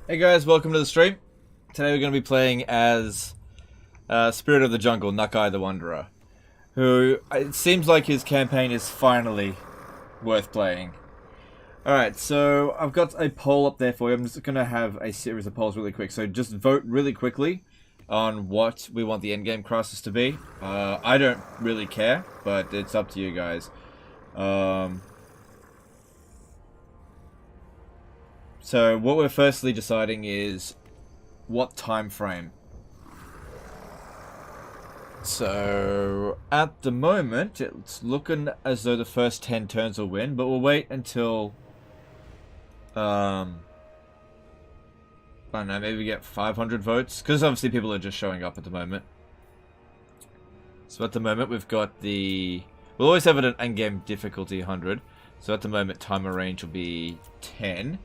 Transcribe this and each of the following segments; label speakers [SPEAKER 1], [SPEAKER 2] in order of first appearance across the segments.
[SPEAKER 1] Hey guys, welcome to the stream. Today we're going to be playing as Spirit of the Jungle, Nakai the Wanderer, who it seems like his campaign is finally worth playing. Alright, so I've got a poll up there for you. I'm just going to have a series of polls really quick, so just vote really quickly on what we want the endgame crisis to be. I don't really care, but it's up to you guys. So what we're firstly deciding is what time frame. So at the moment it's looking as though the first 10 turns will win, but we'll wait until I don't know, maybe we get 500 votes, because obviously people are just showing up at the moment. So at the moment we've got we'll always have it at endgame difficulty 100. So at the moment timer range will be 10.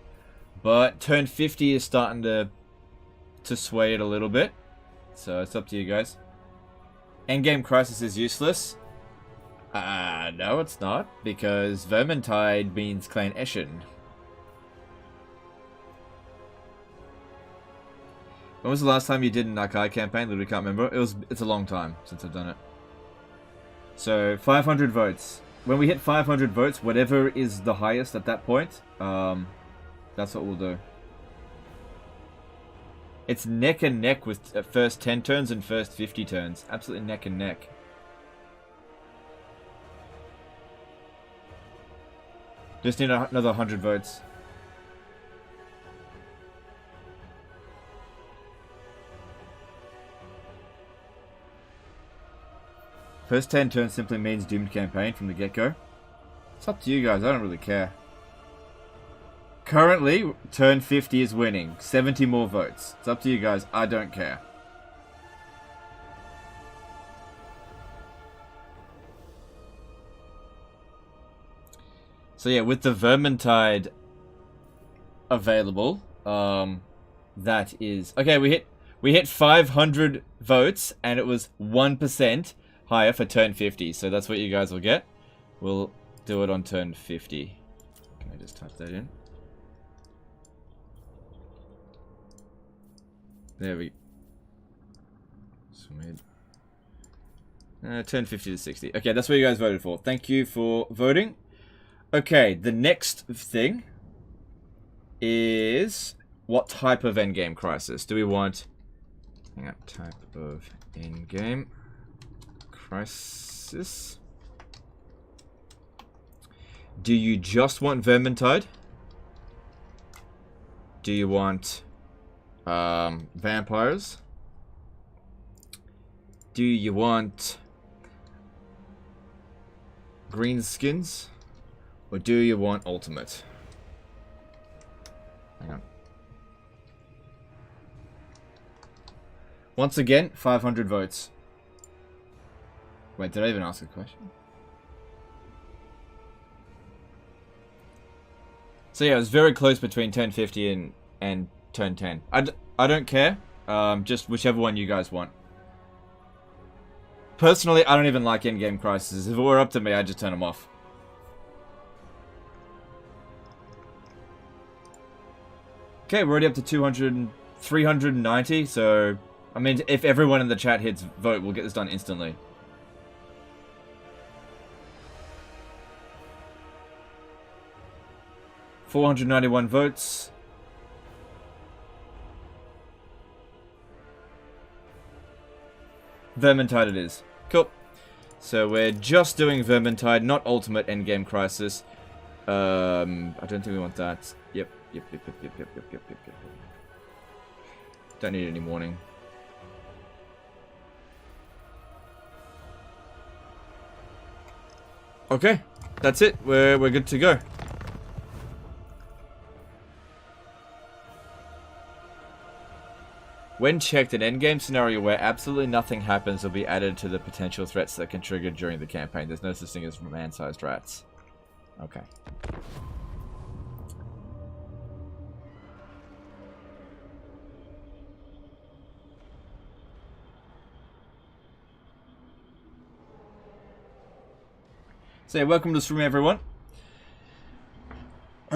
[SPEAKER 1] But turn 50 is starting to sway it a little bit. So it's up to you guys. Endgame crisis is useless. No it's not. Because Vermintide means Clan Eshin. When was the last time you did a Nakai campaign? Literally can't remember. It's a long time since I've done it. So 500 votes. When we hit 500 votes, whatever is the highest at that point, that's what we'll do. It's neck and neck with first 10 turns and first 50 turns. Absolutely neck and neck. Just need another 100 votes. First 10 turns simply means doomed campaign from the get-go. It's up to you guys, I don't really care. Currently, turn 50 is winning. 70 more votes. It's up to you guys. I don't care. So yeah, with the Vermintide available, that is... Okay, we hit 500 votes, and it was 1% higher for turn 50. So that's what you guys will get. We'll do it on turn 50. Can I just type that in? There we turn 50 to 60. Okay, that's what you guys voted for. Thank you for voting. Okay, the next thing is what type of endgame crisis do we want? Hang on, type of endgame crisis. Do you just want Vermintide? Do you want vampires? Do you want greenskins? Or do you want ultimate? Hang on. Once again, 500 votes. Wait, did I even ask a question? So yeah, it was very close between turn 50 and turn 10. I don't care. Just whichever one you guys want. Personally, I don't even like endgame crises. If it were up to me, I'd just turn them off. Okay, we're already up to 390, so... I mean, if everyone in the chat hits vote, we'll get this done instantly. $491 votes. Vermintide it is. Cool. So we're just doing Vermintide, not Ultimate Endgame Crisis. I don't think we want that. Yep. Don't need any warning. Okay, that's it. We're good to go. When checked, an endgame scenario where absolutely nothing happens will be added to the potential threats that can trigger during the campaign. There's no such thing as man-sized rats. Okay. So yeah, welcome to the stream, everyone.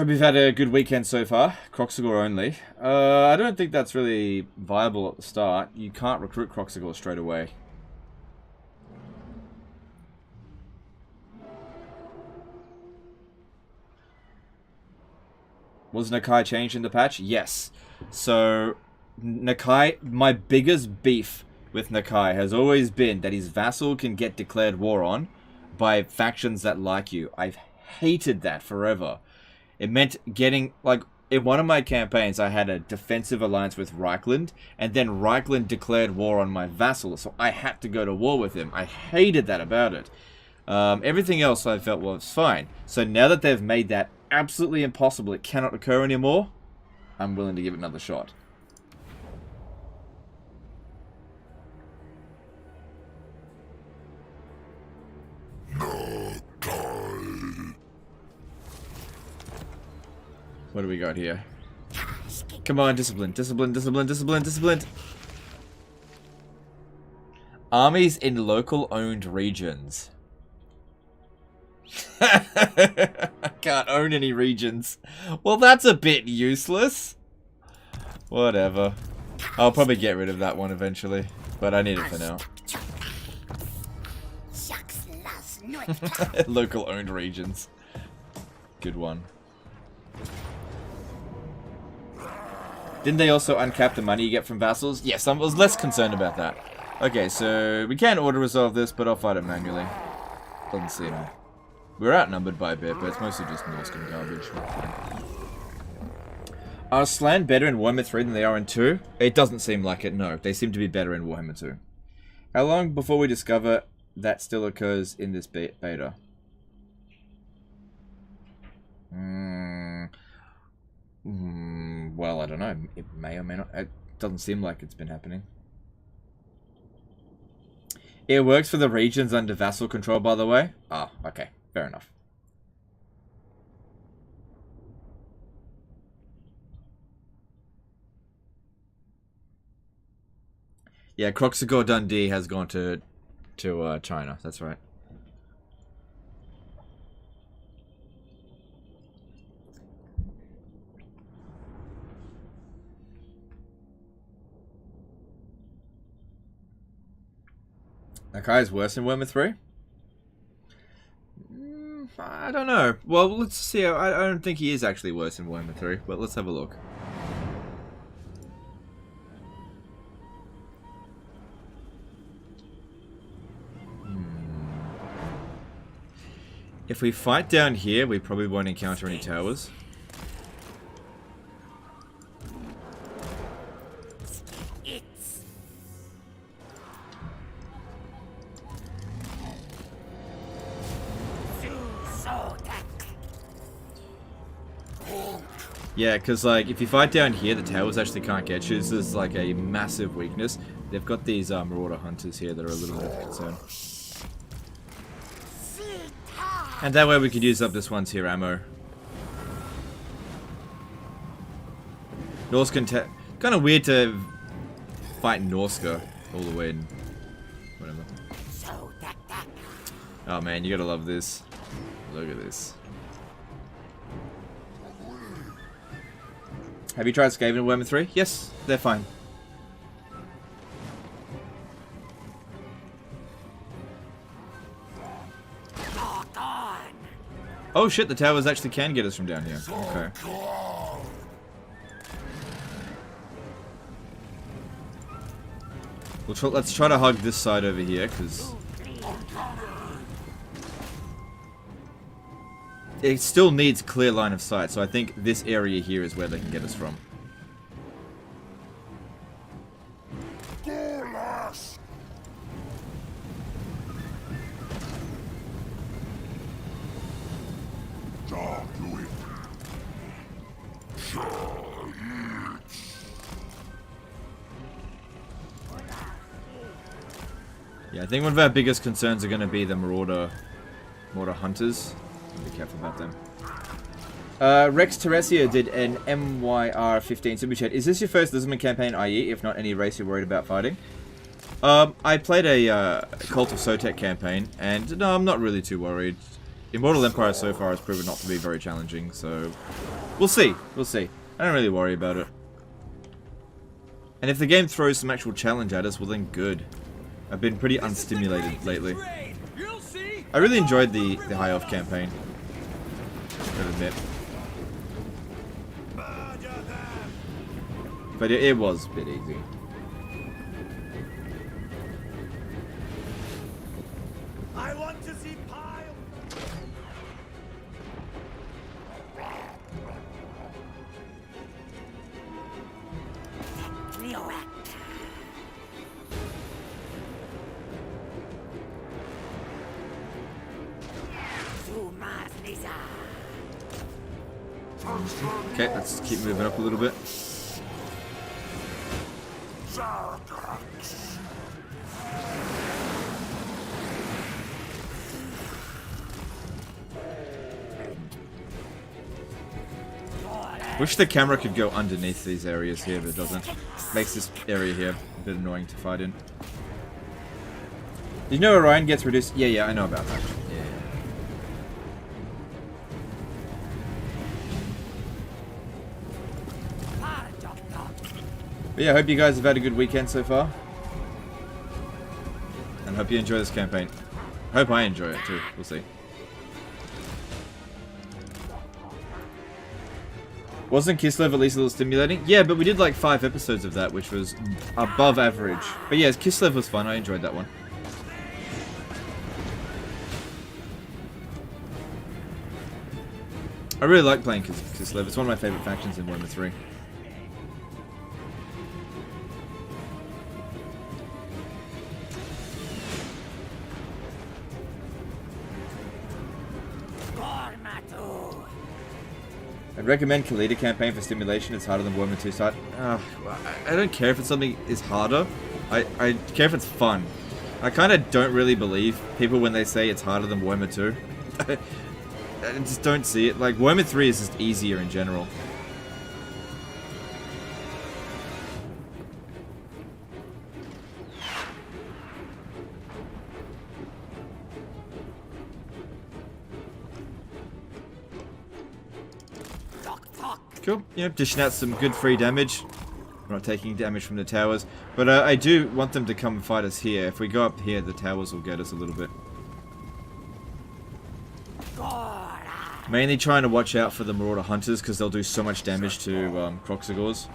[SPEAKER 1] Hope you've had a good weekend so far. Kroxigor only. I don't think that's really viable at the start. You can't recruit Kroxigor straight away. Was Nakai changed in the patch? Yes. So, Nakai, my biggest beef with Nakai has always been that his vassal can get declared war on by factions that like you. I've hated that forever. It meant getting, like, in one of my campaigns, I had a defensive alliance with Reichland, and then Reichland declared war on my vassal, so I had to go to war with him. I hated that about it. Everything else I felt was fine. So now that they've made that absolutely impossible, it cannot occur anymore, I'm willing to give it another shot. What do we got here? Come on, discipline, discipline, discipline, discipline, discipline. Armies in local owned regions. I can't own any regions. Well, that's a bit useless. Whatever. I'll probably get rid of that one eventually, but I need it for now. Local owned regions. Good one. Didn't they also uncap the money you get from vassals? Yes, I was less concerned about that. Okay, so we can auto-resolve this, but I'll fight it manually. Doesn't seem... We're outnumbered by a bit, but it's mostly just Norscan garbage. Are Slan better in Warhammer 3 than they are in 2? It doesn't seem like it, no. They seem to be better in Warhammer 2. How long before we discover that still occurs in this beta? Well, I don't know. It may or may not. It doesn't seem like it's been happening. It works for the regions under vassal control, by the way. Ah, okay. Fair enough. Yeah, Kroxigor Dundee has gone to China. That's right. Nakai is worse in Warhammer 3? I don't know. Well, let's see. I don't think he is actually worse in Warhammer 3, but let's have a look. If we fight down here, we probably won't encounter any towers. Yeah, because, like, if you fight down here, the towers actually can't get you. This is, like, a massive weakness. They've got these Marauder Hunters here that are a little bit of a concern. And that way we could use up this one's here ammo. Norscan kind of weird to fight Norska all the way in... whatever. Oh man, you gotta love this. Look at this. Have you tried Skaven in Warhammer 3? Yes, they're fine. Oh shit, the towers actually can get us from down here. Okay. Let's try to hug this side over here, because... it still needs clear line of sight, so I think this area here is where they can get us from. Yeah, I think one of our biggest concerns are going to be the Marauder Hunters. Be careful about them. Rex Teresia did an MYR15 super chat. Is this your first Lisbon campaign, i.e., if not any race you're worried about fighting? I played a Cult of Sotek campaign, and no, I'm not really too worried. Immortal Empires so far has proven not to be very challenging, so we'll see. We'll see. I don't really worry about it. And if the game throws some actual challenge at us, well then good. I've been pretty unstimulated lately. I really enjoyed the High Elf campaign. I gotta admit. But it was a bit easy.
[SPEAKER 2] I want to see pile.
[SPEAKER 1] Okay, let's keep moving up a little bit. Wish the camera could go underneath these areas here, but it doesn't. Makes this area here a bit annoying to fight in. Did you know Orion gets reduced? Yeah, I know about that. Yeah. But yeah, I hope you guys have had a good weekend so far. And hope you enjoy this campaign. Hope I enjoy it too. We'll see. Wasn't Kislev at least a little stimulating? Yeah, but we did like 5 episodes of that, which was above average. But yeah, Kislev was fun. I enjoyed that one. I really like playing Kislev. It's one of my favorite factions in Warhammer 3. I'd recommend Khalida campaign for stimulation. It's harder than Warhammer 2 start. I don't care if it's something is harder. I care if it's fun. I kind of don't really believe people when they say it's harder than Warhammer 2. I just don't see it. Like, Warhammer 3 is just easier in general. Cool. You know, dishing out some good free damage. We're not taking damage from the towers. But I do want them to come fight us here. If we go up here, the towers will get us a little bit. Mainly trying to watch out for the Marauder Hunters because they'll do so much damage to Kroxigors.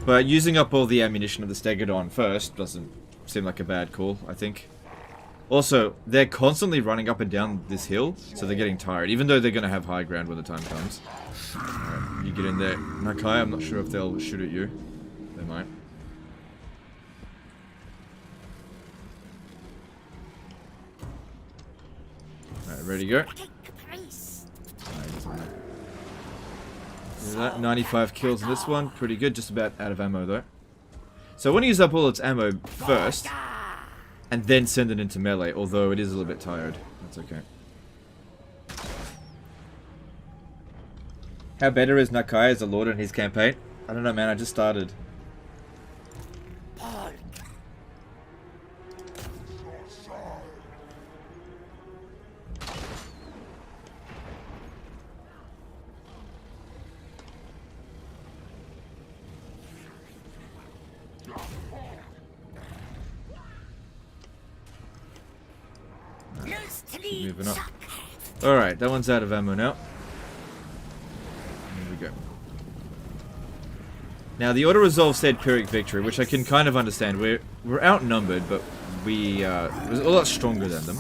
[SPEAKER 1] But using up all the ammunition of the Stegodon first doesn't seem like a bad call, I think. Also, they're constantly running up and down this hill, so they're getting tired, even though they're going to have high ground when the time comes. Alright, you get in there. Nakai, I'm not sure if they'll shoot at you. They might. Alright, ready to go. Is that 95 kills in this one? Pretty good, just about out of ammo though. So I want to use up all its ammo first, and then send it into melee, although it is a little bit tired. That's okay. How better is Nakai as a lord in his campaign? I don't know, man, I just started. Moving up. Alright, that one's out of ammo now. There we go. Now, the auto-resolve said Pyrrhic victory, which I can kind of understand. We're outnumbered, but we're a lot stronger than them.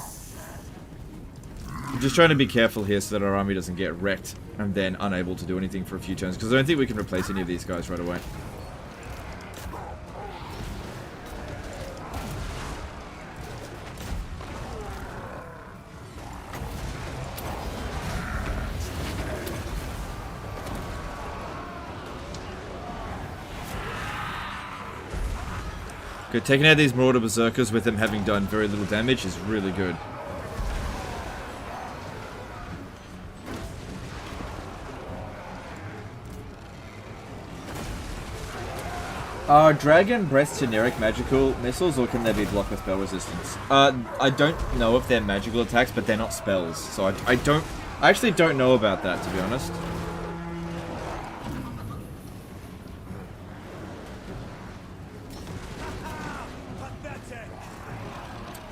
[SPEAKER 1] I'm just trying to be careful here so that our army doesn't get wrecked and then unable to do anything for a few turns, because I don't think we can replace any of these guys right away. Good, taking out these Marauder Berserkers with them having done very little damage is really good. Are Dragon Breaths generic magical missiles, or can they be blocked with spell resistance? I don't know if they're magical attacks, but they're not spells, so I actually don't know about that, to be honest.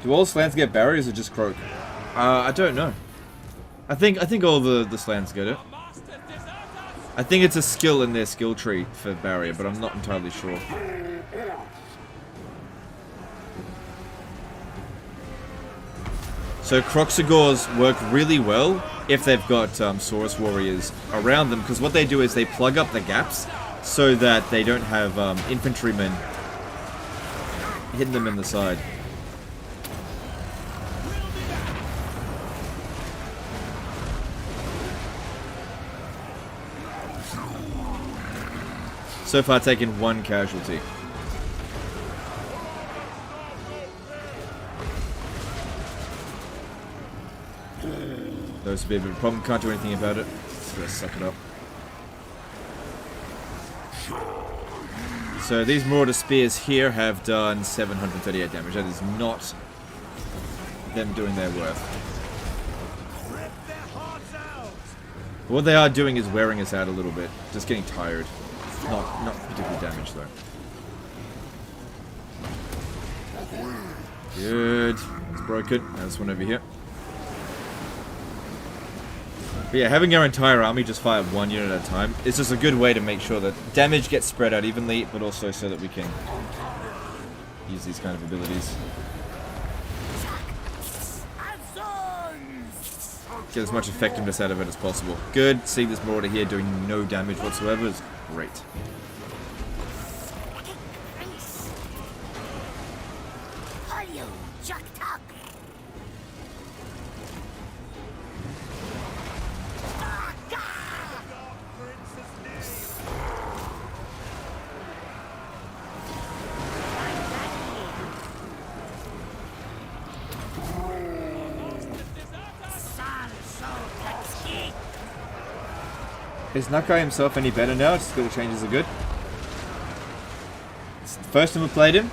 [SPEAKER 1] Do all slants get barriers or just croak? I don't know. I think all the slants get it. I think it's a skill in their skill tree for barrier, but I'm not entirely sure. So Kroxigors work really well if they've got Saurus warriors around them, because what they do is they plug up the gaps so that they don't have infantrymen hitting them in the side. So far taken 1 casualty. Those would be a bit of a problem. Can't do anything about it. So let's suck it up. So these Marauder Spears here have done 738 damage. That is not them doing their worth. What they are doing is wearing us out a little bit. Just getting tired. Not particular damage though. Good. It's broken. Now this one over here. But yeah, having our entire army just fire 1 unit at a time is just a good way to make sure that damage gets spread out evenly, but also so that we can use these kind of abilities. Get as much effectiveness out of it as possible. Good. See this Marauder here doing no damage whatsoever is great. Is Nakai himself any better now? Skill changes are good. It's the first time we played him.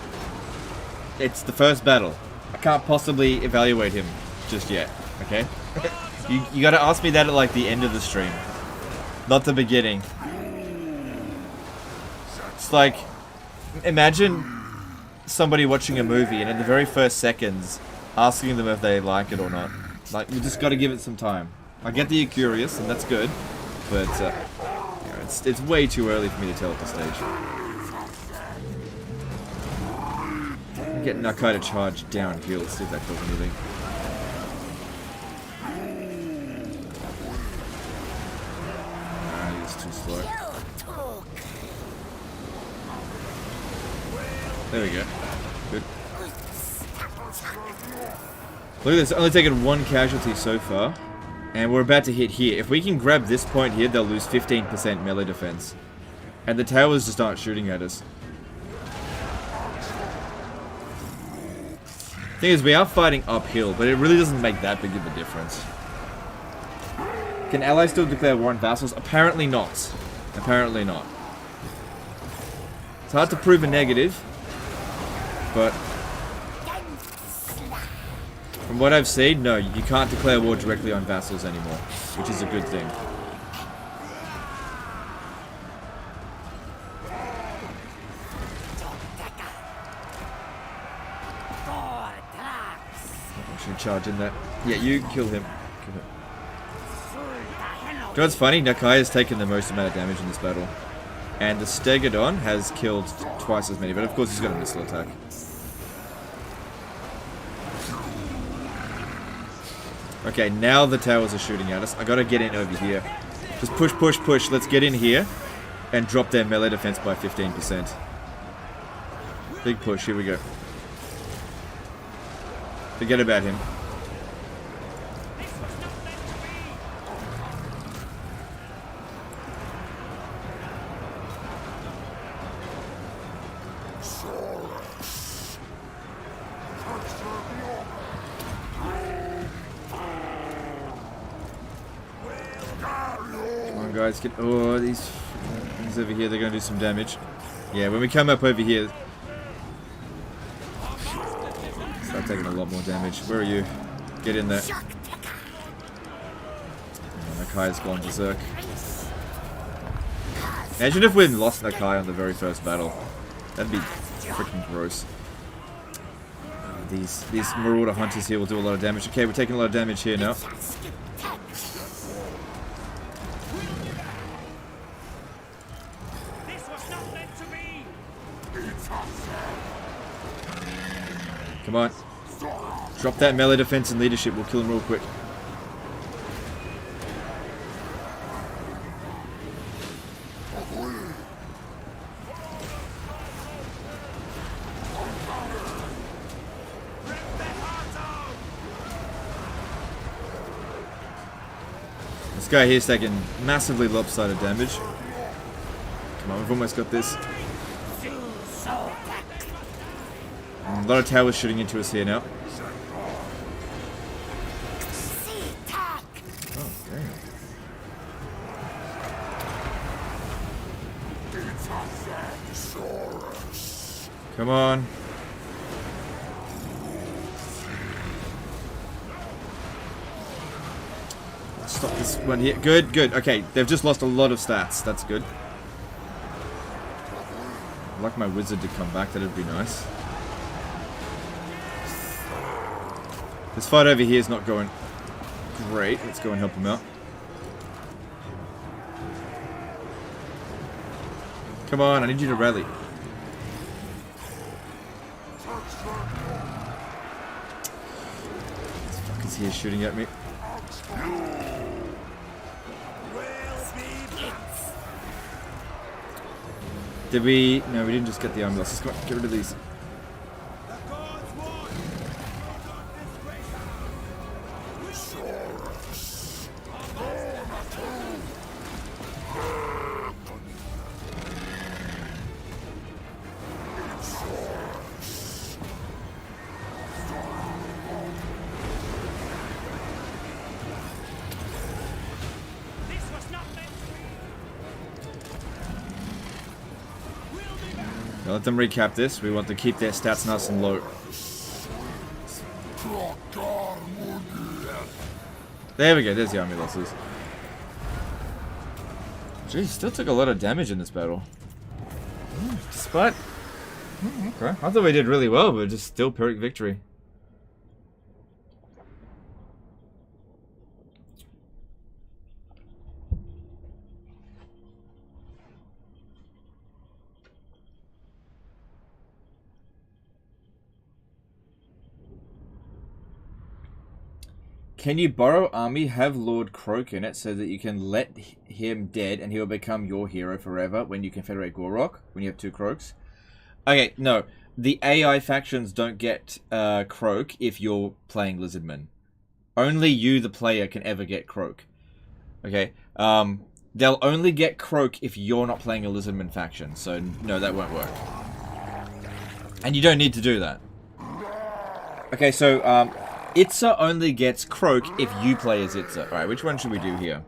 [SPEAKER 1] It's the first battle. I can't possibly evaluate him just yet, okay? you gotta ask me that at like the end of the stream. Not the beginning. It's like, imagine somebody watching a movie and in the very first seconds asking them if they like it or not. Like, you just gotta give it some time. I get that you're curious, and that's good. But, you know, it's way too early for me to tell at this stage. Get Nakai to charge downhill, see if that does anything. Ah, he's too slow. There we go. Good. Look at this, only taken 1 casualty so far. And we're about to hit here. If we can grab this point here, they'll lose 15% melee defense. And the towers just aren't shooting at us. Thing is, we are fighting uphill, but it really doesn't make that big of a difference. Can allies still declare war on vassals? Apparently not. Apparently not. It's hard to prove a negative, but from what I've seen, no, you can't declare war directly on vassals anymore, which is a good thing. I should charge in that. Yeah, you kill him. Kill him. You know what's funny? Nakai has taken the most amount of damage in this battle. And the Stegodon has killed twice as many, but of course he's got a missile attack. Okay, now the towers are shooting at us. I gotta get in over here. Just push, push, push. Let's get in here and drop their melee defense by 15%. Big push, here we go. Forget about him. Guys, get these things over here, they're going to do some damage. Yeah, when we come up over here, start taking a lot more damage. Where are you? Get in there. Oh, Nakai's gone berserk. Imagine if we'd lost Nakai on the very first battle. That'd be freaking gross. These Marauder Hunters here will do a lot of damage. Okay, we're taking a lot of damage here now. Come on. Drop that melee defense and leadership. We'll kill him real quick. This guy here's taking massively lopsided damage. Come on, we've almost got this. A lot of towers shooting into us here now. Oh, damn. Come on. Let's stop this one here. Good, good. Okay, they've just lost a lot of stats. That's good. I'd like my wizard to come back. That'd be nice. This fight over here is not going great. Let's go and help him out. Come on, I need you to rally. This fuck is here shooting at me. Did we... No, we didn't just get the armor. Let's just get rid of these. Now let them recap this. We want to keep their stats nice and low. There we go. There's the army losses. Geez, still took a lot of damage in this battle. Despite... Okay. I thought we did really well, but just still Pyrrhic victory. Can you borrow army, have Lord Kroak in it, so that you can let him dead and he'll become your hero forever when you confederate Gorok, when you have 2 Kroaks? Okay, no. The AI factions don't get Kroak if you're playing Lizardmen. Only you, the player, can ever get Kroak. Okay, they'll only get Kroak if you're not playing a Lizardman faction, so no, that won't work. And you don't need to do that. Okay, so, Itza only gets Kroak if you play as Itza. Alright, which one should we do here?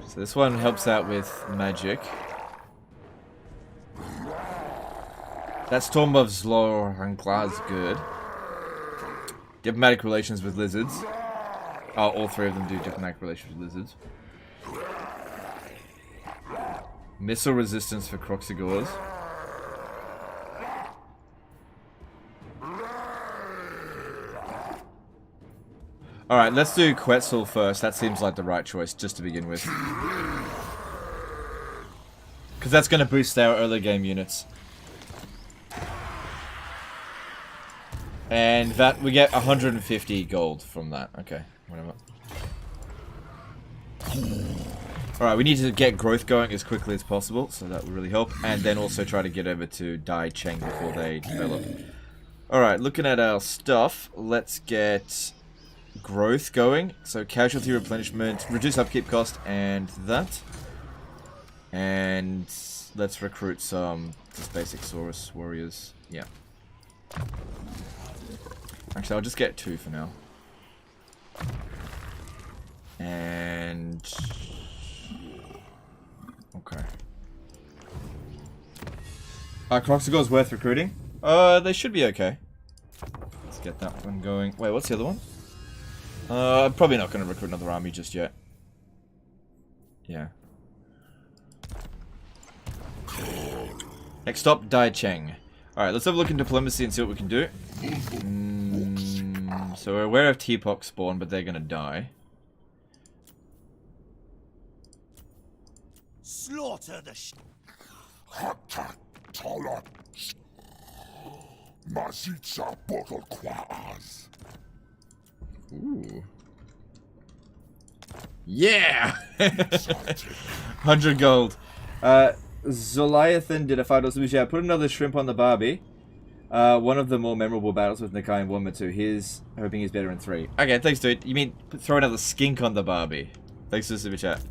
[SPEAKER 1] So this one helps out with magic. That Storm of Zlorangla is good. Diplomatic relations with lizards. Oh, all 3 of them do diplomatic relations with lizards. Missile resistance for Kroxigors. Alright, let's do Quetzal first. That seems like the right choice, just to begin with. Because that's going to boost our early game units. And that, we get 150 gold from that. Okay, whatever. Alright, we need to get growth going as quickly as possible, so that will really help. And then also try to get over to Dai Cheng before they develop. Alright, looking at our stuff, let's get growth going. So casualty replenishment, reduce upkeep cost, and that. And let's recruit some just basic Saurus warriors. Yeah. Actually, I'll just get 2 for now. Okay. Kroxigor's worth recruiting? They should be okay. Let's get that one going. Wait, what's the other one? I'm probably not going to recruit another army just yet. Yeah. Next stop, Dai Cheng. Alright, let's have a look in diplomacy and see what we can do. So we're aware of Teapot spawn, but they're going to die.
[SPEAKER 2] Slaughter the sh...
[SPEAKER 1] Ooh. Yeah! 100 gold. Zoliathan did a $5 super chat. Put another shrimp on the Barbie. One of the more memorable battles with Nakai in Warhammer 2. He's hoping he's better in 3. Okay, thanks, dude. You mean throw another skink on the Barbie? Thanks for the super chat.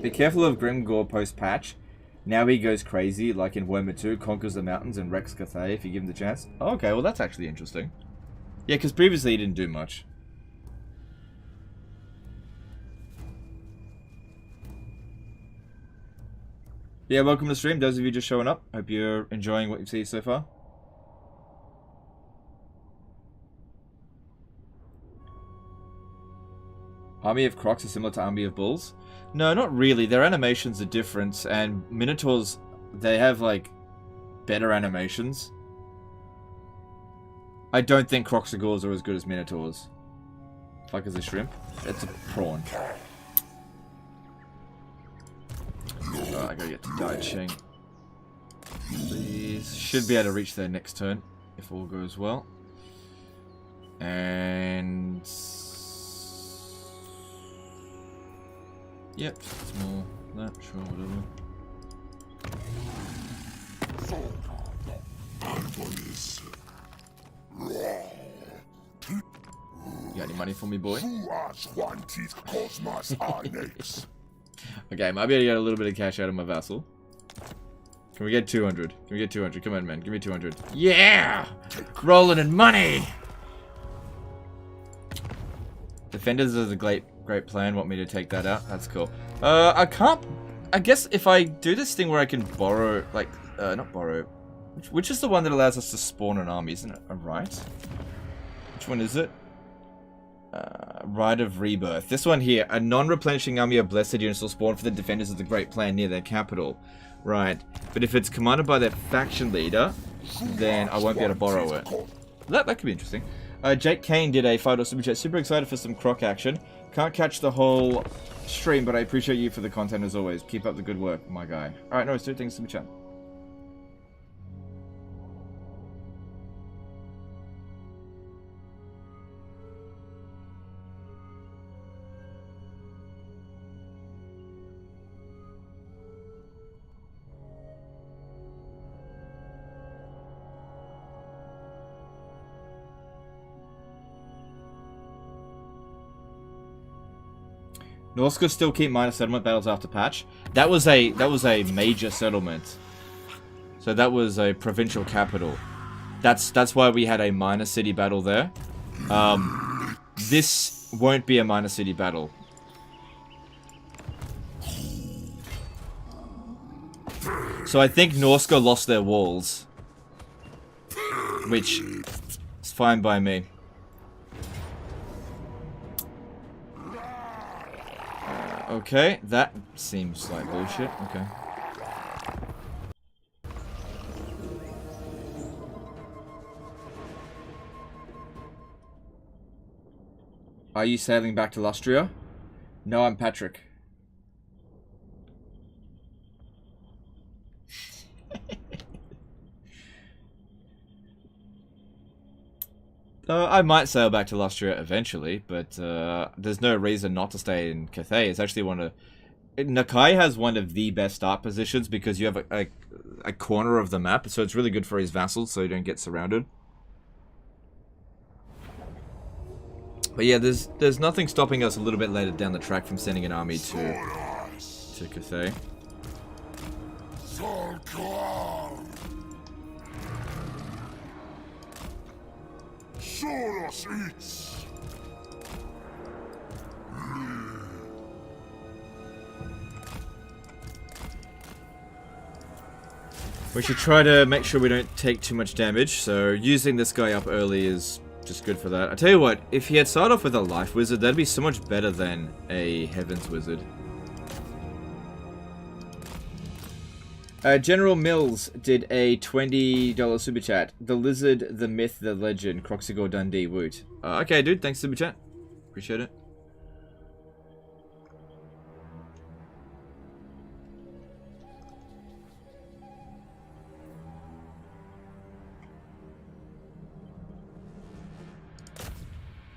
[SPEAKER 1] Be careful of Grimgore post-patch. Now he goes crazy, like in Warhammer 2, conquers the mountains and wrecks Cathay if you give him the chance. Oh, okay, well that's actually interesting. Yeah, because previously he didn't do much. Yeah, welcome to the stream, those of you just showing up. Hope you're enjoying what you've seen so far. Army of Crocs is similar to Army of Bulls? No, not really. Their animations are different, and Minotaurs, they have, like, better animations. I don't think Kroxigors are as good as Minotaurs. Fuck is a shrimp? It's a prawn. Oh, I gotta get to Dai Cheng. Please. Should be able to reach there next turn, if all goes well. And... yep, small, that, sure, whatever. You got any money for me, boy? Okay, might be able to get a little bit of cash out of my vassal. Can we get 200? Can we get 200? Come on, man. Give me 200. Yeah! Rolling in money! Defenders is a great plan. Want me to take that out? That's cool. I can't... I guess if I do this thing where I can borrow... like, not borrow. Which is the one that allows us to spawn an army, isn't it? Right? Which one is it? Rite of Rebirth. This one here. A non-replenishing army of blessed units will spawn for the defenders of the Great Plan near their capital. Right. But if it's commanded by their faction leader, then I won't be able to borrow it. That could be interesting. Jake Kane did a $5 super chat. Super excited for some croc action. Can't catch the whole stream, but I appreciate you for the content as always. Keep up the good work, my guy. Alright, no, it's 2 things super chat. Norska still keep minor settlement battles after patch. That was a major settlement. So that was a provincial capital. That's why we had a minor city battle there. This won't be a minor city battle. So I think Norska lost their walls, which is fine by me. Okay, that seems like bullshit. Okay. Are you sailing back to Lustria? No, I'm Patrick. I might sail back to Lustria eventually, but there's no reason not to stay in Cathay. It's actually one of... Nakai has one of the best start positions because you have a corner of the map, so it's really good for his vassals so you don't get surrounded. But yeah, there's nothing stopping us a little bit later down the track from sending an army to Cathay. We should try to make sure we don't take too much damage, so using this guy up early is just good for that. I tell you what, if he had started off with a Life Wizard, that'd be so much better than a Heavens Wizard. General Mills did a $20 super chat. The lizard, the myth, the legend. Kroxigor Dundee, woot. Okay, dude, thanks super chat. Appreciate it.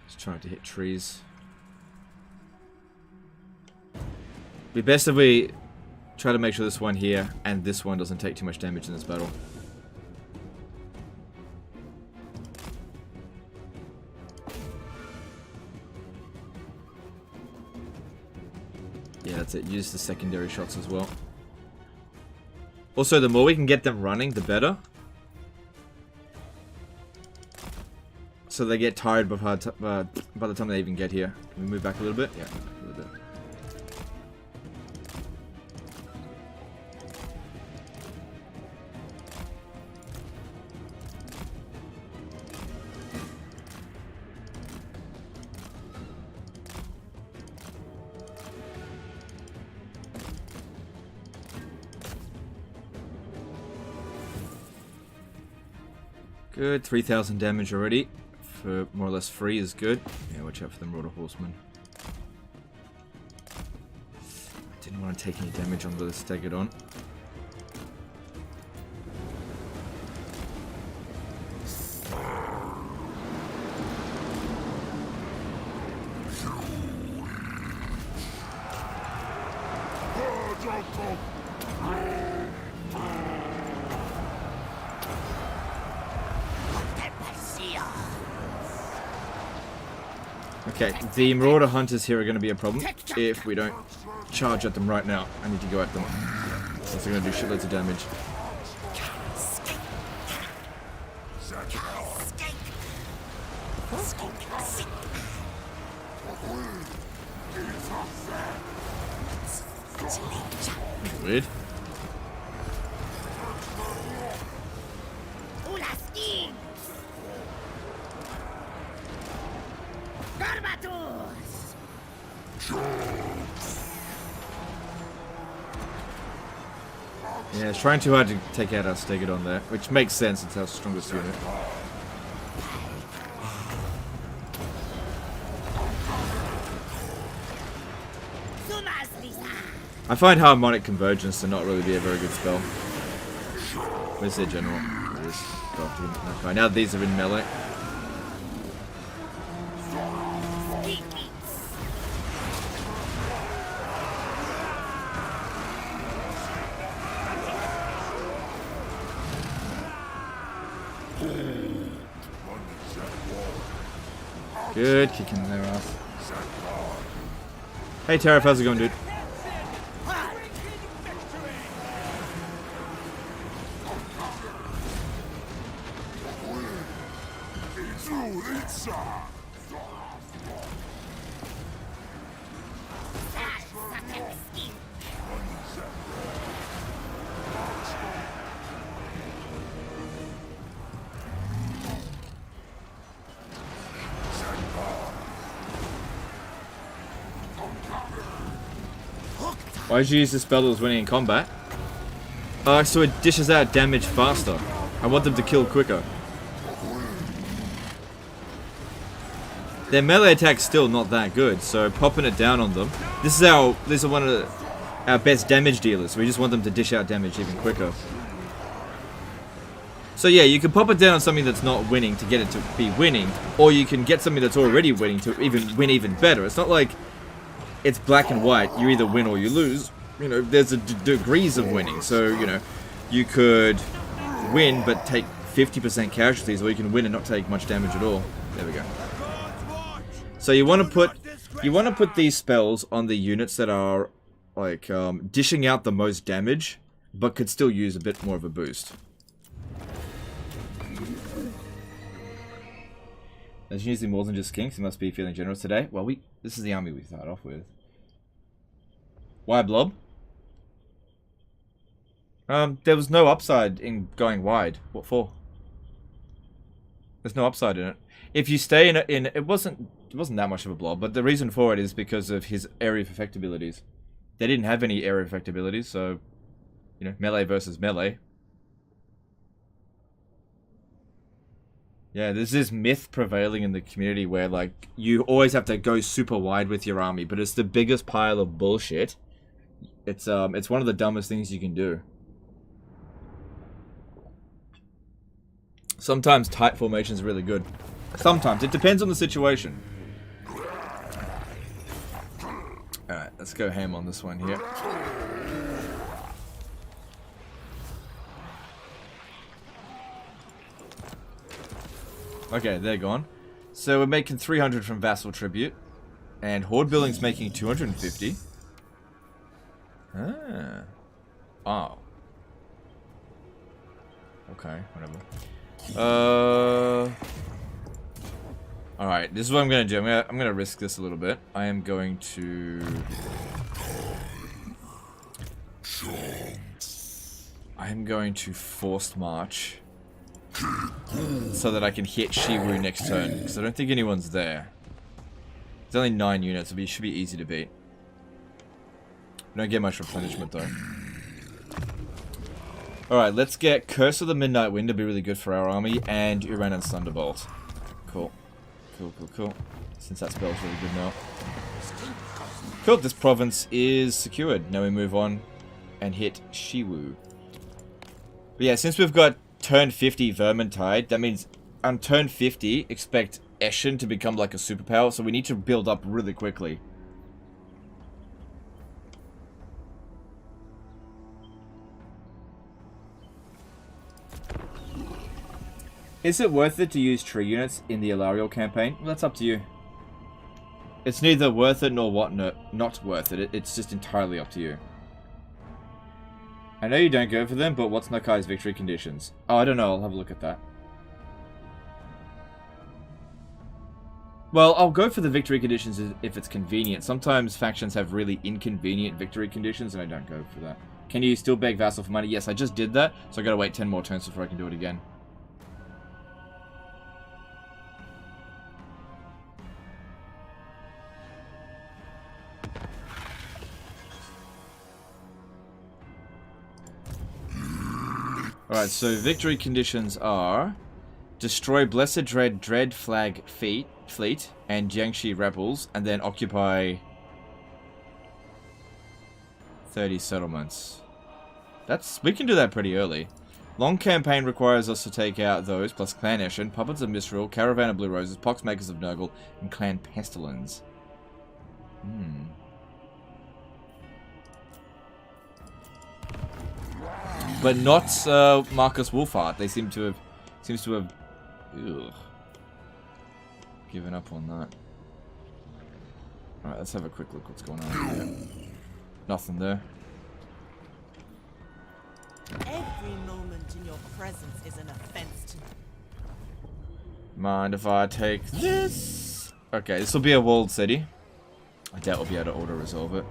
[SPEAKER 1] Just trying to hit trees. Be best if we try to make sure this one here and this one doesn't take too much damage in this battle. Yeah, that's it. Use the secondary shots as well. Also, the more we can get them running, the better. So they get tired by the time they even get here. Can we move back a little bit? Yeah, back a little bit. Good, 3,000 damage already. For more or less free is good. Yeah, watch out for the Marauder Horseman. I didn't want to take any damage on the Stegodon. Okay, the Marauder Hunters here are going to be a problem if we don't charge at them right now. I need to go at them. So they're going to do shitloads of damage. Weird. Yeah, it's trying too hard to take out our Stegodon there, which makes sense, it's our strongest unit. I find Harmonic Convergence to not really be a very good spell. Where's their general? There it is. Nakai. Now these are in melee. Good, kicking their ass. Hey Tariff, how's it going, dude? Why did you use the spell that was winning in combat? So it dishes out damage faster. I want them to kill quicker. Their melee attack's still not that good, so popping it down on them. This is one of our best damage dealers. We just want them to dish out damage even quicker. So yeah, you can pop it down on something that's not winning to get it to be winning, or you can get something that's already winning to win even better. It's not like it's black and white. You either win or you lose. You know, there's degrees of winning. So, you know, you could win but take 50% casualties, or you can win and not take much damage at all. There we go. So you want to put these spells on the units that are like dishing out the most damage, but could still use a bit more of a boost. There's usually more than just skinks. You must be feeling generous today. Well, this is the army we start off with. Why blob? There was no upside in going wide. What for? There's no upside in it. If you stay in it wasn't that much of a blob, but the reason for it is because of his area of effect abilities. They didn't have any area of effect abilities, so you know, melee versus melee. Yeah, there's this myth prevailing in the community where, like, you always have to go super wide with your army, but it's the biggest pile of bullshit. It's one of the dumbest things you can do. Sometimes tight formations are really good. Sometimes. It depends on the situation. Alright, let's go ham on this one here. Okay, they're gone. So we're making 300 from Vassal Tribute. And Horde Building's making 250. Ah. Oh. Okay, whatever. Alright, this is what I'm gonna do. I'm gonna risk this a little bit. I am going to... forced march. So that I can hit Shiwu next turn. Because I don't think anyone's there. There's only 9 units, so it should be easy to beat. We don't get much replenishment though. Alright, let's get Curse of the Midnight Wind to be really good for our army, and Uranus Thunderbolt. Cool. Cool. Since that spell's really good now. Cool, this province is secured. Now we move on and hit Shiwu. But yeah, since we've got turn 50 Vermintide, that means on turn 50, expect Eshin to become like a superpower, so we need to build up really quickly. Is it worth it to use tree units in the Alariel campaign? Well, that's up to you. It's neither worth it nor not worth it. It's just entirely up to you. I know you don't go for them, but what's Nakai's victory conditions? Oh, I don't know. I'll have a look at that. Well, I'll go for the victory conditions if it's convenient. Sometimes factions have really inconvenient victory conditions, and I don't go for that. Can you still beg Vassal for money? Yes, I just did that, so I gotta wait 10 more turns before I can do it again. Alright, so victory conditions are... destroy Blessed Dread Flag Fleet and Jiangxi rebels, and then occupy 30 settlements. We can do that pretty early. Long campaign requires us to take out those, plus Clan Eshin, Puppets of Misrule, Caravan of Blue Roses, Poxmakers of Nurgle, and Clan Pestilence. But not Marcus Wolfhart. They seems to have given up on that. Alright, let's have a quick look what's going on here. Nothing there.
[SPEAKER 3] Every moment in your presence is an offense to me.
[SPEAKER 1] Mind if I take this? Okay, this will be a walled city. I doubt we'll be able to auto-resolve it.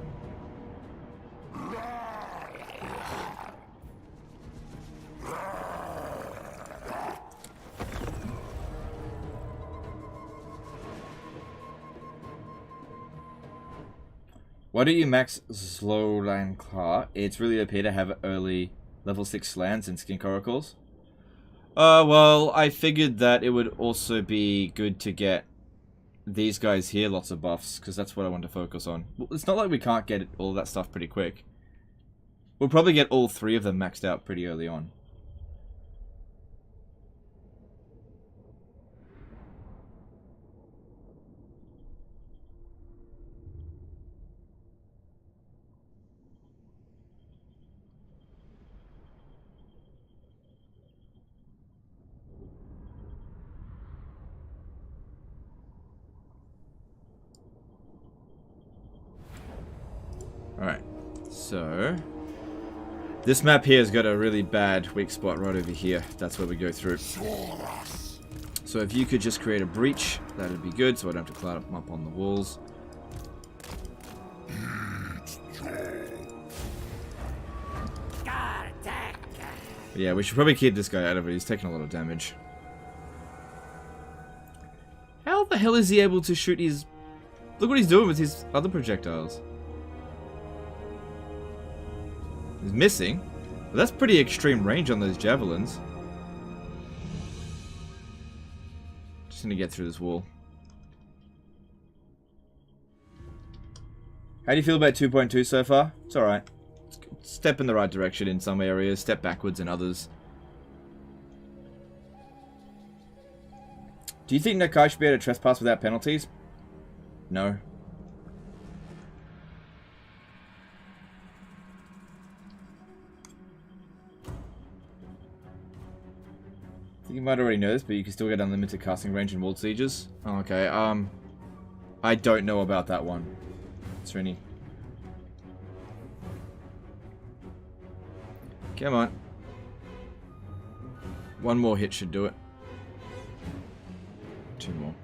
[SPEAKER 1] Why don't you max Slowlandclaw? It's really OP to have early level 6 lands and skink oracles. Well, I figured that it would also be good to get these guys here lots of buffs, because that's what I want to focus on. Well, it's not like we can't get all that stuff pretty quick. We'll probably get all 3 of them maxed out pretty early on. Alright, so this map here has got a really bad weak spot right over here. That's where we go through. So if you could just create a breach, that'd be good, so I don't have to cloud them up on the walls.
[SPEAKER 3] God, attack!
[SPEAKER 1] But yeah, we should probably keep this guy out of it. He's taking a lot of damage. How the hell is he able to shoot his... Look what he's doing with his other projectiles. He's missing. But that's pretty extreme range on those javelins. Just gonna get through this wall. How do you feel about 2.2 so far? It's alright. Step in the right direction in some areas, step backwards in others. Do you think Nakai should be able to trespass without penalties? No. I think you might already know this, but you can still get unlimited casting range in walled sieges. Oh, okay, I don't know about that one. Is there any... Come on. One more hit should do it. Two more.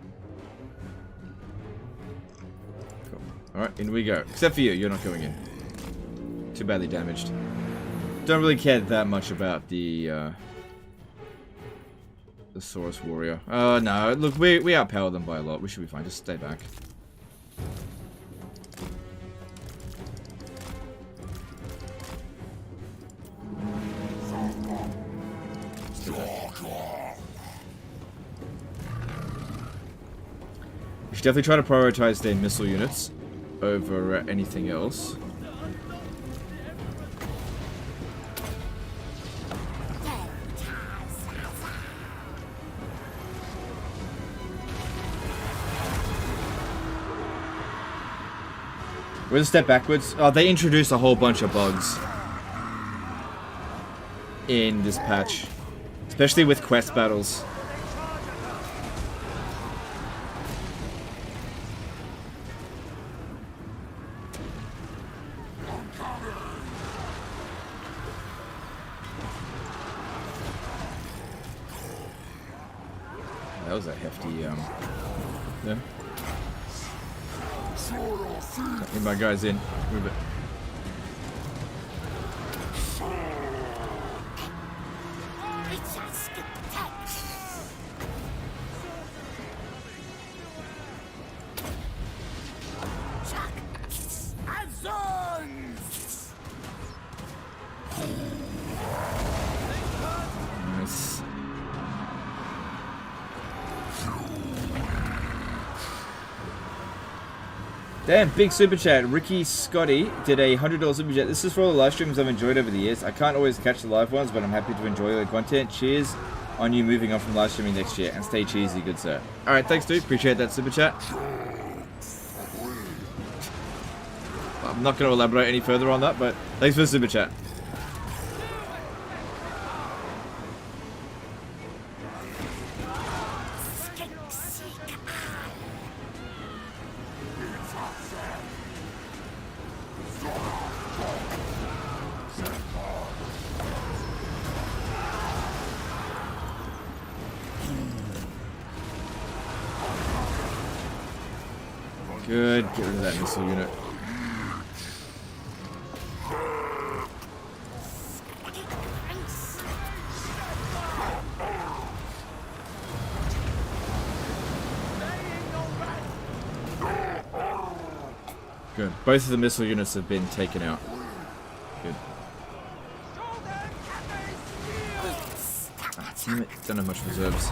[SPEAKER 1] Cool. Alright, in we go. Except for you, you're not going in. Too badly damaged. Don't really care that much about the Saurus Warrior. No, look, we outpower them by a lot. We should be fine. Just stay back. We should definitely try to prioritize their missile units over anything else. We're gonna step backwards. Oh, they introduced a whole bunch of bugs in this patch, especially with quest battles. That was a hefty, yeah. Get my guys in. Move it. Nice. Damn, big super chat. Ricky Scotty did a $100 super chat. This is for all the live streams I've enjoyed over the years. I can't always catch the live ones, but I'm happy to enjoy the content. Cheers on you moving on from live streaming next year, and stay cheesy, good sir. Alright, thanks dude. Appreciate that super chat. I'm not going to elaborate any further on that, but thanks for the super chat. Good. Get rid of that missile unit. Good. Both of the missile units have been taken out. Good. Ah, damn it. Don't have much reserves.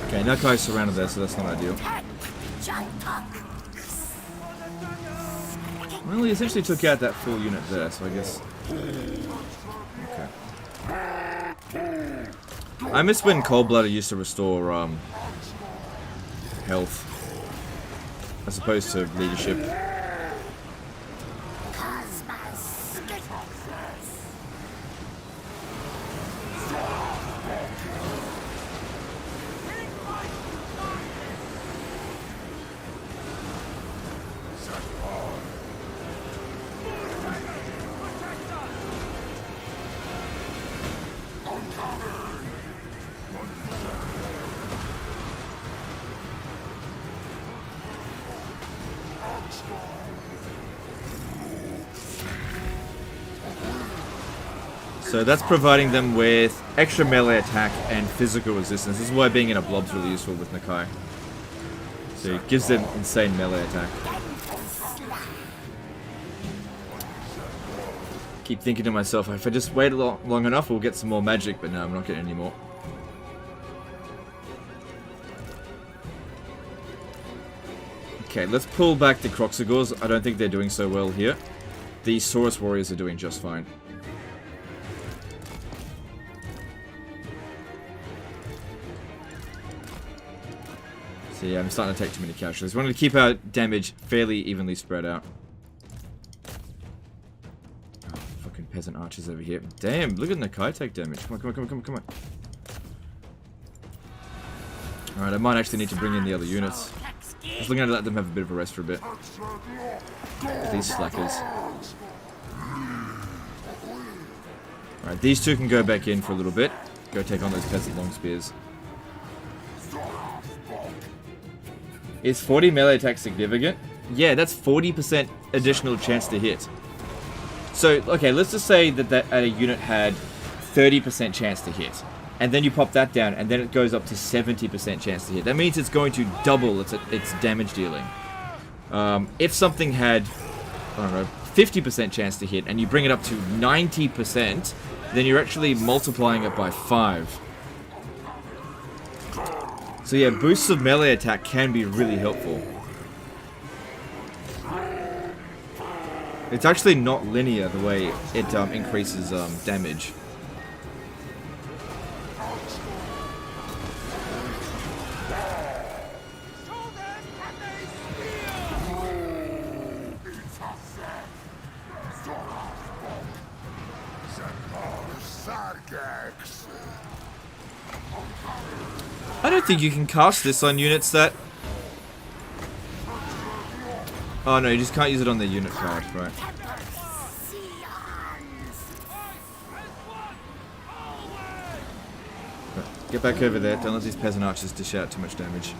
[SPEAKER 1] Okay, Nakai's surrounded there, so that's not ideal. Well, he essentially took out that full unit there, so I guess... Okay. I miss when Cold-Blooded used to restore, health. As opposed to leadership. So that's providing them with extra melee attack and physical resistance. This is why being in a blob's really useful with Nakai. So it gives them insane melee attack. Keep thinking to myself, if I just wait long enough, we'll get some more magic, but no, I'm not getting any more. Okay, let's pull back the Kroxigors. I don't think they're doing so well here. The Saurus Warriors are doing just fine. So yeah, I'm starting to take too many casualties. We wanted to keep our damage fairly evenly spread out. Oh, fucking peasant archers over here. Damn, look at Nakai take damage. Come on, come on, come on, come on, come on. Alright, I might actually need to bring in the other units. Just looking to let them have a bit of a rest for a bit. These slackers. Alright, these two can go back in for a little bit. Go take on those peasant long spears. Is 40 melee attack significant? Yeah, that's 40% additional chance to hit. So, okay, let's just say that a unit had 30% chance to hit. And then you pop that down, and then it goes up to 70% chance to hit. That means it's going to double its damage dealing. If something had, I don't know, 50% chance to hit, and you bring it up to 90%, then you're actually multiplying it by 5. So yeah, boosts of melee attack can be really helpful. It's actually not linear the way it increases damage. I don't think you can cast this on units that... Oh no, you just can't use it on the unit card, right. Get back over there, don't let these peasant archers dish out too much damage.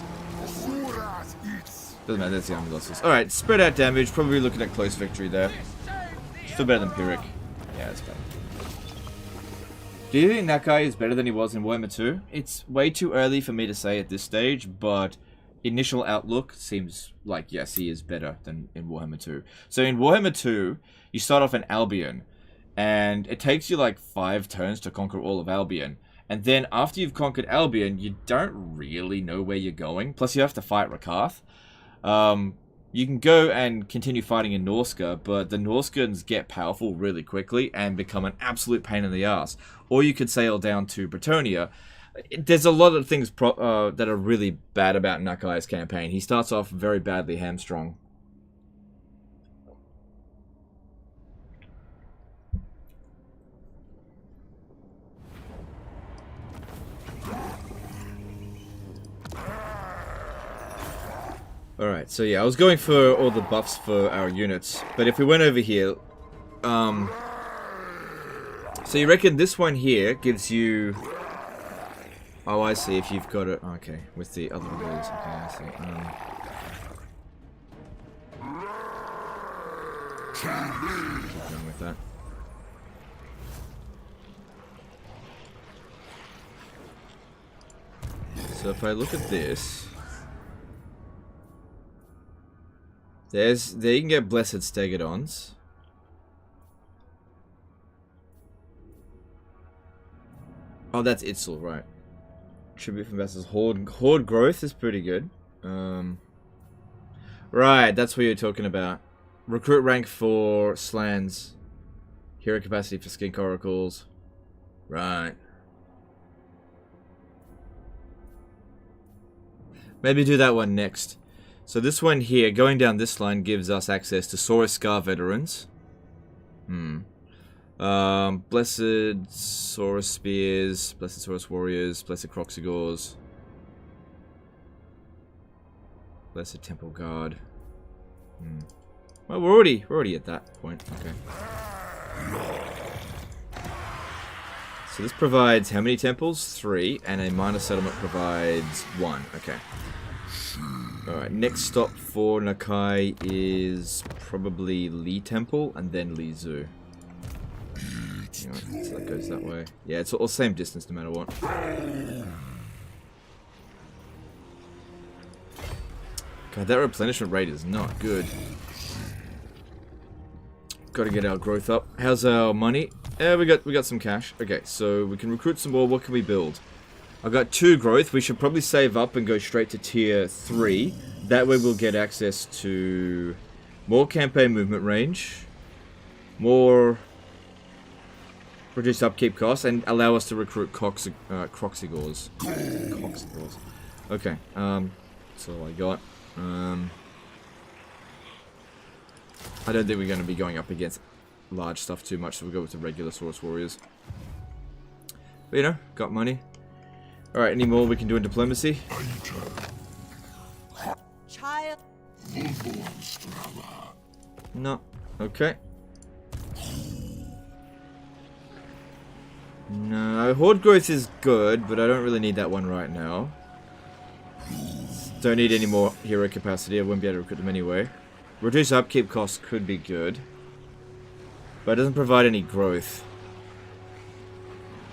[SPEAKER 1] Doesn't matter, that's the army losses. Alright, spread out damage, probably looking at close victory there. Still better than Pyrrhic. Yeah, it's better. Do you think Nakai is better than he was in Warhammer 2? It's way too early for me to say at this stage, but initial outlook seems like, yes, he is better than in Warhammer 2. So in Warhammer 2, you start off in Albion, and it takes you like 5 turns to conquer all of Albion. And then after you've conquered Albion, you don't really know where you're going. Plus you have to fight Rakath. You can go and continue fighting in Norsca, but the Norskans get powerful really quickly and become an absolute pain in the ass. Or you could sail down to Bretonnia. There's a lot of things that are really bad about Nakai's campaign. He starts off very badly hamstrung. Alright, so yeah, I was going for all the buffs for our units, but if we went over here, so you reckon this one here gives you, oh I see, if you've got it, okay, with the other abilities, okay, I see, keep going with that. So if I look at this, there you can get Blessed Stegodons. Oh, that's Itzel, right. Tribute from Vassals. Horde growth is pretty good. Right, that's what you're talking about. Recruit rank for Slans. Hero capacity for Skink Oracles. Right. Maybe do that one next. So this one here, going down this line, gives us access to Saurus Scar Veterans. Blessed Saurus Spears, Blessed Saurus Warriors, Blessed Kroxigors. Blessed Temple Guard. Well, we're already at that point. Okay. So this provides how many temples? 3, and a minor settlement provides 1. Okay. Alright, next stop for Nakai is probably Li Temple and then Li Zu. Anyway, so that goes that way. Yeah, it's all same distance no matter what. God, that replenishment rate is not good. Got to get our growth up. How's our money? Yeah, we got some cash. Okay, so we can recruit some more. What can we build? I've got 2 growth. We should probably save up and go straight to tier 3. That way we'll get access to more campaign movement range, more reduced upkeep costs, and allow us to recruit Kroxigors. Kroxigors. Okay, that's all I got. I don't think we're going to be going up against large stuff too much, so we'll go with the regular Source Warriors. But, you know, got money. Alright, any more we can do in diplomacy?
[SPEAKER 3] Child.
[SPEAKER 1] No. Okay. No, horde growth is good, but I don't really need that one right now. Don't need any more hero capacity. I wouldn't be able to recruit them anyway. Reduce upkeep costs could be good, but it doesn't provide any growth.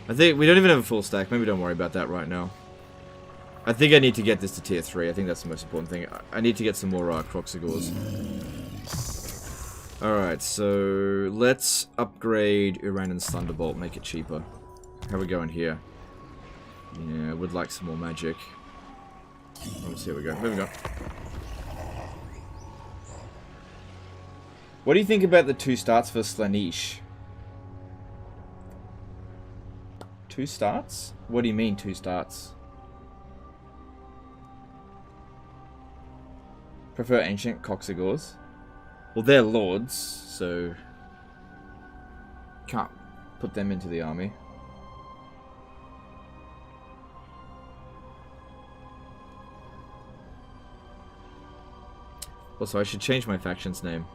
[SPEAKER 1] I think we don't even have a full stack. Maybe don't worry about that right now. I think I need to get this to tier 3. I think that's the most important thing. I need to get some more Kroxigors. Alright, so let's upgrade Uranus Thunderbolt, make it cheaper. How are we going here? Yeah, I would like some more magic. Let's see how we go. Moving on. What do you think about the 2 starts for Slaanesh? 2 starts? What do you mean 2 starts? Prefer ancient Kroxigors. Well, they're lords, so can't put them into the army. Also, I should change my faction's name.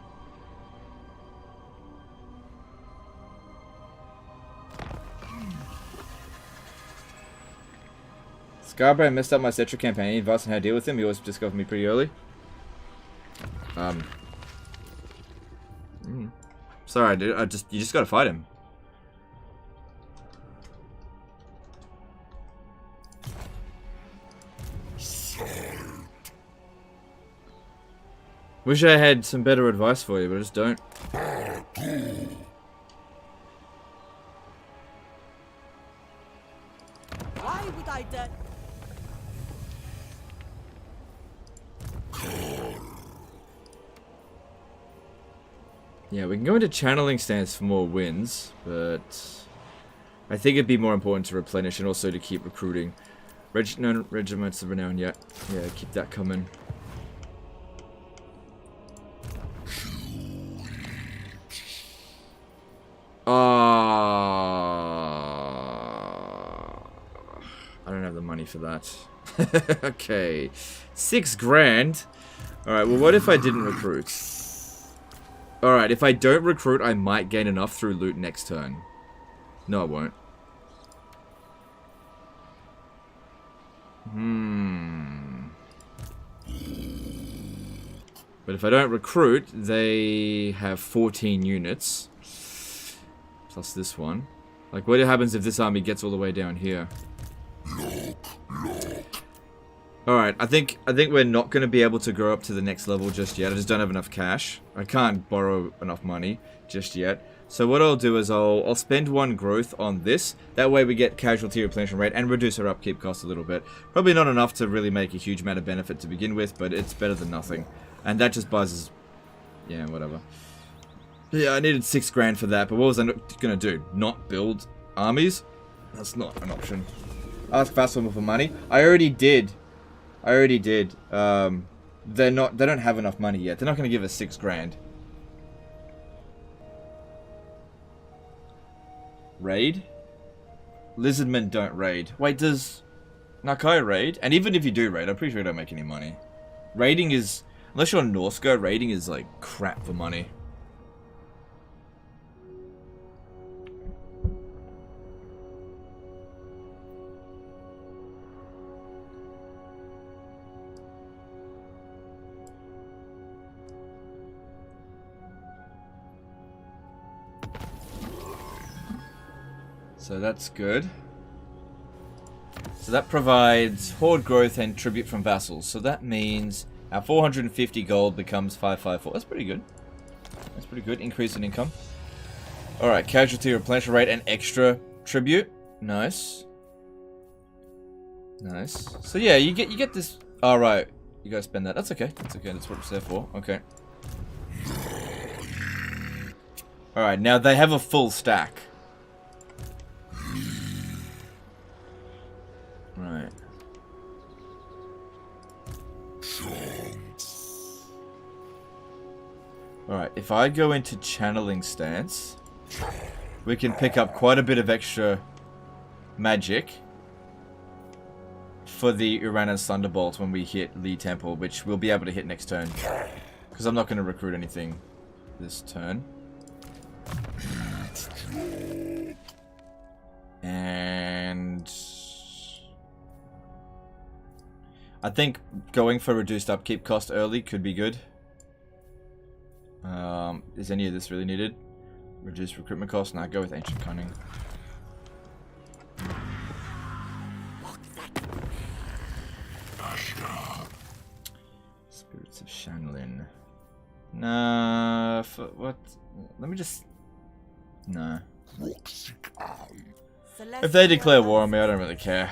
[SPEAKER 1] Scarborough messed up my Cetra campaign. Advice on how to deal with him. He always discovered me pretty early. Sorry, dude. You just gotta fight him. Wish I had some better advice for you, but I just don't.
[SPEAKER 3] Why would I dare?
[SPEAKER 1] Yeah, we can go into channeling stance for more wins, but I think it'd be more important to replenish and also to keep recruiting. No regiments of renown yet. Yeah, keep that coming. I don't have the money for that. Okay. 6 grand. Alright, well what if I didn't recruit? Alright, if I don't recruit, I might gain enough through loot next turn. No, I won't. But if I don't recruit, they have 14 units. Plus this one. Like, what happens if this army gets all the way down here? Alright, I think we're not going to be able to grow up to the next level just yet. I just don't have enough cash. I can't borrow enough money just yet. So what I'll do is I'll spend 1 growth on this. That way we get casualty replenishment rate and reduce our upkeep cost a little bit. Probably not enough to really make a huge amount of benefit to begin with, but it's better than nothing. And that just buys us... yeah, whatever. Yeah, I needed 6 grand for that, but what was I going to do? Not build armies? That's not an option. Ask Fastformer for money? I already did. They don't have enough money yet. They're not going to give us 6 grand. Raid? Lizardmen don't raid. Wait, does Nakai raid? And even if you do raid, I'm pretty sure you don't make any money. Raiding is... unless you're on Northgo, raiding is like crap for money. So that's good. So that provides horde growth and tribute from vassals. So that means our 450 gold becomes 554. That's pretty good. That's pretty good. Increase in income. Alright, casualty replenishment rate and extra tribute. Nice. Nice. So yeah, you get this. Alright, you gotta spend that. That's okay. That's okay. That's what it's there for. Okay. Alright, now they have a full stack. Right. Alright, if I go into channeling stance, we can pick up quite a bit of extra magic for the Uranus Thunderbolt when we hit Lee Temple, which we'll be able to hit next turn. Because I'm not going to recruit anything this turn. And I think going for reduced upkeep cost early could be good. Is any of this really needed? Reduced recruitment cost? Nah, go with Ancient Cunning. Spirits of Shanlin. Nah, for what? Let me just... Nah. If they declare war on me, I don't really care.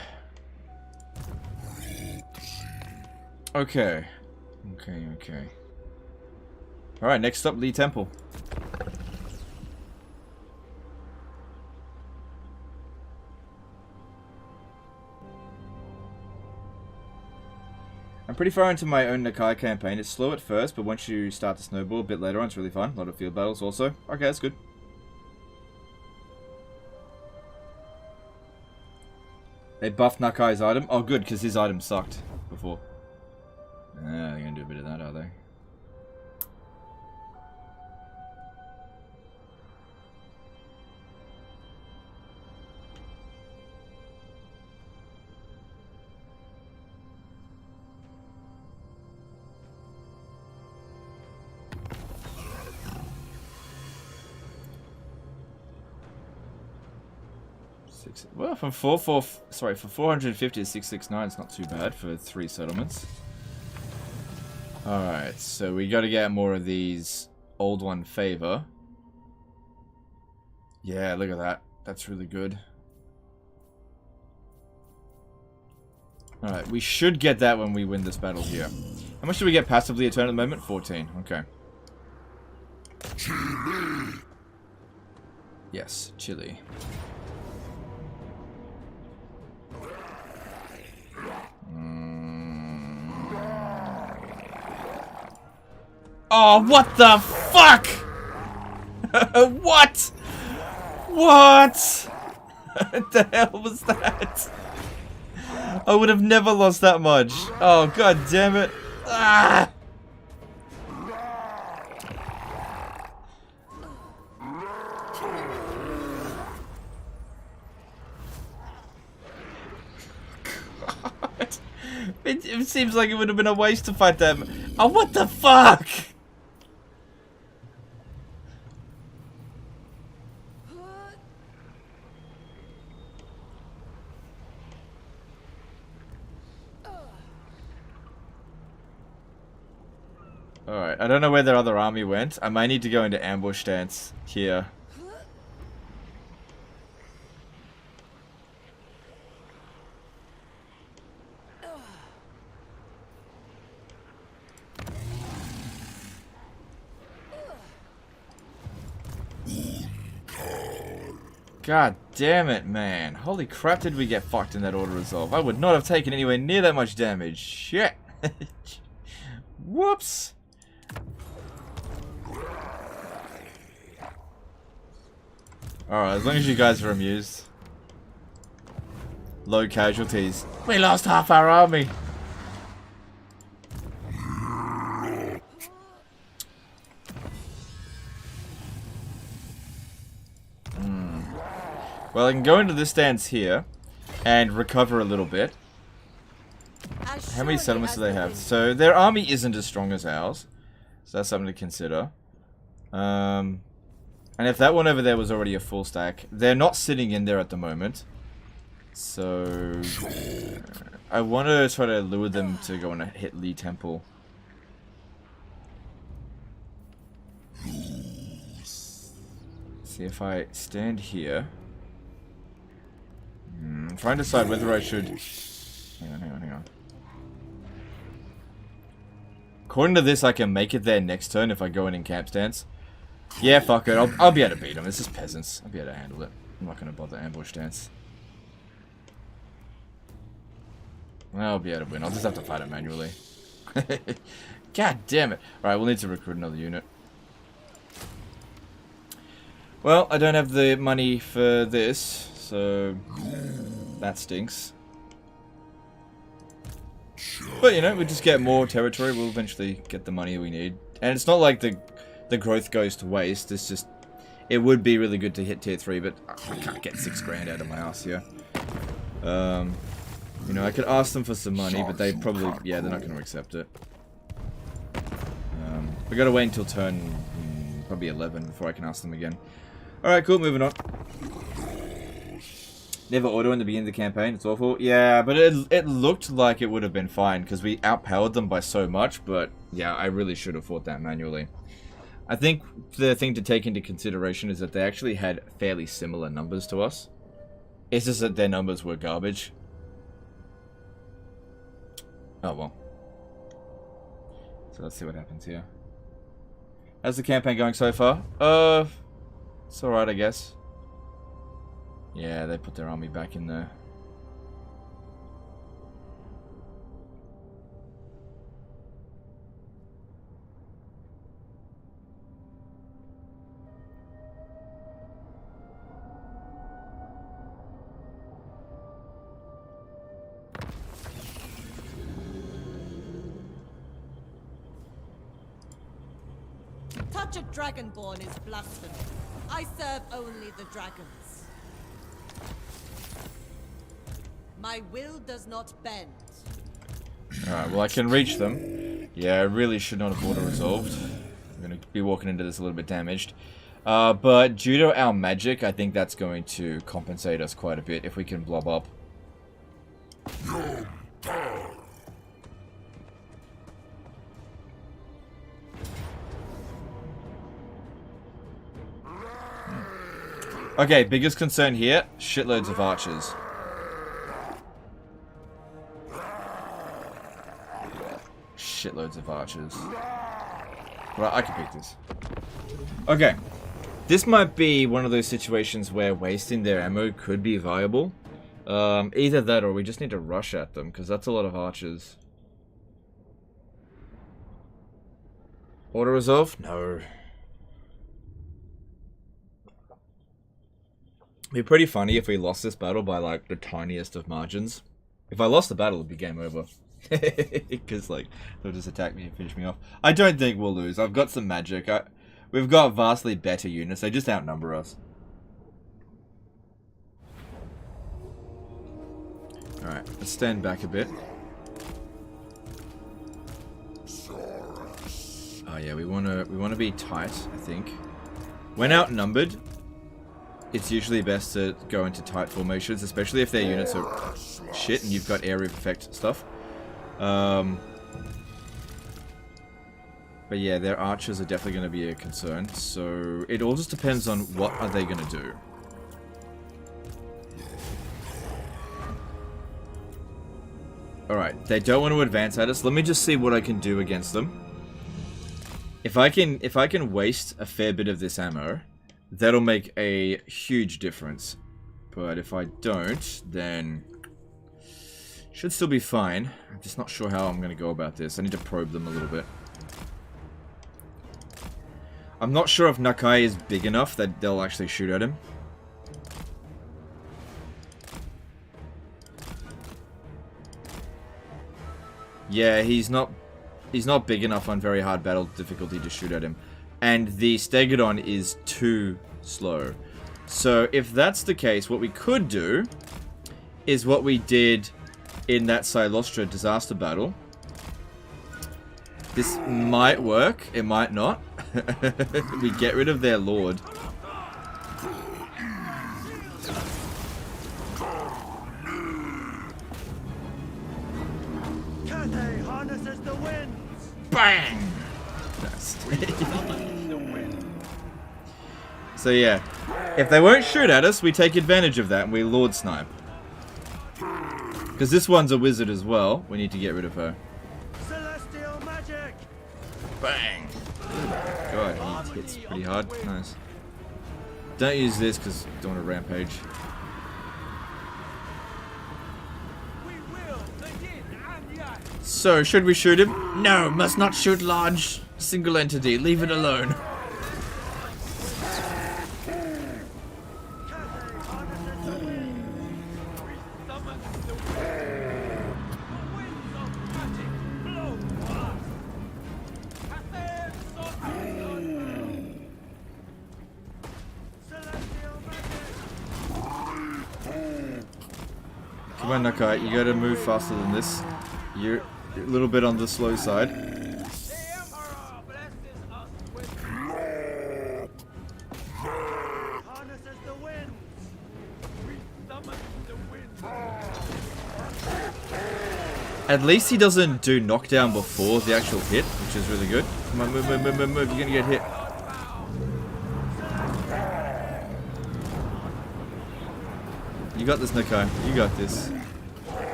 [SPEAKER 1] Okay. Okay. Alright, next up, Lee Temple. I'm pretty far into my own Nakai campaign. It's slow at first, but once you start to snowball a bit later on, it's really fun. A lot of field battles also. Okay, that's good. They buffed Nakai's item. Oh, good, because his item sucked before. They're going to do a bit of that, are they? Well, from 450 to 669, it's not too bad for 3 settlements. Alright, so we gotta get more of these old one favor. Yeah, look at that. That's really good. Alright, we should get that when we win this battle here. How much do we get passively a turn at the moment? 14. Okay. Chile. Yes, Chile. Oh, what the fuck? What? What? What the hell was that? I would have never lost that much. Oh, god damn it. Ah! God. It seems like it would have been a waste to fight them. Oh, what the fuck? Alright, I don't know where their other army went. I might need to go into ambush stance here. God damn it, man. Holy crap, did we get fucked in that auto resolve. I would not have taken anywhere near that much damage. Shit. Whoops. Alright, as long as you guys are amused. Low casualties. We lost half our army. Well, I can go into this stance here and recover a little bit. How many settlements do they have? So their army isn't as strong as ours. So that's something to consider. And if that one over there was already a full stack, they're not sitting in there at the moment. So I want to try to lure them to go and hit Lee Temple. See if I stand here. I'm trying to decide whether I should... Hang on. According to this, I can make it there next turn if I go in camp stance. Yeah, fuck it. I'll be able to beat them. It's just peasants. I'll be able to handle it. I'm not going to bother ambush stance. I'll be able to win. I'll just have to fight it manually. God damn it. Alright, we'll need to recruit another unit. Well, I don't have the money for this, so that stinks. But, you know, we just get more territory. We'll eventually get the money we need. And it's not like the growth goes to waste. It's just... It would be really good to hit tier 3, but I can't get 6 grand out of my ass here. You know, I could ask them for some money, but they probably... Yeah, they're not going to accept it. We gotta wait until turn... probably 11 before I can ask them again. Alright, cool, moving on. Never auto in the beginning of the campaign, it's awful. Yeah, but it looked like it would have been fine, because we outpowered them by so much, but yeah, I really should have fought that manually. I think the thing to take into consideration is that they actually had fairly similar numbers to us. It's just that their numbers were garbage. Oh well. So let's see what happens here. How's the campaign going so far? It's alright, I guess. Yeah, they put their army back in there.
[SPEAKER 3] Touch a dragonborn is blasphemy. I serve only the dragons. My will does not bend.
[SPEAKER 1] Alright, well I can reach them. Yeah, I really should not have auto-resolved. I'm going to be walking into this a little bit damaged. But due to our magic, I think that's going to compensate us quite a bit if we can blob up. Okay, biggest concern here, shitloads of archers. Shitloads of archers. Right, I can beat this. Okay. This might be one of those situations where wasting their ammo could be viable. Either that or we just need to rush at them, because that's a lot of archers. Auto-resolve? No. It'd be pretty funny if we lost this battle by, like, the tiniest of margins. If I lost the battle, it'd be game over. Because, like, they'll just attack me and finish me off. I don't think we'll lose. I've got some magic. We've got vastly better units. They just outnumber us. Alright, let's stand back a bit. Oh yeah, we wanna be tight, I think. When outnumbered, it's usually best to go into tight formations, especially if their units are shit and you've got area of effect stuff. But yeah, their archers are definitely going to be a concern, so it all just depends on what are they going to do. Alright, they don't want to advance at us. Let me just see what I can do against them. If I can waste a fair bit of this ammo, that'll make a huge difference. But if I don't, then should still be fine. I'm just not sure how I'm going to go about this. I need to probe them a little bit. I'm not sure if Nakai is big enough that they'll actually shoot at him. Yeah, he's not big enough on very hard battle difficulty to shoot at him. And the Stegodon is too slow. So if that's the case, what we could do is what we did in that Silostra disaster battle. This might work, it might not. We get rid of their lord. Bang! Nice. So yeah, if they won't shoot at us, we take advantage of that and we Lord Snipe. Because this one's a wizard as well. We need to get rid of her.
[SPEAKER 2] Celestial magic.
[SPEAKER 1] Bang! God, he hits pretty hard. Nice. Don't use this because I don't want to rampage.
[SPEAKER 2] We will begin and yet.
[SPEAKER 1] So, should we shoot him? No, must not shoot large single entity. Leave it alone. Come on, Nakai, you gotta move faster than this. You're a little bit on the slow side. At least he doesn't do knockdown before the actual hit, which is really good. Come on, move, move, move, move, move. You're gonna get hit. You got this, Nakai. You got this.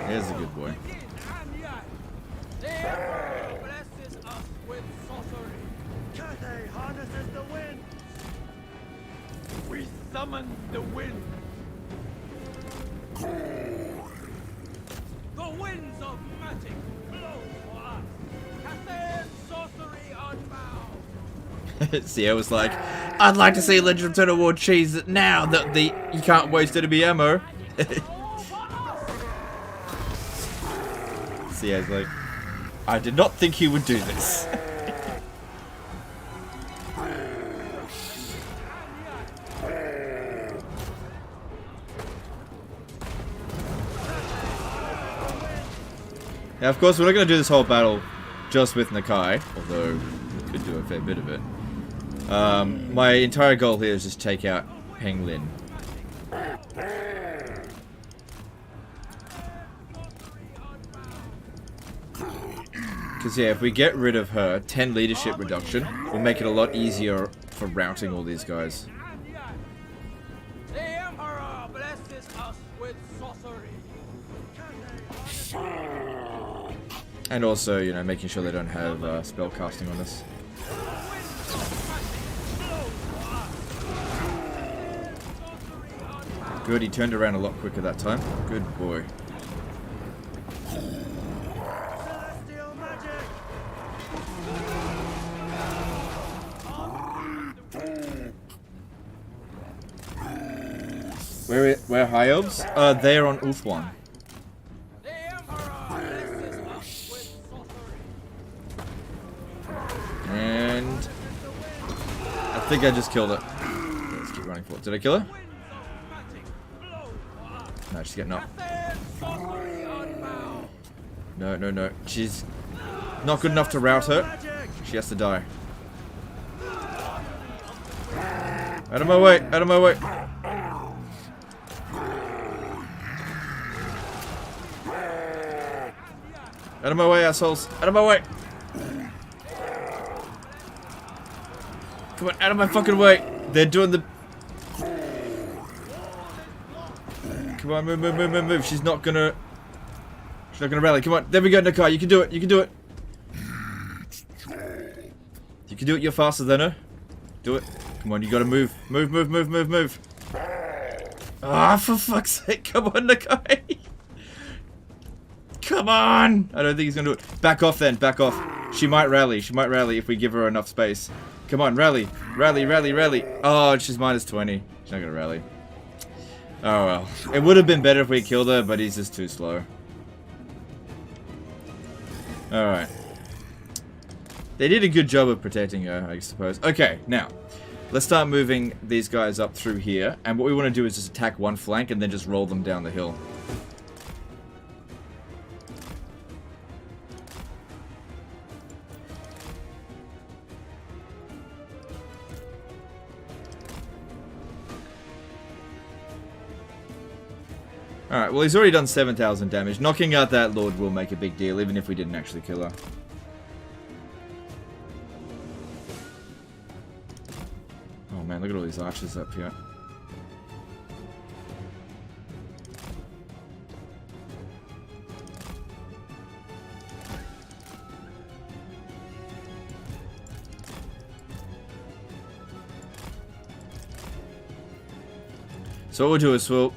[SPEAKER 1] There's a good boy.
[SPEAKER 2] We summon the wind. The winds of magic blow for us. Cathay sorcery unbound.
[SPEAKER 1] See, I was like, I'd like to see Legend of Total War cheese now that you can't waste enemy ammo. See, I was like, I did not think he would do this. Now, of course, we're not going to do this whole battle just with Nakai, although we could do a fair bit of it. My entire goal here is just take out Peng Lin. Because, yeah, if we get rid of her, 10 leadership reduction will make it a lot easier for routing all these guys.
[SPEAKER 2] The Emperor blesses us with sorcery.
[SPEAKER 1] And also, you know, making sure they don't have spell casting on us. Good, he turned around a lot quicker that time. Good boy.
[SPEAKER 2] Celestial magic.
[SPEAKER 1] Where high elves? They're on Ulthuan.
[SPEAKER 2] The Emperor blesses us with sorcery.
[SPEAKER 1] And I think I just killed it. Let's keep running for it. Did I kill her? No, she's getting up. No, no, no. She's not good enough to rout her. She has to die. Out of my way! Out of my way! Out of my way, assholes! Out of my way! Come on, out of my fucking way! They're doing the... Come on, move, move, move, move, move. She's not gonna rally. Come on, there we go, Nakai. You can do it. You can do it. You can do it. You're faster than her. Do it. Come on, you gotta move. Move, move, move, move, move. Ah, for fuck's sake. Come on, Nakai. Come on. I don't think he's gonna do it. Back off then. Back off. She might rally. She might rally if we give her enough space. Come on, rally. Rally, rally, rally. Oh, she's minus 20. She's not gonna rally. Oh well. It would have been better if we killed her, but he's just too slow. Alright. They did a good job of protecting her, I suppose. Okay, now. Let's start moving these guys up through here. And what we want to do is just attack one flank and then just roll them down the hill. Alright, well he's already done 7,000 damage. Knocking out that Lord will make a big deal, even if we didn't actually kill her. man, look at all these archers up here. So what we'll do is we'll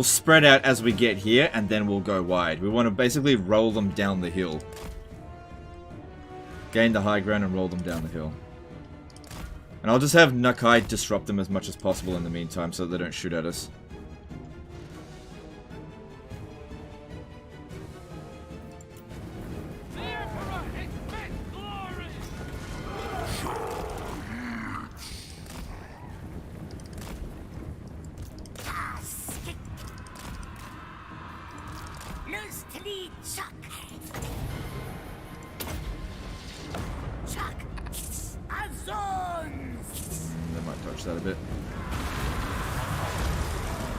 [SPEAKER 1] spread out as we get here, and then we'll go wide. We want to basically roll them down the hill. Gain the high ground and roll them down the hill. And I'll just have Nakai disrupt them as much as possible in the meantime, so that they don't shoot at us. That a bit.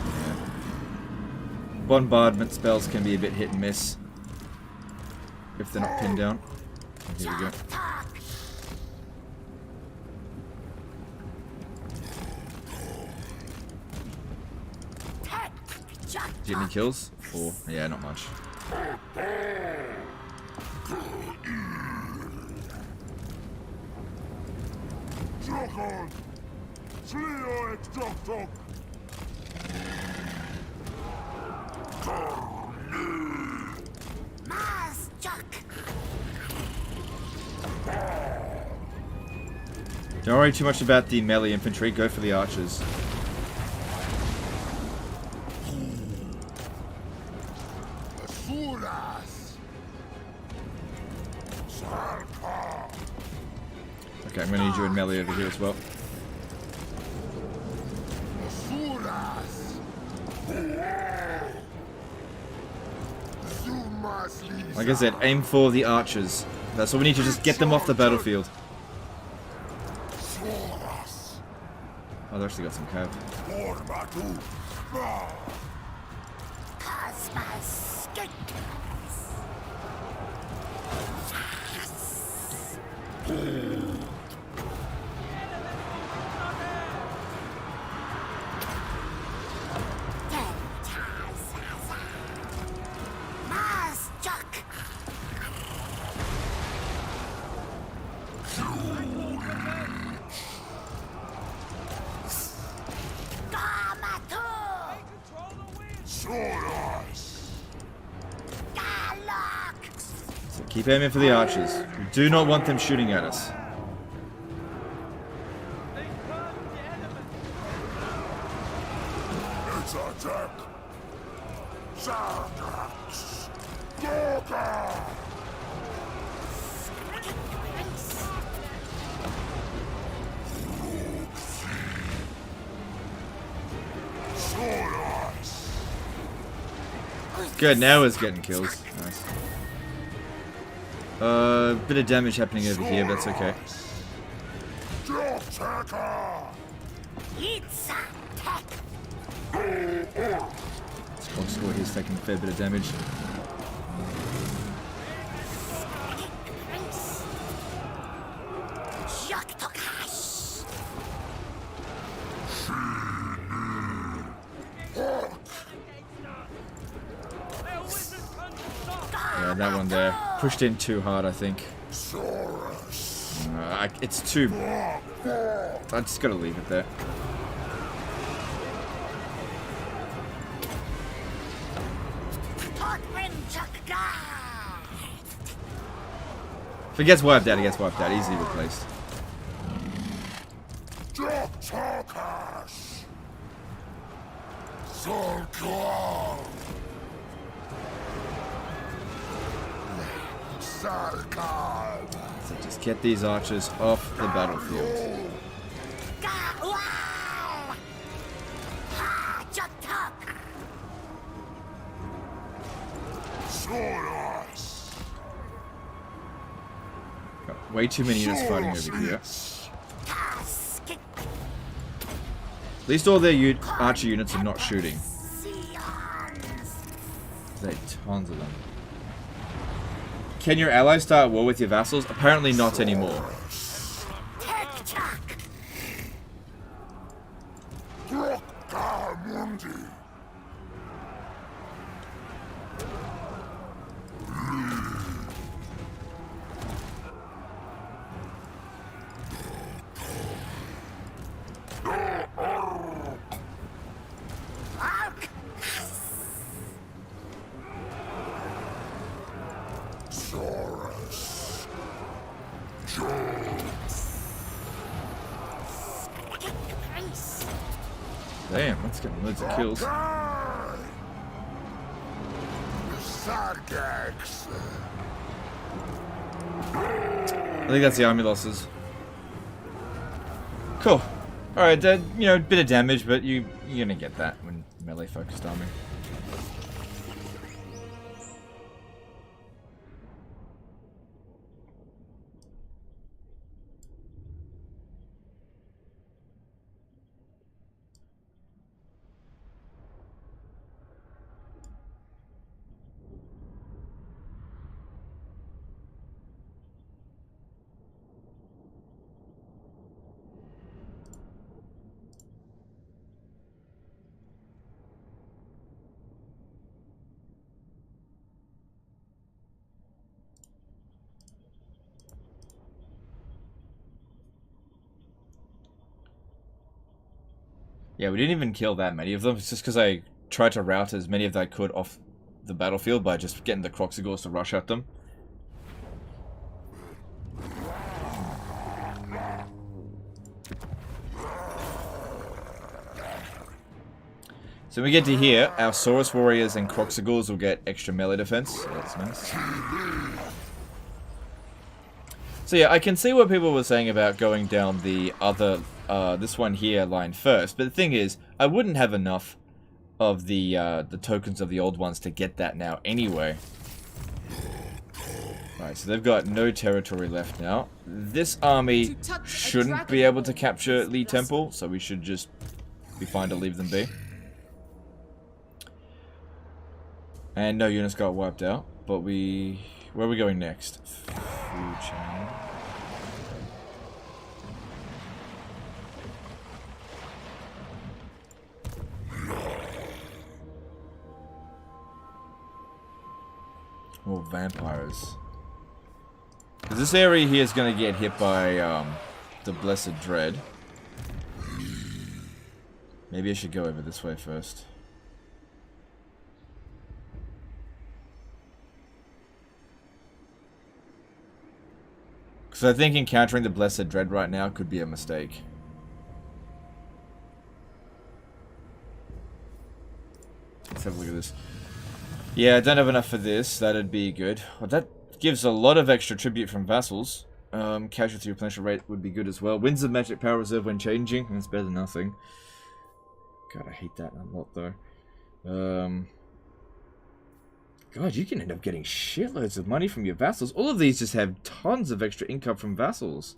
[SPEAKER 1] Yeah. Bombardment spells can be a bit hit and miss if they're not pinned down. Here we go. Get any kills? Or yeah, not much. Don't worry too much about the melee infantry, go for the archers. Okay, I'm going to need you in melee over here as well. Like I said, aim for the archers. That's what we need to just get them off the battlefield. Oh, they actually got some cav. So keep aiming for the archers. We do not want them shooting at us. Good, now it's getting kills. Nice. Bit of damage happening over here, but that's okay. Kroxigor, he's taking a fair bit of damage. Yeah, that one there. Pushed in too hard, I think. It's too... I just gotta leave it there. If he gets wiped out, he gets wiped out. Easily replaced. So just get these archers off the battlefield. Got way too many units fighting over here. At least all their archer units are not shooting. There's tons of them. Can your allies start war with your vassals? Apparently not anymore. Damn, let's get loads of kills.
[SPEAKER 4] I
[SPEAKER 1] think that's the army losses. Cool. Alright, you know, bit of damage, but you're gonna get that when melee focused army. Yeah, we didn't even kill that many of them. It's just because I tried to route as many of that I could off the battlefield by just getting the Kroxigors to rush at them. So when we get to here, our Saurus Warriors and Kroxigors will get extra melee defense. So that's nice. So yeah, I can see what people were saying about going down the other, this one here line first. But the thing is, I wouldn't have enough of the tokens of the old ones to get that now anyway. Right, so they've got no territory left now. This army shouldn't be able to capture Lee Temple, so we should just be fine to leave them be. And no units got wiped out, but where are we going next? Food chain. More vampires. Because this area here is going to get hit by the Blessed Dread. Maybe I should go over this way first. Because I think encountering the Blessed Dread right now could be a mistake. Let's have a look at this. Yeah, I don't have enough for this. That'd be good. Well, that gives a lot of extra tribute from vassals. Casualty replenishment rate would be good as well. Wins of magic power reserve when changing. That's better than nothing. God, I hate that a lot though. God, you can end up getting shitloads of money from your vassals. All of these just have tons of extra income from vassals.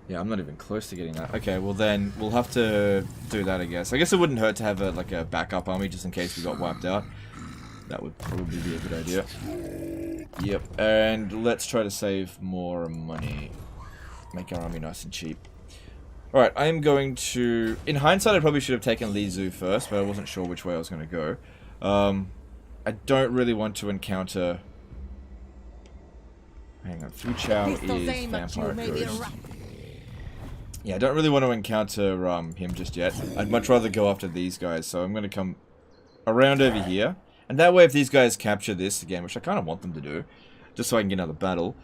[SPEAKER 1] Yeah, I'm not even close to getting that. Okay, well then, we'll have to do that, I guess. I guess it wouldn't hurt to have like a backup army just in case we got wiped out. That would probably be a good idea. Yep, and let's try to save more money. Make our army nice and cheap. Alright, I am going to... In hindsight, I probably should have taken Li Zhu first, but I wasn't sure which way I was going to go. I don't really want to encounter... Hang on, Fu Chao is Vampire Ghost. Yeah, I don't really want to encounter him just yet. I'd much rather go after these guys, so I'm going to come around over here. And that way, if these guys capture this again, which I kind of want them to do, just so I can get another battle,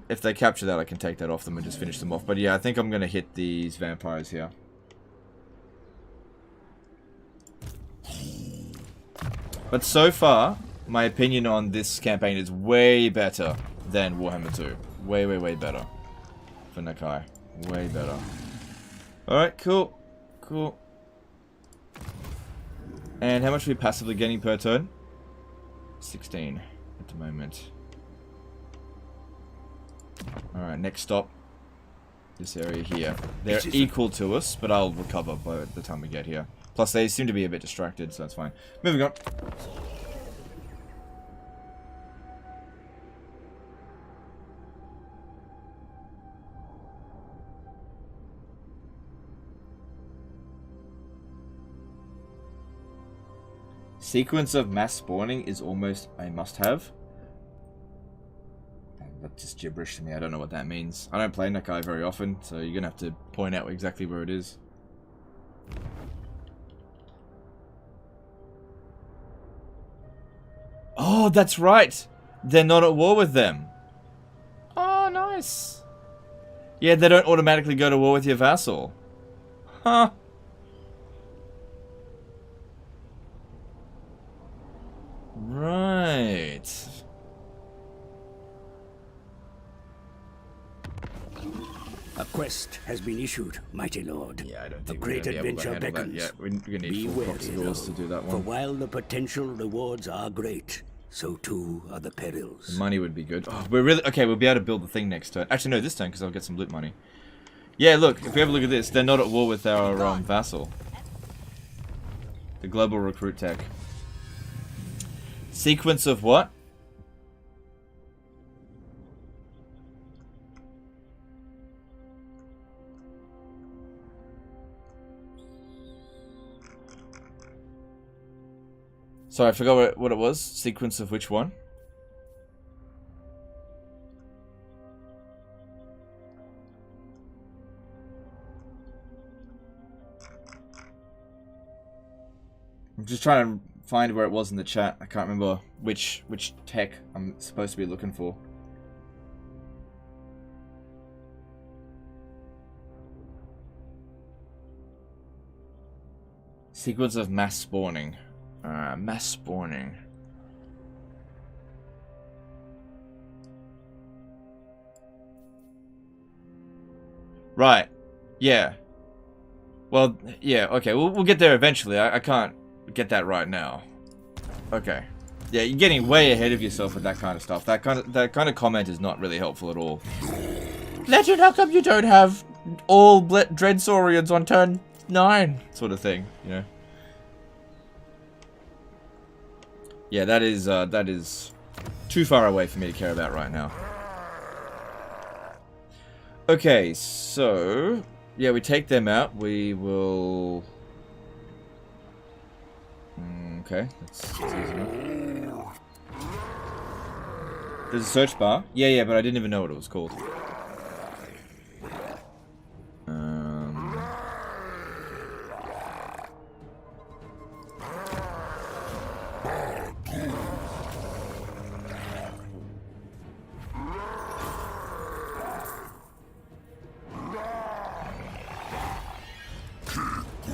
[SPEAKER 1] if they capture that, I can take that off them and just finish them off. But yeah, I think I'm going to hit these vampires here. But so far, my opinion on this campaign is way better than Warhammer 2. Way, way, way better. For Nakai. Way better. Alright, cool. Cool. And how much are we passively getting per turn? 16 at the moment. Alright, next stop. This area here. They're equal to us, but I'll recover by the time we get here. Plus, they seem to be a bit distracted, so that's fine. Moving on. Sequence of mass spawning is almost a must-have. That's just gibberish to me. I don't know what that means. I don't play Nakai very often, so you're going to have to point out exactly where it is. Oh, that's right. They're not at war with them. Oh, nice. Yeah, they don't automatically go to war with your vassal. Huh. Right.
[SPEAKER 4] A quest has been issued, mighty lord.
[SPEAKER 1] Yeah, I don't
[SPEAKER 4] A
[SPEAKER 1] think
[SPEAKER 4] great
[SPEAKER 1] we're gonna be able to
[SPEAKER 4] adventure
[SPEAKER 1] handle that
[SPEAKER 4] beckons.
[SPEAKER 1] yet. We're gonna need
[SPEAKER 4] Be
[SPEAKER 1] full
[SPEAKER 4] wary,
[SPEAKER 1] Kroxigors to
[SPEAKER 4] though,
[SPEAKER 1] do that
[SPEAKER 4] for
[SPEAKER 1] one.
[SPEAKER 4] while the potential rewards are great, so too are the perils.
[SPEAKER 1] Money would be good. Oh, we're really okay. We'll be able to build the thing next turn. Actually, no, this turn because I'll get some loot money. Yeah, look. If we have a look at this, they're not at war with our vassal. The global recruit tech. Sequence of what? Sorry, I forgot what it was. Sequence of which one? I'm just trying to find where it was in the chat. I can't remember which tech I'm supposed to be looking for. Sequence of mass spawning. Mass spawning. Right. Yeah. Well, yeah, okay. We'll get there eventually. I can't get that right now. Okay. Yeah, you're getting way ahead of yourself with that kind of stuff. That kind of comment is not really helpful at all. Legend, how come you don't have all Dreadsaurians on turn 9? Sort of thing, you know. Yeah, that is too far away for me to care about right now. Okay, so yeah, we take them out. We will. Okay, that's easy enough. There's a search bar. Yeah, but I didn't even know what it was called.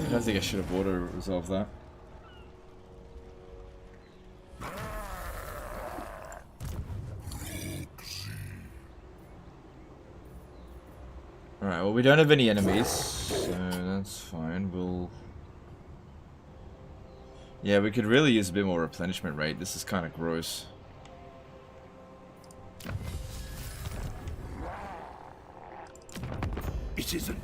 [SPEAKER 1] I think I should have auto-resolved that. Alright, well we don't have any enemies, so that's fine. Yeah, we could really use a bit more replenishment rate. This is kind of gross.
[SPEAKER 4] It isn't.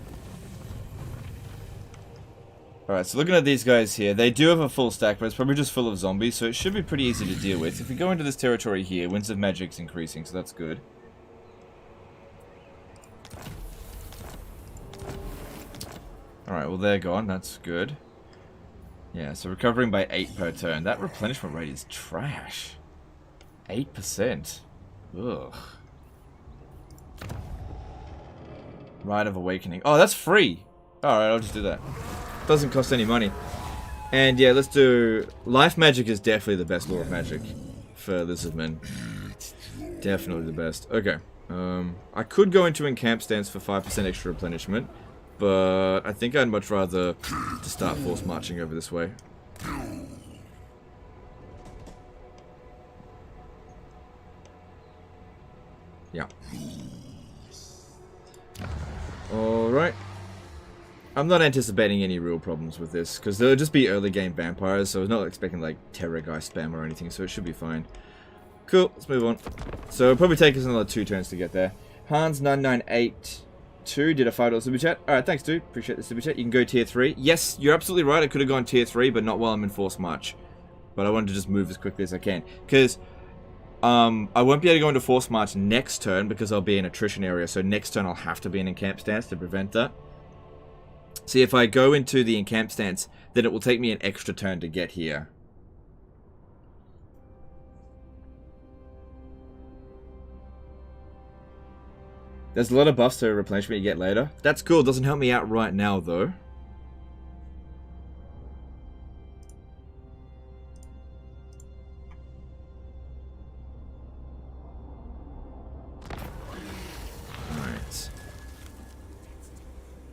[SPEAKER 1] Alright, so looking at these guys here, they do have a full stack, but it's probably just full of zombies, so it should be pretty easy to deal with. If we go into this territory here, Winds of Magic's increasing, so that's good. Alright, well they're gone, that's good. Yeah, so recovering by 8 per turn. That replenishment rate is trash. 8%. Ugh. Rite of Awakening. Oh, that's free! Alright, I'll just do that. Doesn't cost any money. And yeah, let's do... Life Magic is definitely the best Law of Magic for Lizardmen. Definitely the best. Okay. I could go into Encamp Stance for 5% extra replenishment, but I think I'd much rather to start force marching over this way. Yeah. Alright. I'm not anticipating any real problems with this, because there'll just be early game vampires, so I was not expecting like Terror Guy spam or anything, so it should be fine. Cool, let's move on. So it'll probably take us another 2 turns to get there. Hans9982 did a $5 super chat. Alright, thanks dude, appreciate the super chat. You can go tier 3. Yes, you're absolutely right, I could have gone tier 3, but not while I'm in Force March. But I wanted to just move as quickly as I can, because I won't be able to go into Force March next turn, because I'll be in Attrition area, so next turn I'll have to be in Encamp Stance to prevent that. See, if I go into the Encamp Stance, then it will take me an extra turn to get here. There's a lot of buffs to replenishment you get later. That's cool, doesn't help me out right now though.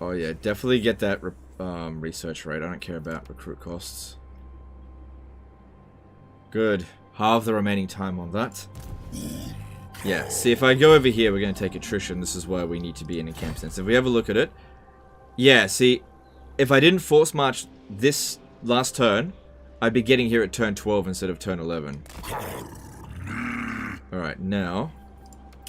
[SPEAKER 1] Oh yeah, definitely get that research rate. I don't care about recruit costs. Good. Halve the remaining time on that. Yeah, see, if I go over here, we're going to take attrition. This is where we need to be in a camp sense. If we have a look at it, yeah, see, if I didn't force march this last turn, I'd be getting here at turn 12 instead of turn 11. Alright, now,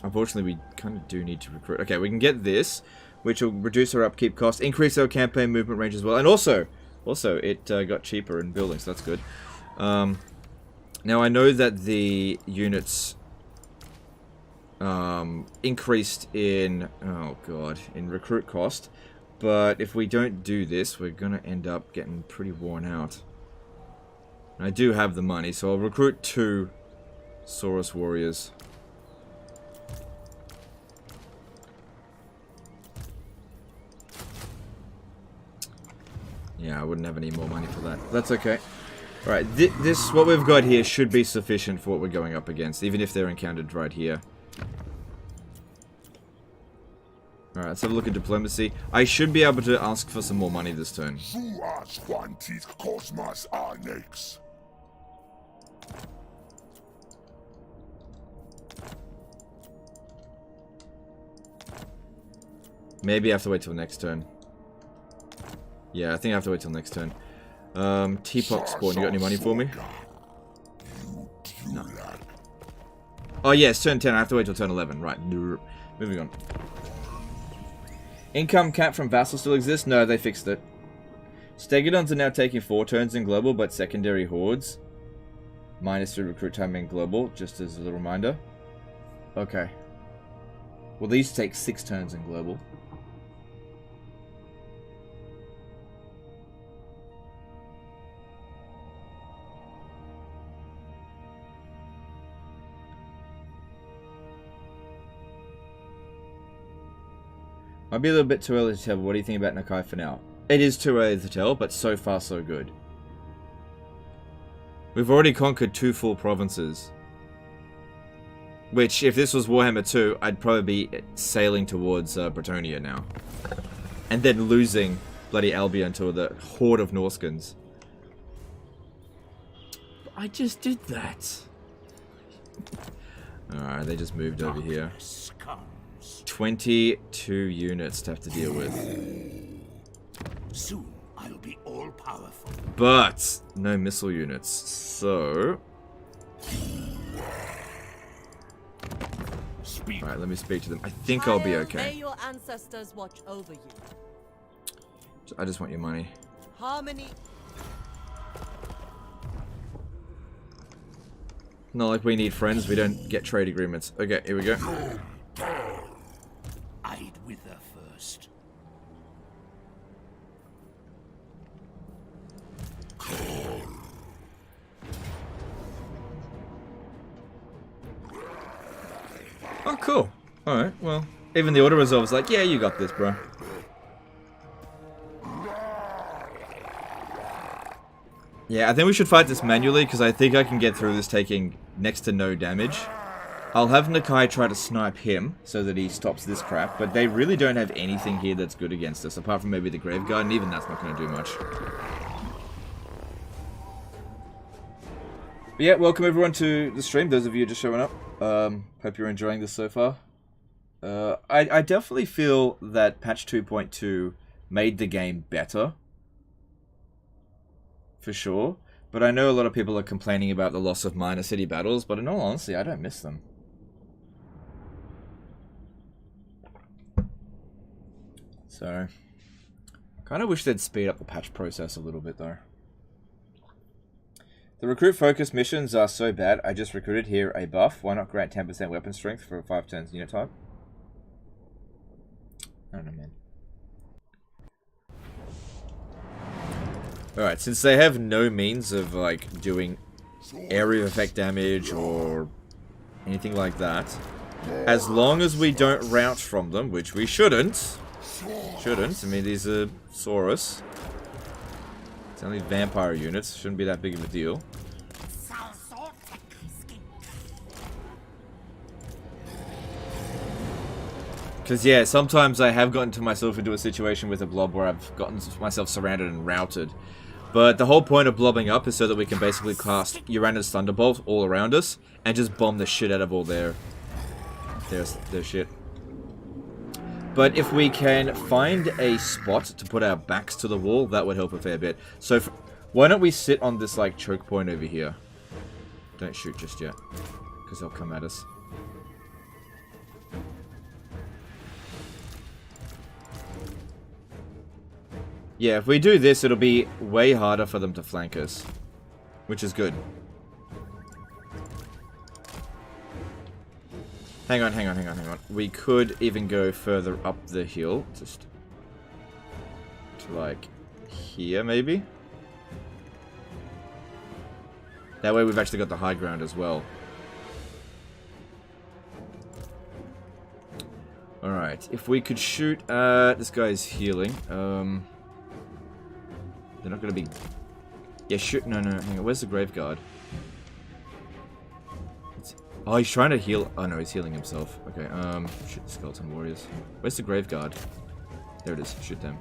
[SPEAKER 1] unfortunately, we kind of do need to recruit. Okay, we can get this, which will reduce our upkeep cost, increase our campaign movement range as well, and also it got cheaper in building, so that's good. Now, I know that the units increased in, oh god, in recruit cost, but if we don't do this, we're going to end up getting pretty worn out. And I do have the money, so I'll recruit 2 Saurus warriors. Yeah, I wouldn't have any more money for that. That's okay. Alright, this, what we've got here should be sufficient for what we're going up against, even if they're encountered right here. Alright, let's have a look at diplomacy. I should be able to ask for some more money this turn. Maybe I have to wait till next turn. Yeah, I think I have to wait till next turn. Teapot spawn, you got any money for me? No. Oh yes, turn 10, I have to wait till turn 11. Right, moving on. Income cap from vassal still exists? No, they fixed it. Stegodons are now taking 4 turns in global, but secondary hordes. -3 recruit time in global, just as a reminder. Okay. Well, these take 6 turns in global. Might be a little bit too early to tell, but what do you think about Nakai for now? It is too early to tell, but so far so good. We've already conquered 2 full provinces. Which, if this was Warhammer 2, I'd probably be sailing towards Bretonia now. And then losing bloody Albion to the horde of Norskins. But I just did that. Alright, they just moved over here. 22 units to have to deal with.
[SPEAKER 4] Soon I'll be all powerful.
[SPEAKER 1] But no missile units. So alright, let me speak to them. I think I'll be okay.
[SPEAKER 3] May your ancestors watch over you.
[SPEAKER 1] I just want your money.
[SPEAKER 3] Harmony.
[SPEAKER 1] Not like we need friends, we don't get trade agreements. Okay, here we go.
[SPEAKER 4] I'd wither first.
[SPEAKER 1] Oh, cool. Alright, well, even the auto resolve's like, yeah, you got this, bro. Yeah, I think we should fight this manually, because I think I can get through this taking next to no damage. I'll have Nakai try to snipe him, so that he stops this crap, but they really don't have anything here that's good against us, apart from maybe the Graveguard, and even that's not going to do much. But yeah, welcome everyone to the stream, those of you just showing up. Hope you're enjoying this so far. I definitely feel that patch 2.2 made the game better. For sure. But I know a lot of people are complaining about the loss of minor city battles, but in all honesty, I don't miss them. So, kind of wish they'd speed up the patch process a little bit, though. The recruit focus missions are so bad, I just recruited here a buff. Why not grant 10% weapon strength for 5 turns unit type? I don't know, man. Alright, since they have no means of, like, doing area effect damage or anything like that, as long as we don't rout from them, which we shouldn't. I mean, these are Saurus. It's only vampire units, shouldn't be that big of a deal. Because, yeah, sometimes I have gotten myself into a situation with a blob where I've gotten myself surrounded and routed. But the whole point of blobbing up is so that we can basically cast Uranus Thunderbolt all around us and just bomb the shit out of all their shit. But if we can find a spot to put our backs to the wall, that would help a fair bit. So why don't we sit on this, like, choke point over here? Don't shoot just yet, because they'll come at us. Yeah, if we do this, it'll be way harder for them to flank us. Which is good. Hang on. We could even go further up the hill. Just to, like, here, maybe? That way we've actually got the high ground as well. Alright, if we could shoot at... This guy's healing. They're not going to be... Yeah, shoot... No, hang on. Where's the Grave Guard? Oh, he's trying to heal... Oh, no, he's healing himself. Okay, shoot the Skeleton Warriors. Where's the Grave Guard? There it is. Shoot them.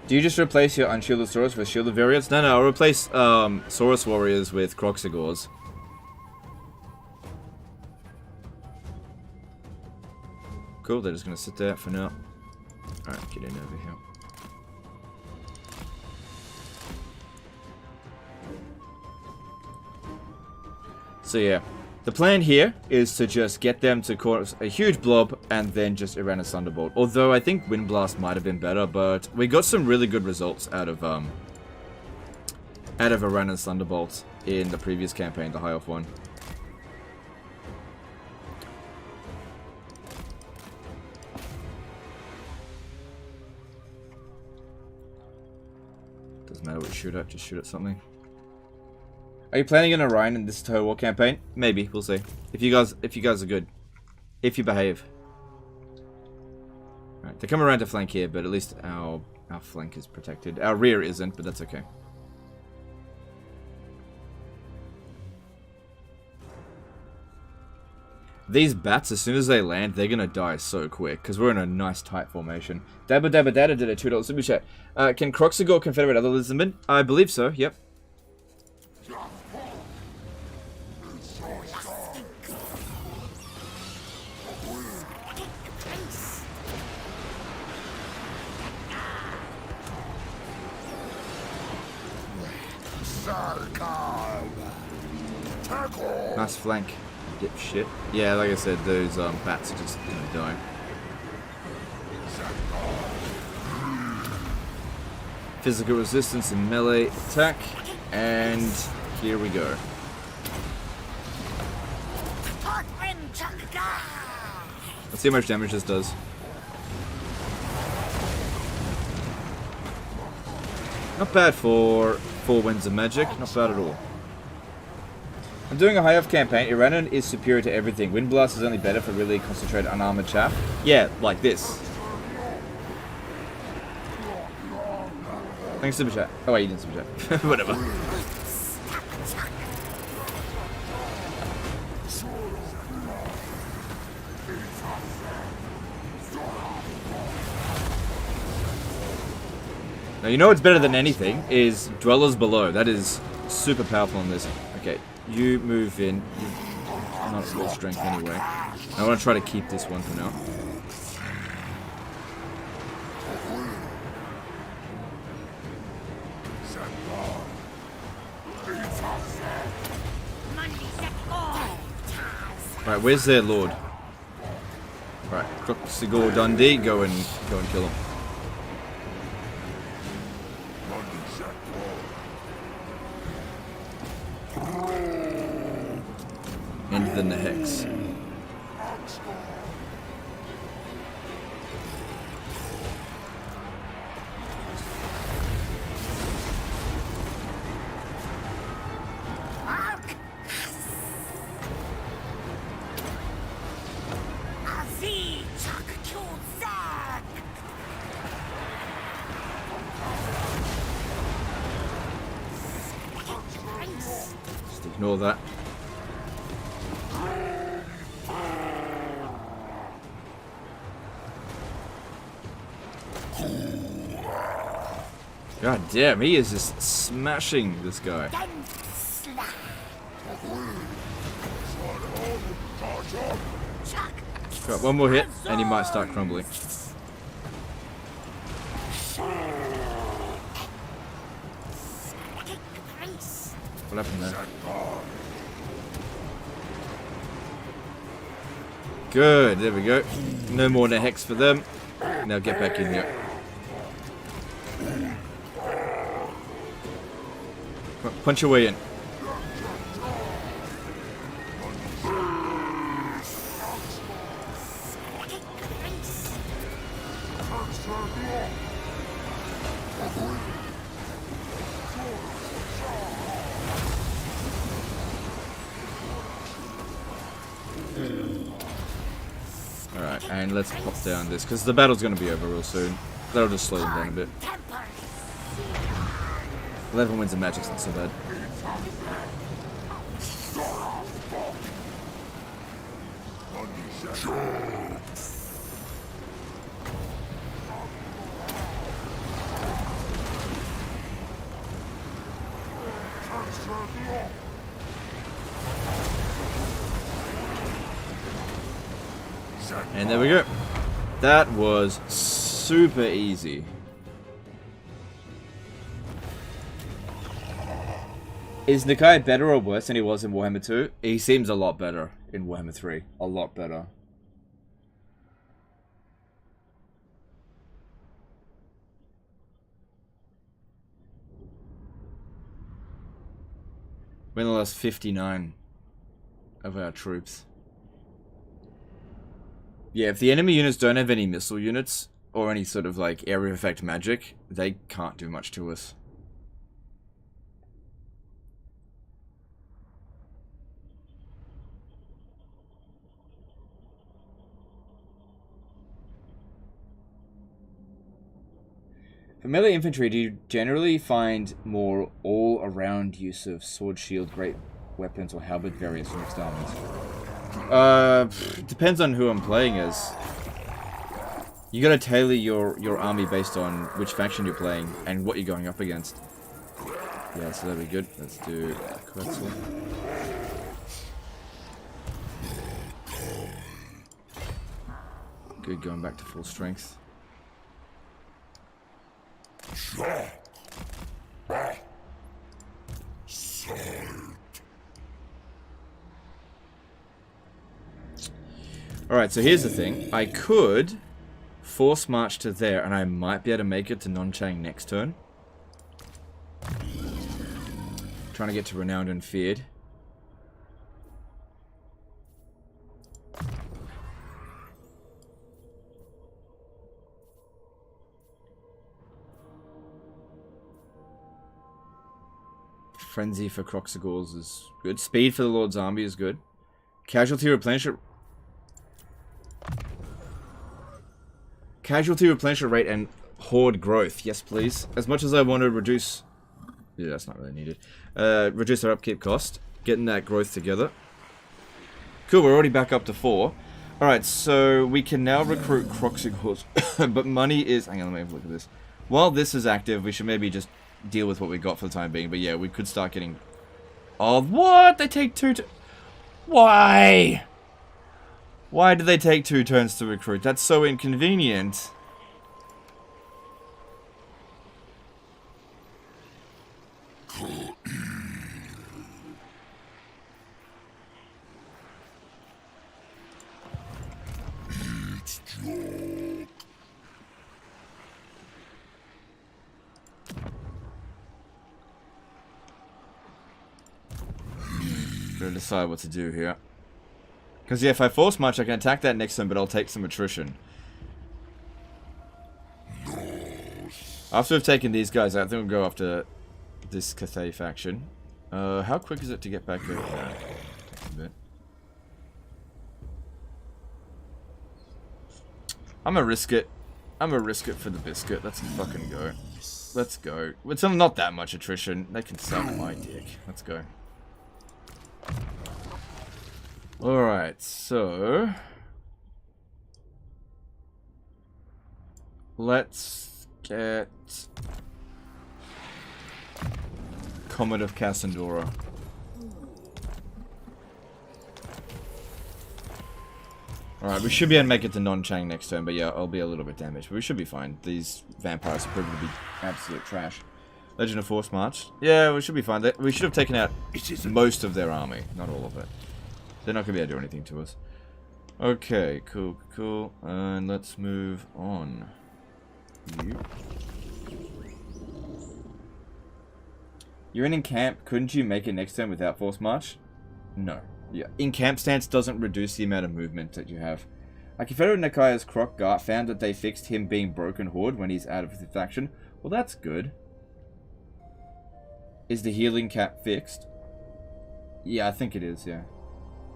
[SPEAKER 1] Do you just replace your unshielded Saurus with shielded variants? No, I'll replace Saurus Warriors with Kroxigors. Cool, they're just gonna sit there for now. Alright, get in over here. So yeah, the plan here is to just get them to cause a huge blob and then just Uranus Thunderbolt. Although I think Wind Blast might have been better, but we got some really good results out of Uranus Thunderbolt in the previous campaign, the High Elf one. Doesn't matter what you shoot at, just shoot at something. Are you planning on Orion in this Total War campaign? Maybe, we'll see. If you guys are good. If you behave. Alright, they come around to flank here, but at least our flank is protected. Our rear isn't, but that's okay. These bats, as soon as they land, they're gonna die so quick, because we're in a nice tight formation. Dabba Dabba Dada did a $2 super chat. Can Kroxigor confederate other lizardmen? I believe so, yep. Nice flank, dipshit. Yeah, like I said, those bats are just gonna die. Physical resistance and melee attack, and here we go. Let's see how much damage this does. Not bad for 4 Winds of Magic, not bad at all. I'm doing a high elf campaign. Iranon is superior to everything. Wind Blast is only better for really concentrated unarmored chaff. Yeah, like this. Thanks, Super Chat. Oh wait, you didn't Super Chat. Whatever. Now, you know what's better than anything is Dwellers Below. That is super powerful on this. Okay, you move in. You're not full strength anyway. I want to try to keep this one for now. Alright, where's their lord? Alright, Kroxigor Dundee, go and kill him. And then the Hex. ignore that. God damn, he is just smashing this guy. Got one more hit, and he might start crumbling. What happened there? Good, there we go. No more hex for them. Now get back in here. Punch your way in. Alright, and let's pop down this, because the battle's going to be over real soon. That'll just slow them down a bit. 11 wins of magic's not so bad. And there we go. That was super easy. Is Nakai better or worse than he was in Warhammer 2? He seems a lot better in Warhammer 3. A lot better. We only lost 59 of our troops. Yeah, if the enemy units don't have any missile units or any sort of like area effect magic, they can't do much to us. For melee infantry, do you generally find more all-around use of sword, shield, great weapons, or halberd variants for mixed armies? Depends on who I'm playing as. You gotta tailor your army based on which faction you're playing and what you're going up against. Yeah, so that'll be good. Let's do Kroxigor. Good, going back to full strength. Alright, so here's the thing. I could force march to there, and I might be able to make it to Nonchang next turn. Trying to get to Renowned and Feared. Frenzy for Kroxigors is good. Speed for the Lord's Army is good. Casualty replenisher. Casualty replenisher rate and horde growth. Yes, please. As much as I want to reduce... Yeah, that's not really needed. Reduce our upkeep cost. Getting that growth together. Cool, we're already back up to 4. Alright, so we can now recruit Kroxigors. But money is... Hang on, let me have a look at this. While this is active, we should maybe just deal with what we got for the time being. But yeah, we could start getting... Oh, what? They take 2 to... Why? Why do they take 2 turns to recruit? That's so inconvenient. Gotta decide what to do here. Because, yeah, if I force march, I can attack that next turn, but I'll take some attrition. After we've taken these guys out, I think we'll go after this Cathay faction. How quick is it to get back over there? Takes a bit. I'm gonna risk it. I'm gonna risk it for the biscuit. Let's fucking go. Let's go. With some not that much attrition, they can suck my dick. Let's go. Alright, so... let's get... Comet of Cassandora. Alright, we should be able to make it to non-Chang next turn, but yeah, I'll be a little bit damaged. But we should be fine. These vampires are proving to be absolute trash. Legend of Force March. Yeah, we should be fine. We should have taken out most of their army, not all of it. They're not going to be able to do anything to us. Okay, cool, cool. And let's move on. You. You're in camp. Couldn't you make it next turn without Force March? No. Yeah. In camp stance doesn't reduce the amount of movement that you have. A Confederate Nakai's Kroxigor found that they fixed him being Broken Horde when he's out of the faction. Well, that's good. Is the healing cap fixed? Yeah, I think it is, yeah.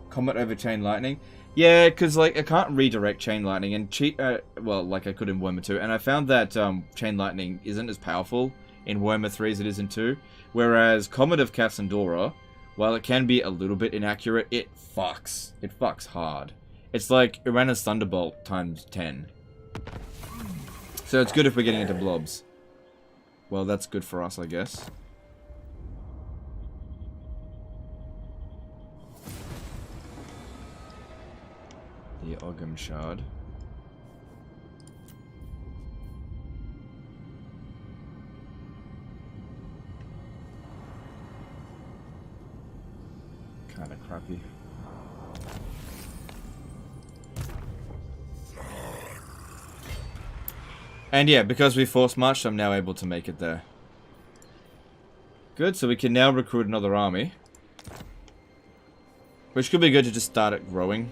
[SPEAKER 1] Comet over Chain Lightning? Yeah, because, like, I can't redirect Chain Lightning and cheat, well, like I could in Warhammer 2, and I found that, Chain Lightning isn't as powerful in Warhammer 3 as it is in 2, whereas Comet of Cassandora, while it can be a little bit inaccurate, it fucks. It fucks hard. It's like Irana's Thunderbolt times 10. So it's good if we're getting into blobs. Well, that's good for us, I guess. The Ogham Shard. Kinda crappy. And yeah, because we force marched, I'm now able to make it there. Good, so we can now recruit another army. Which could be good to just start it growing.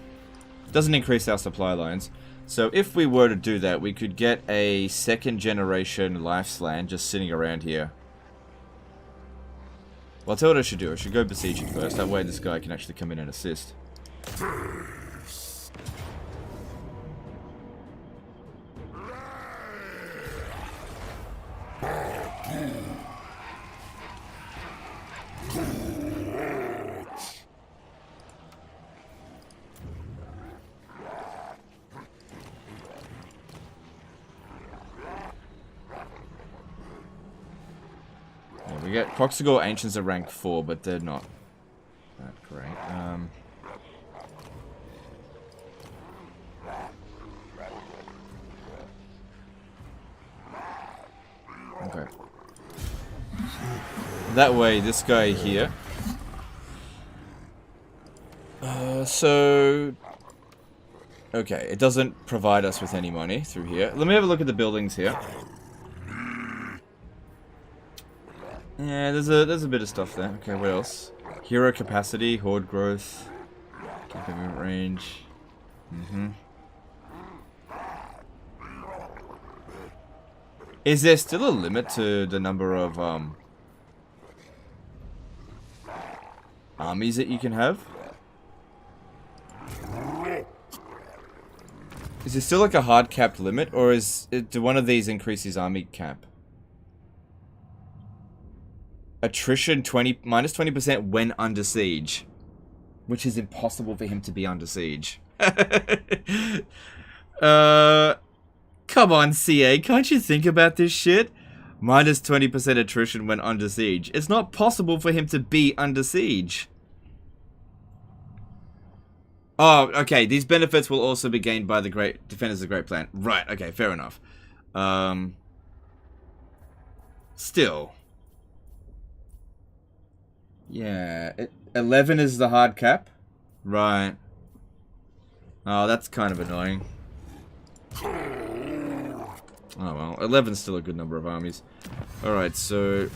[SPEAKER 1] Doesn't increase our supply lines. So if we were to do that, we could get a second generation Lifeslan just sitting around here. Well, I'll tell you what I should do. I should go besiege it first. That way this guy can actually come in and assist. We get Kroxigor Ancients at rank 4, but they're not that great. Okay. That way, this guy here. Okay, it doesn't provide us with any money through here. Let me have a look at the buildings here. Yeah, there's a bit of stuff there. Okay, what else? Hero capacity, horde growth, movement range. Is there still a limit to the number of armies that you can have? Is there still like a hard capped limit, or do one of these increase his army cap? Attrition minus 20% when under siege. Which is impossible for him to be under siege. Come on, CA, can't you think about this shit? Minus 20% attrition when under siege. It's not possible for him to be under siege. Oh, okay, these benefits will also be gained by the Great Defenders of the Great Plan. Right, okay, fair enough. Still. Yeah, 11 is the hard cap? Right. Oh, that's kind of annoying. Oh well, 11's still a good number of armies. Alright, so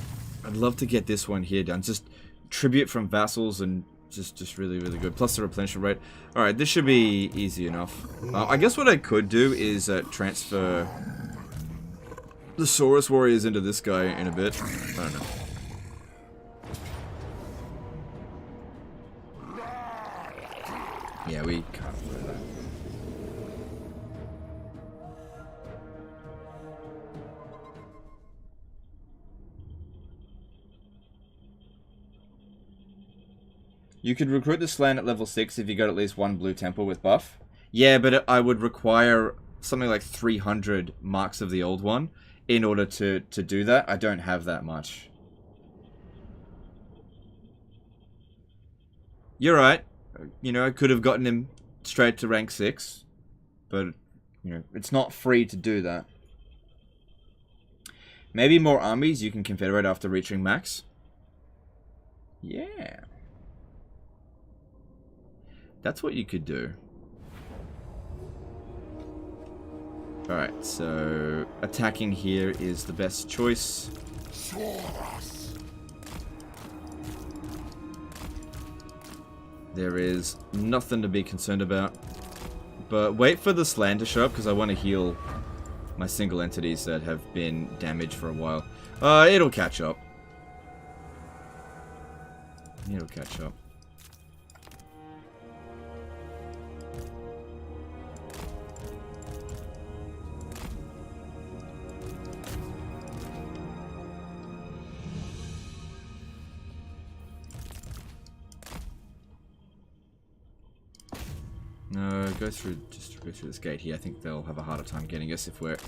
[SPEAKER 1] I'd love to get this one here done. Just tribute from vassals and just really, really good. Plus the replenishment rate. Alright, this should be easy enough. I guess what I could do is transfer the Saurus Warriors into this guy in a bit. I don't know. Yeah, we can't afford that. You could recruit the Slan at level 6 if you got at least one blue temple with buff. Yeah, but I would require something like 300 marks of the old one in order to do that. I don't have that much. You're right. You know, I could have gotten him straight to rank 6. But, you know, it's not free to do that. Maybe more armies you can confederate after reaching max. Yeah. That's what you could do. Alright, so attacking here is the best choice. There is nothing to be concerned about. But wait for the Slan to show up because I want to heal my single entities that have been damaged for a while. It'll catch up. It'll catch up. No, just go through this gate here. I think they'll have a harder time getting us if we're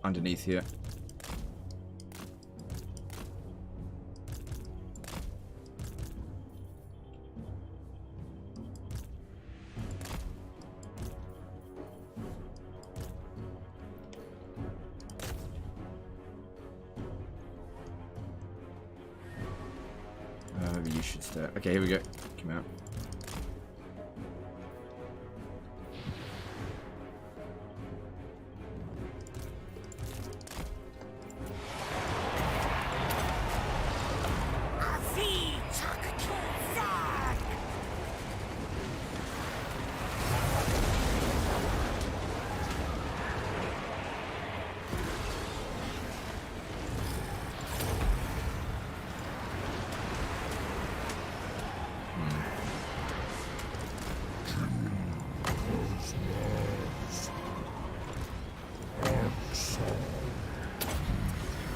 [SPEAKER 1] underneath here. Maybe you should start. Okay, here we go. Come out.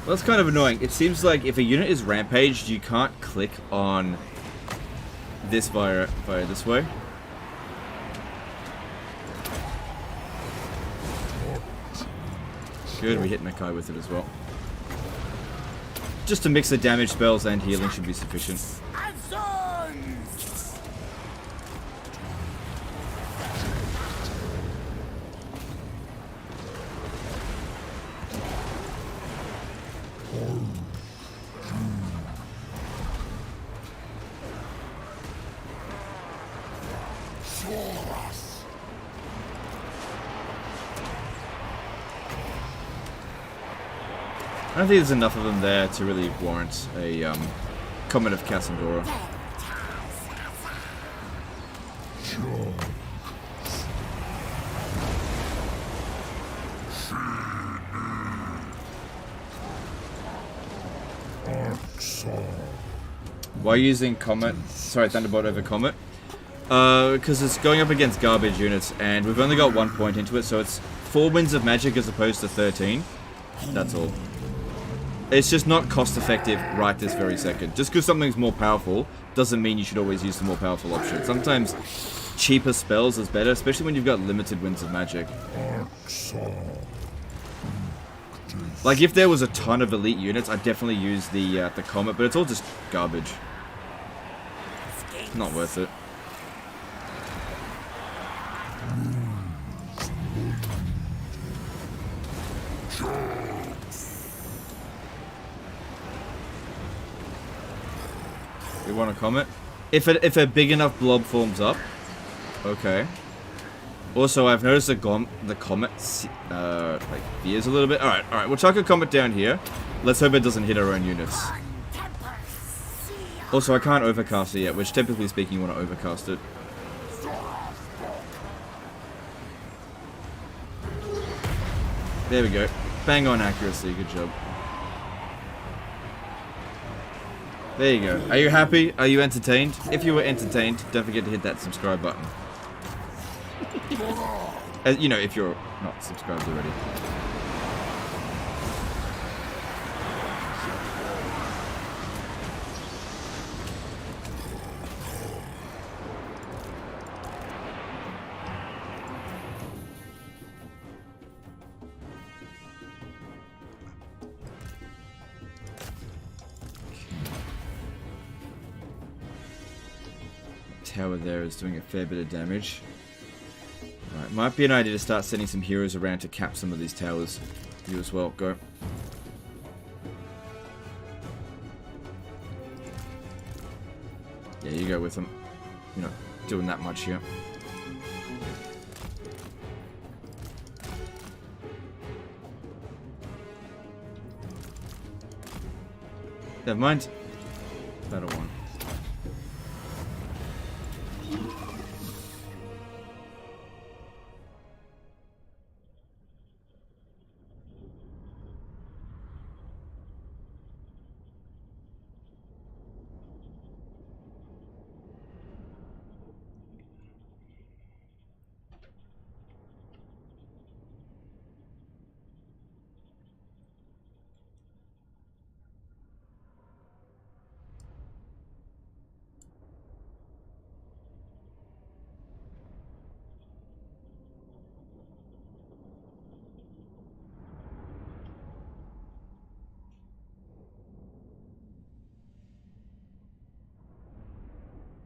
[SPEAKER 1] Well, that's kind of annoying. It seems like if a unit is rampaged, you can't click on this via this way. Good, we hit Nakai with it as well. Just to mix the damage spells and healing should be sufficient. I don't think there's enough of them there to really warrant a Comet of Cassandora. Why using Comet? Sorry, Thunderbolt over Comet? Because it's going up against garbage units, and we've only got 1 point into it, so it's 4 winds of magic as opposed to 13. That's all. It's just not cost effective right this very second. Just because something's more powerful doesn't mean you should always use the more powerful option. Sometimes cheaper spells is better, especially when you've got limited winds of magic. Like if there was a ton of elite units, I'd definitely use the Comet, but it's all just garbage. Not worth it. We want a Comet? If a big enough blob forms up, okay. Also, I've noticed the Comet like veers a little bit. All right. We'll chuck a Comet down here. Let's hope it doesn't hit our own units. Also, I can't overcast it yet, which typically speaking, you want to overcast it. There we go. Bang on accuracy. Good job. There you go. Are you happy? Are you entertained? If you were entertained, don't forget to hit that subscribe button. You know, if you're not subscribed already. tower there is doing a fair bit of damage. Alright, might be an idea to start sending some heroes around to cap some of these towers. You as well, go. Yeah, you go with them. You're not doing that much here. Never mind. Better one.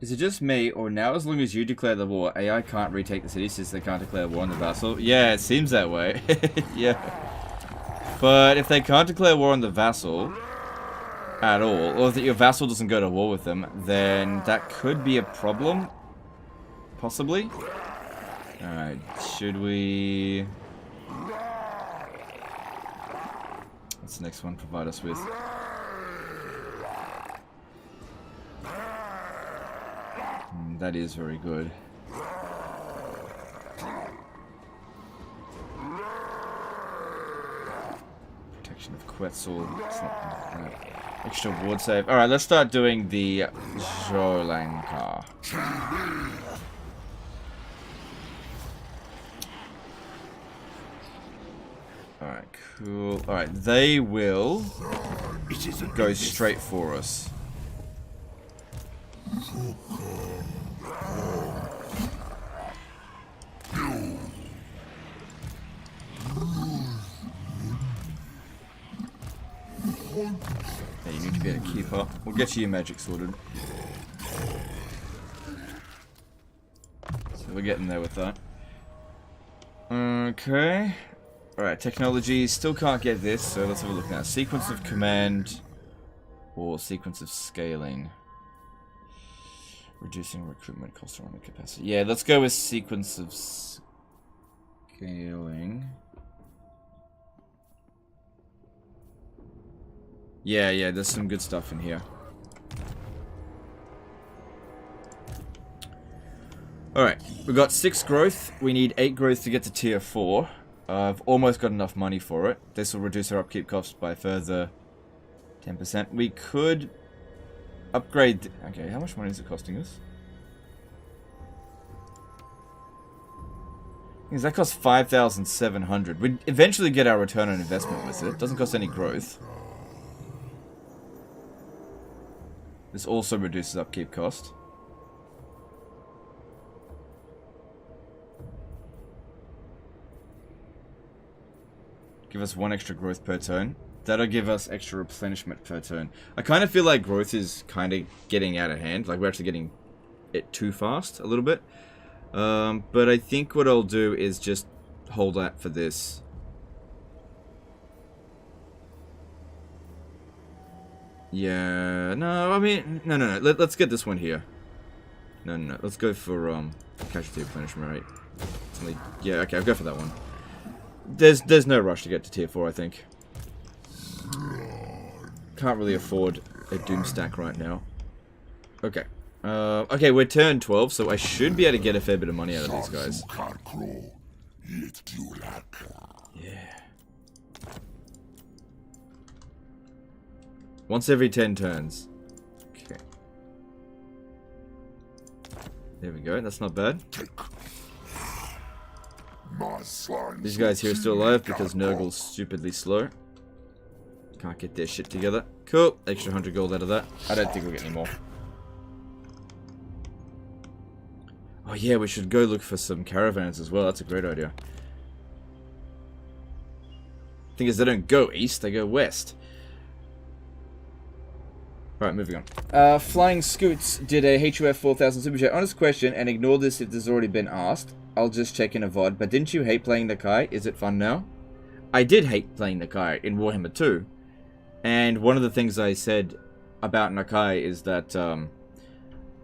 [SPEAKER 1] Is it just me, or now as long as you declare the war, AI can't retake the city since they can't declare war on the vassal? Yeah, it seems that way. Yeah. But if they can't declare war on the vassal at all, or that your vassal doesn't go to war with them, then that could be a problem. Possibly. Alright, should we... What's the next one provide us with? That is very good. Protection of Quetzal. Extra ward save. Alright, let's start doing the Jolanka. Alright, cool. Alright, they will go straight for us. Yeah, you need to be able to keep up. We'll get you your magic sorted. So we're getting there with that. Okay. Alright, technology. Still can't get this, so let's have a look now. Sequence of command or sequence of scaling. Reducing recruitment cost or capacity. Yeah, let's go with sequence of scaling. Yeah, there's some good stuff in here. Alright, we've got 6 growth. We need 8 growth to get to tier 4. I've almost got enough money for it. This will reduce our upkeep costs by a further 10%. We could upgrade... Okay, how much money is it costing us? Because that costs 5,700. We'd eventually get our return on investment with it. Doesn't cost any growth. This also reduces upkeep cost. Give us 1 extra growth per turn. That'll give us extra replenishment per turn. I kind of feel like growth is kind of getting out of hand. Like we're actually getting it too fast a little bit. But I think what I'll do is just hold that for this. Yeah, no, I mean, no. Let's get this one here. No. Let's go for casualty replenishment rate. Yeah, okay, I'll go for that one. There's no rush to get to tier 4, I think. Can't really afford a doom stack right now. Okay. Okay, we're turn 12, so I should be able to get a fair bit of money out of these guys. Yeah. Once every 10 turns. Okay. There we go, that's not bad. These guys here are still alive because Nurgle's stupidly slow. Can't get their shit together. Cool, extra 100 gold out of that. I don't think we'll get any more. Oh yeah, we should go look for some caravans as well. That's a great idea. Thing is, they don't go east, they go west. Alright, moving on. Flying Scoots did a HUF 4000 super chat. Honest question, and ignore this if this has already been asked. I'll just check in a VOD, but didn't you hate playing Nakai? Is it fun now? I did hate playing Nakai in Warhammer 2. And one of the things I said about Nakai is that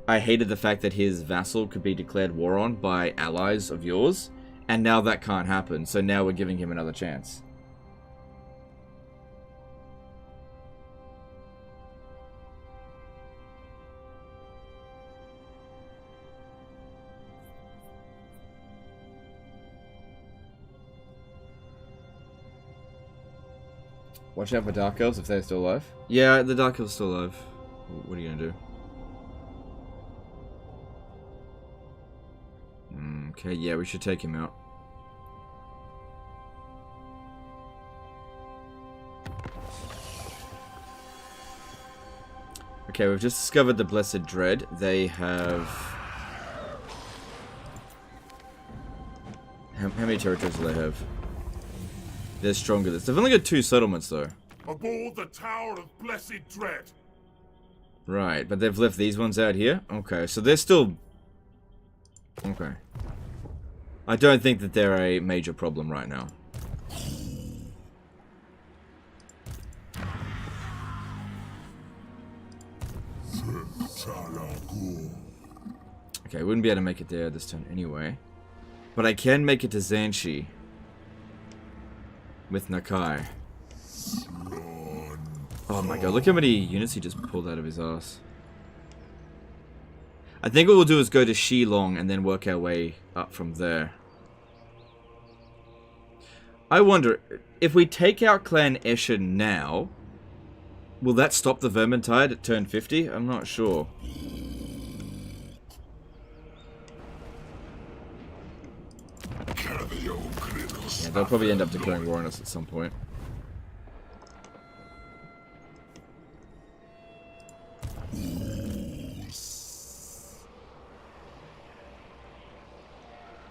[SPEAKER 1] I hated the fact that his vassal could be declared war on by allies of yours. And now that can't happen, so now we're giving him another chance. Watch out for Dark Elves if they're still alive. Yeah, the Dark Elves are still alive. What are you gonna do? Okay, yeah, we should take him out. Okay, we've just discovered the Blessed Dread. They have... How many territories do they have? They're stronger. They've only got 2 settlements, though.
[SPEAKER 5] Aboard the Tower of Blessed Dread.
[SPEAKER 1] Right, but they've left these ones out here? Okay, so they're still... Okay. I don't think that they're a major problem right now. Okay, I wouldn't be able to make it there this turn anyway. But I can make it to Zanshi. With Nakai. Oh my god, look how many units he just pulled out of his ass. I think what we'll do is go to Shilong and then work our way up from there. I wonder, if we take out Clan Escher now, will that stop the Vermintide at turn 50? I'm not sure. Yeah, they'll probably end up declaring war on us at some point.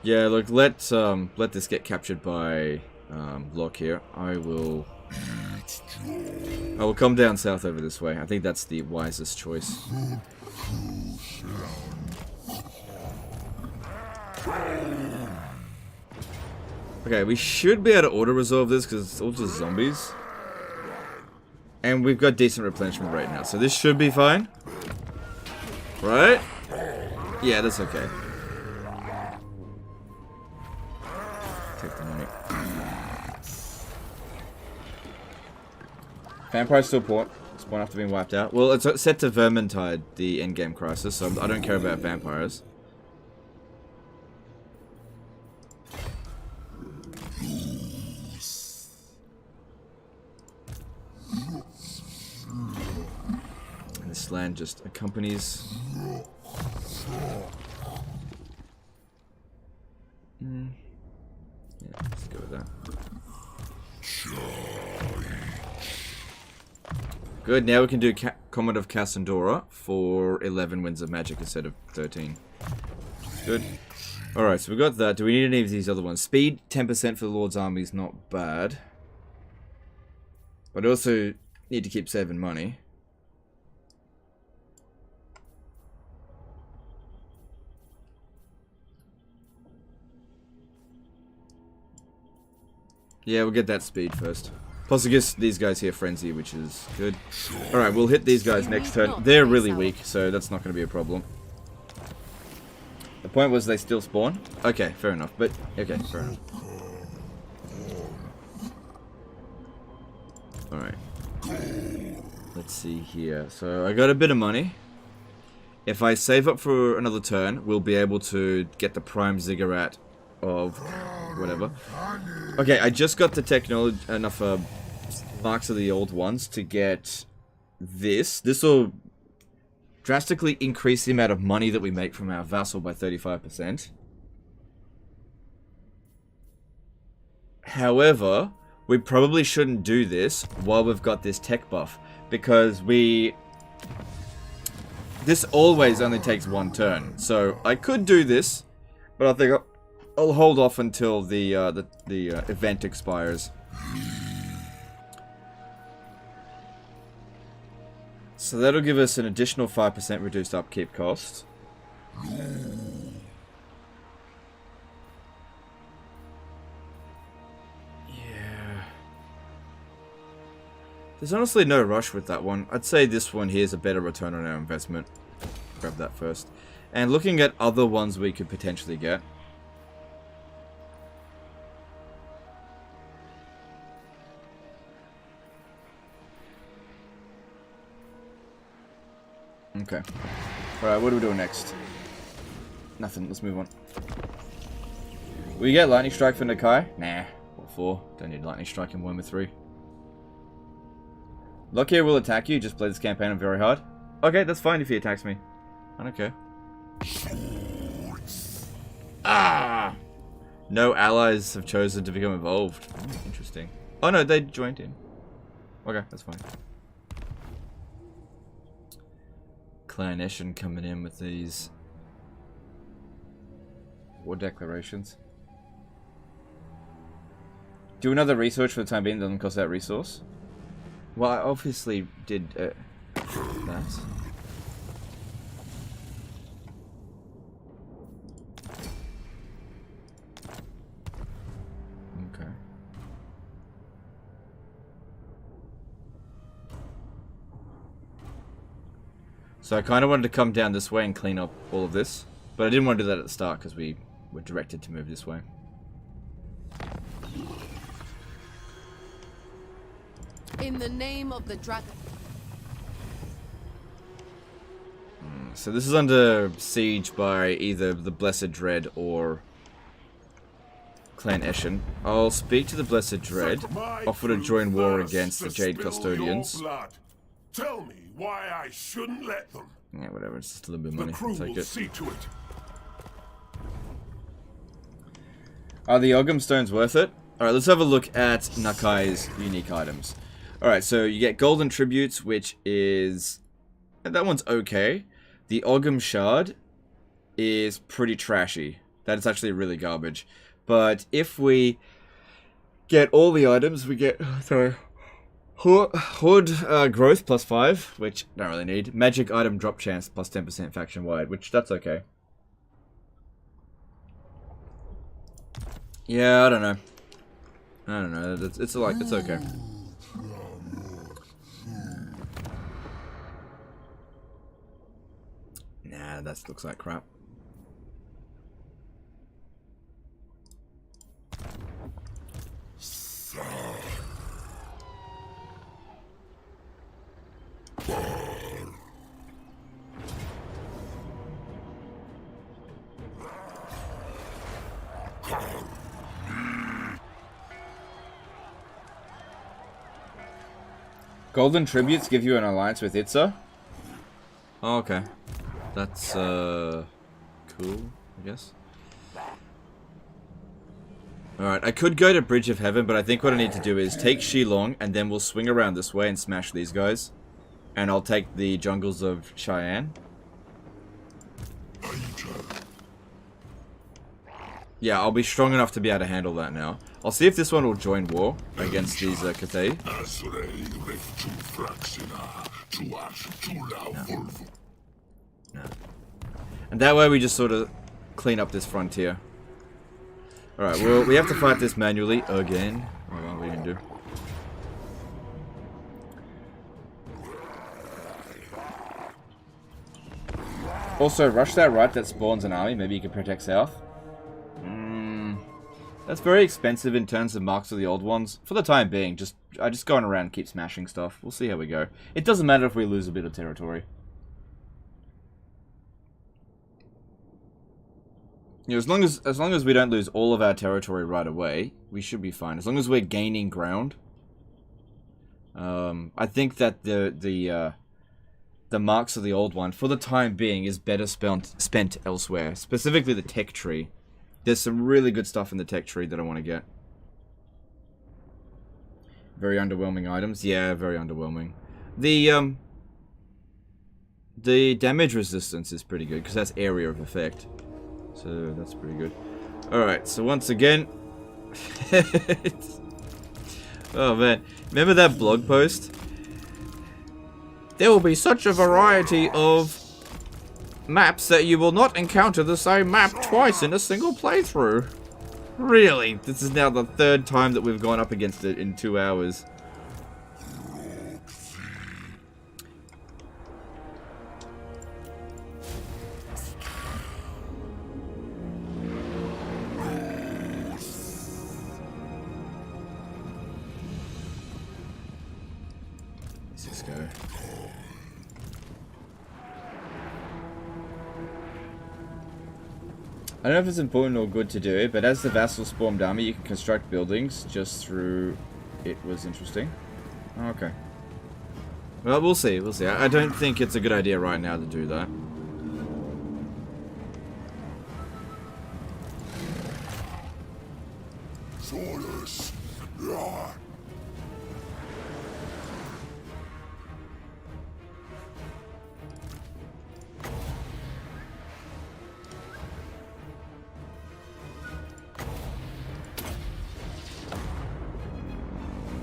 [SPEAKER 1] Yeah, look, let this get captured by Locke here. I will come down south over this way. I think that's the wisest choice. Okay, we should be able to auto-resolve this because it's all just zombies. And we've got decent replenishment right now, so this should be fine. Right? Yeah, that's okay. Take the money. Vampires still spawn after being wiped out. Well, it's set to Vermintide, the endgame crisis, so I don't care about vampires. This land just accompanies. Yeah, let's go with that. Good, now we can do Comet of Cassandora for 11 Winds of Magic instead of 13. Good. Alright, so we got that. Do we need any of these other ones? Speed, 10% for the Lord's Army is not bad. But also need to keep saving money. Yeah, we'll get that speed first. Plus, I guess these guys here frenzy, which is good. Alright, we'll hit these guys next turn. They're really weak, so that's not going to be a problem. The point was they still spawn? Okay, fair enough. But, okay, fair enough. Alright. Let's see here. So, I got a bit of money. If I save up for another turn, we'll be able to get the prime ziggurat of whatever. Okay, I just got the technology, enough marks of the old ones to get this. This will drastically increase the amount of money that we make from our vassal by 35%. However, we probably shouldn't do this while we've got this tech buff, because this always only takes 1 turn. So I could do this, but I think I'll hold off until the event expires. So that'll give us an additional 5% reduced upkeep cost. Yeah. There's honestly no rush with that one. I'd say this one here is a better return on our investment. Grab that first. And looking at other ones we could potentially get. Okay. Alright, what are we doing next? Nothing, let's move on. We get Lightning Strike for Nakai? Nah. What for? Don't need Lightning Strike in Warhammer 3. Lockyer will attack you, just play this campaign on very hard. Okay, that's fine if he attacks me. I don't care. Ah! No allies have chosen to become involved. Interesting. Oh no, they joined in. Okay, that's fine. Clan Eshin coming in with these war declarations. Do another research for the time being, doesn't cost that resource. Well, I obviously did that. Okay. So I kind of wanted to come down this way and clean up all of this. But I didn't want to do that at the start because we were directed to move this way.
[SPEAKER 6] In the name of the dragon.
[SPEAKER 1] So this is under siege by either the Blessed Dread or Clan Eshin. I'll speak to the Blessed Dread, offer to join war against the Jade Custodians.
[SPEAKER 5] Tell me why I shouldn't let them.
[SPEAKER 1] Yeah, whatever, it's just a little bit of money.
[SPEAKER 5] The crew
[SPEAKER 1] Take
[SPEAKER 5] will
[SPEAKER 1] it.
[SPEAKER 5] see to it.
[SPEAKER 1] Are the Ogham Stones worth it? Alright, let's have a look at Nakai's unique items. Alright, so you get Golden Tributes, which is... that one's okay. The Ogham Shard is pretty trashy. That is actually really garbage. But if we get all the items, we get... sorry. Hood growth plus 5, which don't really need. Magic item drop chance plus 10% faction wide, which that's okay. Yeah, I don't know. I don't know. It's like it's okay. Nah, that looks like crap. Golden Tributes give you an alliance with Itza? Oh, okay. That's, cool, I guess. Alright, I could go to Bridge of Heaven, but I think what I need to do is take Shilong, and then we'll swing around this way and smash these guys. And I'll take the jungles of Cheyenne. Yeah, I'll be strong enough to be able to handle that now. I'll see if this one will join war against these Cathay. No. And that way we just sort of clean up this frontier. Alright, well, we have to fight this manually again. Oh, well, what are you gonna do? Also, rush that right that spawns an army. Maybe you can protect south. That's very expensive in terms of marks of the old ones. For the time being, I just going around and keep smashing stuff. We'll see how we go. It doesn't matter if we lose a bit of territory. You know, as long as we don't lose all of our territory right away, we should be fine. As long as we're gaining ground. I think that the marks of the old one, for the time being, is better spent elsewhere. Specifically the tech tree. There's some really good stuff in the tech tree that I want to get. Very underwhelming items. Yeah, very underwhelming. The damage resistance is pretty good, because that's area of effect. So, that's pretty good. Alright, so once again... oh, man. Remember that blog post? There will be such a variety of maps that you will not encounter the same map twice in a single playthrough. Really? This is now the third time that we've gone up against it in 2 hours. Let's go. I don't know if it's important or good to do it, but as the vassal spawned army, you can construct buildings just through... It was interesting. Okay. Well, we'll see, we'll see. I don't think it's a good idea right now to do that.
[SPEAKER 5] Solus.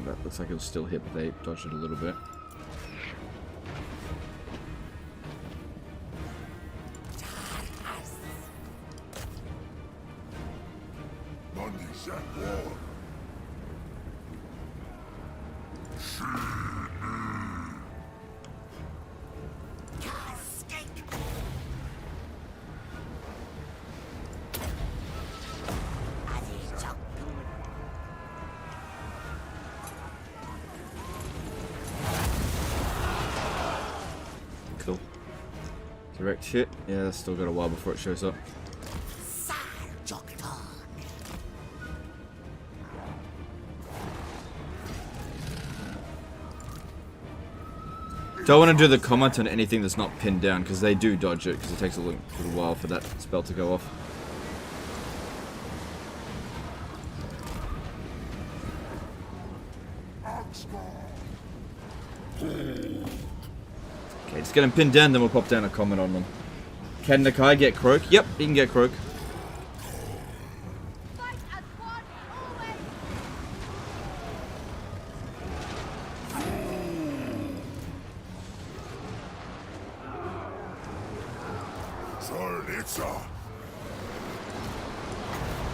[SPEAKER 1] That looks like it'll still hit, but they dodged it a little bit. Cool. Direct hit. Yeah, that's still got a while before it shows up. Don't want to do the comment on anything that's not pinned down, because they do dodge it, because it takes a little while for that spell to go off. Okay, just get them pinned down, then we'll pop down a comment on them. Can Nakai get Kroak? Yep, he can get Kroak.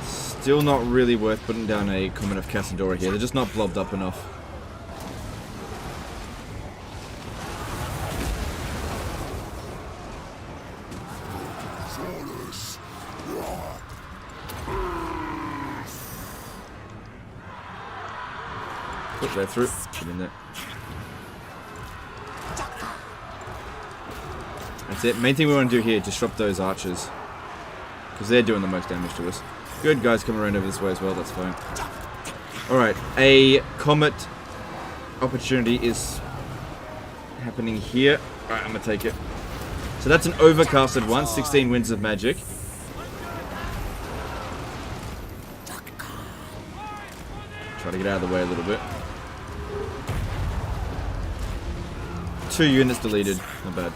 [SPEAKER 1] Still not really worth putting down a comment of Cassandora here. They're just not blobbed up enough. Put that through. Get in there. That's it. Main thing we want to do here, disrupt those archers. Because they're doing the most damage to us. Good, guys coming around over this way as well, that's fine. Alright, a comet opportunity is happening here. Alright, I'm gonna take it. So that's an overcasted one, 16 winds of magic. Try to get out of the way a little bit. 2 units deleted, not bad.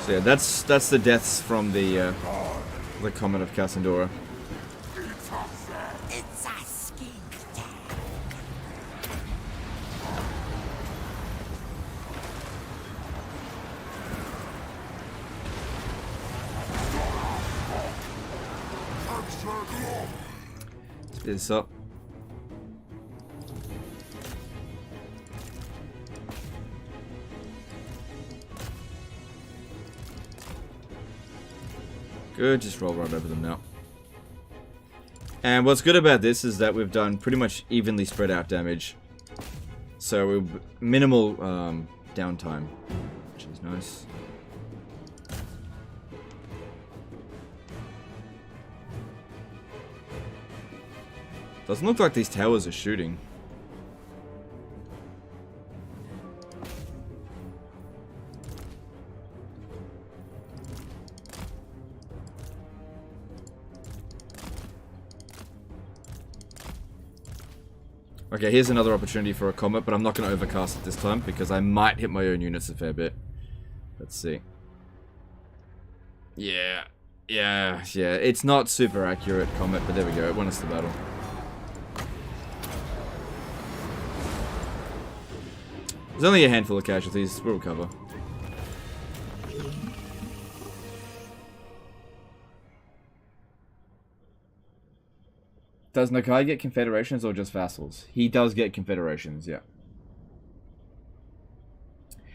[SPEAKER 1] So yeah, that's the deaths from the comment of Cassandora.
[SPEAKER 4] It's a skink tank.
[SPEAKER 1] Speed this up. Good, just roll right over them now. And what's good about this is that we've done pretty much evenly spread out damage. So minimal downtime, which is nice. Doesn't look like these towers are shooting. Okay, here's another opportunity for a comet, but I'm not going to overcast it this time because I might hit my own units a fair bit. Let's see. Yeah. It's not super accurate comet, but there we go. It won us the battle. There's only a handful of casualties. We'll recover. Does Nakai get confederations or just vassals? He does get confederations, yeah.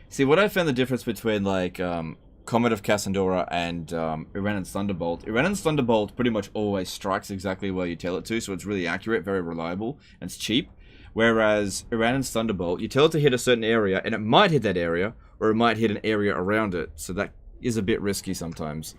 [SPEAKER 1] See, what I found the difference between, like, Comet of Cassandora and Iranan's Thunderbolt. Iranan's Thunderbolt pretty much always strikes exactly where you tell it to, so it's really accurate, very reliable, and it's cheap. Whereas Iranan's Thunderbolt, you tell it to hit a certain area, and it might hit that area, or it might hit an area around it, so that is a bit risky sometimes.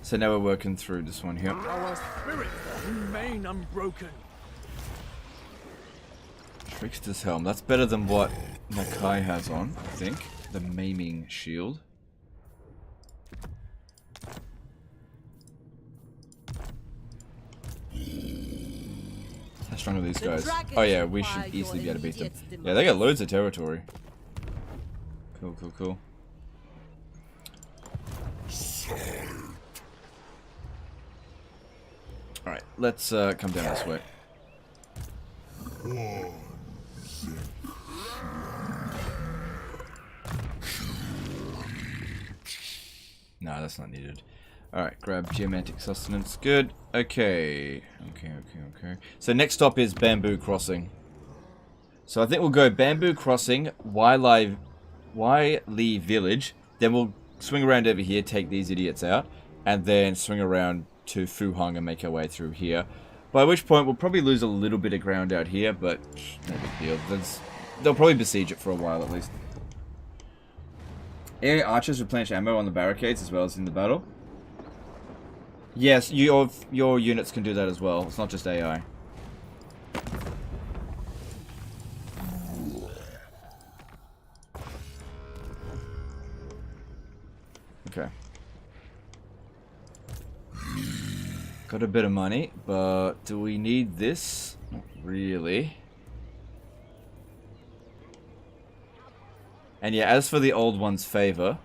[SPEAKER 1] So now we're working through this one here.
[SPEAKER 2] Our spirits remain unbroken.
[SPEAKER 1] Trickster's Helm. That's better than what Nakai has on, I think. The Maiming Shield. How strong are these guys? Oh yeah, we should easily be able to beat them. Yeah, they got loads of territory. Cool. Alright, let's come down this way. No, that's not needed. Alright, grab geomantic sustenance. Good. Okay. So next stop is Bamboo Crossing. So I think we'll go Bamboo Crossing, Wai Li Village. Then we'll swing around over here, take these idiots out, and then swing around to Fu Hong and make our way through here. By which point we'll probably lose a little bit of ground out here, but no big deal. They'll probably besiege it for a while at least. Area archers replenish ammo on the barricades as well as in the battle. Yes, your units can do that as well. It's not just AI. Okay. Got a bit of money, but do we need this? Not really. And yeah, as for the old one's favor,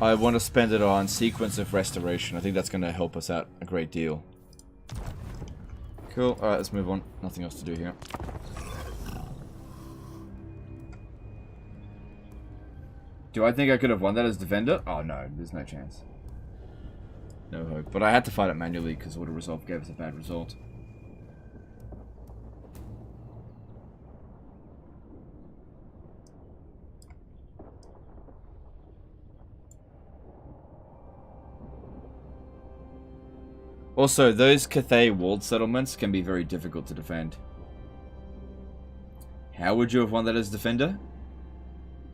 [SPEAKER 1] I want to spend it on Sequence of Restoration. I think that's going to help us out a great deal. Cool. Alright, let's move on. Nothing else to do here. Do I think I could have won that as Defender? Oh no, there's no chance. No hope. But I had to fight it manually because Auto Resolve gave us a bad result. Also, those Cathay walled settlements can be very difficult to defend. How would you have won that as Defender?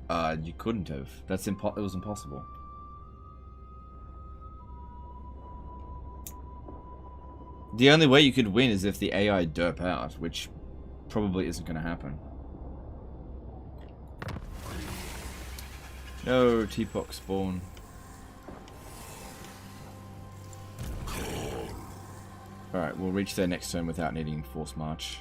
[SPEAKER 1] You couldn't have. It was impossible. The only way you could win is if the AI derp out, which probably isn't going to happen. No, Teapot spawn. Alright, we'll reach there next turn without needing force march.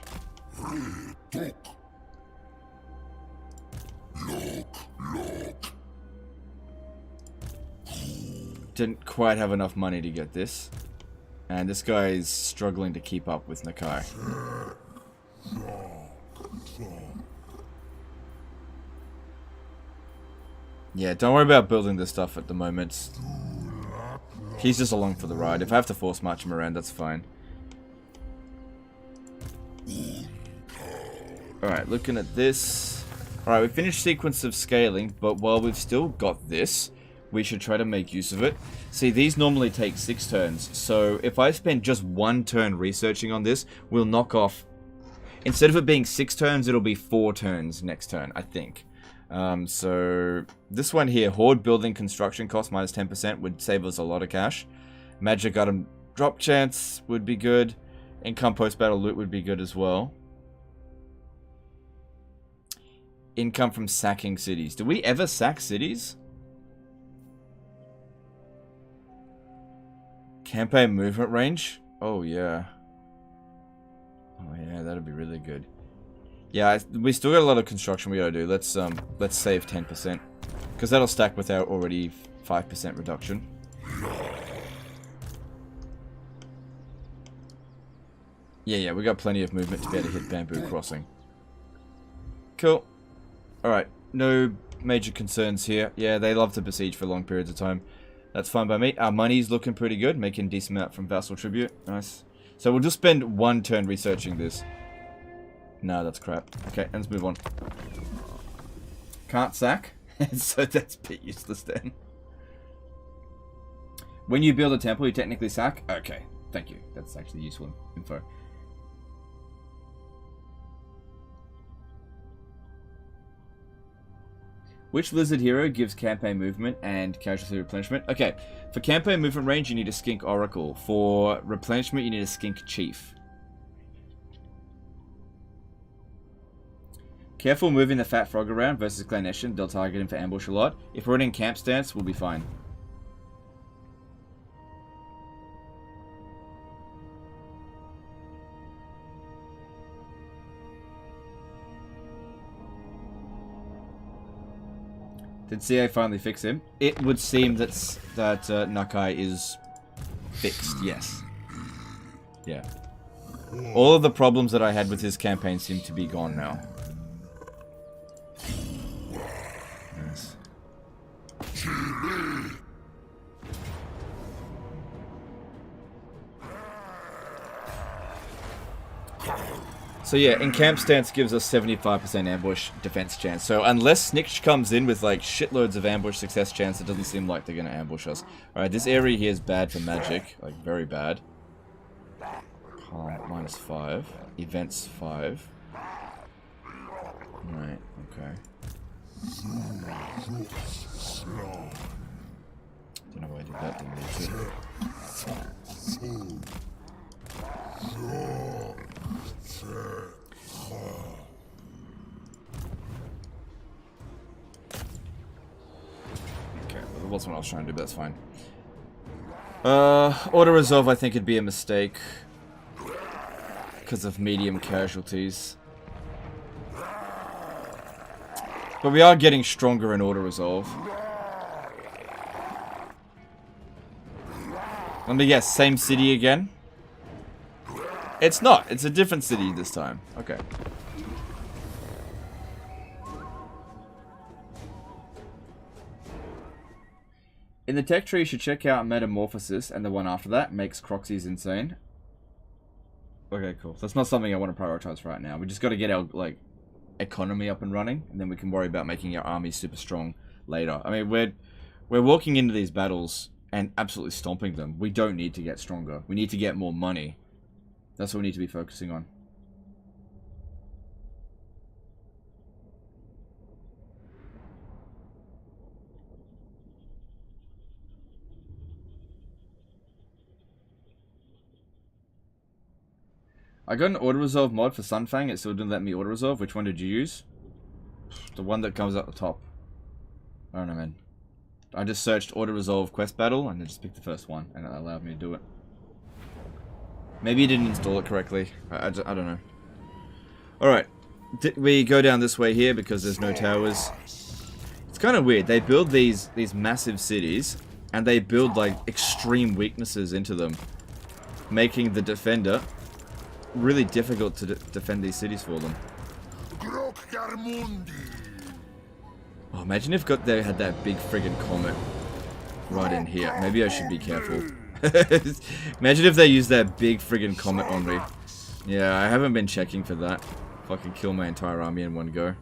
[SPEAKER 1] Didn't quite have enough money to get this. And this guy is struggling to keep up with Nakai. Yeah, don't worry about building this stuff at the moment. He's just along for the ride. If I have to force march him around, that's fine. Alright, looking at this. Alright, we finished sequence of scaling, but while we've still got this, we should try to make use of it. See, these normally take 6 turns, so if I spend just 1 turn researching on this, we'll knock off... Instead of it being 6 turns, it'll be 4 turns next turn, I think. So, this one here, Horde building construction cost minus 10% would save us a lot of cash. Magic item drop chance would be good. Income post-battle loot would be good as well. Income from sacking cities. Do we ever sack cities? Campaign movement range? Oh yeah. Oh yeah, that'd be really good. Yeah, we still got a lot of construction we gotta do. Let's save 10%. Because that'll stack with our already 5% reduction. Yeah, we got plenty of movement to be able to hit Bamboo Crossing. Cool. Alright, no major concerns here. Yeah, they love to besiege for long periods of time. That's fine by me. Our money's looking pretty good, making a decent amount from Vassal Tribute. Nice. So we'll just spend 1 turn researching this. No, that's crap. Okay, let's move on. Can't sack, so that's a bit useless then. When you build a temple, you technically sack? Okay, thank you. That's actually useful info. Which lizard hero gives campaign movement and casualty replenishment? Okay, for campaign movement range, you need a skink oracle. For replenishment, you need a skink chief. Careful moving the fat frog around versus Clanation. They'll target him for ambush a lot. If we're in camp stance, we'll be fine. Did CA finally fix him? It would seem that Nakai is fixed, yes. Yeah. All of the problems that I had with his campaign seem to be gone now. Nice. So yeah, in camp stance gives us 75% ambush defense chance. So unless Snitch comes in with like shitloads of ambush success chance, it doesn't seem like they're going to ambush us. Alright, this area here is bad for magic. Like, very bad. Minus 5. Events 5. Right, okay. Don't know why I did that, didn't need to. Okay, well, there wasn't what I was trying to do, but that's fine. Auto-resolve I think would be a mistake. Because of medium casualties. But we are getting stronger in auto-resolve. Let me guess, same city again? It's not. It's a different city this time. Okay. In the tech tree, you should check out Metamorphosis, and the one after that makes Kroxigor insane. Okay, cool. That's not something I want to prioritize right now. We just got to get our, like, economy up and running, and then we can worry about making our army super strong later. I mean, we're walking into these battles and absolutely stomping them. We don't need to get stronger. We need to get more money. That's what we need to be focusing on. I got an auto-resolve mod for Sunfang. It still didn't let me auto-resolve. Which one did you use? The one that comes at the top. I don't know, man. I just searched auto-resolve quest battle and I just picked the first one. And it allowed me to do it. Maybe you didn't install it correctly. I don't know. Alright. We go down this way here because there's no towers. It's kind of weird. They build these massive cities. And they build, like, extreme weaknesses into them. Making the defender really difficult to defend these cities for them. Oh, imagine if they had that big friggin' comet right in here. Maybe I should be careful. Imagine if they used that big friggin' comet on me. Yeah, I haven't been checking for that. fucking kill my entire army in one go.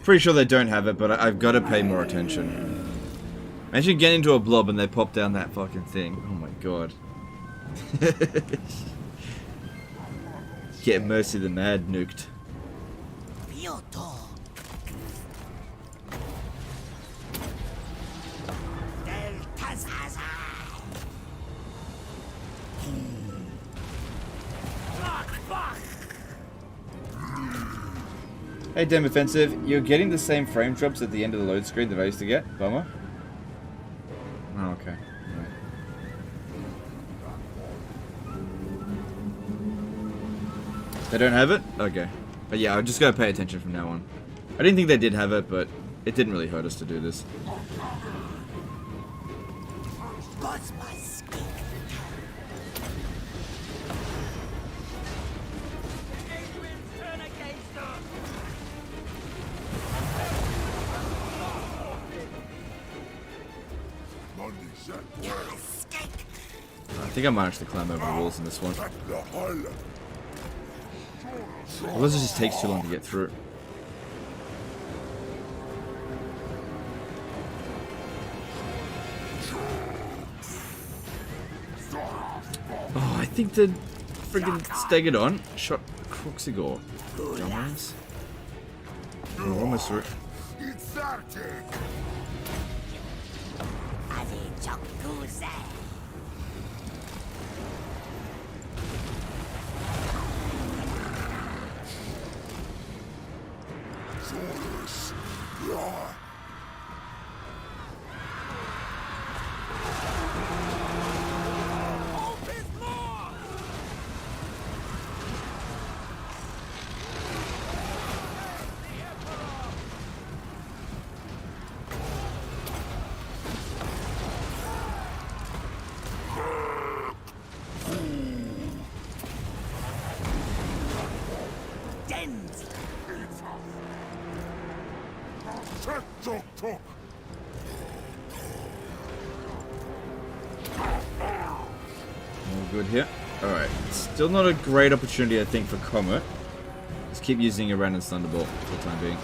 [SPEAKER 1] Pretty sure they don't have it, but I've got to pay more attention. Imagine getting into a blob and they pop down that fucking thing. Oh my god. Get Mercy the Mad nuked. Hey Dem Offensive, you're getting the same frame drops at the end of the load screen that I used to get? Bummer. Oh, okay. Right. They don't have it? Okay. But yeah, I just gotta pay attention from now on. I didn't think they did have it, but it didn't really hurt us to do this. I think I managed to climb over the walls in this one. Otherwise it just takes too long to get through. Oh, I think the friggin' Stegodon shot Kroxigor. Dumbass. Oh, we're almost through. All good here. Alright. Still not a great opportunity, I think, for Comet. Just keep using a random Thunderbolt for the time being.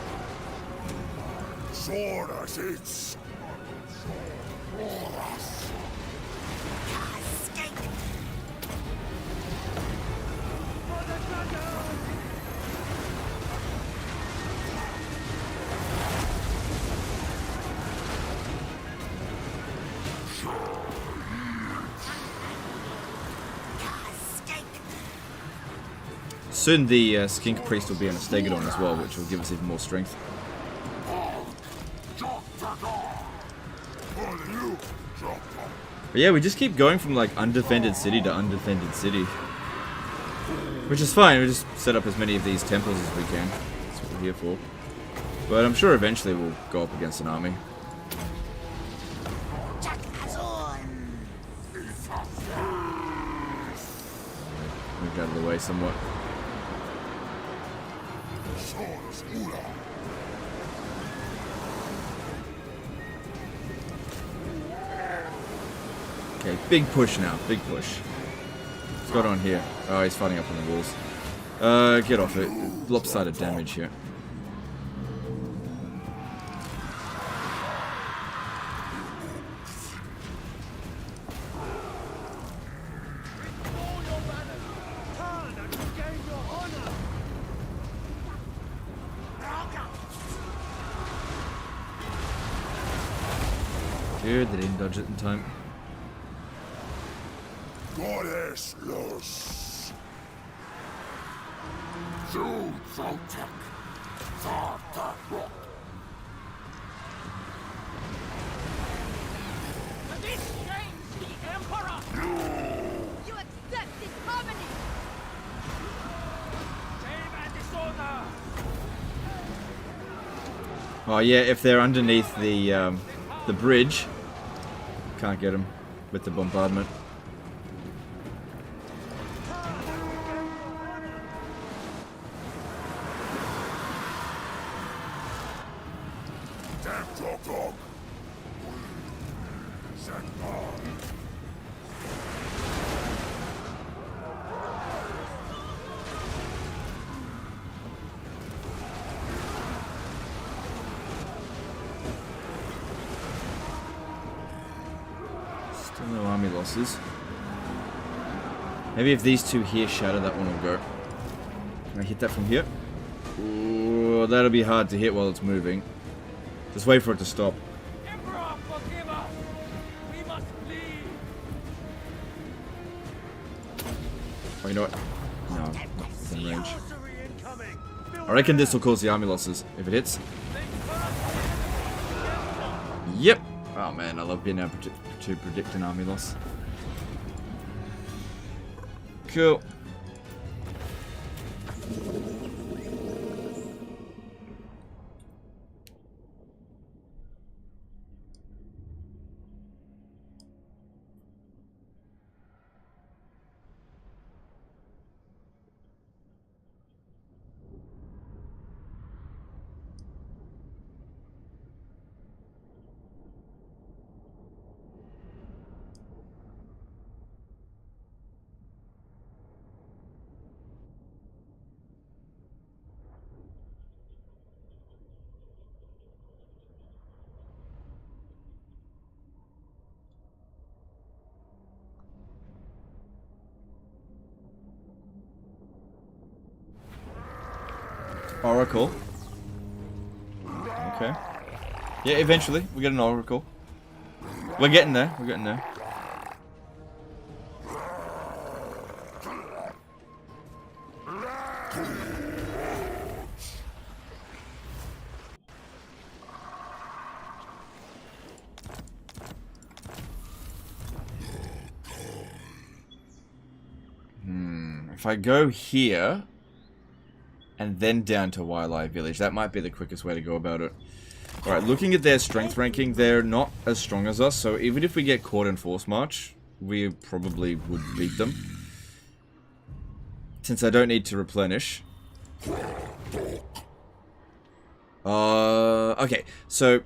[SPEAKER 1] Soon the Skink Priest will be on a Stegodon as well, which will give us even more strength. But yeah, we just keep going from like undefended city to undefended city. Which is fine, we just set up as many of these temples as we can. That's what we're here for. But I'm sure eventually we'll go up against an army. Moved out of the way somewhat. Okay, big push now, big push. What's going on here? Oh, he's fighting up on the walls. Get off it. Lopsided damage here. Dude, they didn't dodge it in time.
[SPEAKER 5] Goddess los.
[SPEAKER 2] This shames the Emperor!
[SPEAKER 3] You accept this harmony!
[SPEAKER 2] Shame and disorder!
[SPEAKER 1] Oh yeah, if they're underneath the bridge, can't get them with the bombardment. Still no army losses. Maybe if these two here shatter, that one will go. Can I hit that from here? Ooh, that'll be hard to hit while it's moving. Just wait for it to stop.
[SPEAKER 2] Emperor, forgive us! We must leave!
[SPEAKER 1] Oh, you know what? No, not within range.
[SPEAKER 2] Sorcery incoming!
[SPEAKER 1] I reckon this will cause the army losses if it hits. Yep. Oh man, I love being able to predict an army loss. Cool. Oracle. Okay. Yeah, eventually we get an Oracle. We're getting there. We're getting there. If I go here and then down to Wildlife Village, that might be the quickest way to go about it. Alright, looking at their strength ranking, they're not as strong as us, so even if we get caught in Force March, we probably would beat them. Since I don't need to replenish. Okay, so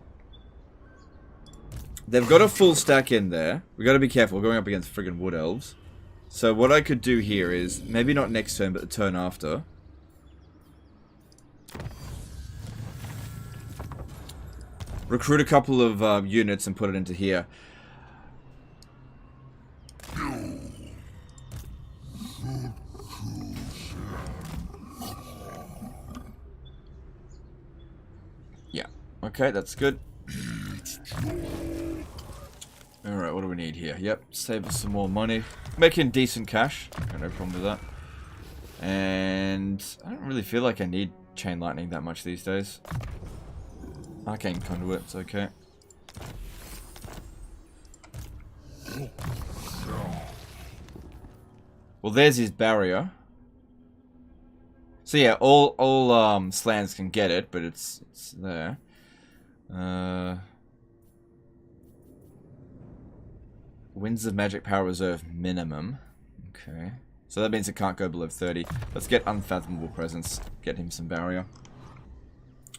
[SPEAKER 1] they've got a full stack in there. We gotta be careful, we're going up against friggin' Wood Elves. So what I could do here is, maybe not next turn, but the turn after. Recruit a couple of units and put it into here. Yeah. Okay, that's good. Alright, what do we need here? Yep, save us some more money. Making decent cash. Got no problem with that. And I don't really feel like I need Chain Lightning that much these days. Arcane Conduit, it's okay. Well, there's his barrier. So yeah, all slans can get it, but it's there. Winds of Magic Power Reserve minimum. Okay. So that means it can't go below 30. Let's get Unfathomable Presence. Get him some barrier.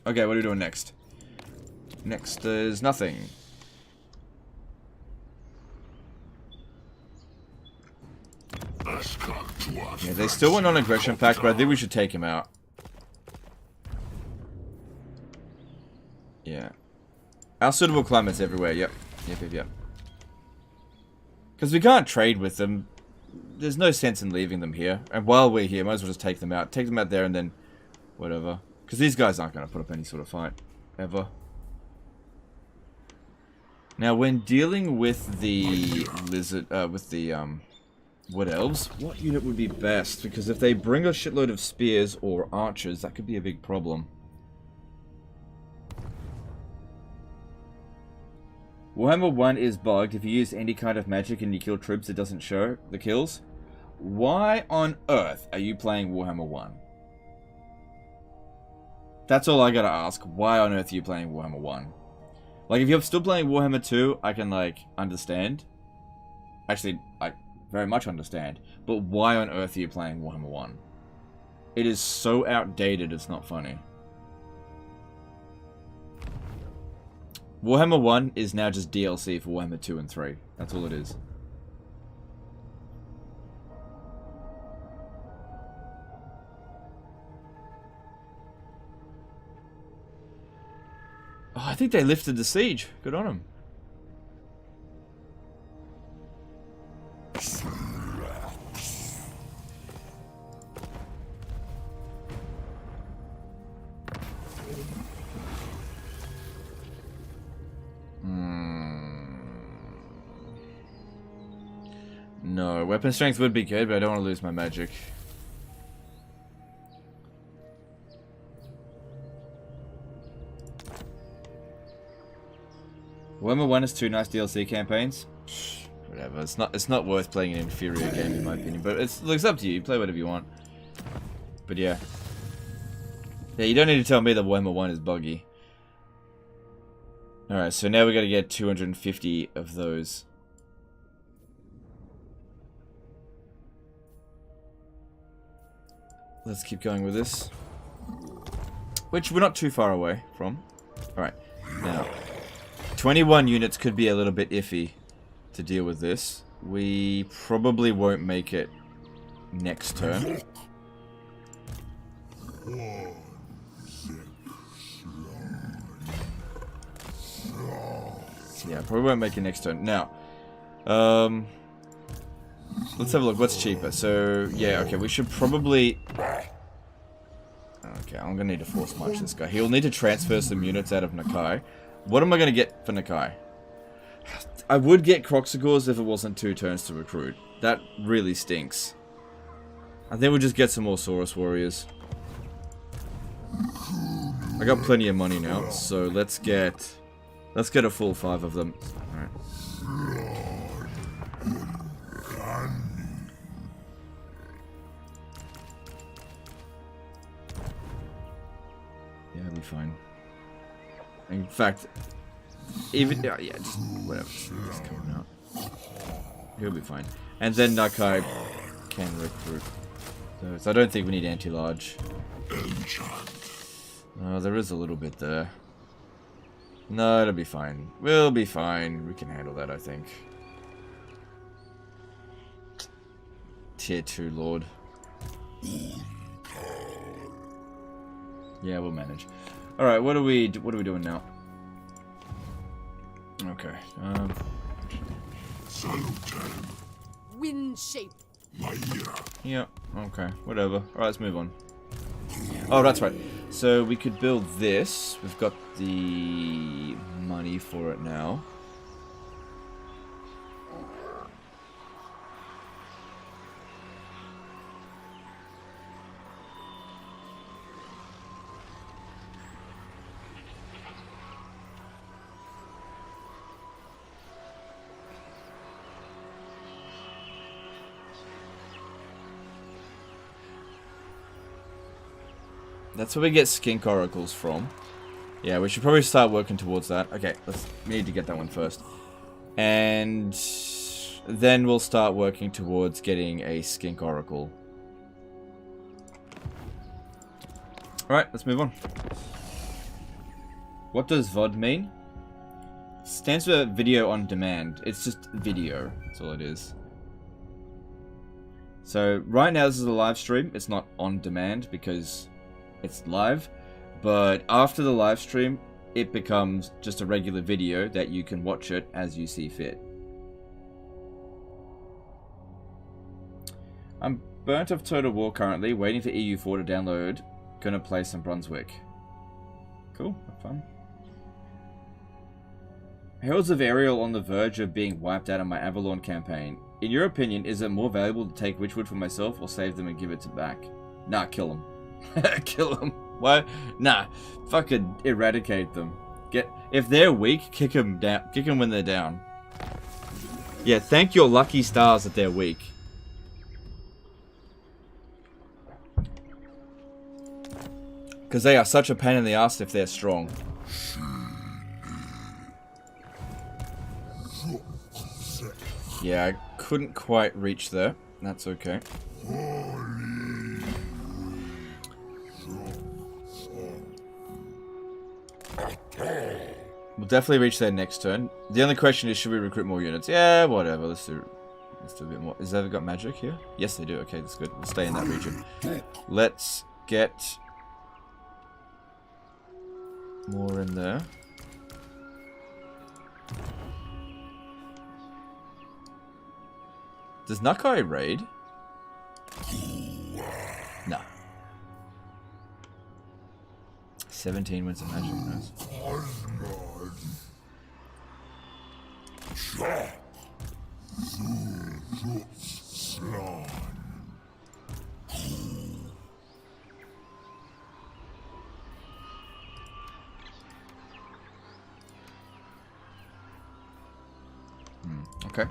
[SPEAKER 1] Okay, what are we doing next? Next is nothing. Yeah, they still went on Aggression Pact, but I think we should take him out. Yeah. Our suitable climate's everywhere, yep. Yep. Because we can't trade with them. There's no sense in leaving them here. And while we're here, might as well just take them out. Take them out there and then whatever. Because these guys aren't going to put up any sort of fight. Ever. Now, when dealing with the lizard, Wood Elves, what unit would be best? Because if they bring a shitload of spears or archers, that could be a big problem. Warhammer 1 is bugged. If you use any kind of magic and you kill troops, it doesn't show the kills. Why on earth are you playing Warhammer 1? That's all I gotta ask. Why on earth are you playing Warhammer 1? Like, if you're still playing Warhammer 2, I can, like, understand. Actually, I very much understand. But why on earth are you playing Warhammer 1? It is so outdated, it's not funny. Warhammer 1 is now just DLC for Warhammer 2 and 3. That's all it is. Oh, I think they lifted the siege. Good on them. No, weapon strength would be good, but I don't want to lose my magic. Warhammer 1 has 2 nice DLC campaigns. Whatever, it's not worth playing an inferior game in my opinion, but it's up to you. You play whatever you want. But yeah. Yeah, you don't need to tell me that Warhammer 1 is buggy. Alright, so now we gotta get 250 of those. Let's keep going with this. Which we're not too far away from. Alright, now 21 units could be a little bit iffy to deal with this. We probably won't make it next turn. Yeah, probably won't make it next turn. Now, let's have a look. What's cheaper? So, yeah, okay, we should probably... Okay, I'm going to need to force march this guy. He'll need to transfer some units out of Nakai. What am I going to get for Nakai? I would get Kroxigors if it wasn't 2 turns to recruit. That really stinks. I think we'll just get some more Saurus warriors. I got plenty of money now, so let's get a full 5 of them. Alright. Yeah, it'll be fine. In fact, even yeah, just whatever. Just coming out. He'll be fine. And then Nakai can recruit those. I don't think we need anti-large. No, there is a little bit there. No, it'll be fine. We'll be fine. We can handle that, I think. Tier 2 Lord. Yeah, we'll manage. Alright, what are we doing now? Okay.
[SPEAKER 6] Wind shape.
[SPEAKER 1] Yeah, okay. Whatever. Alright, let's move on. Oh, that's right. So we could build this. We've got the money for it now. That's where we get skink oracles from. Yeah, we should probably start working towards that. Okay, we need to get that one first. And then we'll start working towards getting a skink oracle. Alright, let's move on. What does VOD mean? Stands for video on demand. It's just video. That's all it is. So right now this is a live stream. It's not on demand because it's live, but after the live stream it becomes just a regular video that you can watch it as you see fit. I'm burnt off Total War currently, waiting for EU4 to download. Gonna play some Brunswick. Cool, have fun. Heralds of Ariel on the verge of being wiped out in my Avalon campaign. In your opinion, is it more valuable to take Witchwood for myself or save them and give it to back? Nah, kill them. Kill them. Why? Nah. Fucking eradicate them. If they're weak, kick them down. Kick them when they're down. Yeah, thank your lucky stars that they're weak. Because they are such a pain in the ass if they're strong. Yeah, I couldn't quite reach there. That's okay. We'll definitely reach there next turn. The only question is, should we recruit more units? Yeah, whatever. Let's do a bit more. Has they got magic here? Yes, they do. Okay, that's good. We'll stay in that region. Let's get more in there. Does Nakai raid? No. 17 wins of magic. Nice. Okay.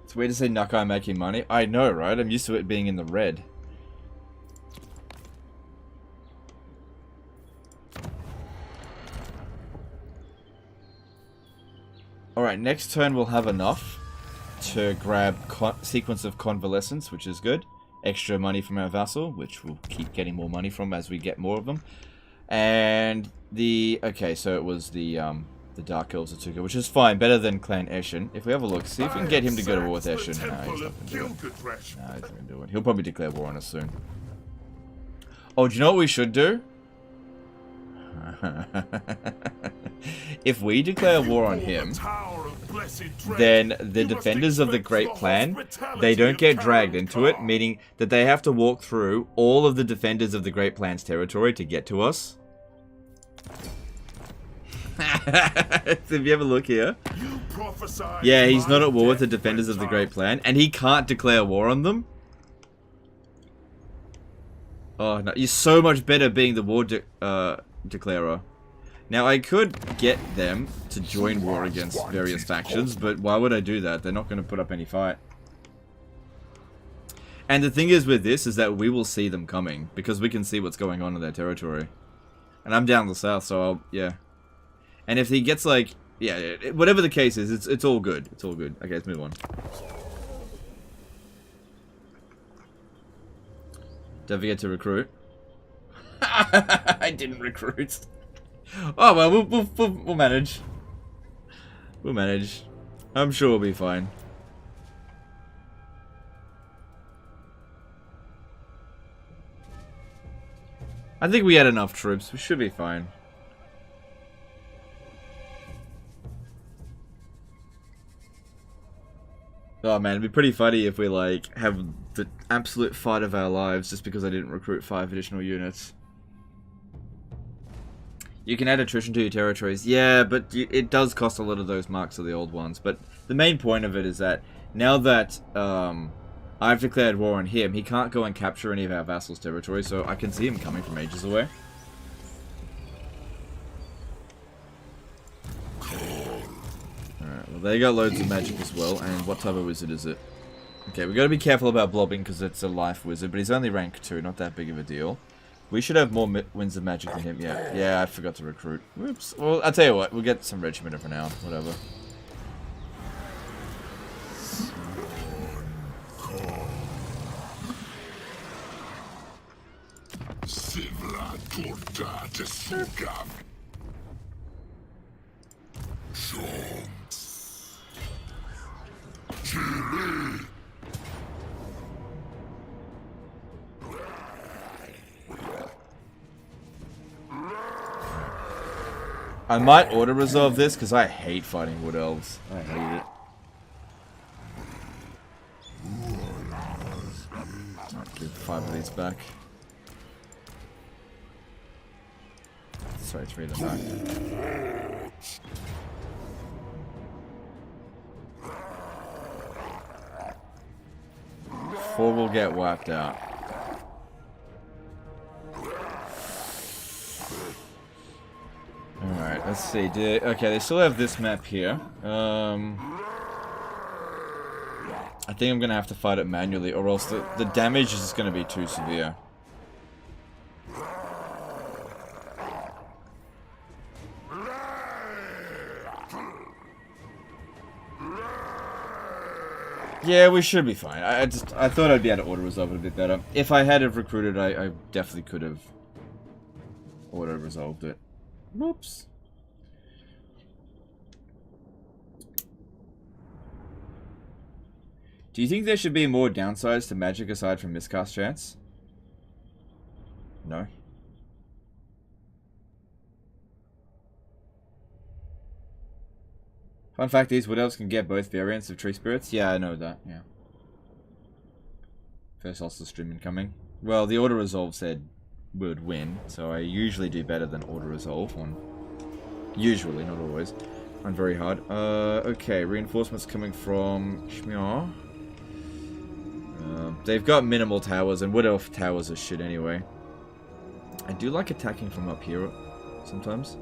[SPEAKER 1] It's weird to say Nakai making money. I know, right? I'm used to it being in the red. Alright, next turn we'll have enough to grab Sequence of Convalescence, which is good. Extra money from our vassal, which we'll keep getting more money from as we get more of them. And the... Okay, so it was the Dark Elves that took it, which is fine. Better than Clan Eshin. If we have a look, see if we can get him to go to war with Eshin. Nah, he's not going to do it. Nah, he's not going to do it. He'll probably declare war on us soon. Oh, do you know what we should do? If we declare war on him, then the defenders of the Great Plan, they don't get dragged into it, meaning that they have to walk through all of the defenders of the Great Plan's territory to get to us. So if you have a look here, yeah, he's not at war with the defenders of the Great Plan, and he can't declare war on them. Oh no, you're so much better being the war declarer. Now I could get them to join war against various factions, but why would I do that? They're not going to put up any fight. And the thing is with this is that we will see them coming, because we can see what's going on in their territory. And I'm down the south, so I'll, yeah. And if he gets like, yeah, whatever the case is, it's all good. It's all good. Okay, let's move on. Don't forget to recruit. I didn't recruit. Oh well, we'll manage. We'll manage. I'm sure we'll be fine. I think we had enough troops. We should be fine. Oh man, it'd be pretty funny if we like have the absolute fight of our lives just because I didn't recruit 5 additional units. You can add attrition to your territories. Yeah, but it does cost a lot of those marks of the old ones. But the main point of it is that now that I've declared war on him, he can't go and capture any of our vassals' territory, so I can see him coming from ages away. Alright, well they got loads of magic as well, and what type of wizard is it? Okay, we gotta be careful about blobbing because it's a life wizard, but he's only rank 2, not that big of a deal. We should have more winds of magic than him. Yeah, I forgot to recruit. Whoops. Well, I'll tell you what. We'll get some regiment for now. Whatever. I might auto-resolve this, because I hate fighting Wood Elves. I hate it. I'll give 5 of these back. Sorry, 3 of them back. 4 will get wiped out. Alright, let's see. Okay, they still have this map here. I think I'm going to have to fight it manually, or else the damage is going to be too severe. Yeah, we should be fine. I thought I'd be able to auto-resolve it a bit better. If I had have recruited, I definitely could have auto-resolved it. Whoops. Do you think there should be more downsides to magic aside from miscast chance? No. Fun fact is, Wood Elves can get both variants of Tree Spirits. Yeah, I know that, yeah. First Ulster stream incoming. Well, the auto-resolve said would win, so I usually do better than auto-resolve on... Usually, not always. On very hard. Okay, reinforcements coming from Shmiar. They've got minimal towers, and Wood Elf towers are shit anyway. I do like attacking from up here sometimes.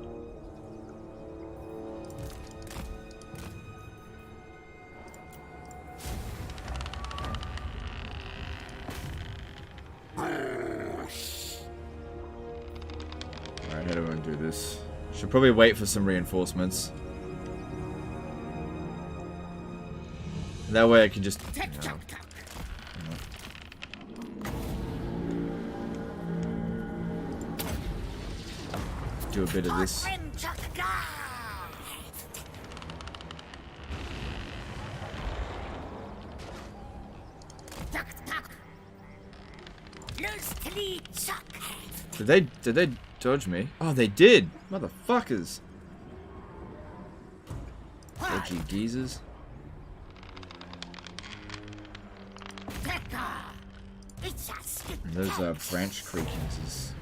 [SPEAKER 1] Alright, how do I want to do this? Should probably wait for some reinforcements. That way I can just... do a bit of this. Did they dodge me? Oh, they did! Motherfuckers! Dodgy geezers. And those branch creakings is...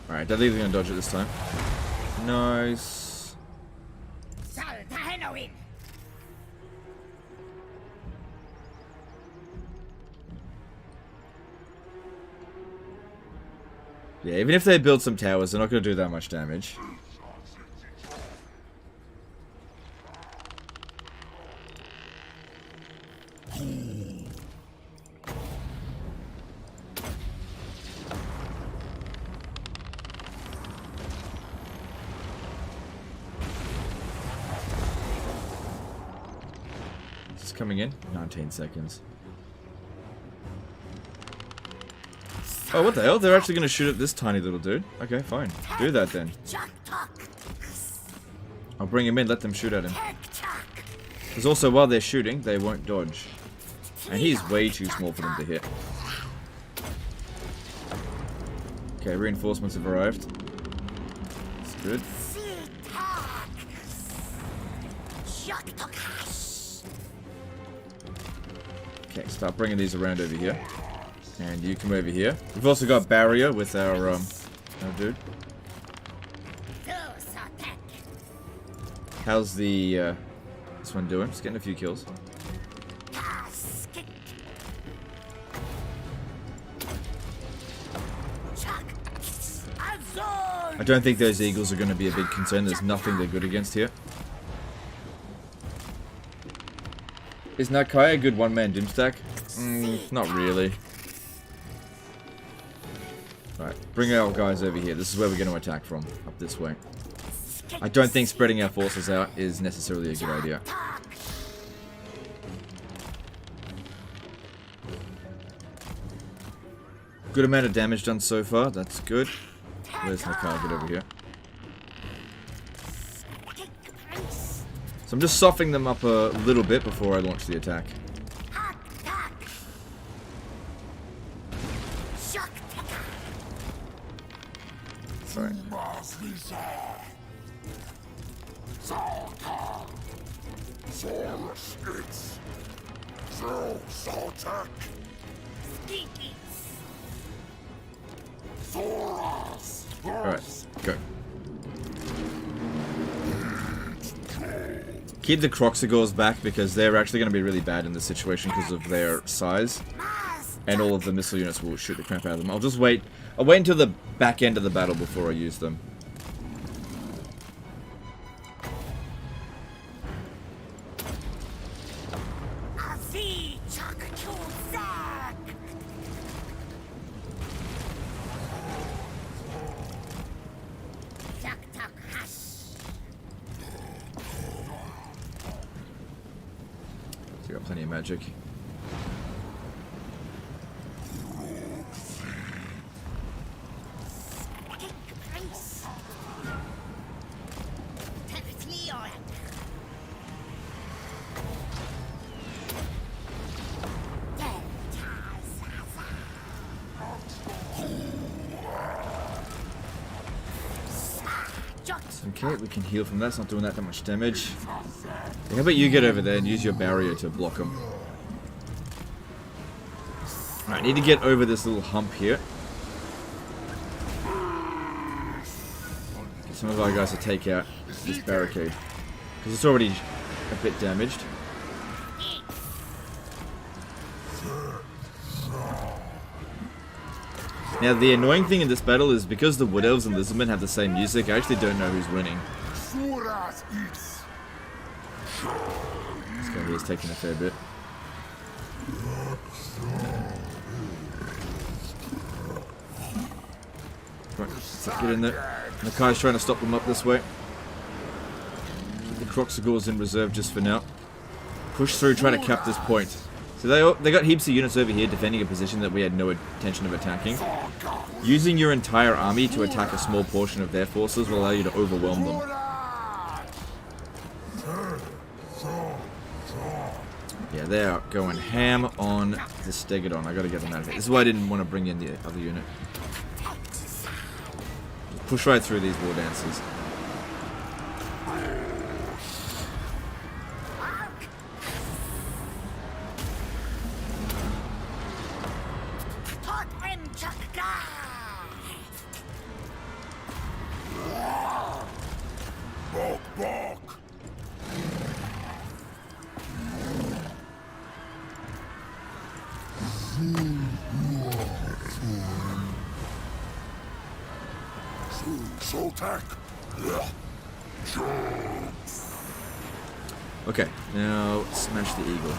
[SPEAKER 1] Alright, don't think they're gonna dodge it this time. Nice. Yeah, even if they build some towers, they're not gonna do that much damage. Coming in 19 seconds. Oh, what the hell? They're actually going to shoot at this tiny little dude. Okay, fine. Do that then. I'll bring him in, let them shoot at him. Because also, while they're shooting, they won't dodge. And he's way too small for them to hit. Okay, reinforcements have arrived. That's good. Okay, start bringing these around over here. And you come over here. We've also got barrier with our dude. How's the, this one doing? Just getting a few kills. I don't think those eagles are going to be a big concern. There's nothing they're good against here. Is Nakai a good one-man dim stack? Not really. Alright, bring our guys over here. This is where we're going to attack from. Up this way. I don't think spreading our forces out is necessarily a good idea. Good amount of damage done so far. That's good. Where's Nakai? Get over here. So I'm just softening them up a little bit before I launch the attack. Sorry. Alright, go. Keep the Kroxigors back because they're actually going to be really bad in this situation because of their size. And all of the missile units will shoot the crap out of them. I'll just wait. I'll wait until the back end of the battle before I use them. They got plenty of magic. Okay, we can heal from that. It's not doing that much damage. Yeah, how about you get over there and use your barrier to block them? Alright, need to get over this little hump here. Get some of our guys to take out this barricade. Because it's already a bit damaged. Now, the annoying thing in this battle is because the Wood Elves and Lizardmen have the same music, I actually don't know who's winning. This guy here is taking a fair bit. Right, let's get in there. Nakai's trying to stop them up this way. The Kroxigor's in reserve just for now. Push through, try to cap this point. So they got heaps of units over here defending a position that we had no intention of attacking. Using your entire army to attack a small portion of their forces will allow you to overwhelm them. Yeah, they are going ham on the Stegodon. I gotta get them out of here. This is why I didn't want to bring in the other unit. Just push right through these war dancers. Okay, now smash the eagle.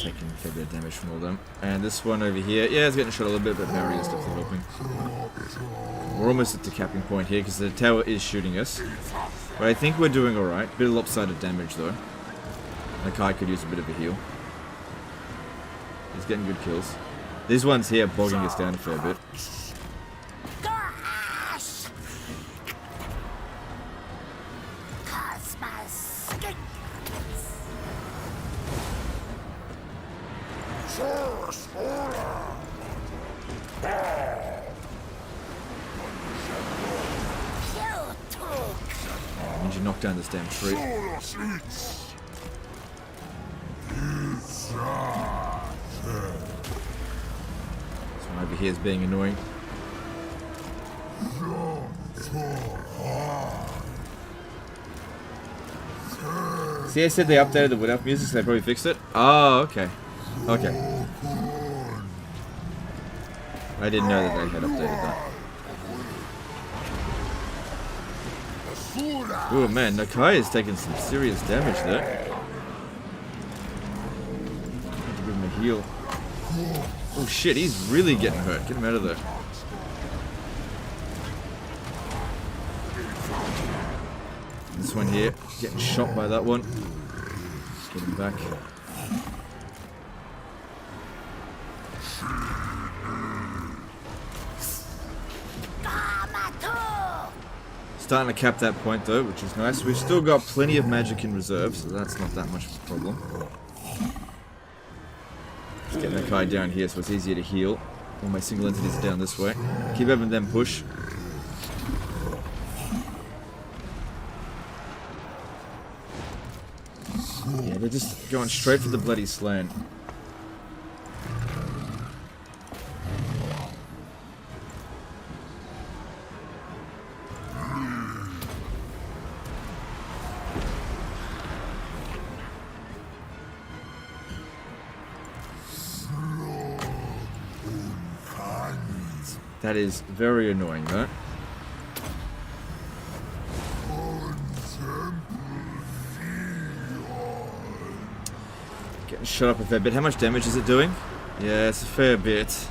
[SPEAKER 1] Taking a fair bit of damage from all them. And this one over here, yeah, it's getting shot a little bit, but barrier's definitely helping. We're almost at the capping point here because the tower is shooting us. But I think we're doing alright. Bit of lopsided damage though. Nakai could use a bit of a heal. He's getting good kills. These ones here bogging us down a fair bit. I need you to knock down this damn tree. This one over here is being annoying. See, I said they updated the Wood Elf music, so they probably fixed it. Oh, okay. Okay. I didn't know that they had updated that. Oh man, Nakai is taking some serious damage there. Need to give him a heal. Oh shit, he's really getting hurt. Get him out of there. This one here, getting shot by that one. Get him back. Starting to cap that point though, which is nice. We've still got plenty of magic in reserve, so that's not that much of a problem. Let's get Nakai down here so it's easier to heal. All my single entities are down this way. Keep having them push. Yeah, they're just going straight for the bloody slant. That is very annoying, though. Getting shot up a fair bit. How much damage is it doing? Yeah, it's a fair bit.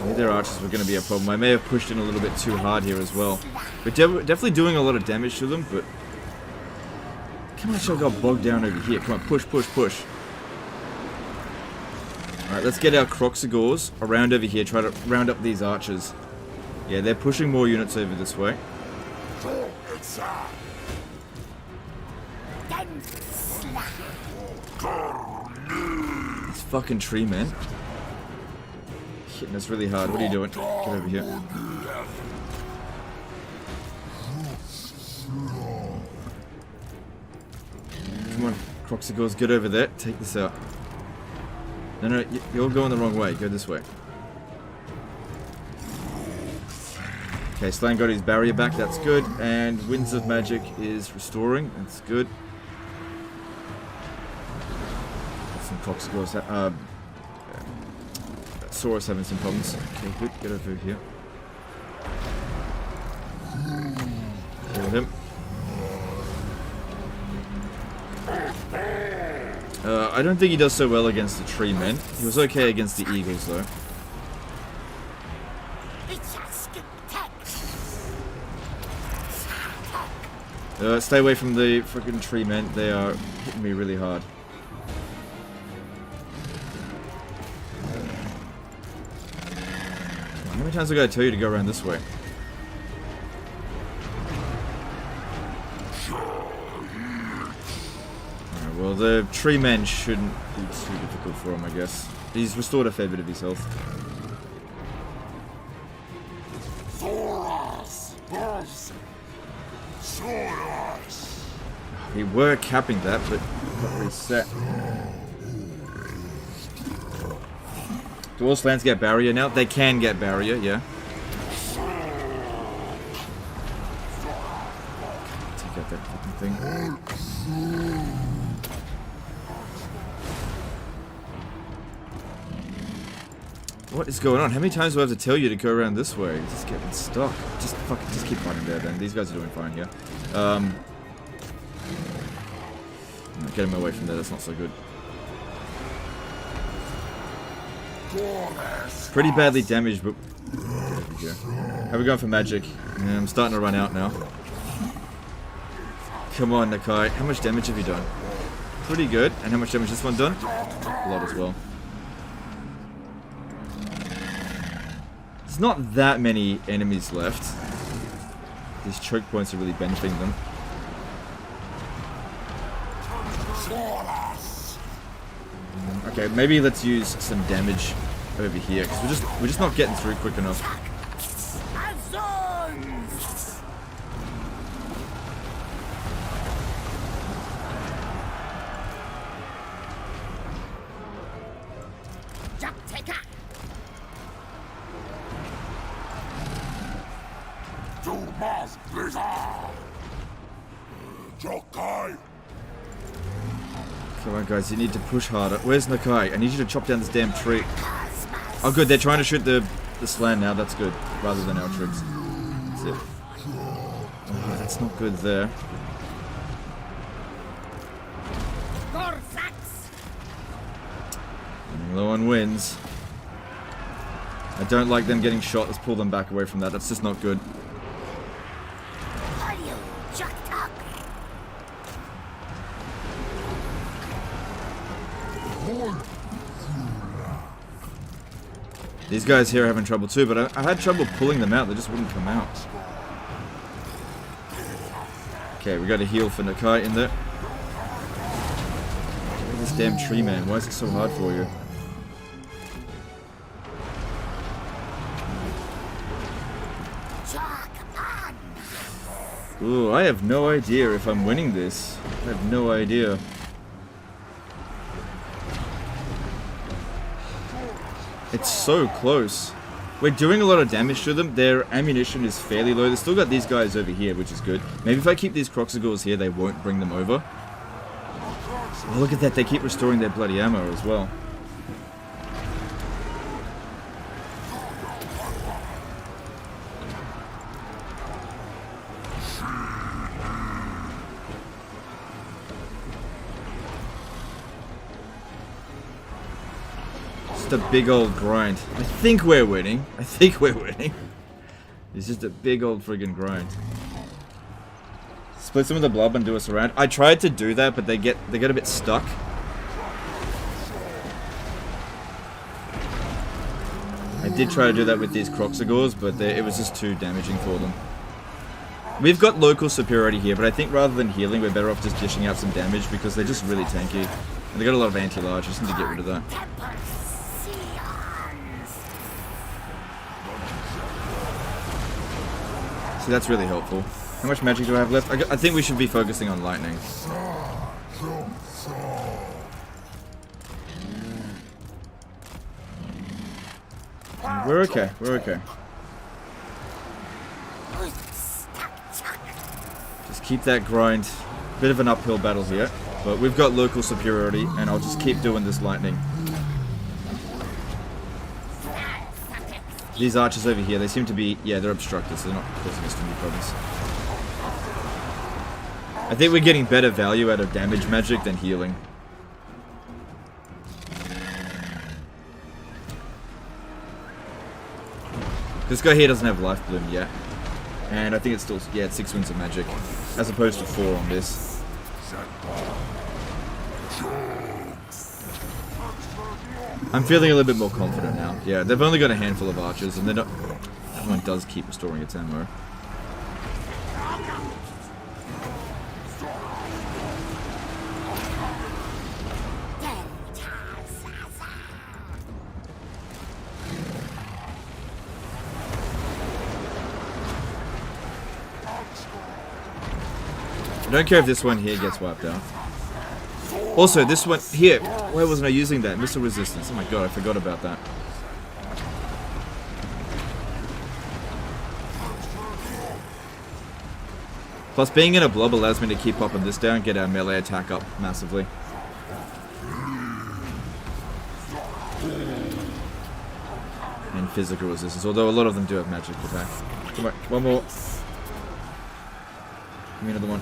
[SPEAKER 1] Maybe their archers were going to be a problem. I may have pushed in a little bit too hard here as well. We're definitely doing a lot of damage to them, but... How much I got bogged down over here? Come on, push, push, push. Alright, let's get our Kroxigors around over here. Try to round up these archers. Yeah, they're pushing more units over this way. This fucking tree, man. Hitting us really hard. What are you doing? Get over here. Come on, Kroxigors, get over there. Take this out. No, you're going the wrong way. Go this way. Okay, Slan got his barrier back. That's good. And Winds of Magic is restoring. That's good. Some Kroxigors. Saurus having some problems. Okay, good. Get over here. Kill him. I don't think he does so well against the tree men. He was okay against the eagles, though. Stay away from the freaking tree men. They are hitting me really hard. How many times I gotta tell you to go around this way? Alright, well, the tree men shouldn't be too difficult for him, I guess. He's restored a fair bit of his health. We were capping that, but got reset. Do all slants get barrier now? They can get barrier, yeah. Take out that fucking thing. What is going on? How many times do I have to tell you to go around this way? It's just getting stuck. Just keep fighting there then. These guys are doing fine here. Get him away from there, that's not so good. Pretty badly damaged, but... How are we going for magic? Yeah, I'm starting to run out now. Come on, Nakai. How much damage have you done? Pretty good. And how much damage has this one done? A lot as well. There's not that many enemies left. These choke points are really benefiting them. Okay, maybe let's use some damage over here because we're just not getting through quick enough. Come on, guys, you need to push harder. Where's Nakai? I need you to chop down this damn tree. Oh, good, they're trying to shoot the slan now. That's good, rather than our troops. That's it. Oh, that's not good there. Running low on wins. I don't like them getting shot. Let's pull them back away from that. That's just not good. These guys here are having trouble too, but I had trouble pulling them out. They just wouldn't come out. Okay, we got a heal for Nakai in there. This damn tree man, why is it so hard for you? Ooh, I have no idea if I'm winning this. I have no idea. It's so close. We're doing a lot of damage to them. Their ammunition is fairly low. They've still got these guys over here, which is good. Maybe if I keep these Kroxigors here, they won't bring them over. Oh, look at that. They keep restoring their bloody ammo as well. just a big old grind. I think we're winning. I think we're winning. It's just a big old friggin' grind. Split some of the blob and do us around. I tried to do that, but they get a bit stuck. I did try to do that with these Kroxigors, but it was just too damaging for them. We've got local superiority here, but I think rather than healing, we're better off just dishing out some damage because they're just really tanky. And they got a lot of anti-large, just need to get rid of that. So that's really helpful. How much magic do I have left? I think we should be focusing on lightning. We're okay, we're okay. Just keep that grind. Bit of an uphill battle here, but we've got local superiority, and I'll just keep doing this lightning. These archers over here, they seem to be, yeah, they're obstructed, so they're not causing us too many problems. I think we're getting better value out of damage magic than healing. This guy here doesn't have life bloom yet. And I think it's still, yeah, it's 6 winds of magic. As opposed to 4 on this. I'm feeling a little bit more confident now. Yeah, they've only got a handful of archers, and they're not... Everyone does keep restoring its ammo. I don't care if this one here gets wiped out. Also, this one here, why wasn't I using that? Missile resistance. Oh my god, I forgot about that. Plus, being in a blob allows me to keep popping this down, get our melee attack up massively. And physical resistance, although a lot of them do have magic attack. Come on, one more. Give me another one.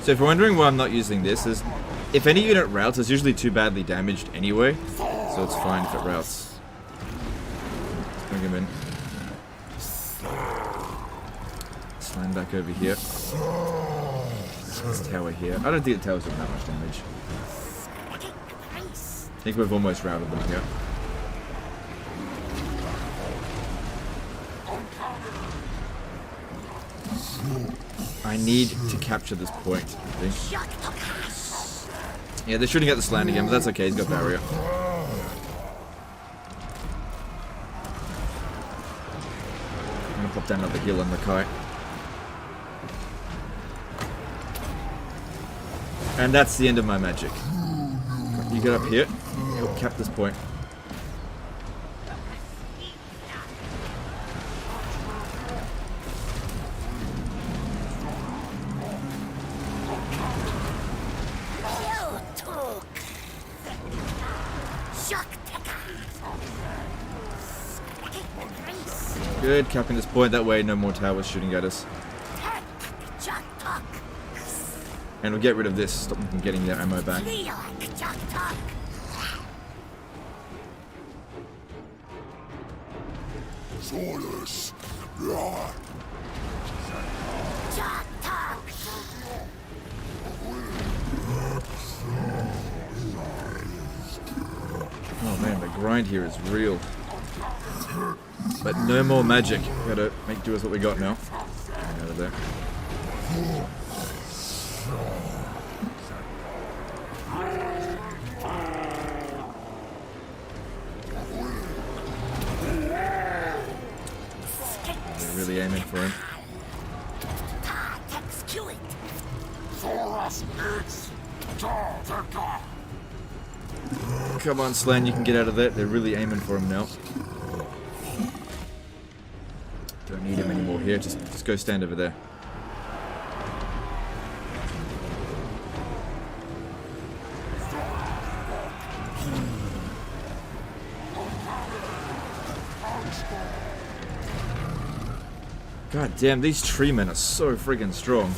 [SPEAKER 1] So if you're wondering why I'm not using this, is if any unit routes, it's usually too badly damaged anyway, so it's fine if it routes. Let's bring him in. Slide back over here. This tower here. I don't think the tower's doing that much damage. I think we've almost routed them here. I need to capture this point, I think. Yeah, they're shooting at the slant again, but that's okay, he's got barrier. I'm gonna pop down another heal on Nakai. And that's the end of my magic. You get up here, help cap this point. Good, capping this point, that way no more towers shooting at us. And we'll get rid of this, stop them from getting their ammo back. Oh man, the grind here is real. But no more magic. Gotta make do with what we got now. Out of there. They're really aiming for him. Come on, Slan, you can get out of that. They're really aiming for him now. here. Just go stand over there. God damn, these tree men are so friggin' strong.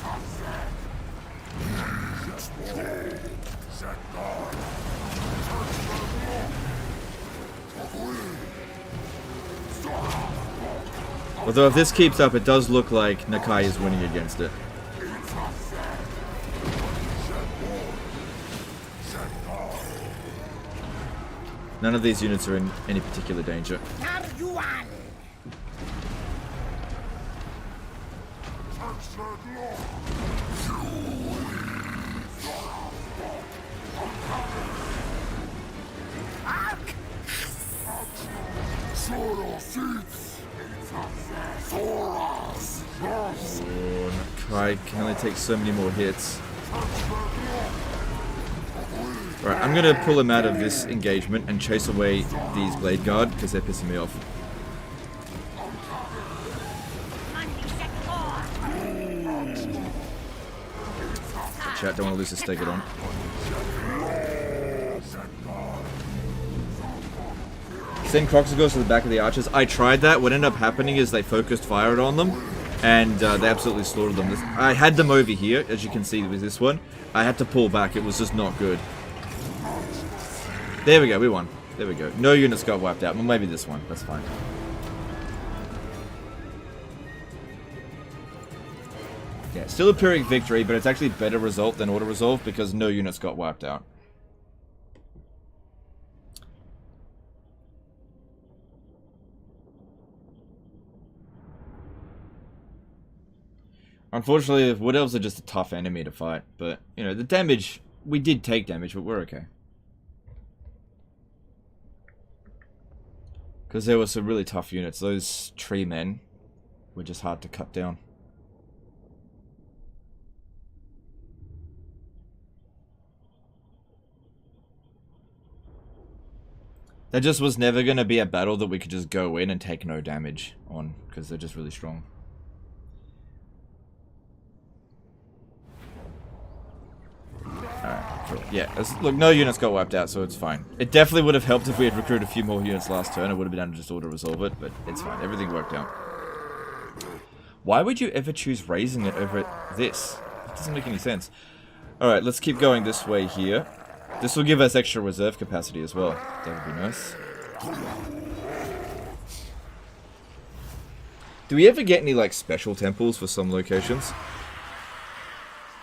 [SPEAKER 1] Although if this keeps up, it does look like Nakai is winning against it. None of these units are in any particular danger. Nakai can only take so many more hits. Right, I'm gonna pull him out of this engagement and chase away these Blade Guard because they're pissing me off. Chat, don't want to lose this Stegodon. Send Kroxigors to the back of the archers. I tried that. What ended up happening is they focused fire on them, and they absolutely slaughtered them. I had them over here, as you can see with this one. I had to pull back. It was just not good. There we go. We won. There we go. No units got wiped out. Well, maybe this one. That's fine. Yeah, still a Pyrrhic victory, but it's actually better result than auto-resolve because no units got wiped out. Unfortunately, the Wood Elves are just a tough enemy to fight, but, you know, the damage, we did take damage, but we're okay. Because there were some really tough units. Those tree men were just hard to cut down. There just was never going to be a battle that we could just go in and take no damage on, because they're just really strong. Alright, cool. Yeah, look, no units got wiped out, so it's fine. It definitely would have helped if we had recruited a few more units last turn. It would have been able to just auto-resolve it, but it's fine. Everything worked out. Why would you ever choose raising it over this? It doesn't make any sense. Alright, let's keep going this way here. This will give us extra reserve capacity as well. That would be nice. Do we ever get any, like, special temples for some locations?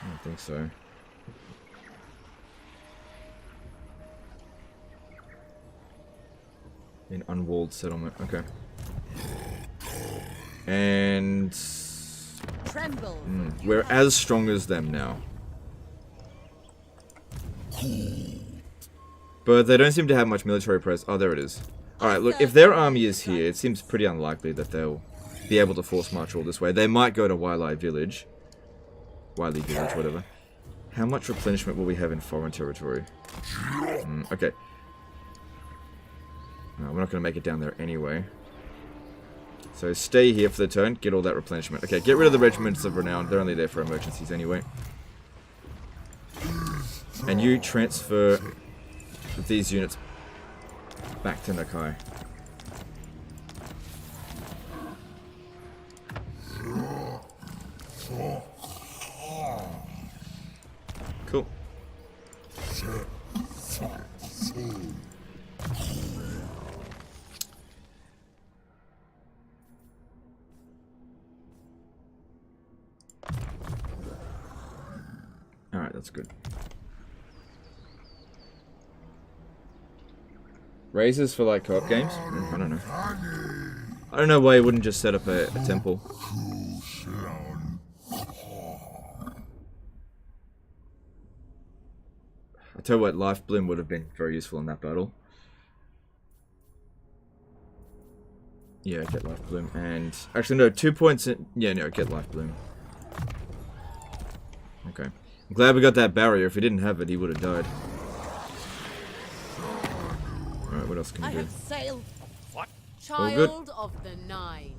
[SPEAKER 1] I don't think so. An unwalled settlement, okay. And...
[SPEAKER 3] Tremble.
[SPEAKER 1] We're as strong as them now. But they don't seem to have much military presence. Oh, there it is. Alright, look, if their army is here, it seems pretty unlikely that they'll be able to force march all this way. They might go to Wiley Village. Wiley Village, whatever. How much replenishment will we have in foreign territory? Okay. No, we're not going to make it down there anyway. So stay here for the turn, get all that replenishment. Okay, get rid of the regiments of renown. They're only there for emergencies anyway. And you transfer these units back to Nakai. Cool. Alright, that's good. Raises for like co-op games? I don't know. I don't know why you wouldn't just set up a temple. I tell you what, Life Bloom would have been very useful in that battle. Yeah, get Life Bloom. And actually no, 2 points in, yeah, no, get Life Bloom. Okay. I'm glad we got that barrier. If we didn't have it, he would have died. Alright, what else can we do?
[SPEAKER 3] Sailed.
[SPEAKER 6] Child of the Nine.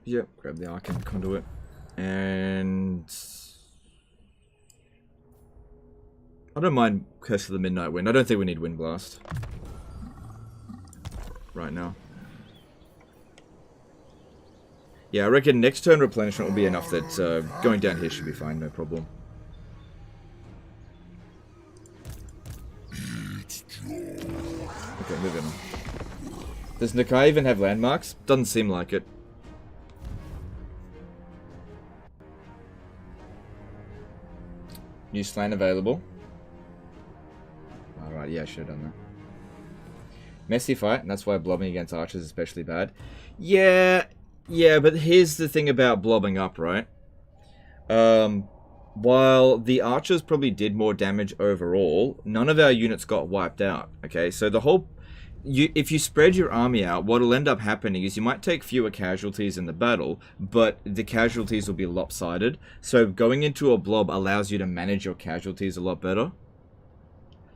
[SPEAKER 1] Yep, grab the Arcane Conduit. And I don't mind Curse of the Midnight Wind. I don't think we need Wind Blast right now. Yeah, I reckon next turn replenishment will be enough that going down here should be fine, no problem. Okay, moving on. Does Nakai even have landmarks? Doesn't seem like it. New slan available. Alright, yeah, I should have done that. Messy fight, and that's why blobbing against archers is especially bad. Yeah, but here's the thing about blobbing up, right? While the archers probably did more damage overall, none of our units got wiped out, okay? So the whole... if you spread your army out, what'll end up happening is you might take fewer casualties in the battle, but the casualties will be lopsided. So going into a blob allows you to manage your casualties a lot better.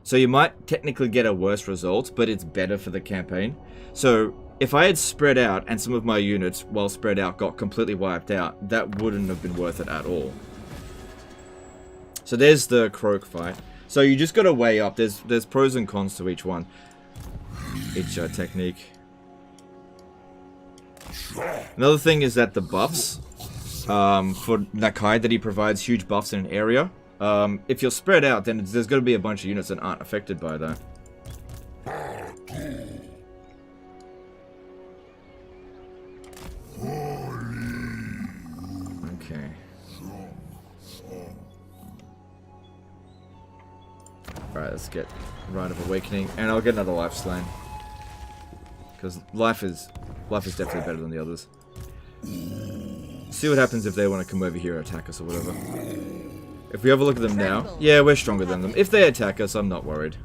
[SPEAKER 1] So you might technically get a worse result, but it's better for the campaign. So if I had spread out and some of my units, while spread out, got completely wiped out, that wouldn't have been worth it at all. So there's the Kroak fight. So you just got to weigh up. There's pros and cons to each one. Each technique. Another thing is that the buffs for Nakai that he provides huge buffs in an area. If you're spread out, then there's going to be a bunch of units that aren't affected by that. Okay. Alright, let's get Rite of Awakening, and I'll get another Life Slain. Because life is definitely better than the others. See what happens if they want to come over here and attack us or whatever. If we have a look at them now, yeah, we're stronger than them. If they attack us, I'm not worried.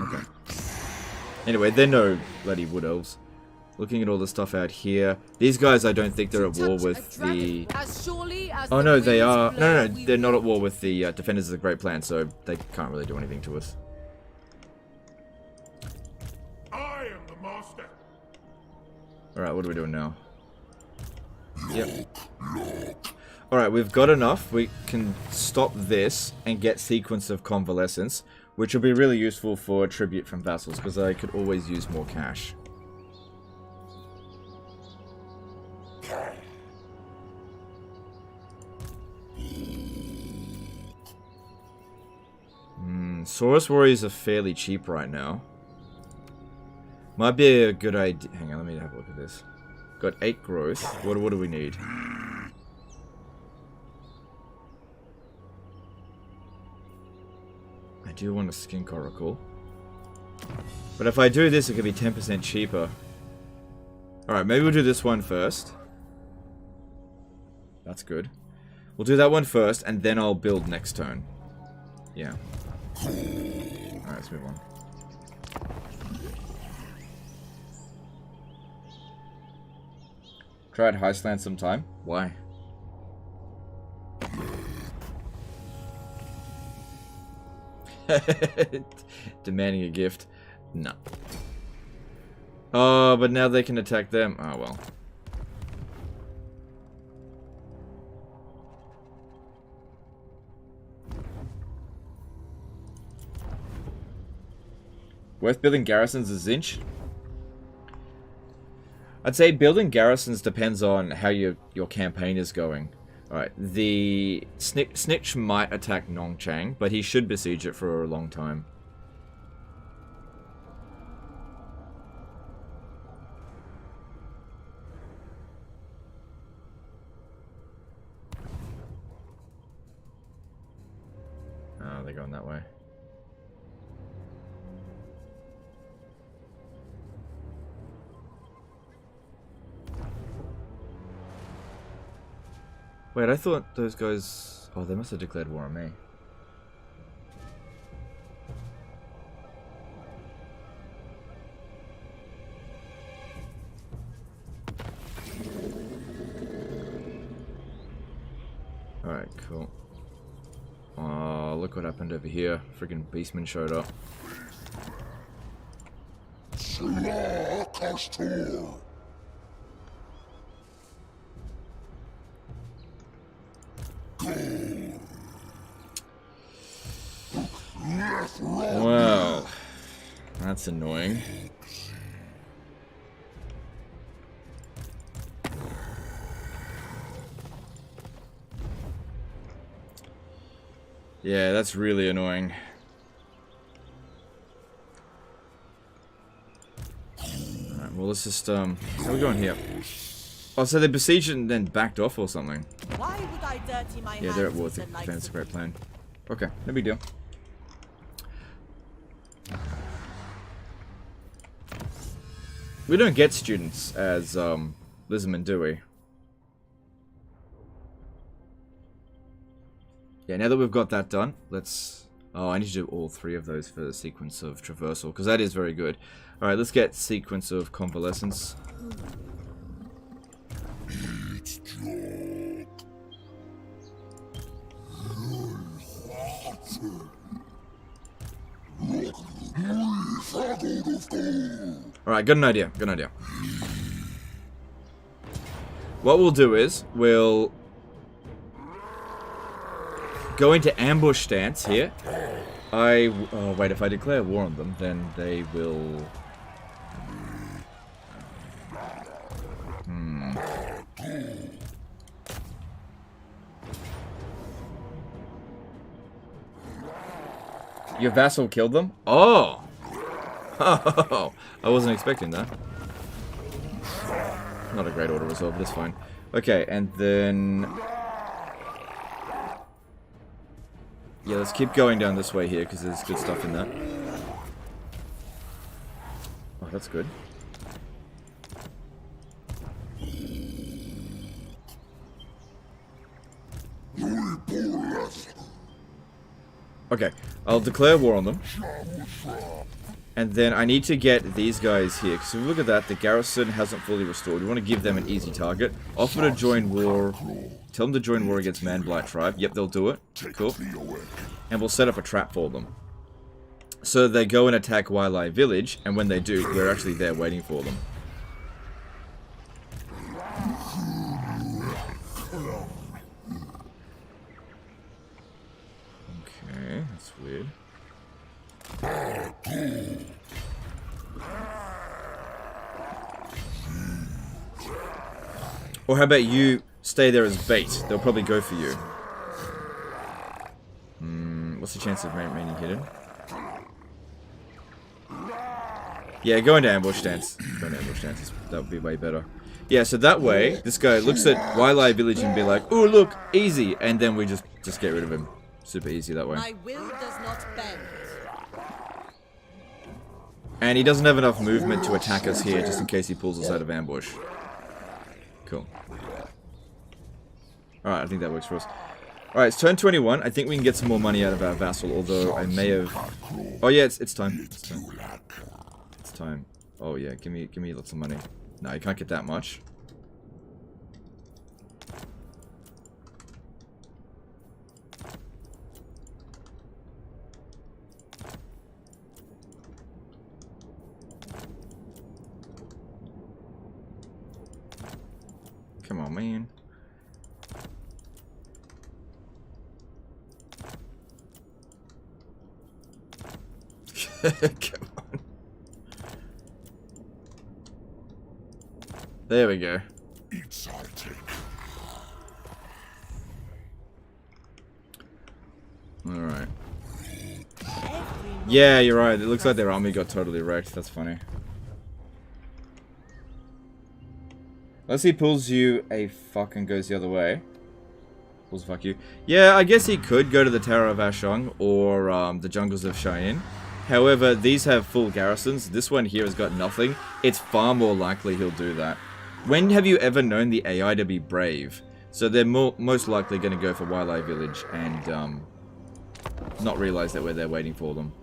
[SPEAKER 1] Okay. Anyway, they're no bloody Wood Elves. Looking at all the stuff out here. These guys, I don't think they're at war with the... Oh no, they are... No, they're not at war with the Defenders of the Great Plan, so they can't really do anything to us.
[SPEAKER 5] I am the master.
[SPEAKER 1] Alright, what are we doing now? Yep. Alright, we've got enough. We can stop this and get Sequence of Convalescence, which will be really useful for tribute from vassals, because I could always use more cash. Saurus Warriors are fairly cheap right now. Might be a good idea. Hang on, let me have a look at this. Got 8 growth. What do we need? I do want a Skink Oracle. But if I do this, it could be 10% cheaper. Alright, maybe we'll do this one first. That's good. We'll do that one first, and then I'll build next turn. Yeah. Alright, let's move on. Tried Heistland sometime. Why? Demanding a gift. No. Oh, but now they can attack them. Oh, well. Worth building garrisons as Zinch? I'd say building garrisons depends on how your campaign is going. Alright, the Snitch might attack Nongchang, but he should besiege it for a long time. Oh, they're going that way. Wait, I thought those guys... Oh, they must have declared war on me. Alright, cool. look what happened over here. Friggin' Beastman showed up. Well, that's annoying. Yeah, that's really annoying. Alright, well let's just, how are we going here? Oh, so they besieged and then backed off or something.
[SPEAKER 3] Why would I dirty my
[SPEAKER 1] Yeah, they're at
[SPEAKER 3] hands
[SPEAKER 1] war.
[SPEAKER 3] with the likes
[SPEAKER 1] That's a
[SPEAKER 3] of
[SPEAKER 1] great plan. Okay, no big deal. We don't get students as, Lizardmen, do we? Yeah, now that we've got that done, let's... Oh, I need to do all 3 of those for the sequence of traversal, because that is very good. Alright, let's get sequence of convalescence. Alright, got an idea, got an idea. What we'll do is, we'll go into ambush stance here. Oh wait, if I declare war on them, then they will... Your vassal killed them? Oh! Oh, I wasn't expecting that. Not a great order resolve, but it's fine. Okay, and then... Yeah, let's keep going down this way here, because there's good stuff in that. Oh, that's good. Okay, I'll declare war on them. And then I need to get these guys here, because if you look at that, the garrison hasn't fully restored. We want to give them an easy target. Offer to join war. Tell them to join war against Man Blight Tribe. Yep, they'll do it. Cool. And we'll set up a trap for them. So they go and attack Wildlife Village, and when they do, we're actually there waiting for them. Okay, that's weird. Or how about you stay there as bait? They'll probably go for you. What's the chance of remaining hidden? Yeah, go into ambush stance. Go into ambush stance. That would be way better. Yeah, so that way, this guy looks at Wildlife Village and be like, "Ooh, look, easy," and then we just get rid of him. Super easy that way.
[SPEAKER 3] my will does not bend.
[SPEAKER 1] And he doesn't have enough movement to attack us here, just in case he pulls us out of ambush. Cool. Alright, I think that works for us. Alright, it's turn 21. I think we can get some more money out of our vassal, although I may have... Oh yeah, it's time. It's time. It's time. Oh yeah, give me lots of money. No, you can't get that much. Come on, man. Come on. There we go. Alright. Yeah, you're right. It looks like their army got totally wrecked. That's funny. Unless he pulls you a fuck and goes the other way. Pulls fuck you. Yeah, I guess he could go to the Tower of Ashong or the Jungles of Cheyenne. However, these have full garrisons. This one here has got nothing. It's far more likely he'll do that. When have you ever known the AI to be brave? So they're most likely going to go for Wildlife Village and not realize that we're there waiting for them.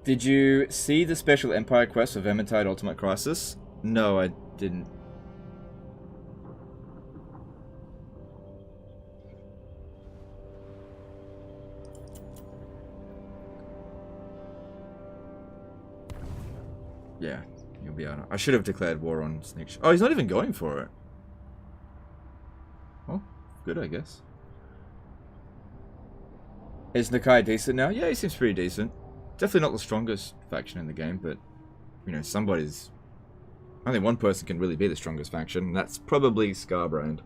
[SPEAKER 1] Did you see the special Empire quest for Vermintide Ultimate Crisis? No, I didn't. Yeah, you'll be able to. I should have declared war on Snake. Oh, he's not even going for it. Well, good, I guess. Is Nakai decent now? Yeah, he seems pretty decent. Definitely not the strongest faction in the game, but, you know, somebody's... Only one person can really be the strongest faction, and that's probably Scarbrand.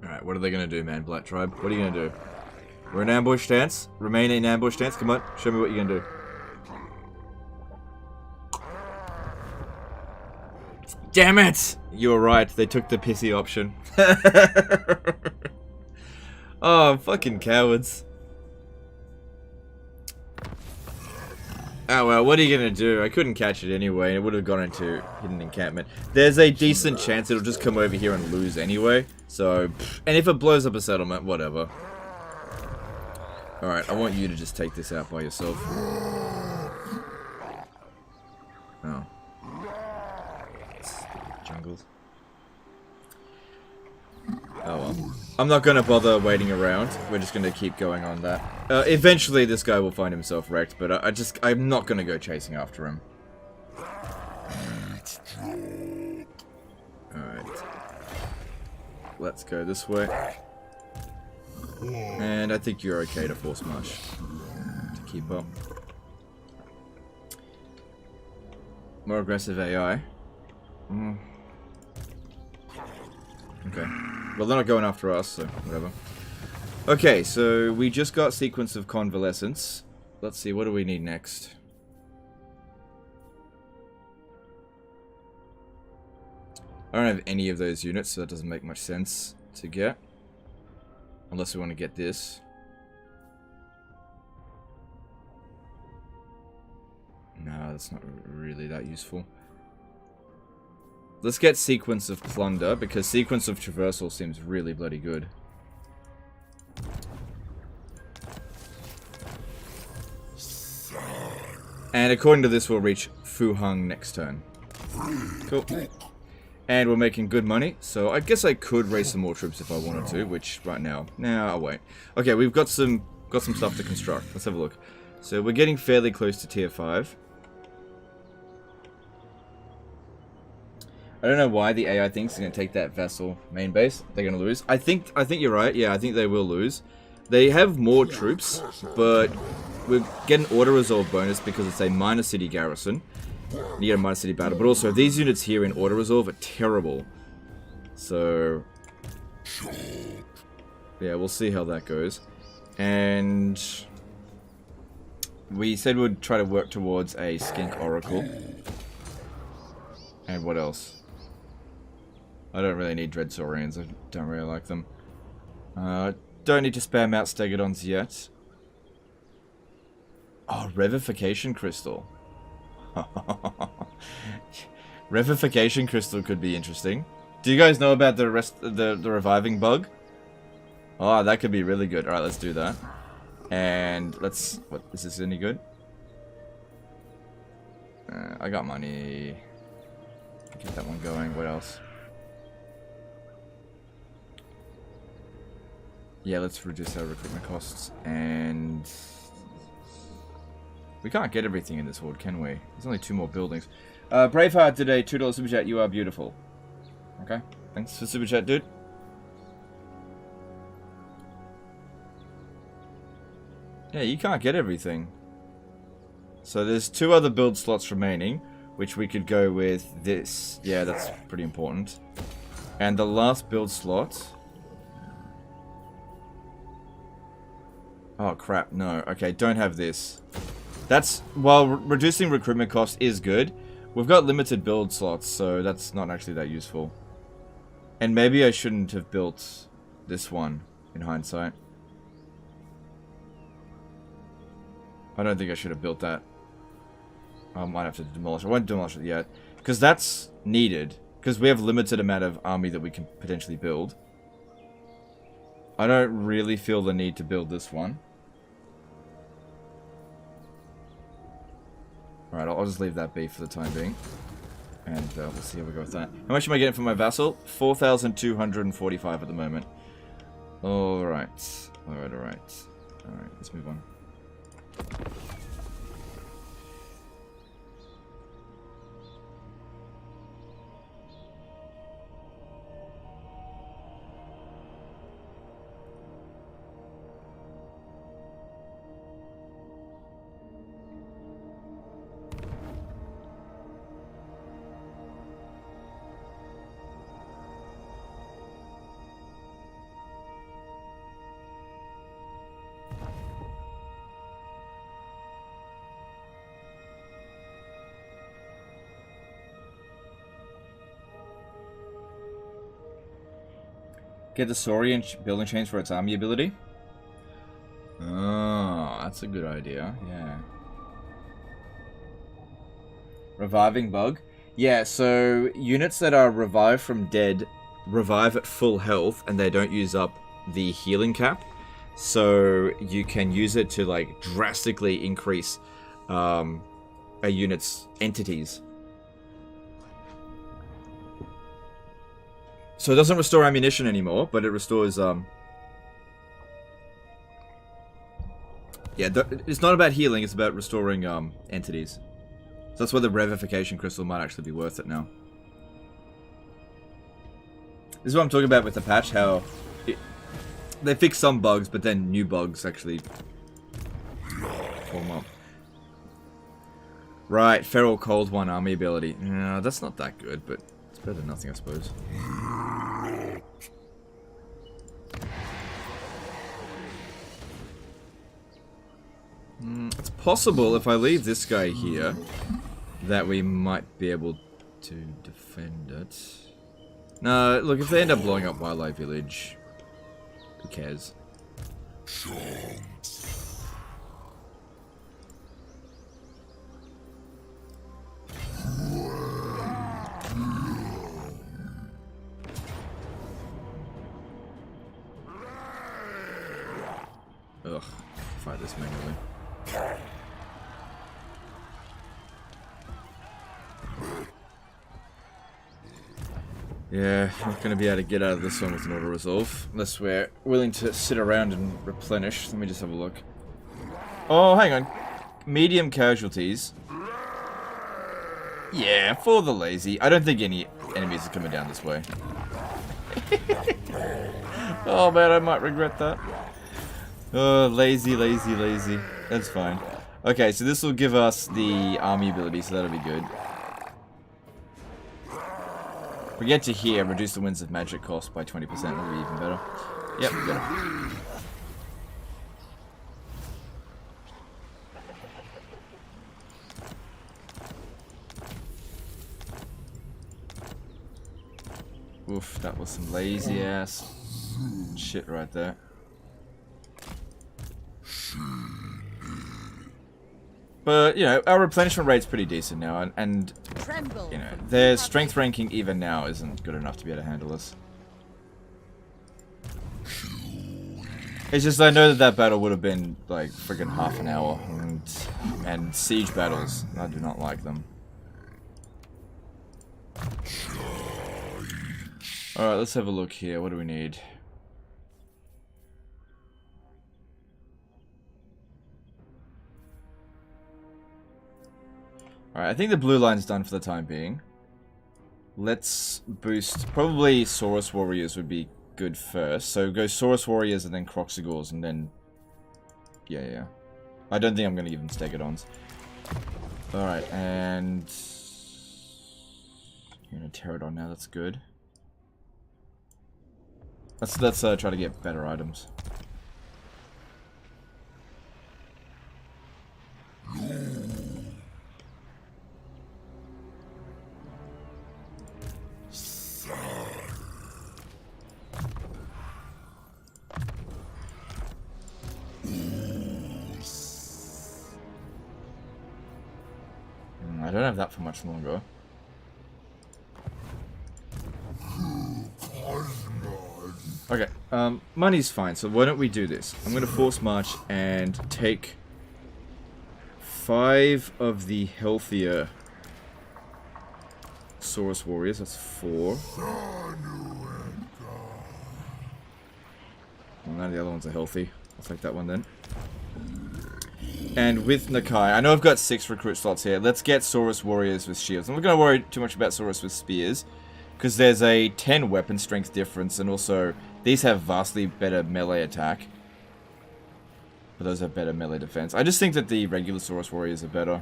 [SPEAKER 1] Alright, what are they going to do, man, Black Tribe? What are you going to do? We're in ambush stance. Remain in ambush stance. Come on, show me what you're going to do. Damn it! You were right, they took the pissy option. Oh, fucking cowards. Oh well, what are you gonna do? I couldn't catch it anyway, and it would have gone into hidden encampment. There's a decent chance it'll just come over here and lose anyway, so... And if it blows up a settlement, whatever. Alright, I want you to just take this out by yourself. Oh. Jungles. Oh well. I'm not going to bother waiting around. We're just going to keep going on that. Eventually this guy will find himself wrecked, but I'm not going to go chasing after him. Alright. Let's go this way. And I think you're okay to force march. To keep up. More aggressive AI. Okay. Well, they're not going after us, so whatever. Okay, so we just got Sequence of Convalescence. Let's see, what do we need next? I don't have any of those units, so that doesn't make much sense to get. Unless we want to get this. No, that's not really that useful. Let's get Sequence of Plunder, because Sequence of Traversal seems really bloody good. And according to this, we'll reach Fu Hung next turn. Cool. And we're making good money, so I guess I could raise some more troops if I wanted to, which right now... Nah, I'll wait. Okay, we've got some stuff to construct. Let's have a look. So we're getting fairly close to tier 5. I don't know why the AI thinks they're going to take that vassal main base. They're going to lose. I think you're right. Yeah, I think they will lose. They have more troops, but we get an auto-resolve bonus because it's a minor city garrison. You get a minor city battle. But also, these units here in auto-resolve are terrible. So... yeah, we'll see how that goes. And... we said we'd try to work towards a skink oracle. And what else? I don't really need Dread Saurians. I don't really like them. Don't need to spam out Stegodons yet. Oh, Revification Crystal. Revification Crystal could be interesting. Do you guys know about the reviving bug? Oh, that could be really good. Alright, let's do that. And let's... what, is this any good? I got money. Get that one going. What else? Yeah, let's reduce our recruitment costs. And... we can't get everything in this horde, can we? There's only 2 more buildings. Braveheart today, $2 super chat. You are beautiful. Okay, thanks for super chat, dude. Yeah, you can't get everything. So there's 2 other build slots remaining, which we could go with this. Yeah, that's pretty important. And the last build slot... oh crap, no. Okay, don't have this. That's... while reducing recruitment cost is good, we've got limited build slots, so that's not actually that useful. And maybe I shouldn't have built this one, in hindsight. I don't think I should have built that. I might have to demolish it. I won't demolish it yet. Because that's needed. Because we have limited amount of army that we can potentially build. I don't really feel the need to build this one. Alright, I'll just leave that be for the time being. And we'll see how we go with that. How much am I getting for my vassal? 4,245 at the moment. Alright. Alright, alright. Alright, let's move on. Get the Saurian building chains for its army ability. Oh, that's a good idea. Yeah. Reviving bug. Yeah, so units that are revived from dead revive at full health and they don't use up the healing cap. So you can use it to like drastically increase a unit's entities. So it doesn't restore ammunition anymore, but it restores, yeah, it's not about healing, it's about restoring, entities. So that's why the Revivification Crystal might actually be worth it now. This is what I'm talking about with the patch, how they fix some bugs, but then new bugs actually form up. Right, Feral Cold One army ability. No, that's not that good, but it's better than nothing, I suppose. It's possible if I leave this guy here that we might be able to defend it. No, look, if they end up blowing up Wildlife Village, who cares? Ugh, fight this manually. Yeah, not going to be able to get out of this one with an auto-resolve, unless we're willing to sit around and replenish. Let me just have a look. Oh, hang on. Medium casualties. Yeah, for the lazy. I don't think any enemies are coming down this way. Oh man, I might regret that. Oh, lazy, lazy, lazy. That's fine. Okay, so this will give us the army ability, so that'll be good. If we get to here, reduce the winds of magic cost by 20%, that'll be even better. Yep, we got it. Oof, that was some lazy ass shit right there. But, you know, our replenishment rate's pretty decent now, and you know, their strength ranking even now isn't good enough to be able to handle us. It's just I know that battle would have been, like, friggin' half an hour, and siege battles, I do not like them. Alright, let's have a look here. What do we need? Alright, I think the blue line's done for the time being. Let's boost... Probably Saurus Warriors would be good first. So go Saurus Warriors and then Kroxigors and then... Yeah. I don't think I'm going to give them Stegodons. Alright, and... You're going to Pterodon now, that's good. Let's try to get better items. I don't have that for much longer. Okay, money's fine, so why don't we do this? I'm gonna force march and take 5 of the healthier Saurus warriors, that's 4. Well, none of the other ones are healthy. I'll take that one then. And with Nakai, I know I've got 6 recruit slots here. Let's get Saurus warriors with shields. I'm not going to worry too much about Saurus with spears, because there's a 10 weapon strength difference, and also these have vastly better melee attack. But those have better melee defense. I just think that the regular Saurus warriors are better.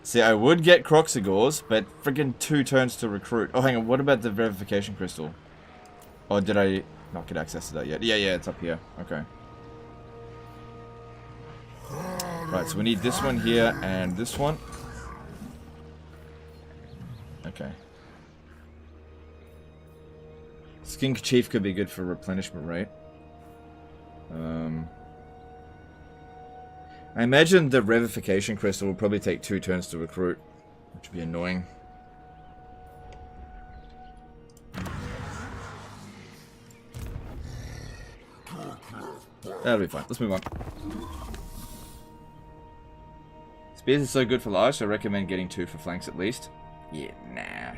[SPEAKER 1] See, I would get Kroxigors, but friggin' 2 turns to recruit. Oh, hang on, what about the verification crystal? Oh, did I not get access to that yet? Yeah, it's up here. Okay. Right, so we need this one here and this one. Okay. Skink Chief could be good for replenishment rate. I imagine the revivification crystal will probably take 2 turns to recruit, which would be annoying. That'll be fine. Let's move on. Spears is so good for large, so I recommend getting 2 for flanks at least. Yeah, nah.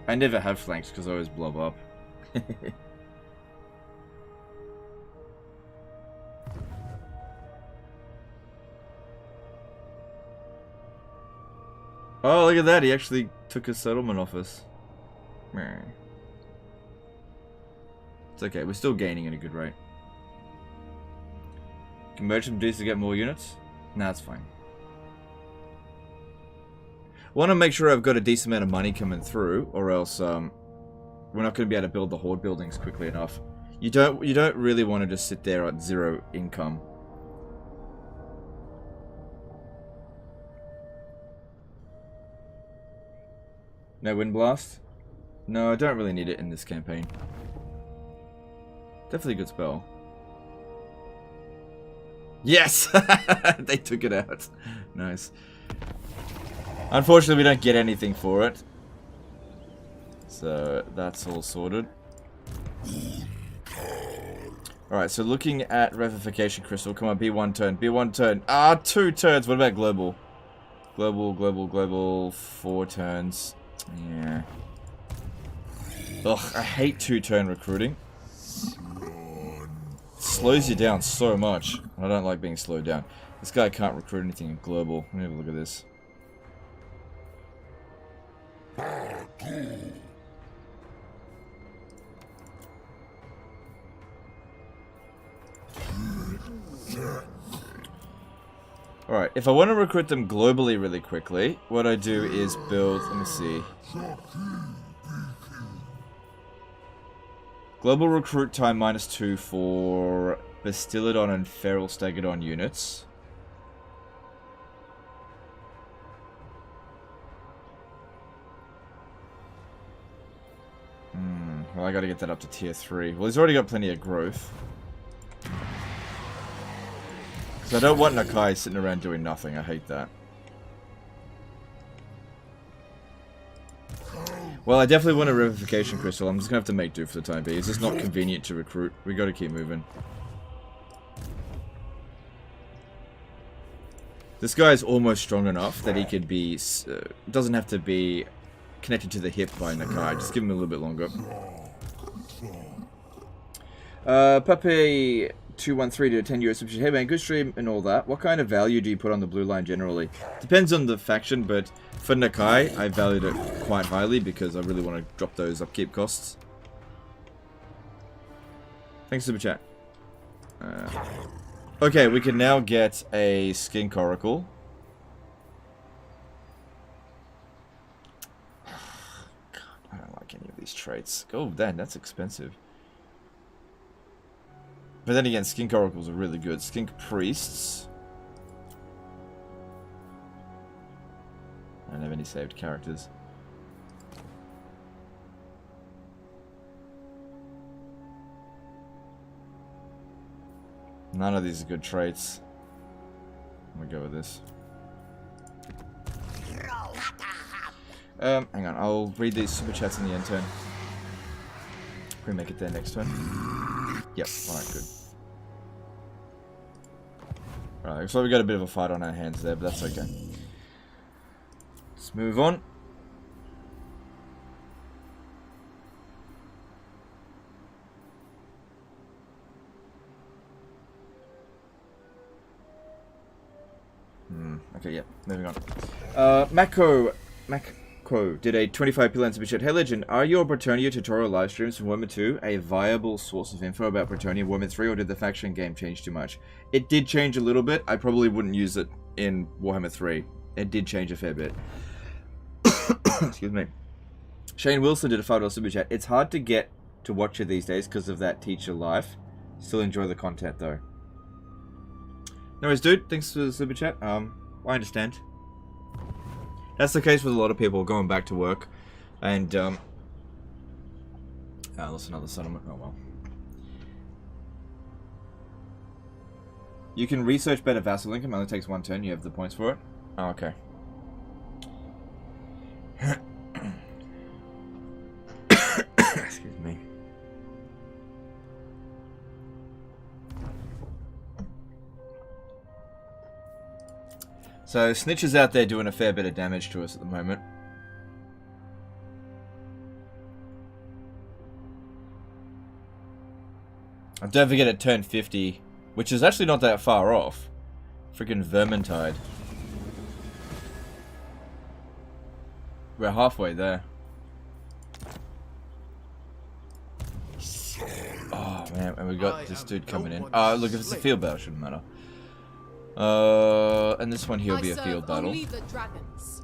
[SPEAKER 1] I never have flanks because I always blow up. Oh, look at that. He actually took a settlement office. It's okay. We're still gaining at a good rate. Can merchant dudes to get more units? Nah, it's fine. Want to make sure I've got a decent amount of money coming through, or else we're not going to be able to build the horde buildings quickly enough. You don't really want to just sit there at 0 income. No wind blast? No, I don't really need it in this campaign. Definitely a good spell. Yes! They took it out. Nice. Unfortunately, we don't get anything for it. So, that's all sorted. Alright, so looking at Revivification Crystal. Come on, be 1 turn. Be 1 turn. Ah, 2 turns. What about Global? Global. 4 turns. Yeah. Ugh, I hate 2-turn recruiting. It slows you down so much. I don't like being slowed down. This guy can't recruit anything in Global. Let me have a look at this. Alright, if I want to recruit them globally really quickly, what I do is build, let me see. Global recruit time -2 for Bastillodon and Feral Stegodon units. Well, I gotta get that up to tier 3. Well, he's already got plenty of growth. So I don't want Nakai sitting around doing nothing. I hate that. Well, I definitely want a Revivification Crystal. I'm just gonna have to make do for the time being. It's just not convenient to recruit. We gotta keep moving. This guy is almost strong enough that he could be... doesn't have to be connected to the hip by Nakai. Just give him a little bit longer. Puppy 213 to 10 US subscription. Hey man, good stream and all that. What kind of value do you put on the blue line generally? Depends on the faction, but for Nakai, I valued it quite highly because I really want to drop those upkeep costs. Thanks, Superchat. Okay, we can now get a Skink Oracle. God, I don't like any of these traits. Oh, damn, that's expensive. But then again, Skink Oracles are really good. Skink Priests. I don't have any saved characters. None of these are good traits. I'm gonna go with this. Hang on, I'll read these super chats in the end turn. We make it there next turn. Yep, alright, good. Right, looks like we got a bit of a fight on our hands there, but that's okay. Let's move on. Okay, yeah, moving on. Mako did a 25 PLN super chat. Hey Legend, are your Bretonnia tutorial live streams from Warhammer 2 a viable source of info about Bretonnia Warhammer 3, or did the faction game change too much? It did change a little bit. I probably wouldn't use it in Warhammer 3. It did change a fair bit. Excuse me. Shane Wilson did a $5 super chat. It's hard to get to watch it these days because of that teacher life. Still enjoy the content though. No worries, dude. Thanks for the super chat. I understand. That's the case with a lot of people going back to work, and that's another settlement. Oh well. You can research better vassal income. It only takes 1 turn. You have the points for it. Oh, okay. Excuse me. So, Snitch is out there doing a fair bit of damage to us at the moment. And don't forget at turn 50, which is actually not that far off. Freaking Vermintide. We're halfway there. Oh man, and we got this dude coming in. Look, if it's a field battle, it shouldn't matter. And this one here will be a field battle.
[SPEAKER 6] Only the dragons.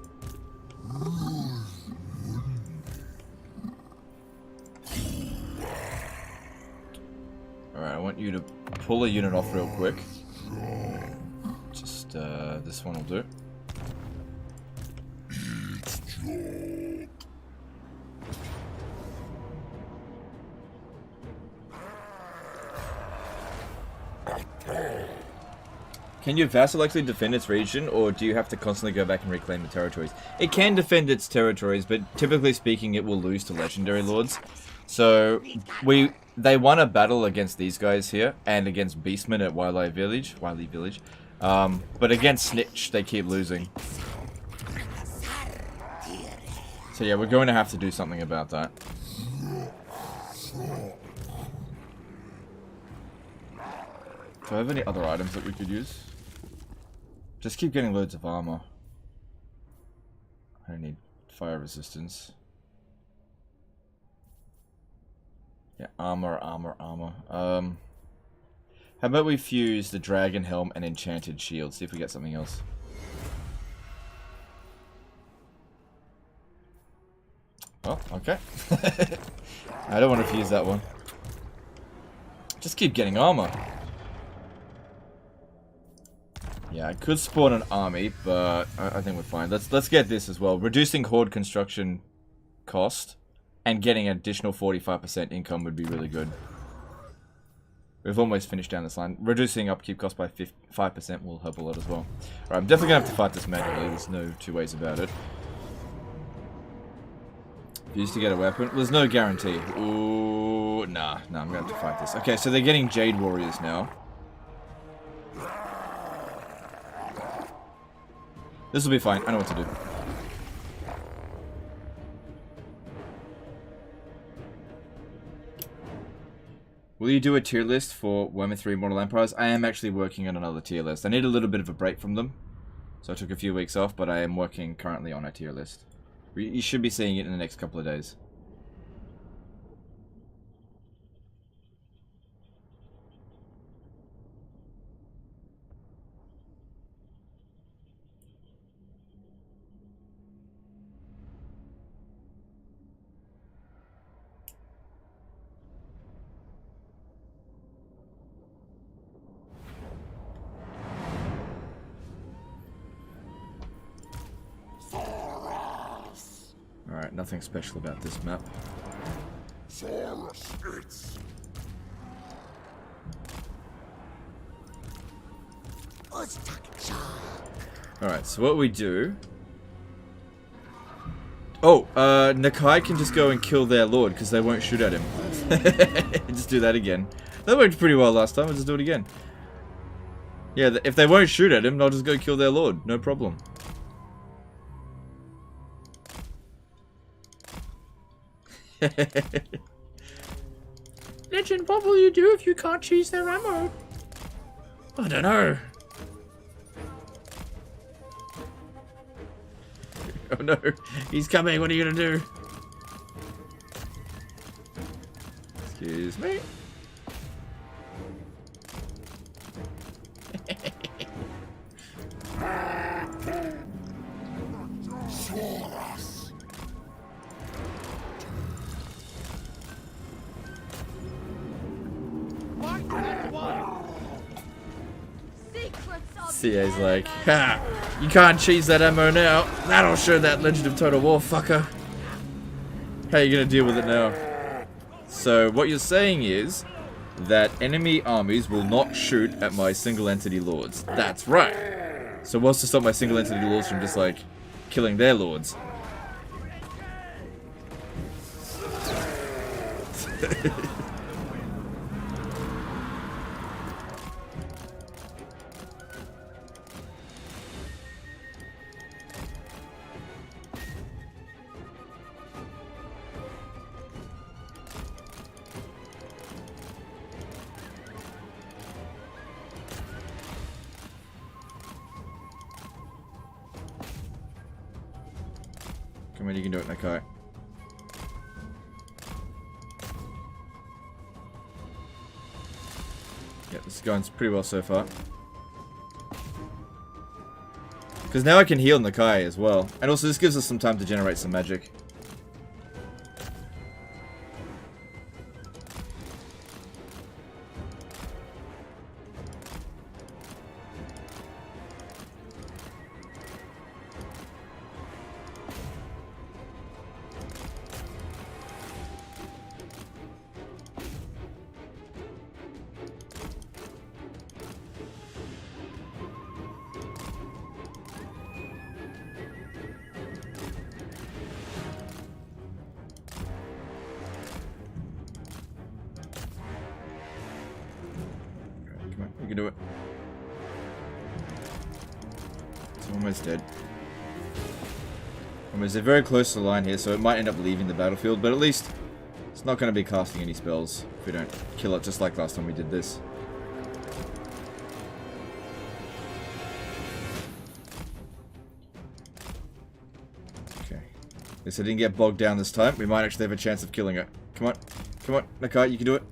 [SPEAKER 1] Alright, I want you to pull a unit off real quick. Just, this one will do. Can your vassal actually defend its region, or do you have to constantly go back and reclaim the territories? It can defend its territories, but typically speaking, it will lose to legendary lords. So they won a battle against these guys here and against Beastmen at Wiley Village. But against Snitch, they keep losing. So yeah, we're going to have to do something about that. Do I have any other items that we could use? Just keep getting loads of armor. I don't need fire resistance. Yeah, armor. How about we fuse the dragon helm and enchanted shield? See if we get something else. Oh, okay. I don't want to fuse that one. Just keep getting armor. Yeah, I could spawn an army, but I think we're fine. Let's get this as well. Reducing horde construction cost and getting an additional 45% income would be really good. We've almost finished down this line. Reducing upkeep cost by 5% will help a lot as well. Alright, I'm definitely going to have to fight this manually. There's no two ways about it. Used to get a weapon. There's no guarantee. Ooh, nah, I'm going to have to fight this. Okay, so they're getting Jade Warriors now. This will be fine. I know what to do. Will you do a tier list for Warhammer 3 Immortal Empires? I am actually working on another tier list. I need a little bit of a break from them. So I took a few weeks off, but I am working currently on a tier list. You should be seeing it in the next couple of days. Alright, nothing special about this map. Alright, so what we do... Oh, Nakai can just go and kill their lord because they won't shoot at him. Just do that again. That worked pretty well last time. I'll just do it again. Yeah, if they won't shoot at him, they'll just go kill their lord. No problem. Legend, what will you do if you can't choose their ammo? I don't know. Oh no, he's coming. What are you gonna do? Excuse me. CA's like, ha! You can't cheese that ammo now. That'll show that Legend of Total War, fucker. How are you gonna deal with it now? So, what you're saying is that enemy armies will not shoot at my single entity lords. That's right. So what's to stop my single entity lords from just, like, killing their lords? Come on, you can do it, Nakai. Yeah, this is going pretty well so far. Because now I can heal Nakai as well. And also this gives us some time to generate some magic. You can do it. It's almost dead. They're very close to the line here, so it might end up leaving the battlefield, but at least it's not going to be casting any spells if we don't kill it, just like last time we did this. Okay. At least I didn't get bogged down this time. We might actually have a chance of killing it. Come on. Come on, Nakai, you can do it.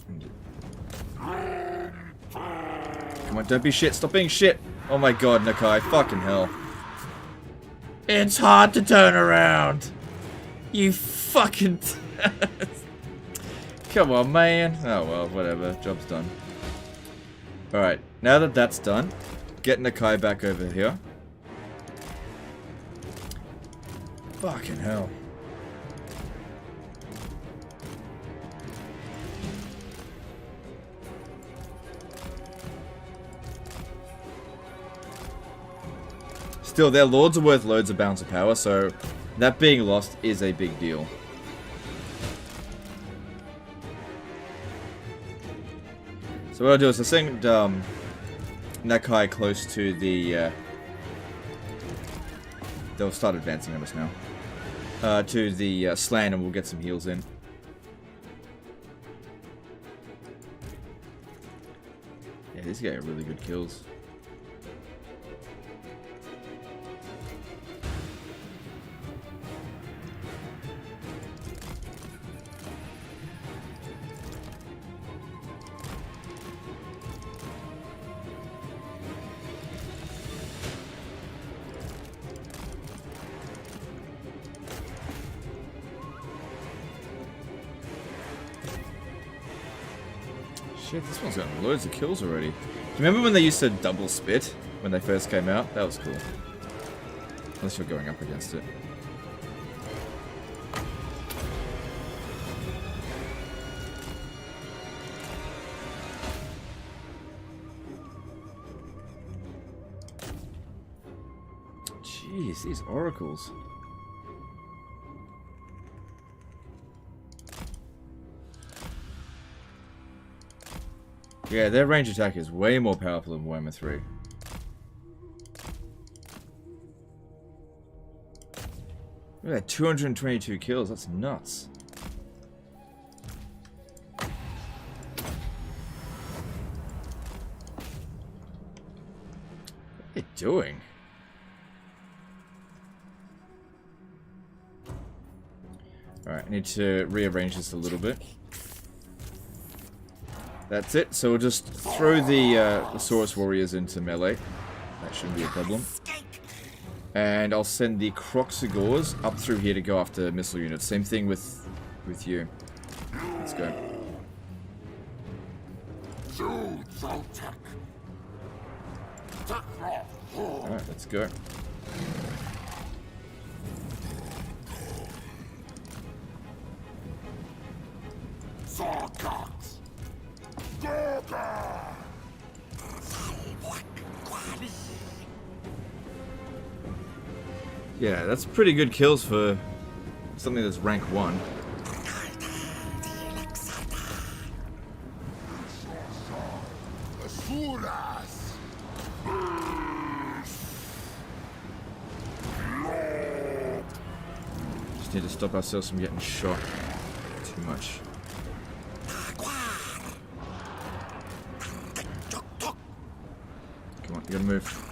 [SPEAKER 1] Come on, don't be shit. Stop being shit. Oh my god, Nakai. Fucking hell. It's hard to turn around. You fucking... Come on, man. Oh well, whatever. Job's done. Alright, now that that's done, get Nakai back over here. Fucking hell. Still, their lords are worth loads of bounce of power, so that being lost is a big deal. So what I'll do is I'll send Nakai close to the... they'll start advancing on us now. To the Slan, and we'll get some heals in. Yeah, these guys are really good kills. Shit, this one's got loads of kills already. Do you remember when they used to double spit when they first came out? That was cool. Unless you're going up against it. Jeez, these oracles. Yeah, their range attack is way more powerful than Warhammer 3. Look at that, 222 kills. That's nuts. What are they doing? Alright, I need to rearrange this a little bit. That's it. So we'll just throw the Saurus Warriors into melee. That shouldn't be a problem. And I'll send the Kroxigors up through here to go after missile units. Same thing with you. Let's go. Alright, let's go. Yeah, that's pretty good kills for something that's rank 1. Just need to stop ourselves from getting shot too much. Come on, you gotta move.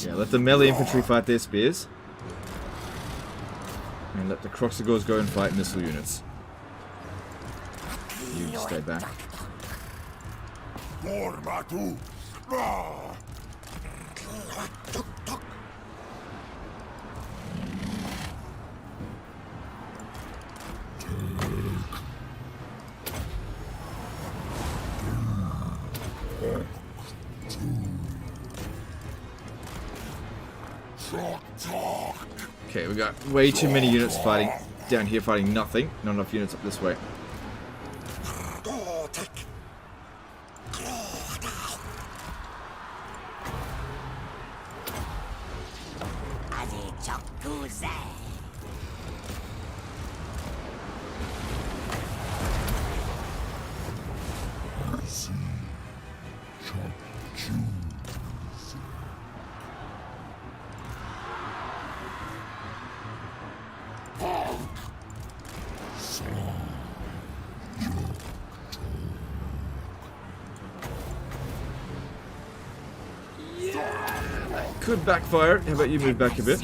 [SPEAKER 1] Yeah, let the melee infantry fight their spears. And let the Kroxigors go and fight missile units. You stay back. Okay, we got way too many units fighting down here, fighting nothing. Not enough units up this way. Could backfire. How about you move back a bit?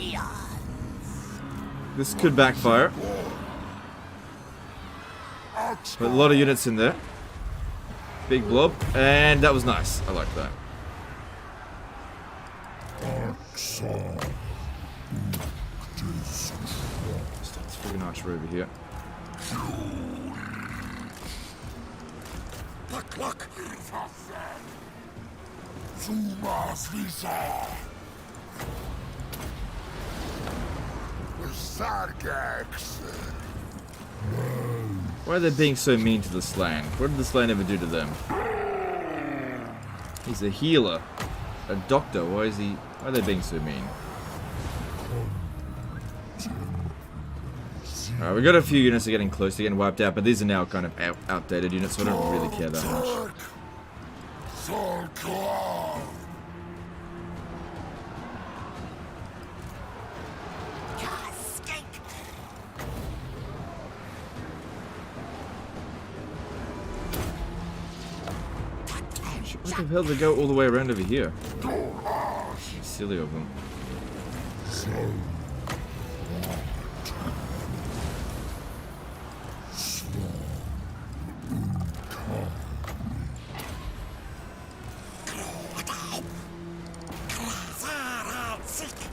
[SPEAKER 1] This could backfire. But a lot of units in there. Big blob. And that was nice. I like that. Start this friggin' archer over here. Why are they being so mean to the Slan? What did the Slan ever do to them? He's a healer. A doctor. Why are they being so mean? Alright, we got a few units that are getting close to getting wiped out, but these are now kind of outdated units, so I don't really care that much. What the hell did they go all the way around over here? Silly of them.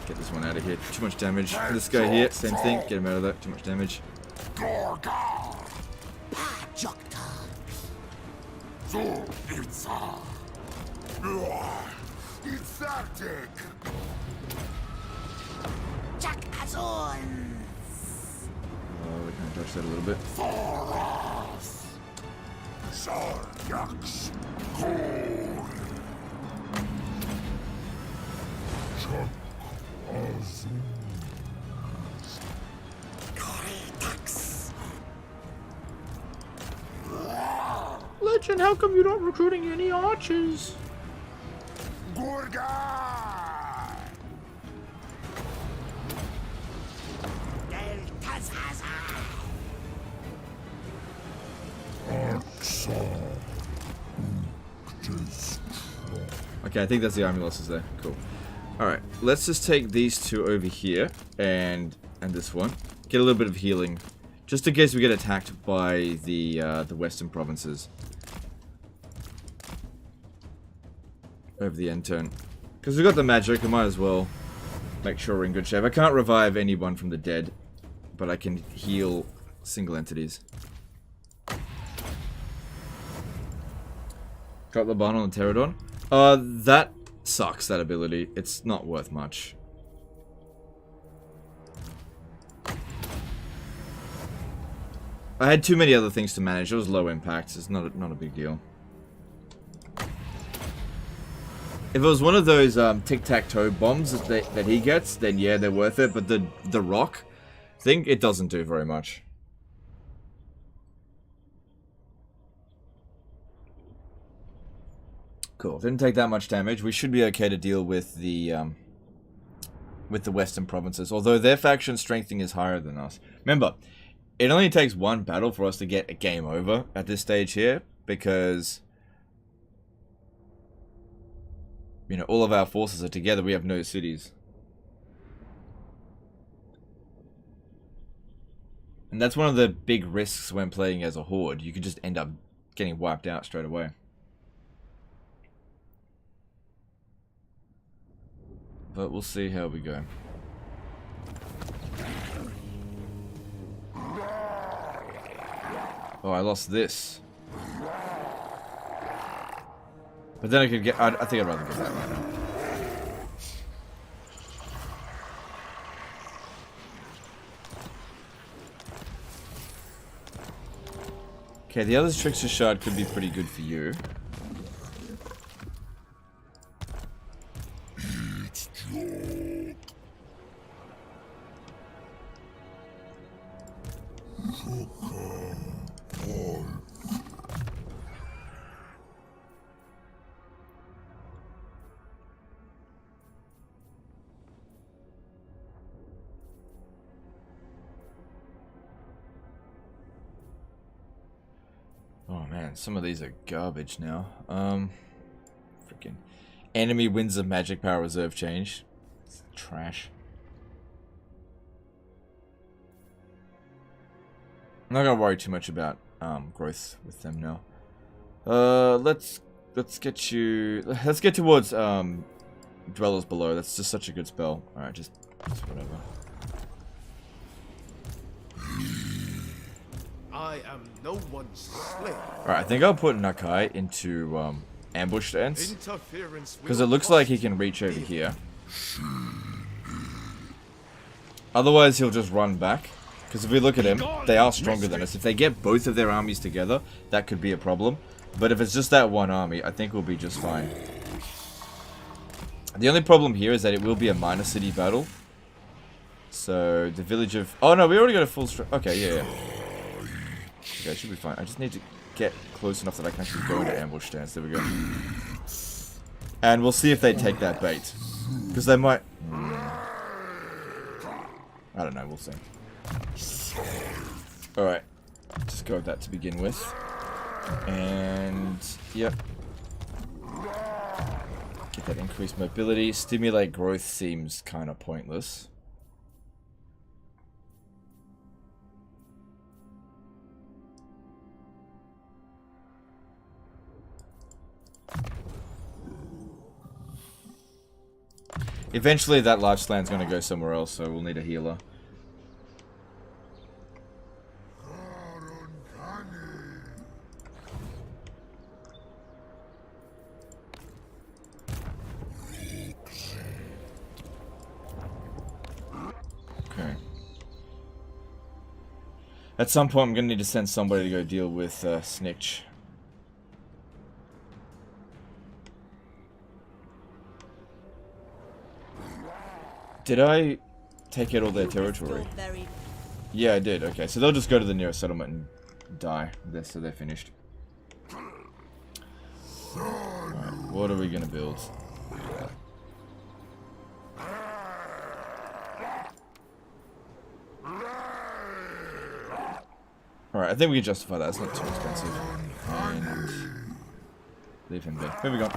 [SPEAKER 1] Get this one out of here. Too much damage. This guy here, same thing. Get him out of there. Too much damage.
[SPEAKER 5] It's Arctic.
[SPEAKER 4] Jack Azon!
[SPEAKER 1] Oh, we can touch that a little bit.
[SPEAKER 5] Thoros. Sarjax. Kor. Chuck Azun.
[SPEAKER 4] Coritax!
[SPEAKER 1] Legend, how come you're not recruiting any archers?
[SPEAKER 5] Gorga.
[SPEAKER 1] Okay, I think that's the army losses there. Cool. Alright, let's just take these two over here and this one. Get a little bit of healing. Just in case we get attacked by the western provinces. Over the end turn. Because we've got the magic, I might as well make sure we're in good shape. I can't revive anyone from the dead, but I can heal single entities. Got the Barn on the Pterodon. That sucks, that ability. It's not worth much. I had too many other things to manage. It was low impact. It's not a big deal. If it was one of those tic-tac-toe bombs that he gets, then yeah, they're worth it. But the rock thing, it doesn't do very much. Cool. Didn't take that much damage. We should be okay to deal with the western provinces. Although their faction strengthening is higher than us. Remember, it only takes one battle for us to get a game over at this stage here, because you know, all of our forces are together. We have no cities. And that's one of the big risks when playing as a horde. You could just end up getting wiped out straight away. But we'll see how we go. Oh, I lost this. But then I could get... I think I'd rather get that right now. Okay, the other Trickster Shard could be pretty good for you. Oh man, some of these are garbage now. Freaking enemy wins a magic power reserve change. It's trash. I'm not gonna worry too much about growth with them now. Let's get you. Let's get towards Dwellers Below. That's just such a good spell. All right, just whatever.
[SPEAKER 7] I am no one's slave.
[SPEAKER 1] Alright, I think I'll put Nakai into ambush stance.
[SPEAKER 7] Interference
[SPEAKER 1] Because it looks like he can reach over here. Otherwise, he'll just run back. Because if we look at him, they are stronger than us. If they get both of their armies together, that could be a problem. But if it's just that one army, I think we'll be just fine. The only problem here is that it will be a minor city battle. So, the village of... Oh no, we already got a full... Okay, yeah. Okay, it should be fine. I just need to get close enough that I can actually go into ambush stance. There we go. And we'll see if they take that bait. Because they might... I don't know, we'll see. Alright. Just go with that to begin with. And... Yep. Get that increased mobility. Stimulate growth seems kind of pointless. Eventually that lifespan's going to go somewhere else, so we'll need a healer. At some point, I'm going to need to send somebody to go deal with Snitch. Did I take out all their territory? Yeah, I did. Okay, so they'll just go to the nearest settlement and die. So they're finished. Alright, what are we going to build? Alright, I think we can justify that. It's not too expensive. And leave him be. Moving on.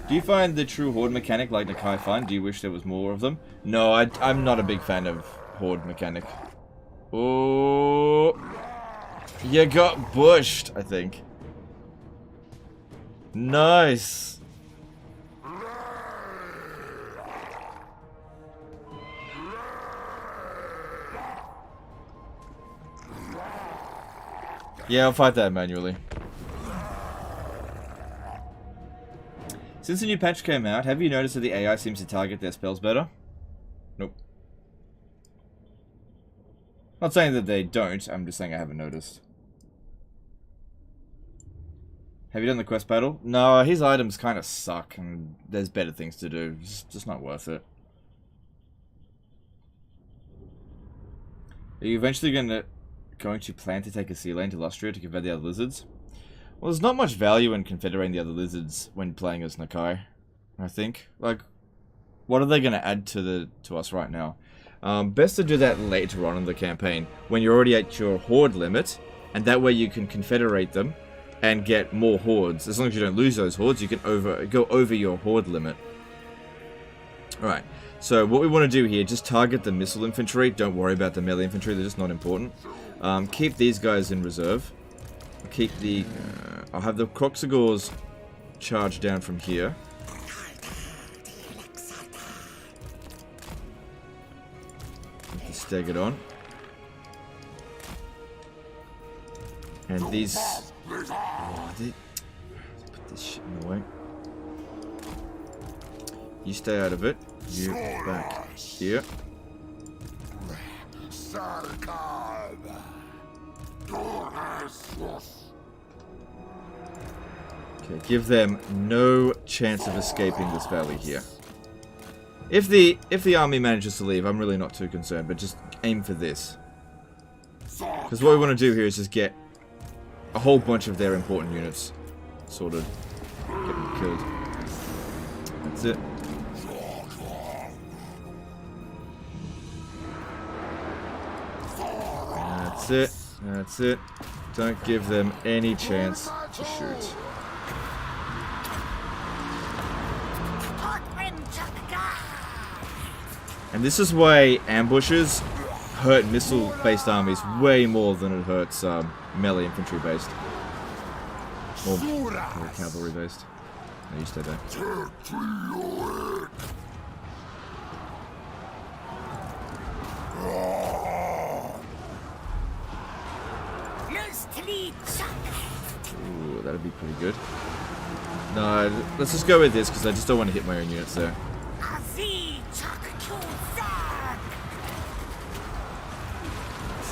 [SPEAKER 1] Do you find the true horde mechanic like Nakai fun? Do you wish there was more of them? No, I'm not a big fan of horde mechanic. Oh, you got bushed, I think. Nice. Yeah, I'll fight that manually. Since the new patch came out, have you noticed that the AI seems to target their spells better? Nope. Not saying that they don't, I'm just saying I haven't noticed. Have you done the quest battle? No, his items kind of suck, and there's better things to do. It's just not worth it. Are you eventually going to plan to take a sea lane to Lustria to convert the other lizards? Well, there's not much value in confederating the other lizards when playing as Nakai, I think. Like, what are they going to add to us right now? Best to do that later on in the campaign, when you're already at your horde limit, and that way you can confederate them and get more hordes. As long as you don't lose those hordes, you can go over your horde limit. Alright, so what we want to do here, just target the missile infantry. Don't worry about the melee infantry, they're just not important. Keep these guys in reserve. Keep the... I'll have the Kroxigors charge down from here. Put the staggered on. And these... Oh, put this shit in the way. You stay out of it. You back here. Okay, give them no chance of escaping this valley here. If the army manages to leave, I'm really not too concerned, but just aim for this. Because what we want to do here is just get a whole bunch of their important units sorted. Get them killed. That's it. That's it. That's it. Don't give them any chance to shoot. And this is why ambushes hurt missile-based armies way more than it hurts melee infantry-based. Or cavalry-based. No, you stay there. Ooh, that'd be pretty good. No, let's just go with this because I just don't want to hit my own units there.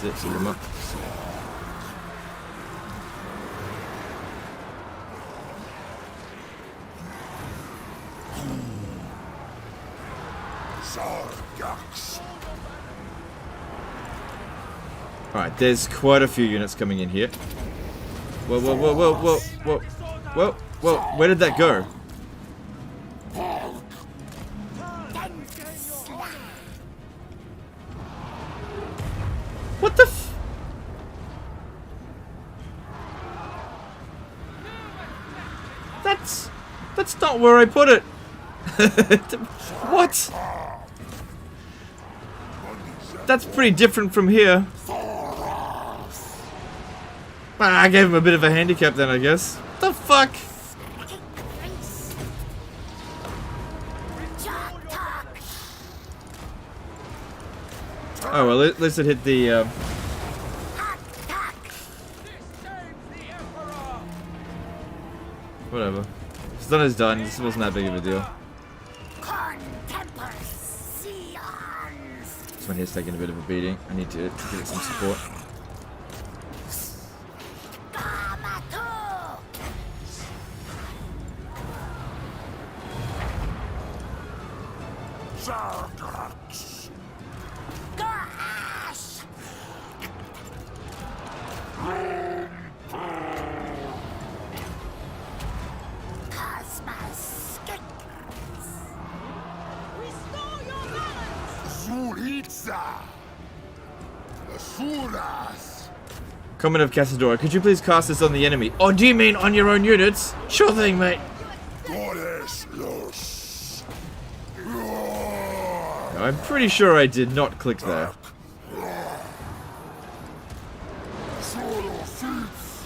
[SPEAKER 1] That's it, shoot them up. Alright, there's quite a few units coming in here. Whoa, whoa, whoa, whoa, whoa, whoa, whoa, whoa, where did that go? What the f- That's not where I put it! What? That's pretty different from here. I gave him a bit of a handicap then, I guess. What the fuck? Oh well, at least it hit the whatever. It's done is done. This wasn't that big of a deal. This one here's taking a bit of a beating. I need to give it some support.
[SPEAKER 5] Zergax.
[SPEAKER 4] Gosh! Cosmos skinks.
[SPEAKER 3] Restore your balance!
[SPEAKER 5] Zuritza. Asuras.
[SPEAKER 1] Comment of Casadora, could you please cast this on the enemy? Oh, do you mean on your own units? Sure thing, mate.
[SPEAKER 5] Goddess los.
[SPEAKER 1] I'm pretty sure I did not click there.
[SPEAKER 5] Solo fits.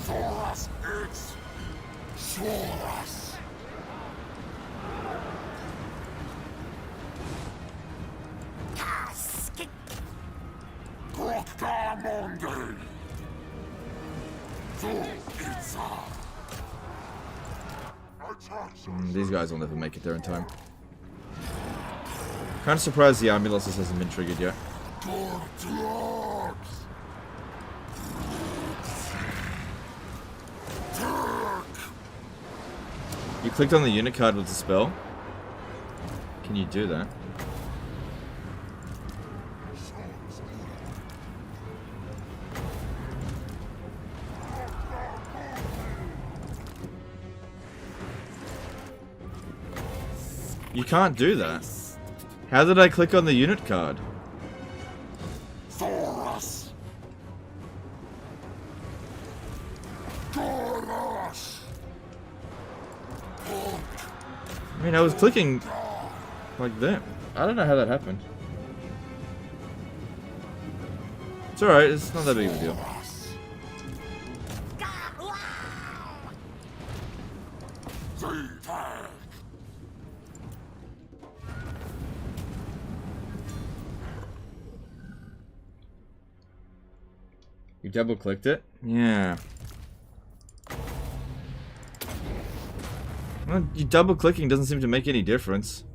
[SPEAKER 5] Thoras X. Soras.
[SPEAKER 4] Skink.
[SPEAKER 5] Kroxigor Dundee. Zuritza.
[SPEAKER 1] These guys will never make it there in time. Kind of surprised the army losses hasn't been triggered yet. You clicked on the unit card with the spell? Can you do that? You can't do that. How did I click on the unit card?
[SPEAKER 5] Thoras. Thoras.
[SPEAKER 1] I mean, I was clicking like that. I don't know how that happened. It's alright, it's not that big of a deal. You double clicked it? Yeah. Well, you double clicking doesn't seem to make any difference.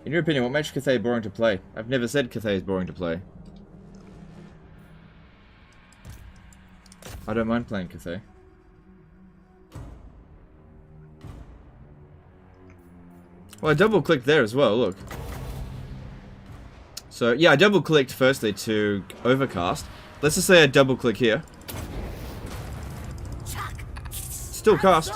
[SPEAKER 1] In your opinion, what makes Cathay boring to play? I've never said Cathay is boring to play. I don't mind playing Cathay. Well, I double clicked there as well, look. So, yeah, I double clicked firstly to overcast. Let's just say I double click here. Still cast.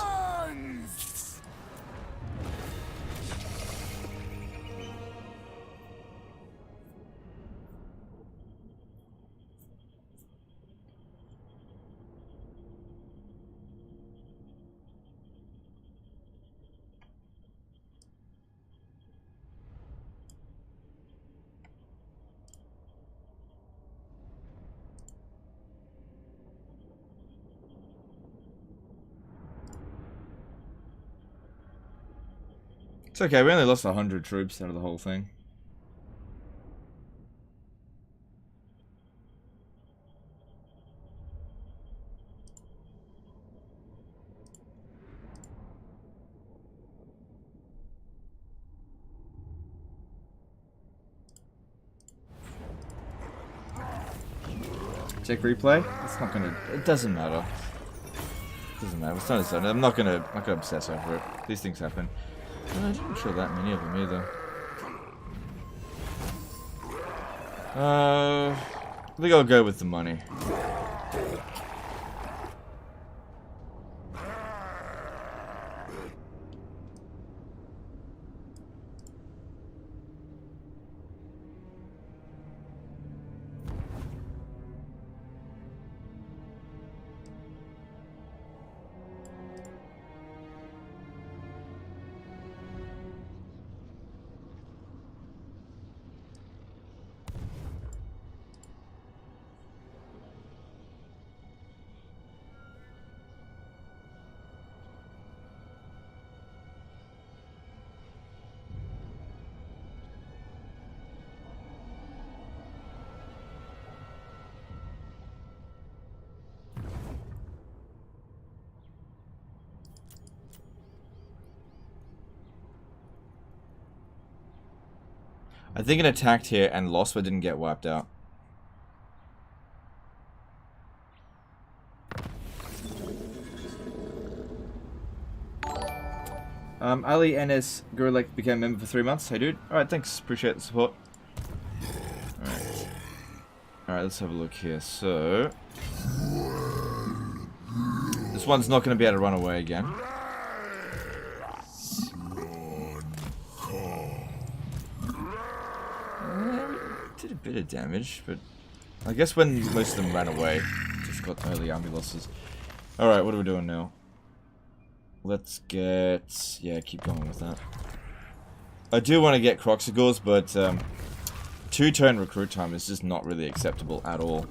[SPEAKER 1] It's okay, we only lost 100 troops out of the whole thing. Check replay? It's not gonna... It doesn't matter. It doesn't matter. It's not as I'm not gonna obsess over it. These things happen. I'm not sure that many of them either. I think I'll go with the money. I think it attacked here and lost but didn't get wiped out. Ali NS Gorlek became a member for 3 months. Hey dude. Alright, thanks. Appreciate the support. Alright. Alright, let's have a look here. So this one's not going to be able to run away again. Did a bit of damage, but I guess when most of them ran away, just got early army losses. Alright, what are we doing now? Let's get... yeah, keep going with that. I do want to get Kroxigors, but 2-turn recruit time is just not really acceptable at all.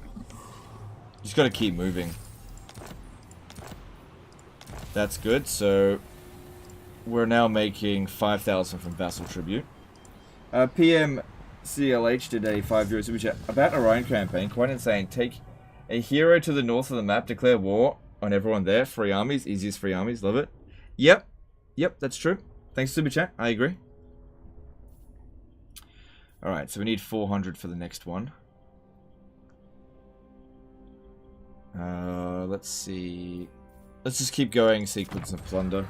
[SPEAKER 1] Just got to keep moving. That's good, so we're now making 5,000 from Vassal Tribute. PM CLH did a 5 super chat about Orion campaign. Quite insane. Take a hero to the north of the map, declare war on everyone there. Free armies, easiest free armies. Love it. Yep. Yep, that's true. Thanks, super chat. I agree. Alright, so we need 400 for the next one. Let's see. Let's just keep going. Sequence of plunder.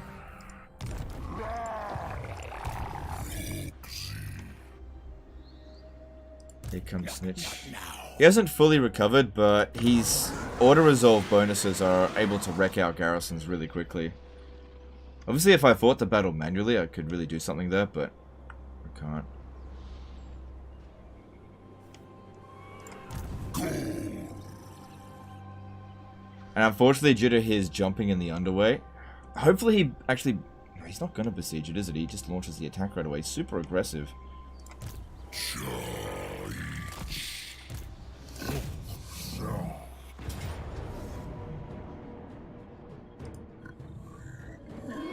[SPEAKER 1] Here comes Snitch. He hasn't fully recovered, but his auto-resolve bonuses are able to wreck out garrisons really quickly. Obviously, if I fought the battle manually, I could really do something there, but I can't. And unfortunately, due to his jumping in the underway, hopefully he actually... he's not going to besiege it, is it? He just launches the attack right away. Super aggressive.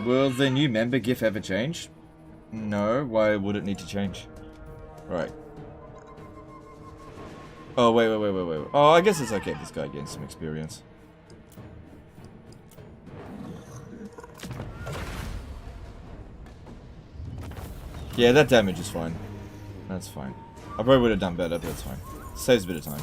[SPEAKER 1] Will the new member GIF ever change? No, why would it need to change? Right. Oh, wait. Oh, I guess it's okay if this guy gains some experience. Yeah, that damage is fine. That's fine. I probably would have done better, but that's fine. Saves a bit of time.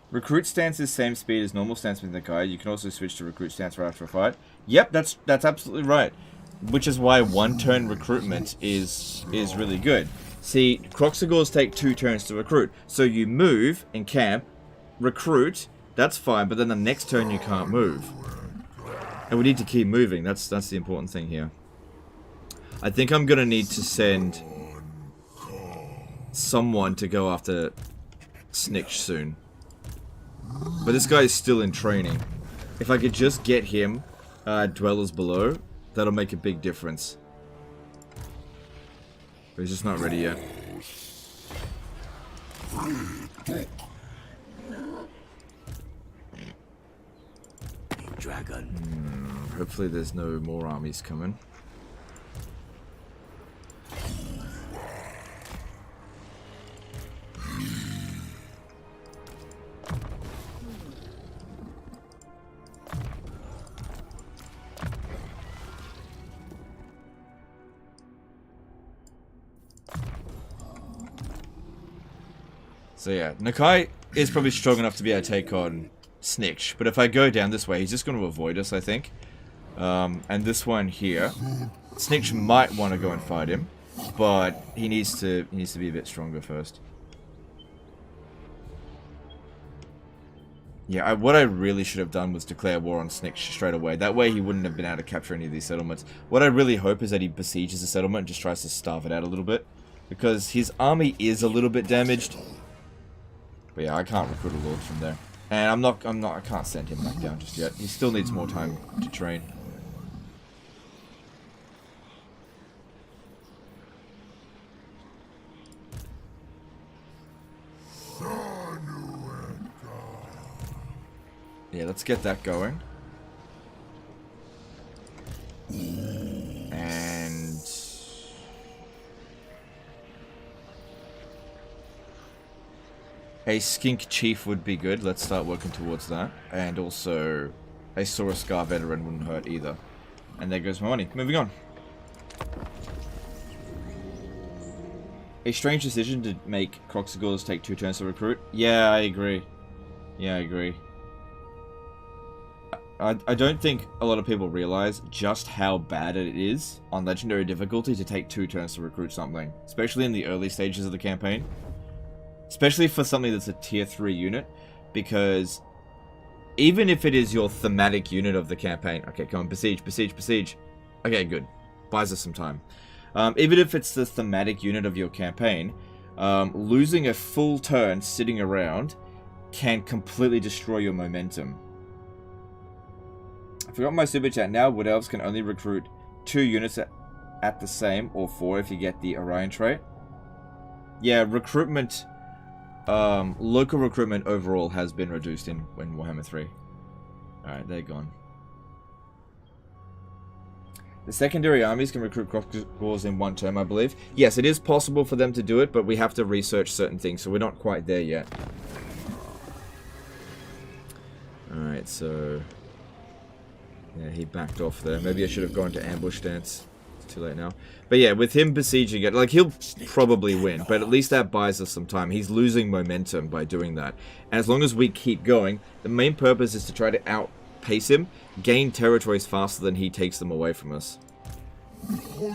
[SPEAKER 1] Recruit stance is same speed as normal stance with Nakai. You can also switch to recruit stance right after a fight. Yep, that's absolutely right. Which is why 1-turn recruitment is really good. See, Kroxigors take 2 turns to recruit. So you move in camp, recruit, that's fine, but then the next turn you can't move. And we need to keep moving. That's the important thing here. I think I'm gonna need to send someone to go after Snitch soon. But this guy is still in training. If I could just get him Dwellers Below, that'll make a big difference. But he's just not ready yet.
[SPEAKER 4] Dragon.
[SPEAKER 1] Hopefully there's no more armies coming. So yeah, Nakai is probably strong enough to be able to take on Snitch, but if I go down this way, he's just going to avoid us, I think. And this one here, Snitch might want to go and fight him, but he needs to be a bit stronger first. Yeah, what I really should have done was declare war on Snitch straight away. That way he wouldn't have been able to capture any of these settlements. What I really hope is that he besieges the settlement and just tries to starve it out a little bit, because his army is a little bit damaged. But yeah, I can't recruit a lord from there. And I can't send him back down just yet. He still needs more time to train. Yeah, let's get that going. And a skink chief would be good. Let's start working towards that. And also a Soroscar veteran wouldn't hurt either. And there goes my money. Moving on. A strange decision to make Kroxigors take 2 turns to recruit. Yeah, I agree. Yeah, I agree. I don't think a lot of people realize just how bad it is on Legendary difficulty to take 2 turns to recruit something. Especially in the early stages of the campaign. Especially for something that's a tier 3 unit. Because even if it is your thematic unit of the campaign. Okay, come on, besiege, besiege, besiege. Okay, good. Buys us some time. Even if it's the thematic unit of your campaign, losing a full turn sitting around can completely destroy your momentum. I forgot my super chat now. Wood Elves can only recruit 2 units at the same, or 4 if you get the Orion trait. Yeah, recruitment, local recruitment overall has been reduced in Warhammer 3. Alright, they're gone. The secondary armies can recruit Kroxigors in 1 term, I believe. Yes, it is possible for them to do it, but we have to research certain things, so we're not quite there yet. Alright, so... yeah, he backed off there. Maybe I should have gone to ambush stance. It's too late now. But yeah, with him besieging it, like, he'll probably win, but at least that buys us some time. He's losing momentum by doing that. And as long as we keep going, the main purpose is to try to outpace him, gain territories faster than he takes them away from us.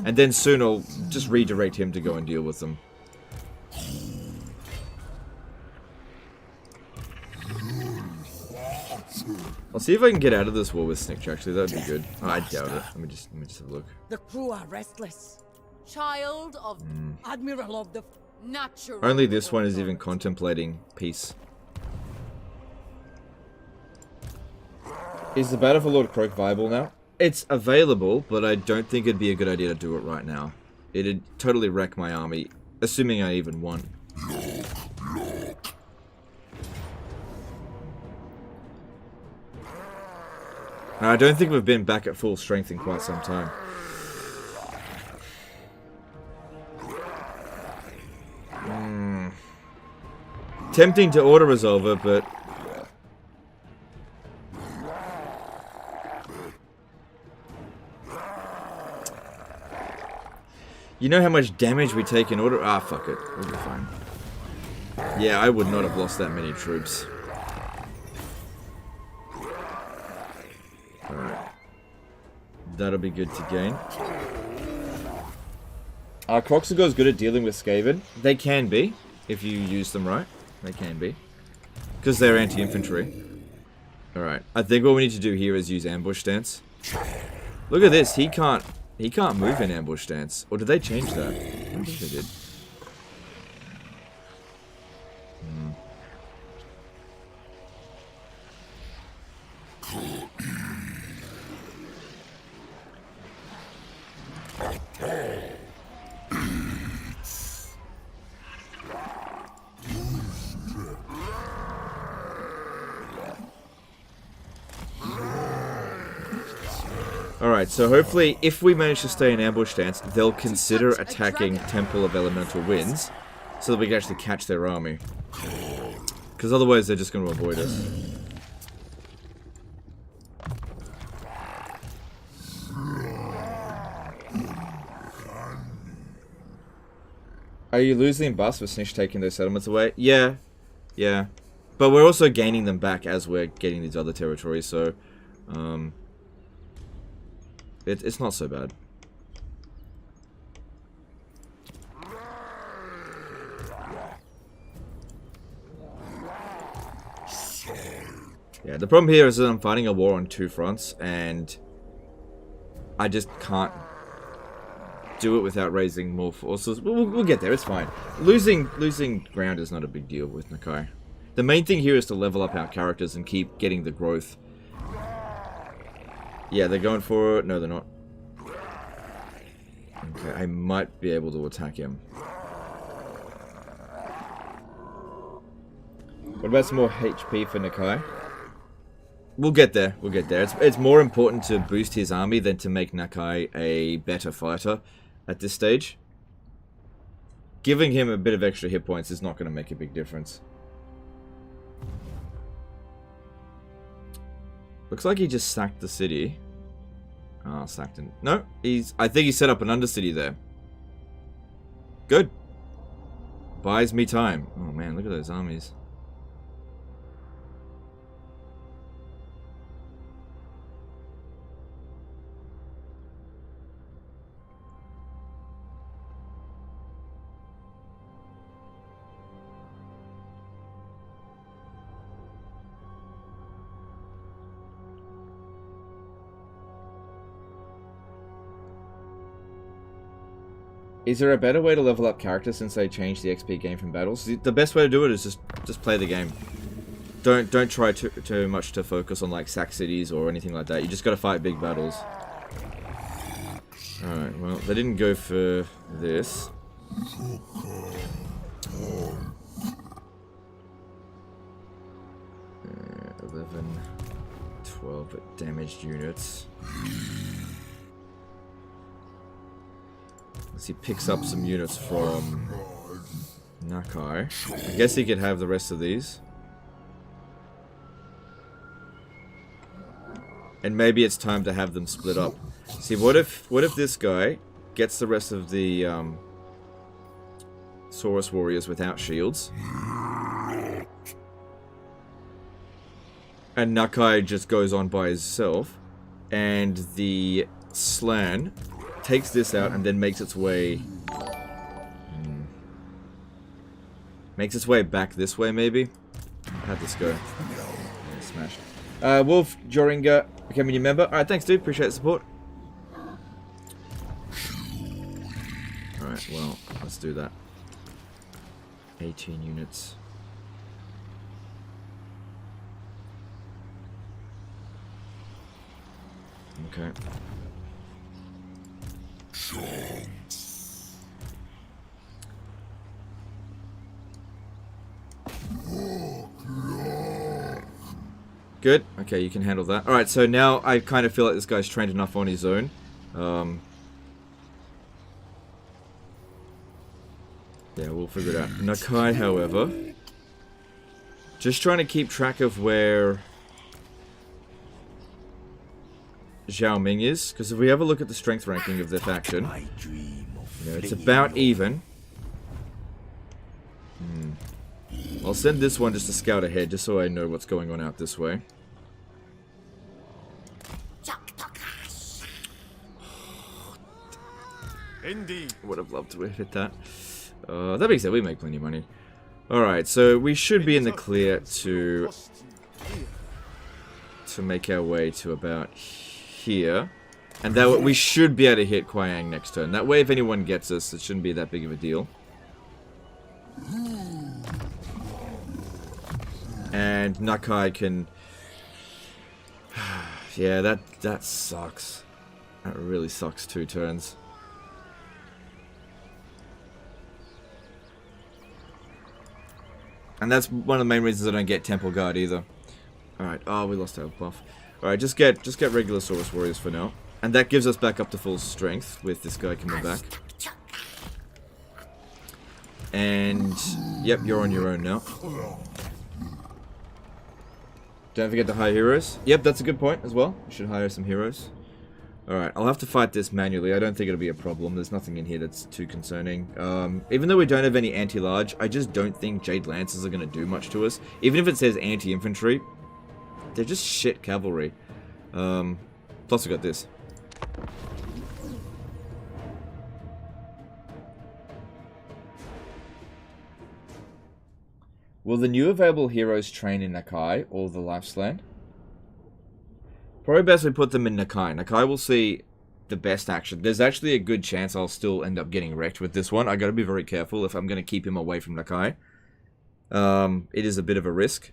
[SPEAKER 1] And then soon I'll just redirect him to go and deal with them. I'll see if I can get out of this war with Snitch, actually. That'd be good. Oh, I doubt it. Let me just have a look.
[SPEAKER 3] The crew are restless.
[SPEAKER 6] Child of
[SPEAKER 3] Admiral of the...
[SPEAKER 6] natural.
[SPEAKER 1] Only this one is even contemplating peace. Is the Battle for Lord Kroak viable now? It's available, but I don't think it'd be a good idea to do it right now. It'd totally wreck my army, assuming I even won. I don't think we've been back at full strength in quite some time. Tempting to auto-resolve it, but... you know how much damage we take in auto... ah, fuck it. We'll be fine. Yeah, I would not have lost that many troops. Alright. That'll be good to gain. Are Kroxigors good at dealing with Skaven? They can be, if you use them right. They can be. Because they're anti-infantry. Alright. I think what we need to do here is use ambush stance. Look at this. He can't move in ambush stance. Or did they change that? I don't think they did. Alright, so hopefully, if we manage to stay in ambush stance, they'll consider attacking Temple of Elemental Winds, so that we can actually catch their army. Because otherwise, they're just going to avoid us. Are you losing buffs with Snitch taking those settlements away? Yeah. Yeah. But we're also gaining them back as we're getting these other territories, so... It's not so bad. Yeah, the problem here is that I'm fighting a war on 2 fronts, and I just can't do it without raising more forces. We'll get there, it's fine. Losing ground is not a big deal with Nakai. The main thing here is to level up our characters and keep getting the growth. Yeah, they're going for it. No, they're not. Okay, I might be able to attack him. What about some more HP for Nakai? We'll get there. We'll get there. It's more important to boost his army than to make Nakai a better fighter at this stage. Giving him a bit of extra hit points is not going to make a big difference. Looks like he just sacked the city. Mars Acton. No, I think he set up an Undercity there. Good. Buys me time. Oh man, look at those armies. Is there a better way to level up characters since they changed the XP gain from battles? The best way to do it is just play the game. Don't try too much to focus on like sack cities or anything like that. You just gotta fight big battles. Alright, well, they didn't go for this. 11, 12 damaged units. He picks up some units from Nakai. I guess he could have the rest of these. And maybe it's time to have them split up. See, what if this guy gets the rest of the Saurus warriors without shields? And Nakai just goes on by himself, and the Slan takes this out and then makes its way back this way, maybe. How'd this go? Yeah, smashed. Wolf Joringa becoming a member. Alright, thanks dude, appreciate the support. Alright, well, let's do that. 18 units. Okay. Good. Okay, you can handle that. Alright, so now I kind of feel like this guy's trained enough on his own. Yeah, we'll figure it out. Nakai, however, just trying to keep track of where Zhao Ming is, because if we have a look at the strength ranking of their faction, you know, it's about even. I'll send this one just to scout ahead, just so I know what's going on out this way.
[SPEAKER 7] Indeed.
[SPEAKER 1] Would have loved to have hit that. That being said, we make plenty of money. Alright, so we should be in the clear to make our way to about here. And that we should be able to hit Kwayang next turn. That way, if anyone gets us, it shouldn't be that big of a deal. And Nakai can... yeah, that sucks. That really sucks 2 turns. And that's one of the main reasons I don't get Temple Guard either. Alright, oh, we lost our buff. Alright, just get regular Saurus Warriors for now. And that gives us back up to full strength with this guy coming back. And, yep, you're on your own now. Don't forget to hire heroes. Yep, that's a good point as well. We should hire some heroes. Alright, I'll have to fight this manually. I don't think it'll be a problem. There's nothing in here that's too concerning. Even though we don't have any anti-large, I just don't think Jade Lancers are going to do much to us. Even if it says anti-infantry, they're just shit cavalry. Plus we got this. Will the new available heroes train in Nakai or the Lifeslan? Probably best we put them in Nakai. Nakai will see the best action. There's actually a good chance I'll still end up getting wrecked with this one. I gotta be very careful if I'm gonna keep him away from Nakai. It is a bit of a risk.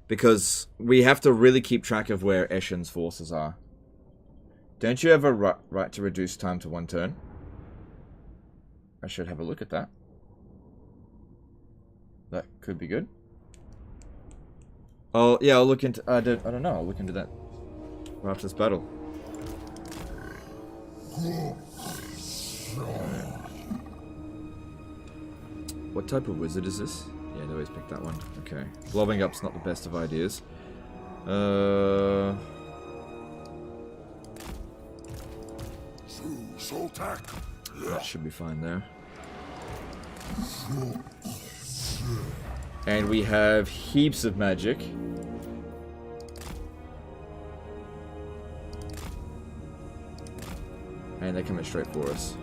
[SPEAKER 1] Because we have to really keep track of where Eshen's forces are. Don't you have a right to reduce time to 1 turn? I should have a look at that. That could be good. Oh, yeah, I'll look into... I don't know, I'll look into that after this battle. What type of wizard is this? Yeah, they always pick that one. Okay. Blobbing up's not the best of ideas.
[SPEAKER 5] Soltak.
[SPEAKER 1] That should be fine there. And we have heaps of magic. And they're coming straight for us.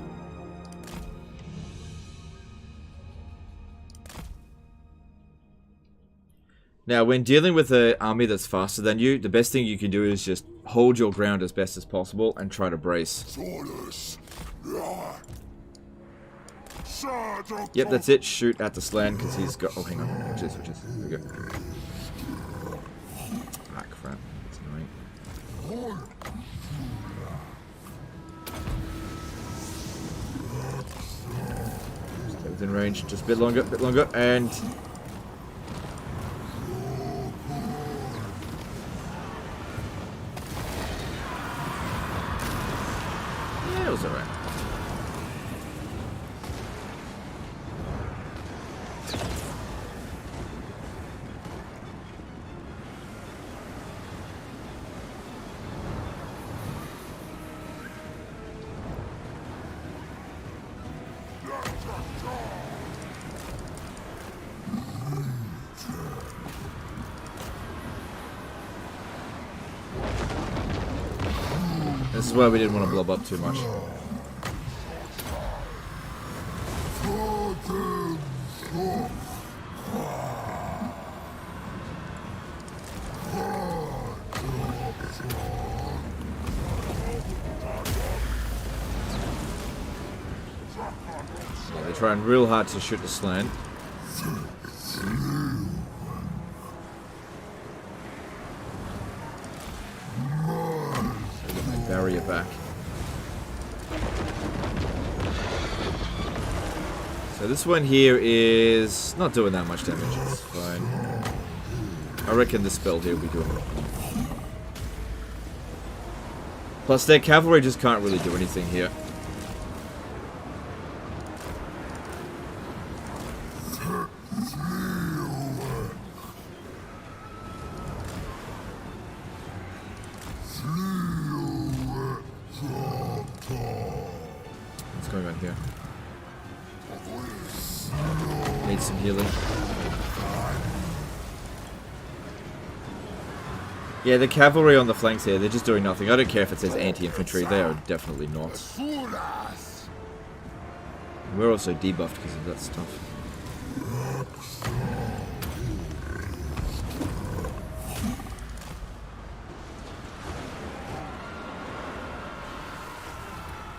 [SPEAKER 1] Now, when dealing with an army that's faster than you, the best thing you can do is just hold your ground as best as possible and try to brace. Yep, that's it. Shoot at the slan because he's got... Oh, hang on. Which is. There we go. Ah, crap. That's annoying. Stay within range. Just a bit longer, and... Yeah, it was alright. This is why we didn't want to blob up too much. Yeah, they're trying real hard to shoot the slant. Barrier back. So this one here is not doing that much damage. It's fine. I reckon this spell here will be good. Plus their cavalry just can't really do anything here. What's going on here? Need some healing. Yeah, the cavalry on the flanks here, they're just doing nothing. I don't care if it says anti-infantry, they are definitely not. We're also debuffed because of that stuff.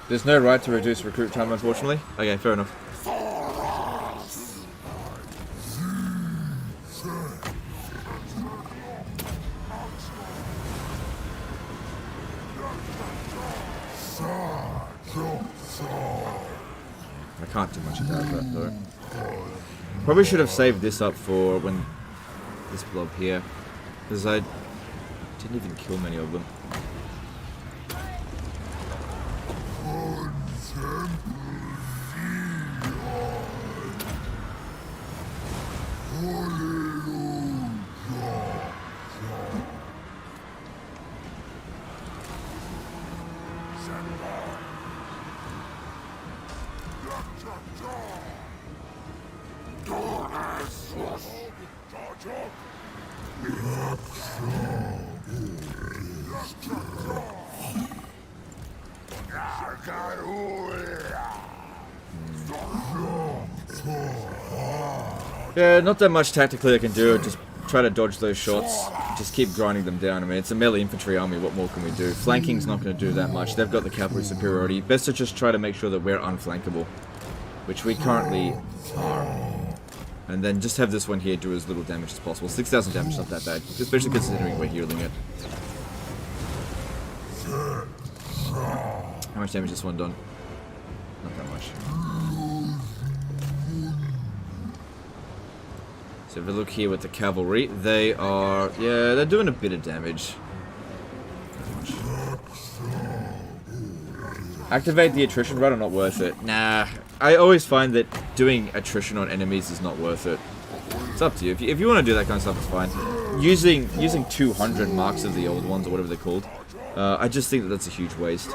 [SPEAKER 1] There's no right to reduce recruit time, unfortunately. Okay, fair enough. I can't do much about that though. Probably should have saved this up for when this blob here, because I didn't even kill many of them. Yeah, not that much tactically I can do. Just try to dodge those shots. Just keep grinding them down. I mean, it's a melee infantry army. What more can we do? Flanking's not going to do that much. They've got the cavalry superiority. Best to just try to make sure that we're unflankable, which we currently are. And then just have this one here do as little damage as possible. 6,000 damage is not that bad, especially considering we're healing it. How much damage has this one done? Not that much. So if we look here with the cavalry, they are, yeah, they're doing a bit of damage. Activate the attrition rod, or not worth it? Nah, I always find that doing attrition on enemies is not worth it. It's up to you. If you want to do that kind of stuff, it's fine. Using 200 marks of the old ones, or whatever they're called, I just think that that's a huge waste.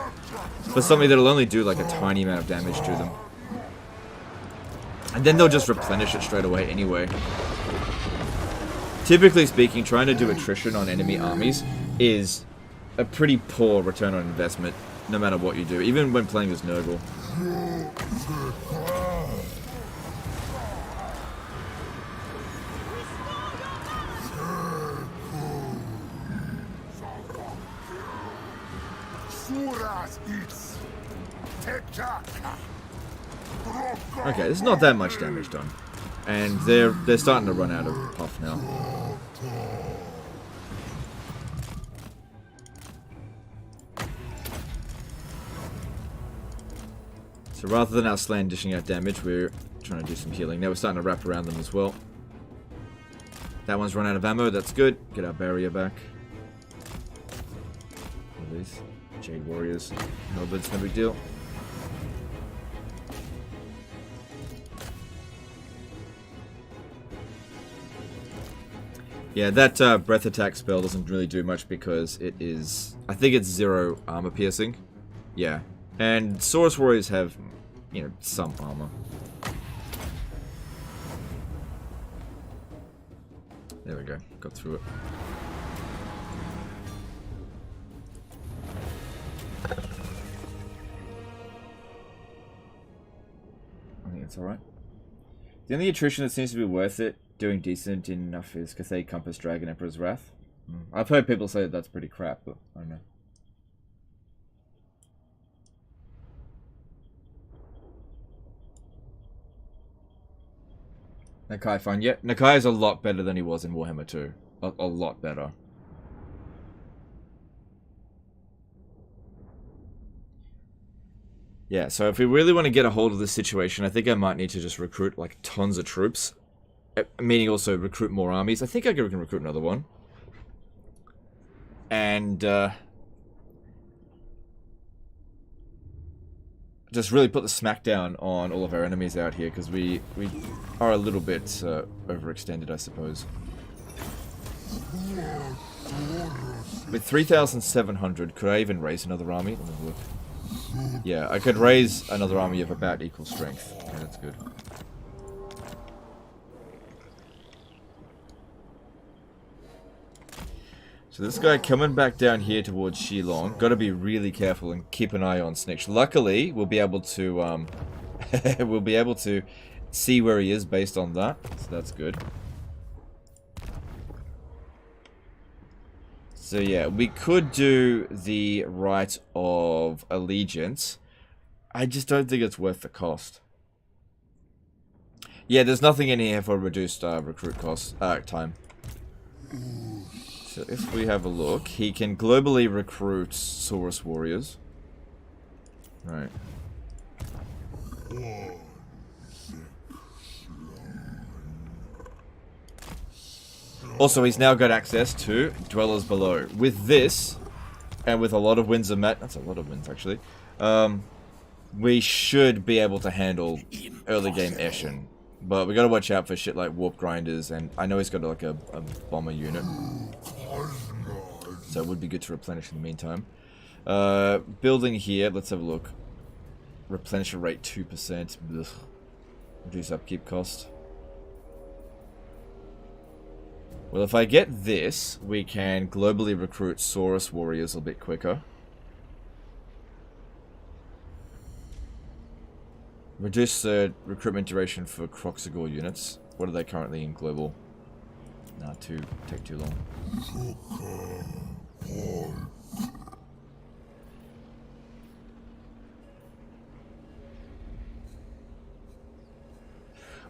[SPEAKER 1] For something that'll only do like a tiny amount of damage to them. And then they'll just replenish it straight away anyway. Typically speaking, trying to do attrition on enemy armies is a pretty poor return on investment, no matter what you do, even when playing as Nurgle. Okay, there's not that much damage done. And they're starting to run out of puff now. So rather than our Slan dishing out damage, we're trying to do some healing. Now we're starting to wrap around them as well. That one's run out of ammo, that's good. Get our barrier back. What are these? Jade Warriors. Halberds, no big deal. Yeah, that breath attack spell doesn't really do much because it is... I think it's 0 armor piercing. Yeah. And Saurus Warriors have, you know, some armor. There we go. Got through it. I think it's alright. The only attrition that seems to be worth it, doing decent enough, is Cathay Compass Dragon Emperor's Wrath. I've heard people say that that's pretty crap, but I don't know. Nakai fine. Yeah, Nakai is a lot better than he was in Warhammer 2. A lot better. Yeah, so if we really want to get a hold of this situation, I think I might need to just recruit like tons of troops. Meaning also recruit more armies. I think I can recruit another one. And just really put the smackdown on all of our enemies out here, because we are a little bit overextended, I suppose. With 3,700, could I even raise another army? Let me have a look. Yeah, I could raise another army of about equal strength. Okay, that's good. So this guy coming back down here towards Shilong, got to be really careful and keep an eye on Snitch. Luckily, we'll be able to we'll be able to see where he is based on that, so that's good. So yeah, we could do the Rite of Allegiance. I just don't think it's worth the cost. Yeah, there's nothing in here for reduced recruit cost time. So if we have a look, he can globally recruit Saurus Warriors. Right. Also, he's now got access to Dwellers Below. With this, and with a lot of winds of that's a lot of winds actually, we should be able to handle early game Eshin. But we gotta watch out for shit like Warp Grinders, and I know he's got like a bomber unit. So it would be good to replenish in the meantime. Building here, let's have a look. Replenish rate 2%. Ugh. Reduce upkeep cost. Well, if I get this, we can globally recruit Saurus Warriors a bit quicker. Reduce the recruitment duration for Kroxigor units. What are they currently in global? Nah, take too long.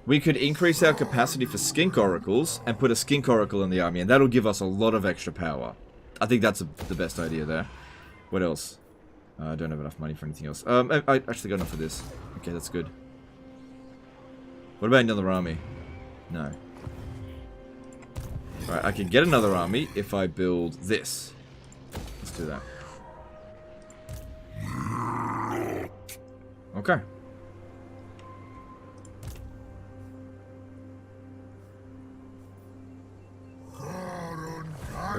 [SPEAKER 1] We could increase our capacity for skink oracles and put a skink oracle in the army, and that'll give us a lot of extra power. I think that's the best idea there. What else? I don't have enough money for anything else. I actually got enough for this. Okay, that's good. What about another army? No. Alright, I can get another army if I build this. Let's do that. Okay.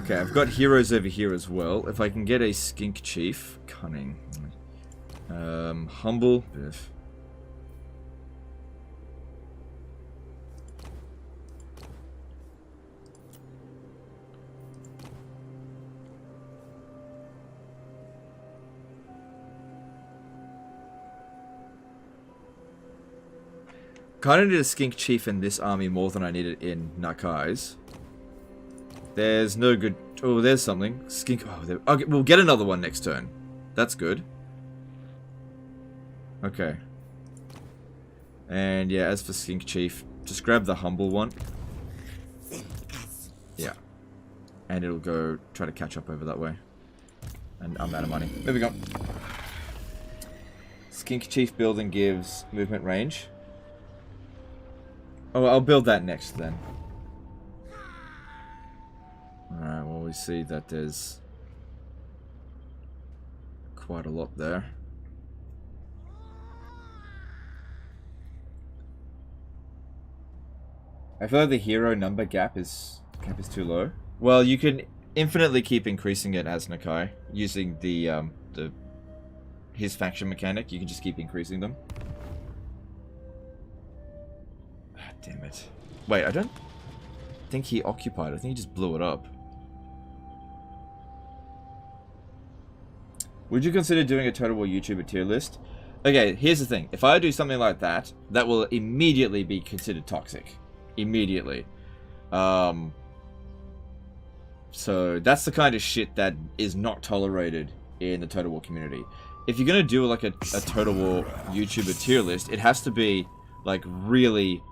[SPEAKER 1] Okay, I've got heroes over here as well. If I can get a skink chief, cunning, humble. Biff. Kind of need a skink chief in this army more than I need it in Nakai's. There's no good... Oh, there's something. Skink... Oh, there... Okay, we'll get another one next turn. That's good. Okay. And yeah, as for skink chief, just grab the humble one. Yeah. And it'll go try to catch up over that way. And I'm out of money. There we go. Skink chief building gives movement range. Oh, I'll build that next then. Alright, well we see that there's quite a lot there. I feel like the hero number gap is too low. Well, you can infinitely keep increasing it as Nakai using his faction mechanic. You can just keep increasing them. Damn it. Wait, I don't think he occupied. I think he just blew it up. Would you consider doing a Total War YouTuber tier list? Okay, here's the thing. If I do something like that, that will immediately be considered toxic. Immediately. So that's the kind of shit that is not tolerated in the Total War community. If you're going to do like a Total War YouTuber tier list, it has to be like really...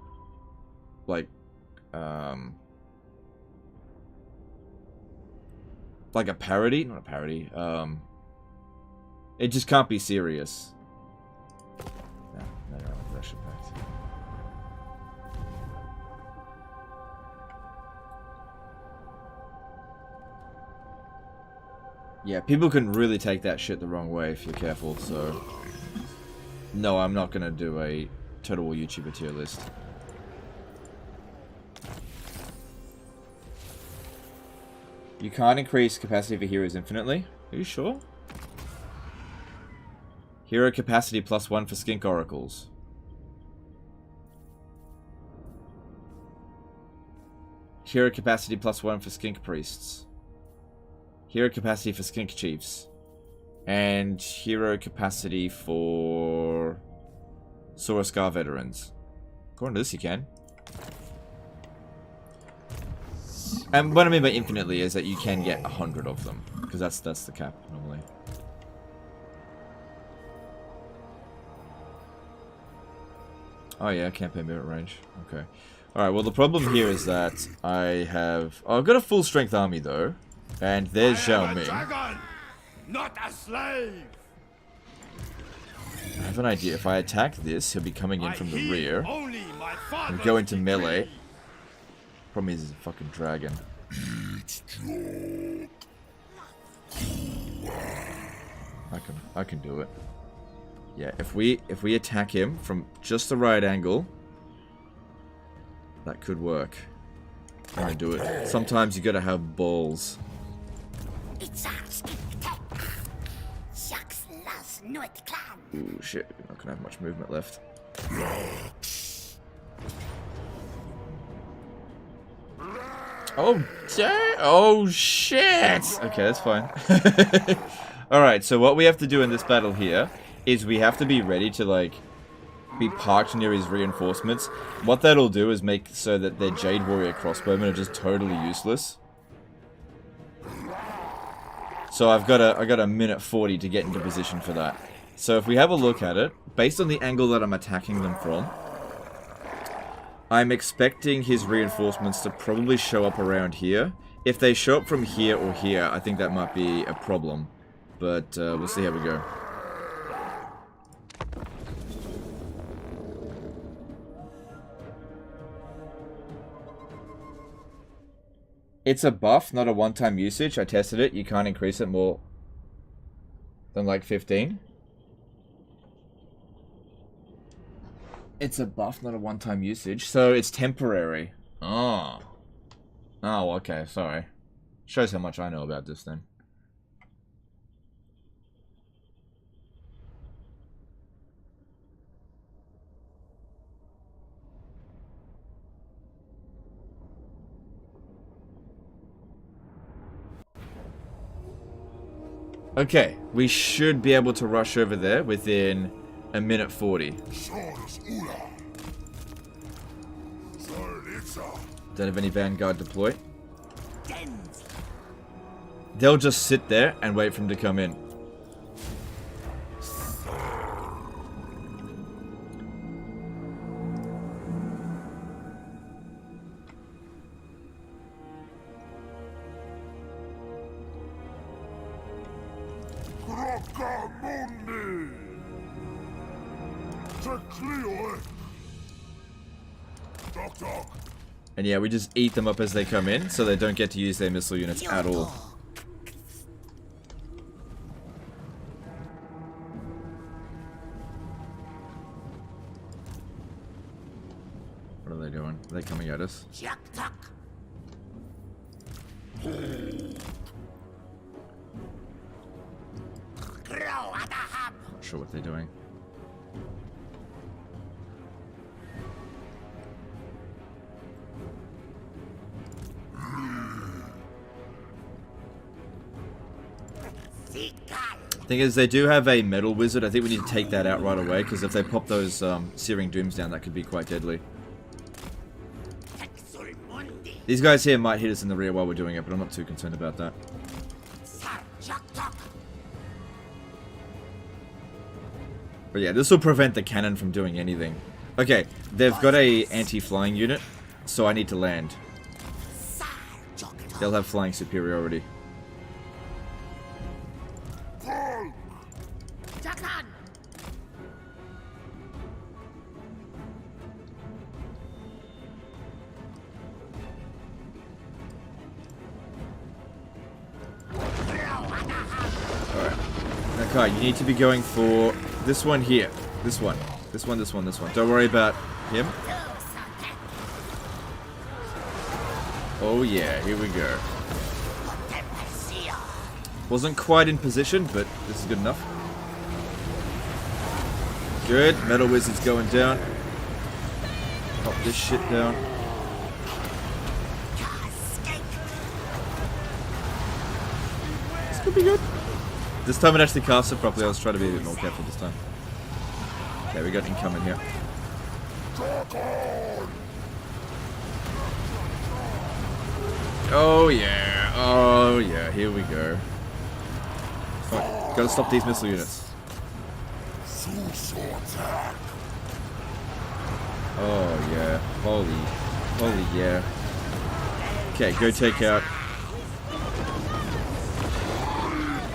[SPEAKER 1] like a parody? Not a parody. It just can't be serious. No, that should pass. Yeah, people can really take that shit the wrong way if you're careful, so... No, I'm not gonna do a Total War YouTuber tier list. You can't increase capacity for heroes infinitely? Are you sure? Hero capacity +1 for skink oracles. Hero capacity +1 for skink priests. Hero capacity for skink chiefs. And hero capacity for Soroscar veterans. According to this you can. And what I mean by infinitely is that you can get 100 of them, because that's the cap normally. Oh yeah, campaign movement range. Okay. Alright, well the problem here is that I have... Oh, I've got a full strength army though. And there's Zhao Ming.
[SPEAKER 5] Not a slave.
[SPEAKER 1] I have an idea. If I attack this, he'll be coming in from the rear. And go into melee. Problem is, he's a fucking dragon. I can do it. Yeah, if we attack him from just the right angle, that could work. I'm gonna do it. Sometimes you gotta have balls. Ooh, shit. We're not gonna have much movement left. Oh, oh, shit! Okay, that's fine. Alright, so what we have to do in this battle here is we have to be ready to, like, be parked near his reinforcements. What that'll do is make so that their Jade Warrior crossbowmen are just totally useless. So I got a minute 40 to get into position for that. So if we have a look at it, based on the angle that I'm attacking them from, I'm expecting his reinforcements to probably show up around here. If they show up from here or here, I think that might be a problem. But we'll see how we go. It's a buff, not a one-time usage. I tested it. You can't increase it more than like 15. It's a buff, not a one-time usage. So it's temporary. Oh. Oh, okay. Sorry. Shows how much I know about this then. Okay, we should be able to rush over there within a minute 40. Don't have any vanguard deploy. They'll just sit there and wait for him to come in. And yeah, we just eat them up as they come in, so they don't get to use their missile units at all. What are they doing? Are they coming at us? Not sure what they're doing. Thing is, they do have a metal wizard. I think we need to take that out right away, because if they pop those searing dooms down, that could be quite deadly. These guys here might hit us in the rear while we're doing it, but I'm not too concerned about that. But yeah, this will prevent the cannon from doing anything. Okay, they've got a anti-flying unit, so I need to land. They'll have flying superiority. Nakai, you need to be going for this one here. This one. This one, this one, this one. Don't worry about him. Oh yeah, here we go. Wasn't quite in position, but this is good enough. Good. Metal Wizard's going down. Pop this shit down. This could be good. This time it actually cast it properly. I was trying to be a bit more careful this time. Okay, we got incoming here. Oh yeah. Oh yeah. Here we go. Oh, gotta stop these missile units. Oh yeah. Holy yeah. Okay, go take out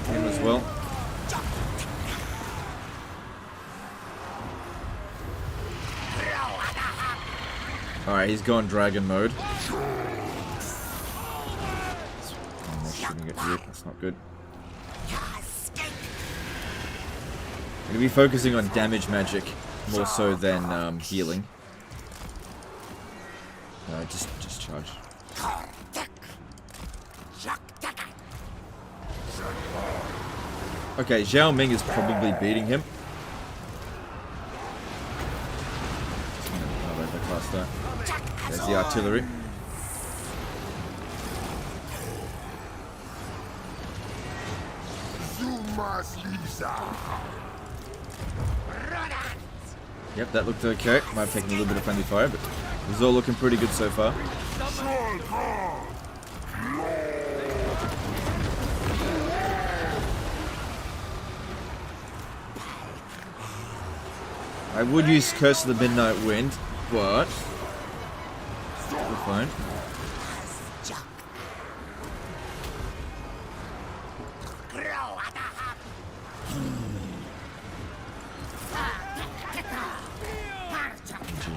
[SPEAKER 1] him as well. Alright, he's gone dragon mode. Almost shooting at you. That's not good. I'm gonna be focusing on damage magic more so than healing. Just charge. Okay, Zhao Ming is probably beating him. I'll overclass that. There's the artillery. Yep, that looked okay. Might have taken a little bit of friendly fire, but this is all looking pretty good so far. I would use Curse of the Midnight Wind, but we're fine.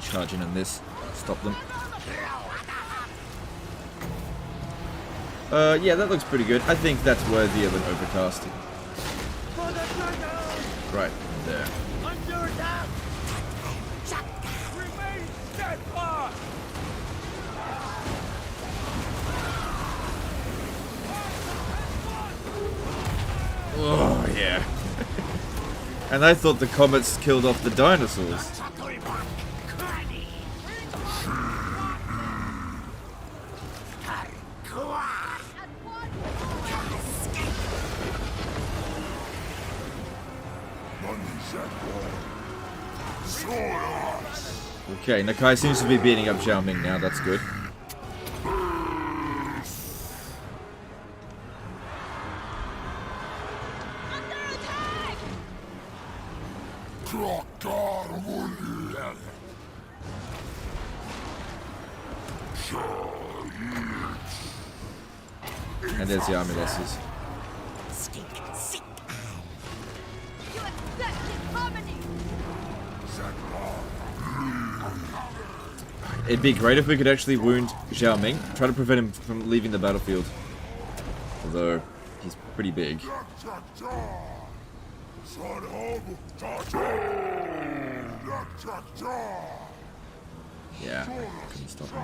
[SPEAKER 1] Charging on this, stop them. Yeah, that looks pretty good. I think that's worthy of an overcast. Right there.
[SPEAKER 2] Under attack! Remain steadfast!
[SPEAKER 1] Yeah. And I thought the comets killed off the dinosaurs. Okay, Nakai seems to be beating up Zhao Ming now, that's good. And there's the army losses.
[SPEAKER 6] You accepted harmony.
[SPEAKER 1] It'd be great if we could actually wound Zhao Ming, try to prevent him from leaving the battlefield. Although, he's pretty big. Yeah, couldn't stop him.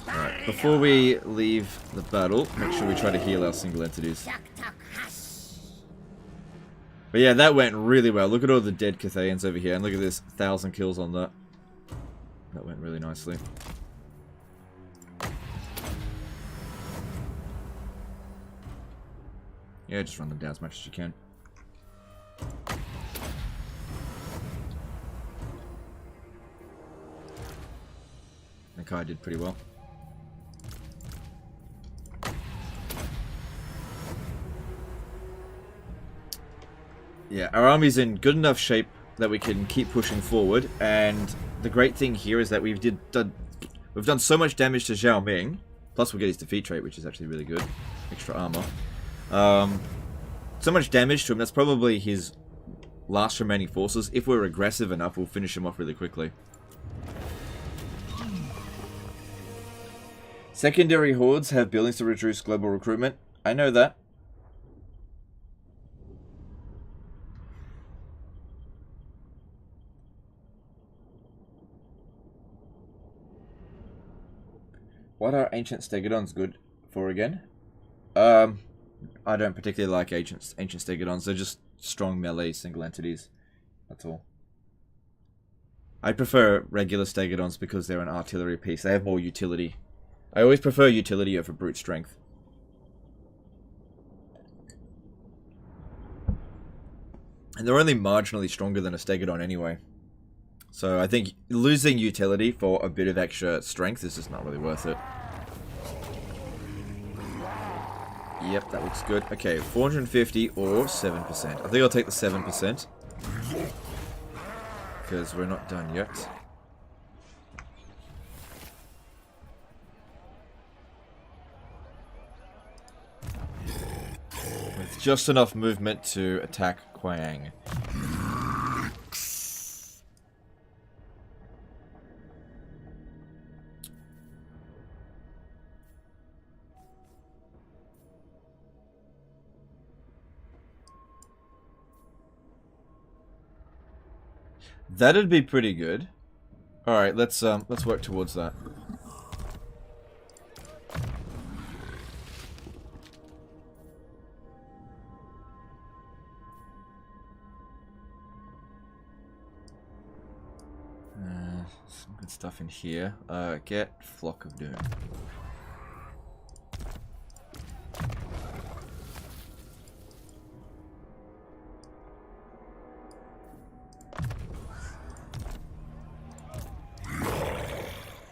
[SPEAKER 1] Alright, before we leave the battle, make sure we try to heal our single entities. But yeah, that went really well. Look at all the dead Cathayans over here, and look at this, 1,000 kills on that. That went really nicely. Yeah, just run them down as much as you can. Nakai did pretty well. Yeah, our army's in good enough shape that we can keep pushing forward, and the great thing here is that we've done so much damage to Zhao Ming, plus we'll get his defeat trait, which is actually really good. Extra armor. So much damage to him, that's probably his last remaining forces. If we're aggressive enough, we'll finish him off really quickly. Secondary hordes have buildings to reduce global recruitment. I know that. What are ancient stegodons good for again? I don't particularly like ancient stegodons. They're just strong melee single entities. That's all. I prefer regular stegodons because they're an artillery piece. They have more utility. I always prefer utility over brute strength. And they're only marginally stronger than a stegodon anyway. So I think losing utility for a bit of extra strength is just not really worth it. Yep, that looks good. Okay, 450 or 7%. I think I'll take the 7%. Because we're not done yet. With just enough movement to attack Kwang. That'd be pretty good. All right, let's work towards that. Some good stuff in here. Get Flock of Doom.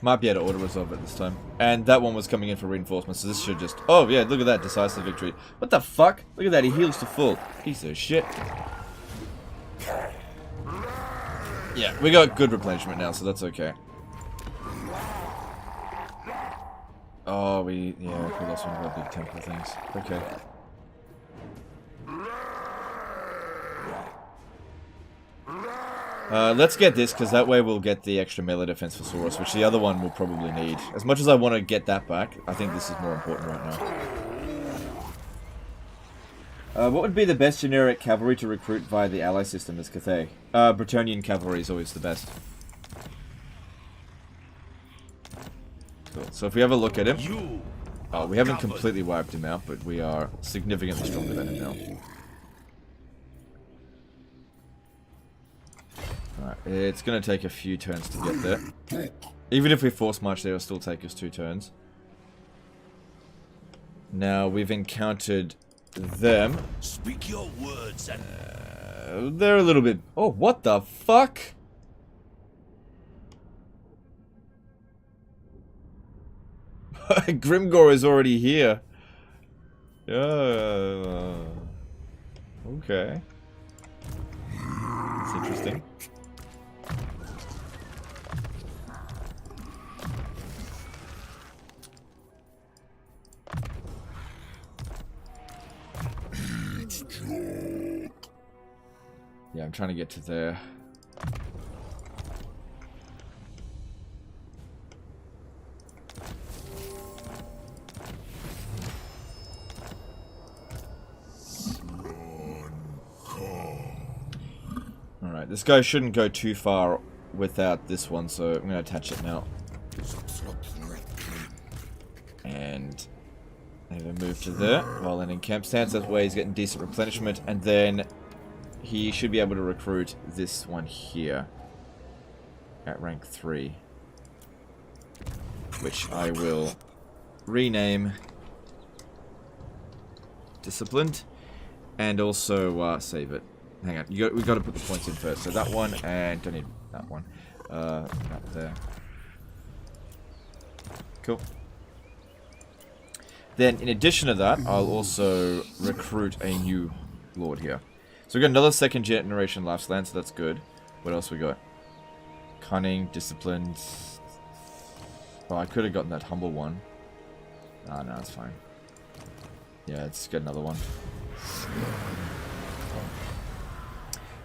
[SPEAKER 1] Might be able to auto-resolve it this time. And that one was coming in for reinforcements, so this should just... Oh, yeah, look at that. Decisive victory. What the fuck? Look at that. He heals to full. Piece of shit. Yeah, we got good replenishment now, so that's okay. Oh, we lost one of our big temple things. Okay. Let's get this, because that way we'll get the extra melee defense for Soros, which the other one will probably need. As much as I want to get that back, I think this is more important right now. What would be the best generic cavalry to recruit via the ally system as Cathay? Bretonnian cavalry is always the best. Cool. So if we have a look at him... Oh, we haven't completely wiped him out, but we are significantly stronger than him now. Alright, it's going to take a few turns to get there. Even if we force march there, it'll still take us 2 turns. Now, we've encountered them.
[SPEAKER 5] Speak your words and
[SPEAKER 1] They're a little bit... Oh, what the fuck? Grimgore is already here. Okay. That's interesting. Yeah, I'm trying to get to there. Alright, this guy shouldn't go too far without this one, so I'm going to attach it now. And I'm going to move to there while in camp stance. That way he's getting decent replenishment, and then he should be able to recruit this one here at rank 3, which I will rename Disciplined, and also save it. Hang on, we got to put the points in first. So that one, and don't need that one. That there. Cool. Then, in addition to that, I'll also recruit a new lord here. So we got another 2nd generation lifespan, so that's good. What else we got? Cunning, disciplined. Oh, I could have gotten that humble one. Ah, no, it's fine. Yeah, let's get another one.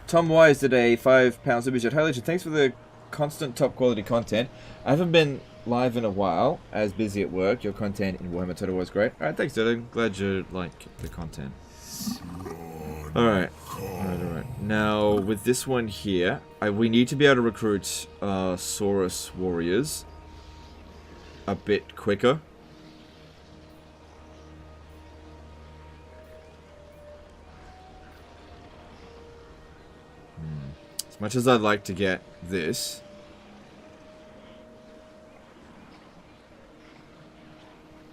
[SPEAKER 1] Tom Wise did a £5 superchat. Hi Legend, thanks for the constant top quality content. I haven't been live in a while, as busy at work. Your content in Warhammer Total War is great. Alright, thanks Dylan. Glad you like the content. Alright. Now, with this one here, we need to be able to recruit Saurus warriors a bit quicker. As much as I'd like to get this,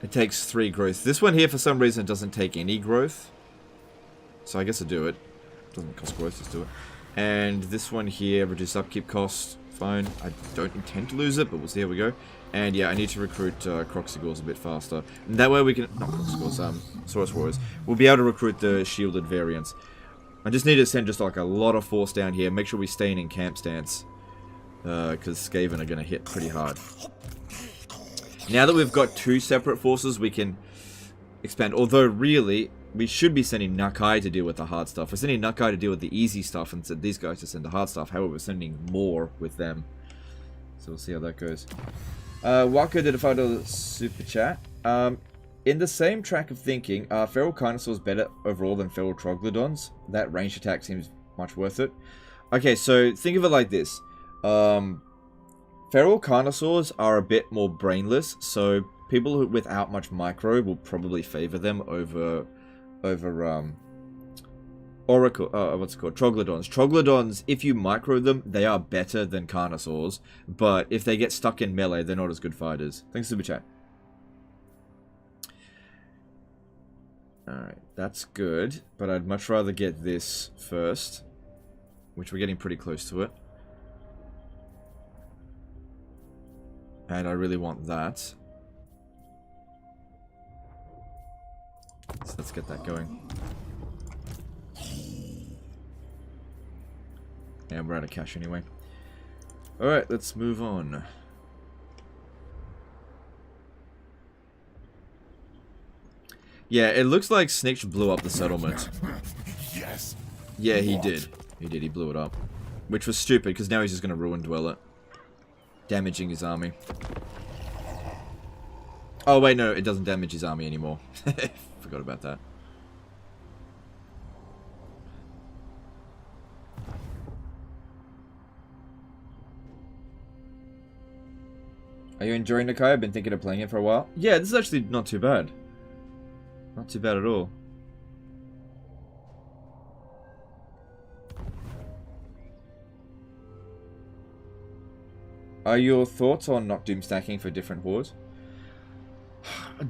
[SPEAKER 1] it takes 3 growth. This one here, for some reason, doesn't take any growth. So I guess I'll do it. Doesn't cost growth, just do it. And this one here, reduce upkeep cost. Fine. I don't intend to lose it, but we'll see how we go. And yeah, I need to recruit Kroxigors a bit faster. And that way we can... Not Kroxigors, Saurus Warriors. We'll be able to recruit the shielded variants. I just need to send just like a lot of force down here. Make sure we stay in camp stance. Because Skaven are going to hit pretty hard. Now that we've got 2 separate forces, we can expand. Although, really, we should be sending Nakai to deal with the hard stuff. We're sending Nakai to deal with the easy stuff and send these guys to send the hard stuff. However, we're sending more with them. So we'll see how that goes. Waka did a $5 super chat. In the same track of thinking, are Feral Carnosaurs better overall than Feral Troglodons? That ranged attack seems much worth it. Okay, so think of it like this. Feral Carnosaurs are a bit more brainless, so people who, without much micro will probably favor them over Troglodons. Troglodons, if you micro them, they are better than Carnosaurs, but if they get stuck in melee, they're not as good fighters. Thanks, Super Chat. Alright, that's good, but I'd much rather get this first, which we're getting pretty close to it. And I really want that. So let's get that going. And we're out of cash anyway. Alright, let's move on. Yeah, it looks like Snitch blew up the settlement.
[SPEAKER 5] yes.
[SPEAKER 1] Yeah, he did. He blew it up. Which was stupid, because now he's just going to ruin Dwell it. Damaging his army. Oh, wait, no, it doesn't damage his army anymore. Forgot about that. Are you enjoying Nakai? I've been thinking of playing it for a while. Yeah, this is actually not too bad. Not too bad at all. Are your thoughts on not doom stacking for different hordes?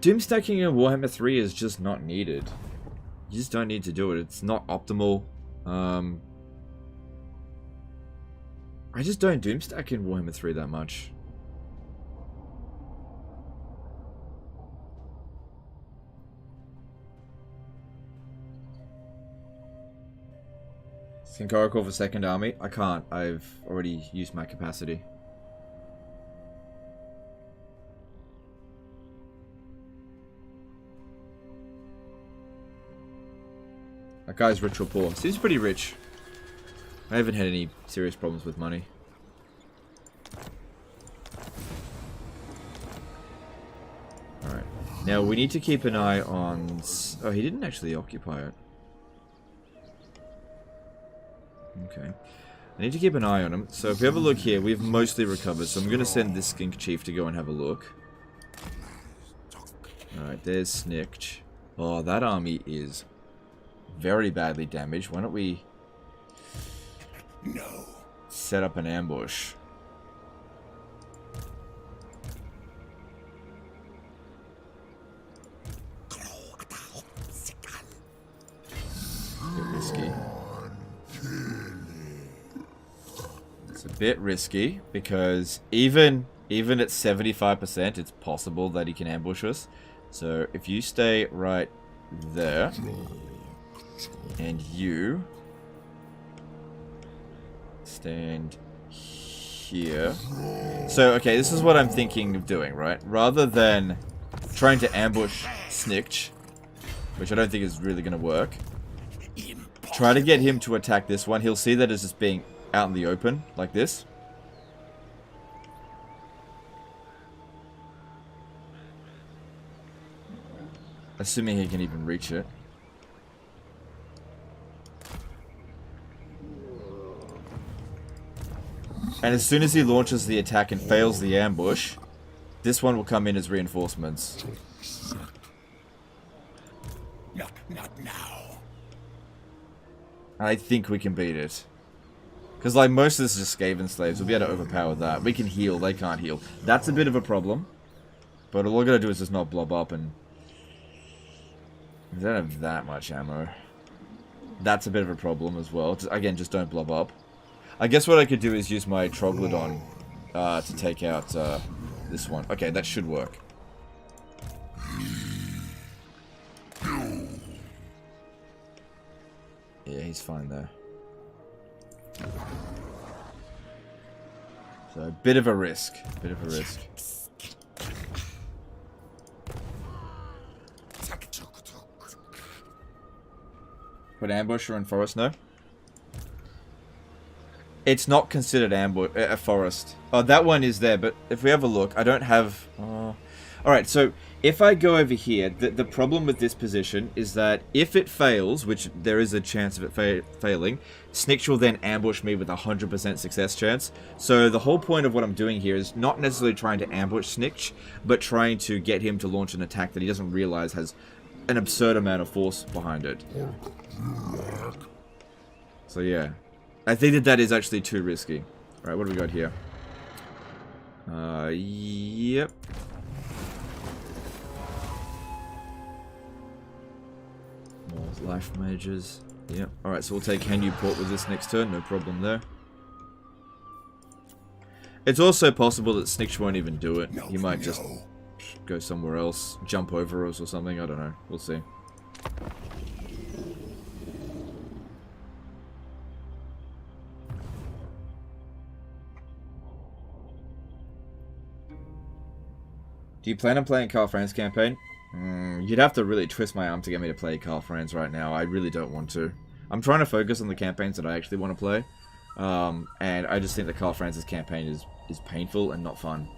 [SPEAKER 1] Doom stacking in Warhammer 3 is just not needed. You just don't need to do it. It's not optimal. I just don't doom stack in Warhammer 3 that much. Skink Oracle for second army? I can't. I've already used my capacity. That guy's rich or poor? Seems pretty rich. I haven't had any serious problems with money. Alright. Now we need to keep an eye on... Oh, he didn't actually occupy it. Okay. I need to keep an eye on him. So if we have a look here, we've mostly recovered. So I'm going to send this skink chief to go and have a look. Alright, there's Snicked. Oh, that army is very badly damaged. Why don't we set up an ambush? Bit risky. It's a bit risky because even at 75%, it's possible that he can ambush us. So if you stay right there, and you stand here. So, okay, this is what I'm thinking of doing, right? Rather than trying to ambush Snicked, which I don't think is really going to work, try to get him to attack this one. He'll see that as just being out in the open, like this. Assuming he can even reach it. And as soon as he launches the attack and fails the ambush, this one will come in as reinforcements.
[SPEAKER 5] Not now.
[SPEAKER 1] And I think we can beat it. Because like most of this is just Skaven slaves, we'll be able to overpower that. We can heal, they can't heal. That's a bit of a problem. But all we're going to do is just not blob up and... We don't have that much ammo. That's a bit of a problem as well. Again, just don't blob up. I guess what I could do is use my Troglodon to take out this one. Okay, that should work. Yeah, he's fine there. So, a bit of a risk. Bit of a risk. Put ambusher in forest, no? It's not considered a forest. Oh, that one is there, but if we have a look, I don't have... Alright, so if I go over here, the problem with this position is that if it fails, which there is a chance of it failing, Snicked will then ambush me with a 100% success chance. So the whole point of what I'm doing here is not necessarily trying to ambush Snicked, but trying to get him to launch an attack that he doesn't realize has an absurd amount of force behind it. So yeah. I think that is actually too risky. Alright, what do we got here? Yep. More life mages. Yep. Alright, so we'll take Can You Port with this next turn. No problem there. It's also possible that Snicked won't even do it. He might just go somewhere else. Jump over us or something. I don't know. We'll see. Do you plan on playing Carl Franz campaign? You'd have to really twist my arm to get me to play Carl Franz right now. I really don't want to. I'm trying to focus on the campaigns that I actually want to play. And I just think that Carl Franz's campaign is painful and not fun.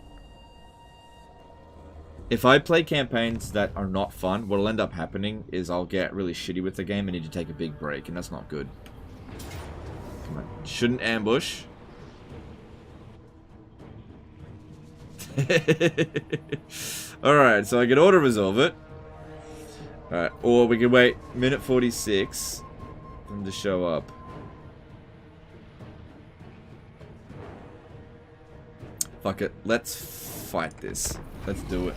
[SPEAKER 1] If I play campaigns that are not fun, what'll end up happening is I'll get really shitty with the game and need to take a big break, and that's not good. Come on. Shouldn't ambush. Alright, so I can auto-resolve it. Alright, or we can wait minute 46 for them to show up. Fuck it. Let's fight this. Let's do it.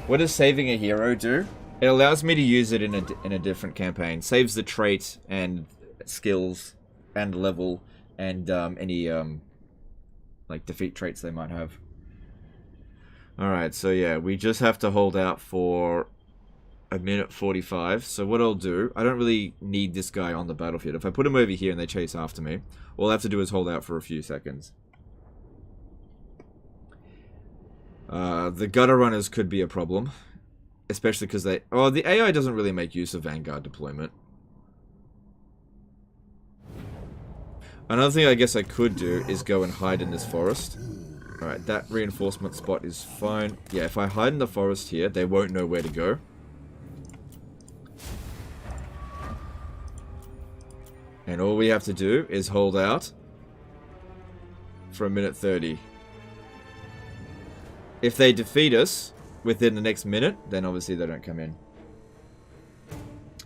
[SPEAKER 1] What does saving a hero do? It allows me to use it in a different campaign. Saves the trait and skills and level and any like defeat traits they might have. Alright, so yeah, we just have to hold out for a minute 45. So what I'll do, I don't really need this guy on the battlefield. If I put him over here and they chase after me, all I have to do is hold out for a few seconds. The gutter runners could be a problem. Especially because they... Oh, the AI doesn't really make use of Vanguard deployment. Another thing I guess I could do is go and hide in this forest. Alright, that reinforcement spot is fine. Yeah, if I hide in the forest here, they won't know where to go. And all we have to do is hold out for a minute 30. If they defeat us within the next minute, then obviously they don't come in.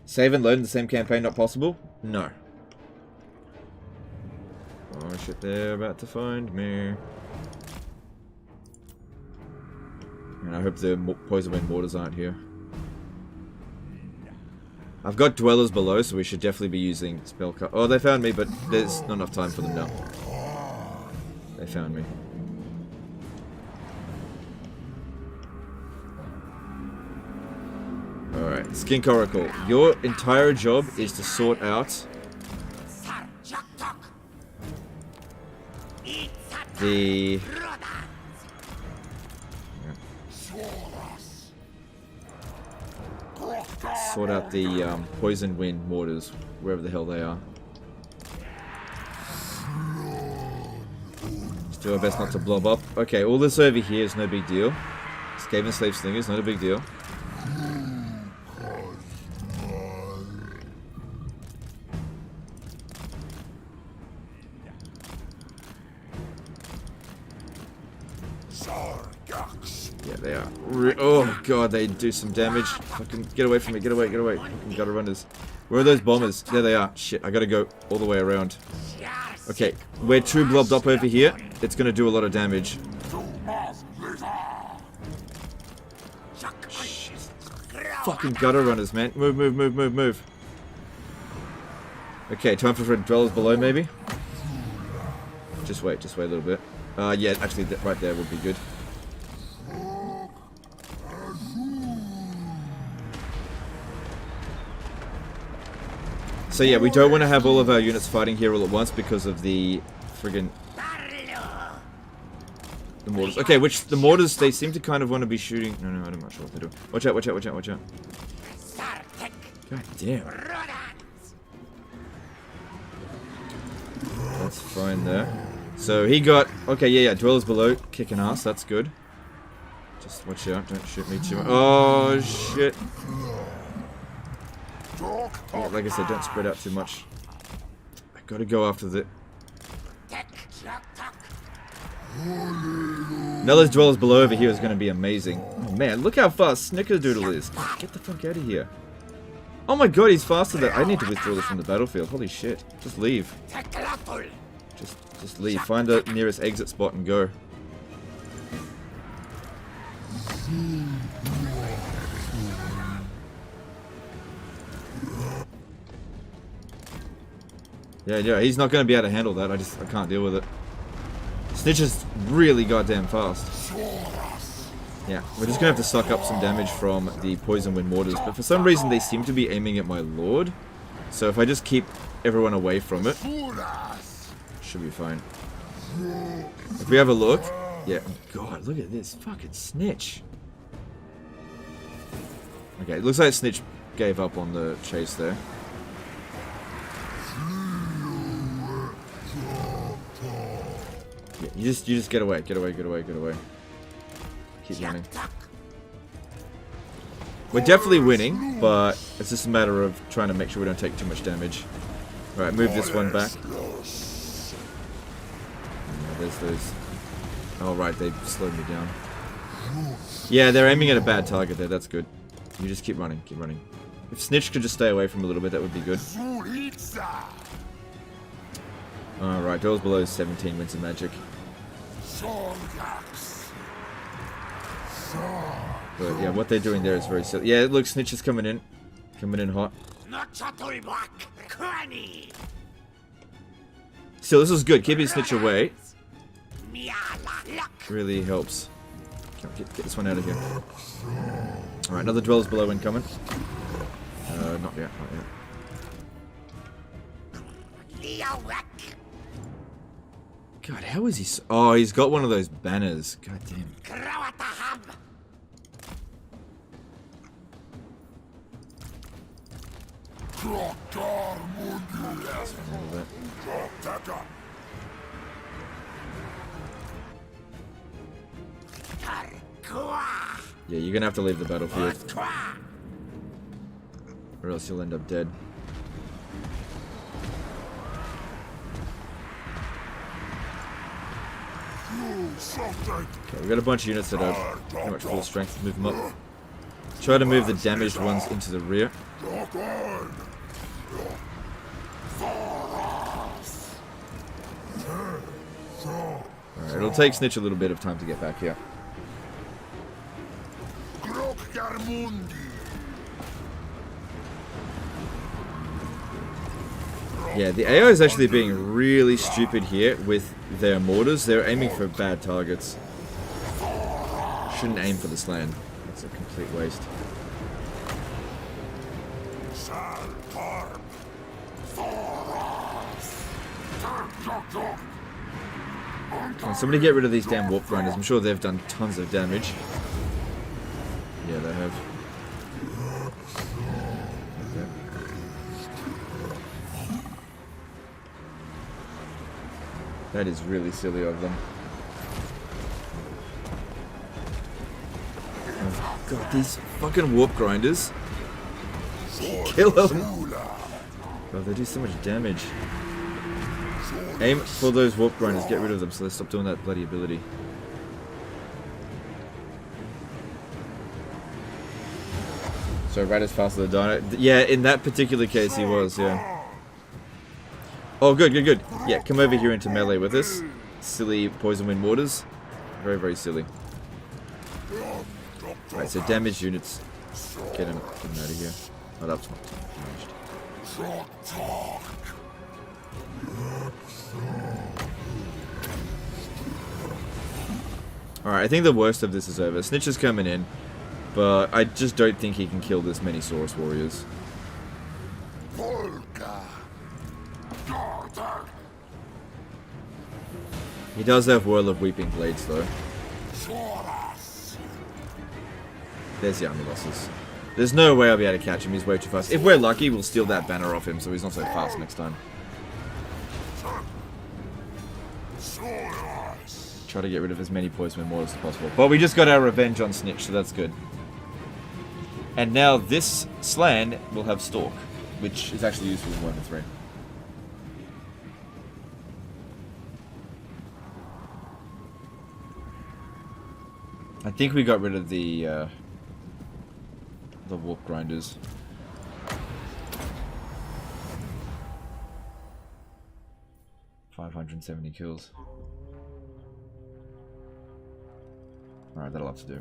[SPEAKER 1] Save and load in the same campaign not possible? No. Oh shit, they're about to find me. And I hope the poison wind mortars aren't here. I've got dwellers below, so we should definitely be using spell cut. Oh, they found me, but there's not enough time for them now. They found me. Alright, Skink Oracle. Your entire job is to sort out the... Sort out the poison wind mortars, wherever the hell they are. Just do our best not to blob up. Okay, all this over here is no big deal. Skaven Slave Slingers, not a big deal. Yeah, they are. Oh god, they do some damage. Fucking get away from me, get away, get away. Fucking gutter runners. Where are those bombers? There they are. Shit, I gotta go all the way around. Okay, we're too blobbed up over here. It's gonna do a lot of damage. Shit. Fucking gutter runners, man. Move, move, move, move, move. Okay, time for dwellers below, maybe? Just wait a little bit. Yeah, actually, right there would be good. So yeah, we don't want to have all of our units fighting here all at once because of the friggin' the mortars. Okay, which the mortars, they seem to kind of want to be shooting. No, I'm not sure what they're doing. Watch out, watch out, watch out, watch out. God damn. That's fine there. So he got... Okay, yeah, dwellers below, kicking ass, that's good. Just watch out, don't shoot me too much. Oh, shit. Yeah, like I said, don't spread out too much. I gotta go after the... Now those dwellers below over here is gonna be amazing. Oh man, look how fast Snickerdoodle is. Get the fuck out of here. Oh my god, he's faster than... I need to withdraw this from the battlefield. Holy shit. Just leave. Just leave. Find the nearest exit spot and go. Yeah, he's not going to be able to handle that. I can't deal with it. Snitch is really goddamn fast. Yeah, we're just going to have to suck up some damage from the poison wind mortars. But for some reason, they seem to be aiming at my lord. So if I just keep everyone away from it, should be fine. If we have a look, yeah, god, look at this fucking Snitch. Okay, it looks like Snitch gave up on the chase there. Yeah, you just get away, get away, get away, get away. Keep running. We're definitely winning, but it's just a matter of trying to make sure we don't take too much damage. Alright, move this one back. There's those. Oh, right, they slowed me down. Yeah, they're aiming at a bad target there, that's good. You just keep running, keep running. If Snitch could just stay away from a little bit, that would be good. Alright, Dwellers below 17 wins of magic. But yeah, what they're doing there is very silly. Yeah, look, Snitch is coming in. Coming in hot. Still, this is good. Keeping Snitch away really helps. Get this one out of here. Alright, another Dwellers Below incoming. Not yet, not yet. God, how is he so... Oh, he's got one of those banners. God damn. Yeah, you're gonna have to leave the battlefield. Or else you'll end up dead. Okay, we got a bunch of units that are pretty much full strength. Move them up. Try to move the damaged ones into the rear. Alright, it'll take Snitch a little bit of time to get back here. Yeah, the AI is actually being really stupid here with their mortars. They're aiming for bad targets. Shouldn't aim for this land. It's a complete waste. Can somebody get rid of these damn warp grinders? I'm sure they've done tons of damage. Yeah, they have. Okay. That is really silly of them. Oh god, these fucking warp grinders. Kill them! God, they do so much damage. Aim for those warp grinders, get rid of them so they stop doing that bloody ability. So Rada's faster than Dino. Yeah, in that particular case he was, yeah. Oh, good, good, good. Yeah, come over here into melee with us. Silly poison wind mortars. Very, very silly. Right, so damaged units. Get him out of here. Oh, that's not damaged. Alright, I think the worst of this is over. Snitch is coming in, but I just don't think he can kill this many Saurus warriors. He does have Whirl of Weeping Blades, though. There's the army losses. There's no way I'll be able to catch him, he's way too fast. If we're lucky, we'll steal that banner off him so he's not so fast next time. Try to get rid of as many poison mortars as possible. But we just got our revenge on Snitch, so that's good. And now this Slan will have Stalk, which is actually useful in 1 and 3. I think we got rid of the warp grinders. $570 kills. Alright, that'll have to do.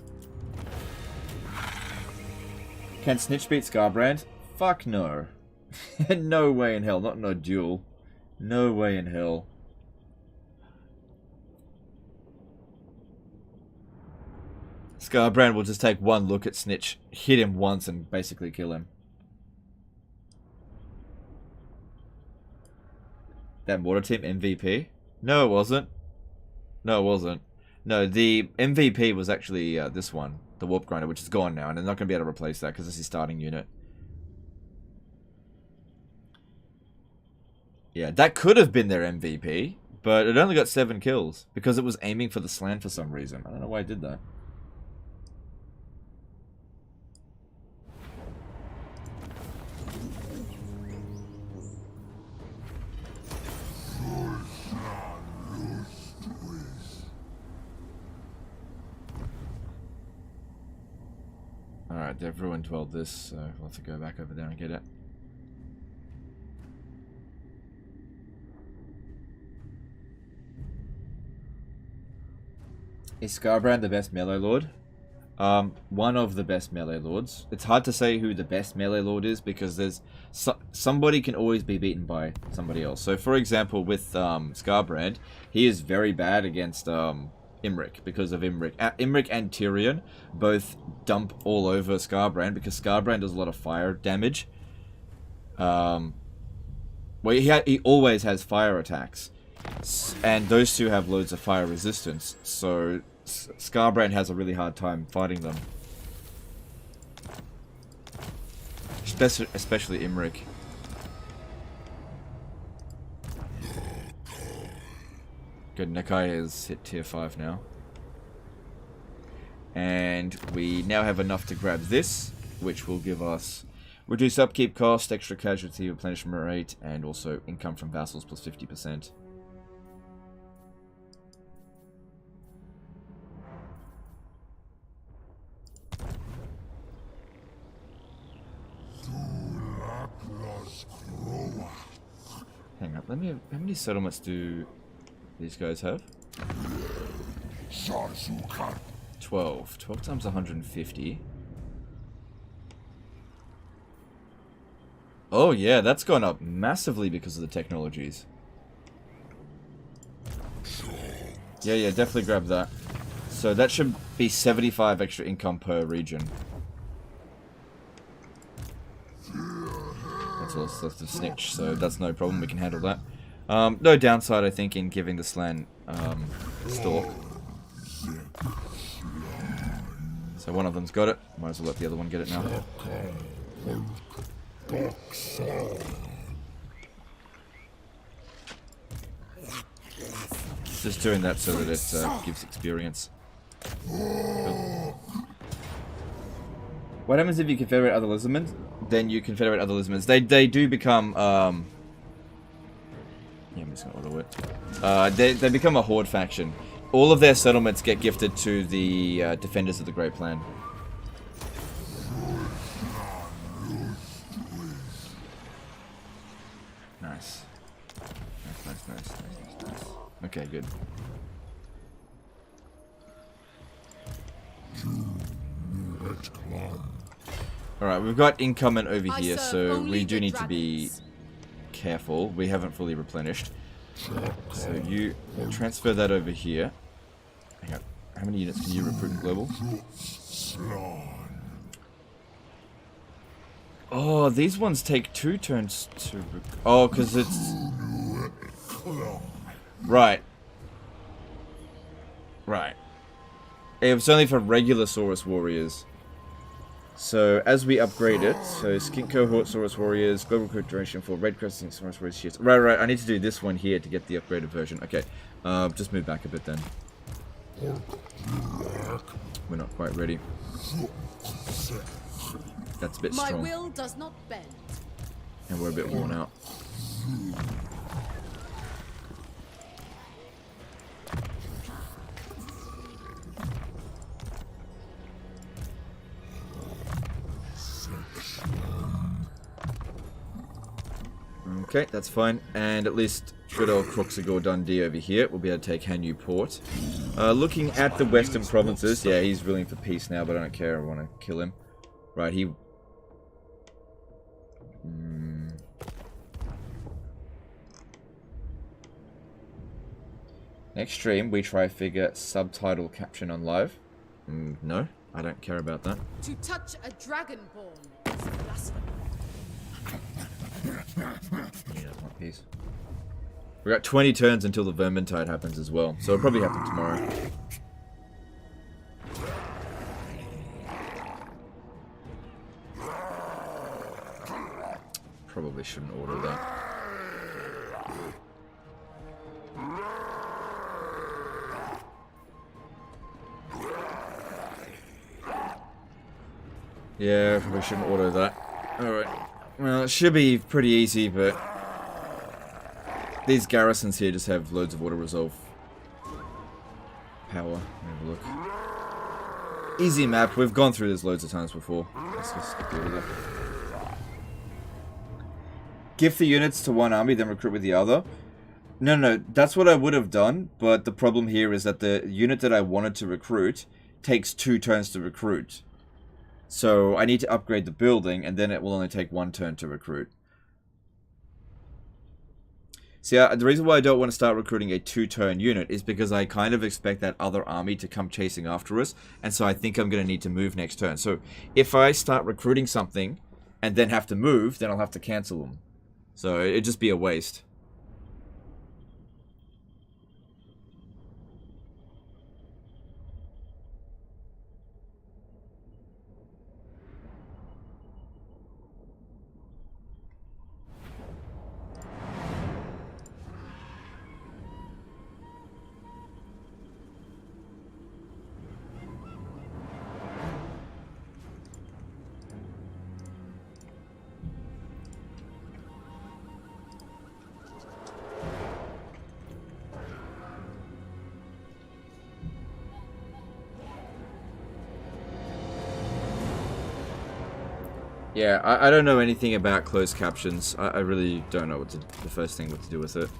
[SPEAKER 1] Can Snitch beat Scarbrand? Fuck no. No way in hell. Not in a duel. No way in hell. Scarbrand will just take one look at Snitch, hit him once, and basically kill him. That mortar team MVP? No, it wasn't. No, it wasn't. No, the MVP was actually this one, the Warp Grinder, which is gone now, and they're not going to be able to replace that because it's his starting unit. Yeah, that could have been their MVP, but it only got 7 kills because it was aiming for the slant for some reason. I don't know why it did that. Alright, they've ruined well this, so we'll have to go back over there and get it. Is Scarbrand the best melee lord? One of the best melee lords. It's hard to say who the best melee lord is because there's somebody can always be beaten by somebody else. So, for example, with Scarbrand, he is very bad against Imric because of Imric. Imric and Tyrion both dump all over Scarbrand because Scarbrand does a lot of fire damage. Well, he always has fire attacks, and those two have loads of fire resistance. So Scarbrand has a really hard time fighting them, especially Imric. Good, Nakai has hit tier 5 now. And we now have enough to grab this, which will give us reduced upkeep cost, extra casualty replenishment rate, and also income from vassals plus 50%. Hang on, let me. How many settlements do these guys have? 12. 12 times 150. Oh yeah, that's gone up massively because of the technologies. Yeah, definitely grab that. So that should be 75 extra income per region. That's all that's left of Snitch, so that's no problem, we can handle that. No downside, I think, in giving the Slan Stalk. So one of them's got it, might as well let the other one get it now. Just doing that so that it gives experience. Cool. What happens if you confederate other lizardmen? Then you confederate other lizardmen. They do become yeah, I'm just gonna auto it. They become a horde faction. All of their settlements get gifted to the defenders of the Great Plan. Nice. Nice. Okay, good. Alright, we've got incoming over here, so we do need to be careful. We haven't fully replenished. So you transfer that over here. Hang on. How many units can you recruit in global? Oh, these ones take 2 turns to... Oh, because it's... Right. It's only for regular Saurus warriors. So, as we upgrade it, so Skink Cohort Saurus Warriors, Global Recruit Duration for Red Crescent Saurus Warriors shits. Right, I need to do this one here to get the upgraded version. Okay, just move back a bit then. We're not quite ready. That's a bit strong.
[SPEAKER 6] My will does not bend.
[SPEAKER 1] And we're a bit worn out. Okay, that's fine. And at least good old Kroxigor Dundee over here will be able to take Hanyu Port. Looking at the western provinces, yeah, he's willing for peace now, but I don't care. I want to kill him. Right, he... Next stream, we try figure subtitle caption on live. No, I don't care about that.
[SPEAKER 6] To touch a dragonborn is blasphemy.
[SPEAKER 1] Yeah, one piece. We got 20 turns until the Vermintide happens as well, so it'll probably happen tomorrow. Probably shouldn't order that. Yeah, probably shouldn't order that. Alright. Well, it should be pretty easy, but these garrisons here just have loads of auto-resolve power. Have a look. Easy map. We've gone through this loads of times before. Let's just deal with it. Gift the units to one army, then recruit with the other. No, that's what I would have done, but the problem here is that the unit that I wanted to recruit takes 2 turns to recruit. So I need to upgrade the building, and then it will only take 1 turn to recruit. See, the reason why I don't want to start recruiting a 2-turn unit is because I kind of expect that other army to come chasing after us, and so I think I'm going to need to move next turn. So if I start recruiting something and then have to move, then I'll have to cancel them. So it'd just be a waste. Yeah, I don't know anything about closed captions. I really don't know the first thing what to do with it.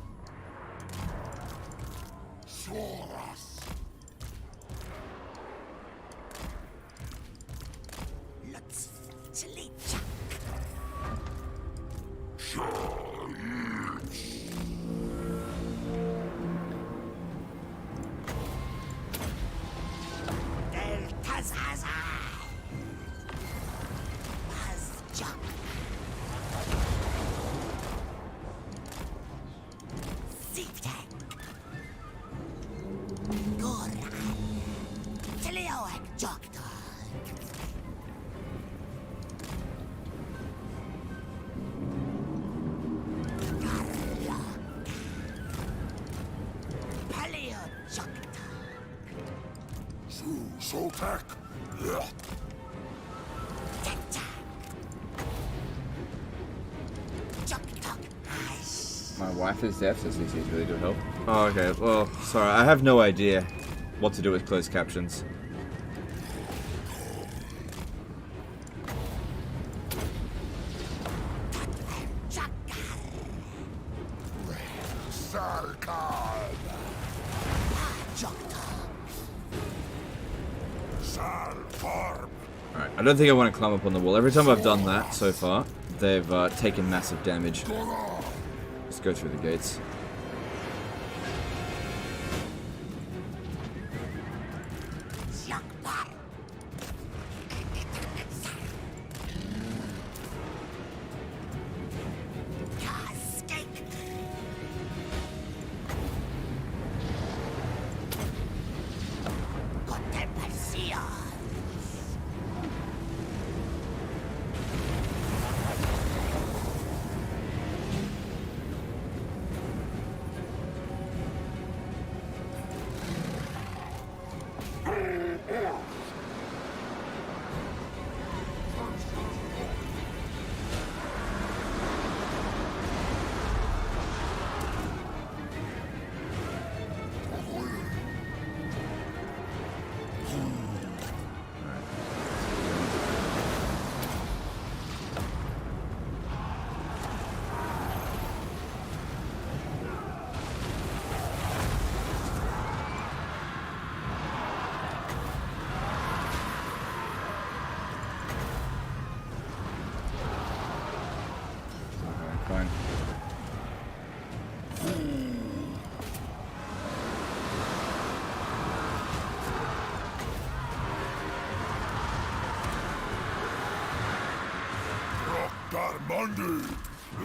[SPEAKER 1] My wife is deaf, so CC is really good help. Oh, okay. Well, sorry, I have no idea what to do with closed captions. Alright, I don't think I want to climb up on the wall. Every time I've done that so far, they've taken massive damage. Let's go through the gates.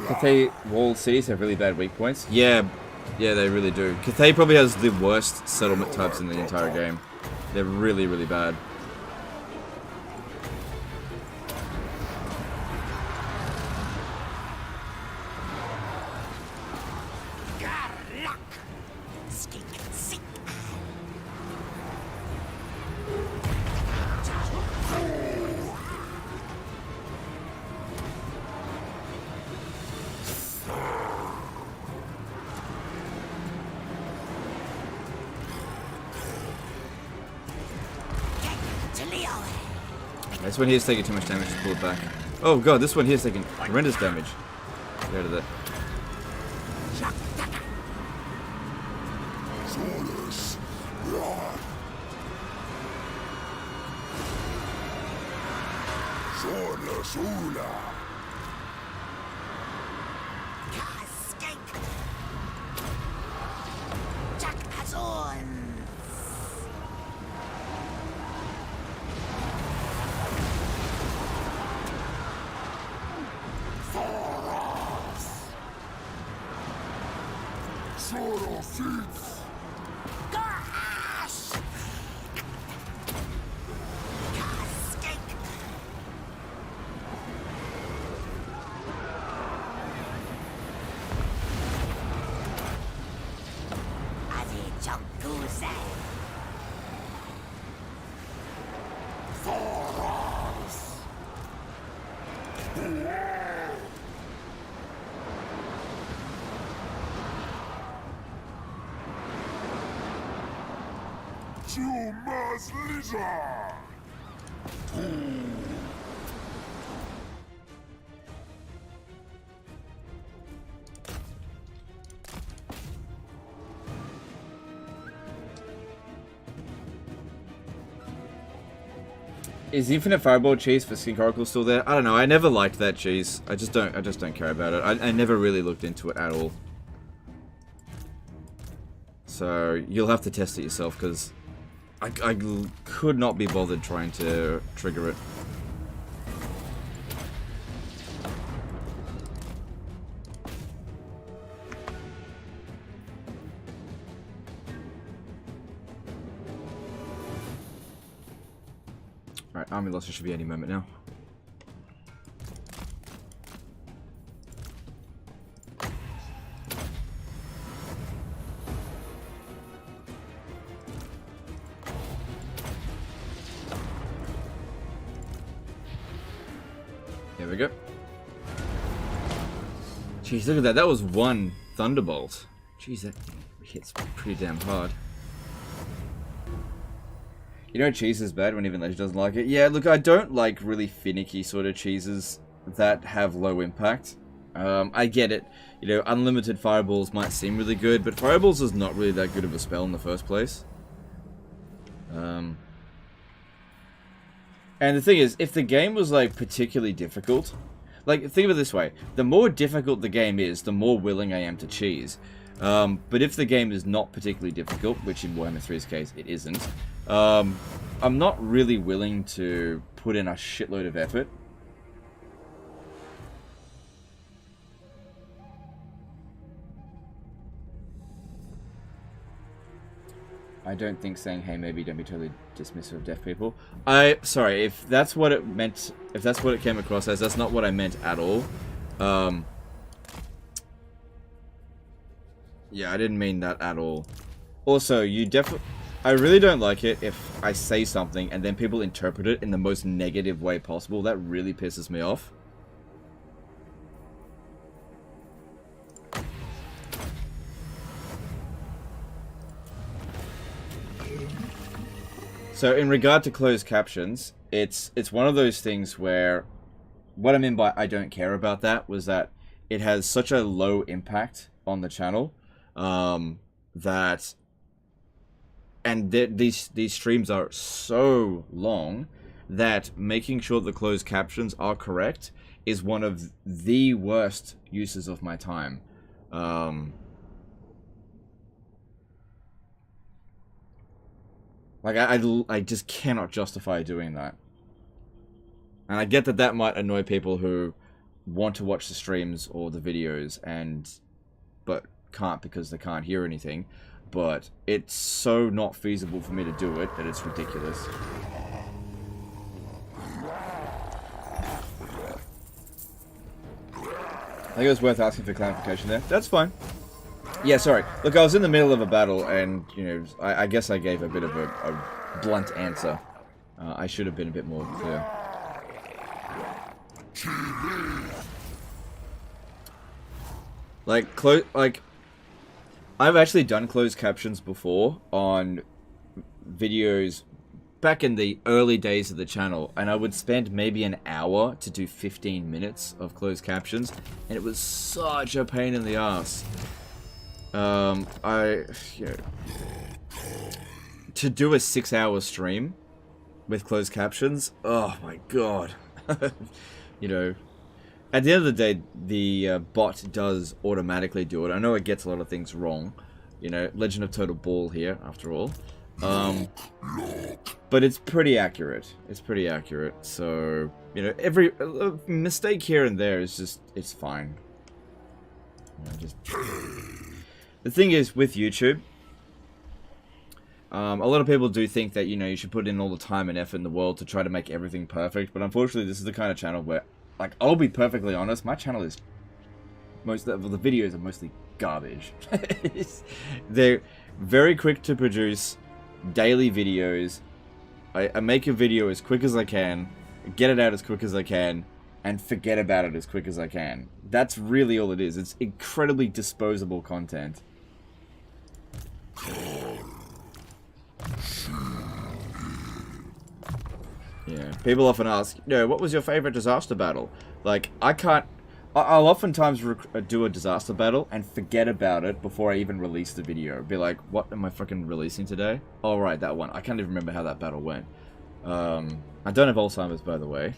[SPEAKER 1] Cathay walled cities have really bad weak points. Yeah, they really do. Cathay probably has the worst settlement types in the entire game. They're really, really bad. This one here is taking too much damage to pull it back. Oh god, this one here is taking horrendous damage. Get rid of that.
[SPEAKER 5] Shula.
[SPEAKER 8] Skink. Jack Azon.
[SPEAKER 5] Sword of Seeds.
[SPEAKER 8] Gosh. Skink. Adi Chunkuze.
[SPEAKER 5] Thoros. Chuma's Lizard.
[SPEAKER 1] Is Infinite Fireball cheese for Skink Oracle still there? I don't know. I never liked that cheese. I just don't care about it. I never really looked into it at all. So you'll have to test it yourself because I could not be bothered trying to trigger it. Alright, army loss should be any moment now. There we go. Jeez, look at that. That was one Thunderbolt. Jeez, that hits pretty damn hard. You know cheese is bad when even Legend doesn't like it? Yeah, look, I don't like really finicky sort of cheeses that have low impact. I get it. You know, unlimited fireballs might seem really good, but fireballs is not really that good of a spell in the first place. And the thing is, if the game was, like, particularly difficult... Like, think of it this way. The more difficult the game is, the more willing I am to cheese. But if the game is not particularly difficult, which in Warhammer 3's case, it isn't, I'm not really willing to put in a shitload of effort. I don't think saying, hey, maybe don't be totally dismissive of deaf people. Sorry, if that's what it meant, if that's what it came across as, that's not what I meant at all. Yeah, I didn't mean that at all. Also, I really don't like it if I say something and then people interpret it in the most negative way possible. That really pisses me off. So in regard to closed captions, it's one of those things where what I mean by I don't care about that was that it has such a low impact on the channel that these streams are so long that making sure the closed captions are correct is one of the worst uses of my time. Like, I just cannot justify doing that. And I get that that might annoy people who want to watch the streams or the videos but can't because they can't hear anything. But it's so not feasible for me to do it that it's ridiculous. I think it was worth asking for clarification there. That's fine. Yeah, sorry. Look, I was in the middle of a battle, and, you know, I guess I gave a bit of a blunt answer. I should have been a bit more clear. Like, I've actually done closed captions before on videos back in the early days of the channel, and I would spend maybe an hour to do 15 minutes of closed captions, and it was such a pain in the ass. To do a 6-hour stream with closed captions, oh my god. you know, at the end of the day, the bot does automatically do it. I know it gets a lot of things wrong. You know, Legend of Total Ball here, after all. But it's pretty accurate. It's pretty accurate. So, you know, every mistake here and there is just, it's fine. You know, just... The thing is, with YouTube, a lot of people do think that, you know, you should put in all the time and effort in the world to try to make everything perfect. But unfortunately, this is the kind of channel where, like, I'll be perfectly honest, my channel is the videos are mostly garbage. They're very quick to produce, daily videos. I make a video as quick as I can, get it out as quick as I can, and forget about it as quick as I can. That's really all it is. It's incredibly disposable content. Yeah, people often ask, you know, what was your favorite disaster battle? Like, I'll oftentimes do a disaster battle and forget about it before I even release the video. Be like, what am I fucking releasing today? Oh, right, that one. I can't even remember how that battle went. I don't have Alzheimer's, by the way.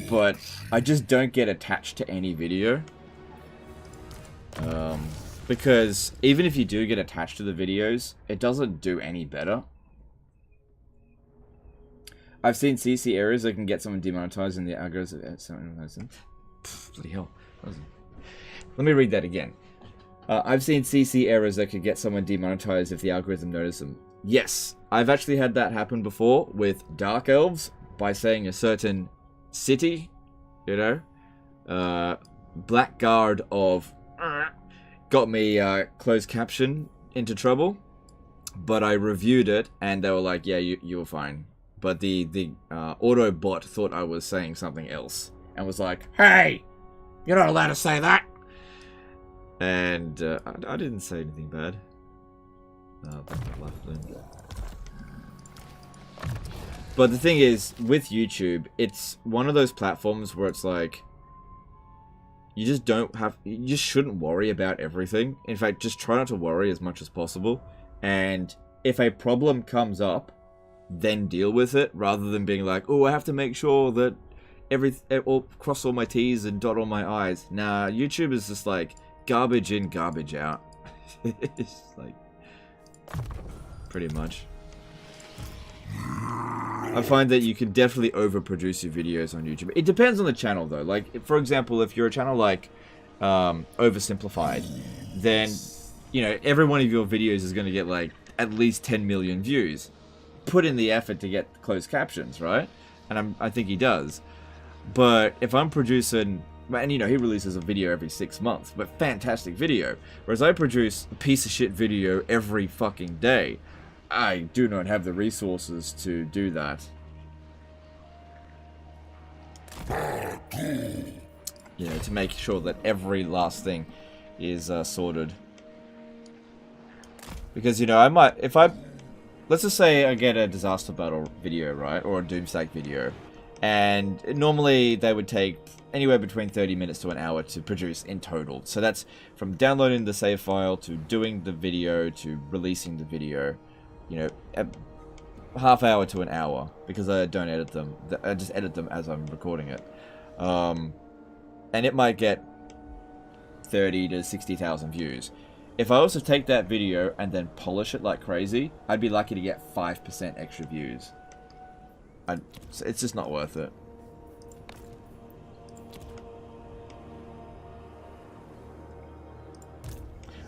[SPEAKER 1] But I just don't get attached to any video. Because even if you do get attached to the videos, it doesn't do any better. I've seen CC errors that can get someone demonetized in the algorithm. Bloody hell. Let me read that again. I've seen CC errors that could get someone demonetized if the algorithm notices them. Yes, I've actually had that happen before with Dark Elves by saying a certain city, you know. Blackguard of got me closed caption into trouble, but I reviewed it and they were like, yeah, you were fine. But the auto bot thought I was saying something else and was like, hey, you're not allowed to say that. And I didn't say anything bad. But the thing is, with YouTube, it's one of those platforms where it's like, you just shouldn't worry about everything. In fact, just try not to worry as much as possible. And if a problem comes up, then deal with it, rather than being like, oh, I have to make sure that cross all my T's and dot all my I's. Nah, YouTube is just like garbage in, garbage out. It's like, pretty much. I find that you can definitely overproduce your videos on YouTube. It depends on the channel though. Like, for example, if you're a channel like Oversimplified, then, you know, every one of your videos is going to get like at least 10 million views. Put in the effort to get closed captions, right? And I think he does. But if I'm producing, and you know, he releases a video every 6 months, but fantastic video. Whereas I produce a piece of shit video every fucking day. I do not have the resources to do that. You know, to make sure that every last thing is sorted. Because, you know, I might, let's just say I get a disaster battle video, right? Or a doomstack video. And normally they would take anywhere between 30 minutes to an hour to produce in total. So that's from downloading the save file to doing the video to releasing the video. You know, a half hour to an hour, because I don't edit them. I just edit them as I'm recording it. And it might get 30 to 60,000 views. If I also take that video and then polish it like crazy, I'd be lucky to get 5% extra views. It's just not worth it.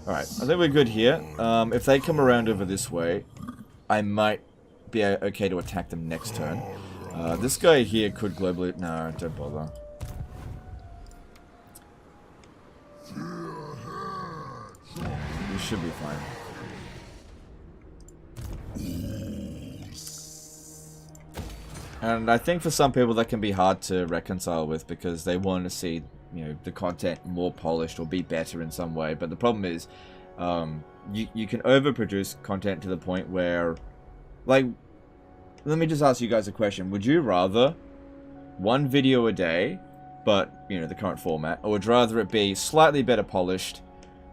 [SPEAKER 1] Alright, I think we're good here. If they come around over this way, I might be okay to attack them next turn. This guy here could globally... No, don't bother. You should be fine. And I think for some people that can be hard to reconcile with, because they want to see, you know, the content more polished or be better in some way. But the problem is, you can overproduce content to the point where, like, let me just ask you guys a question. Would you rather one video a day, but, you know, the current format, or would you rather it be slightly better polished,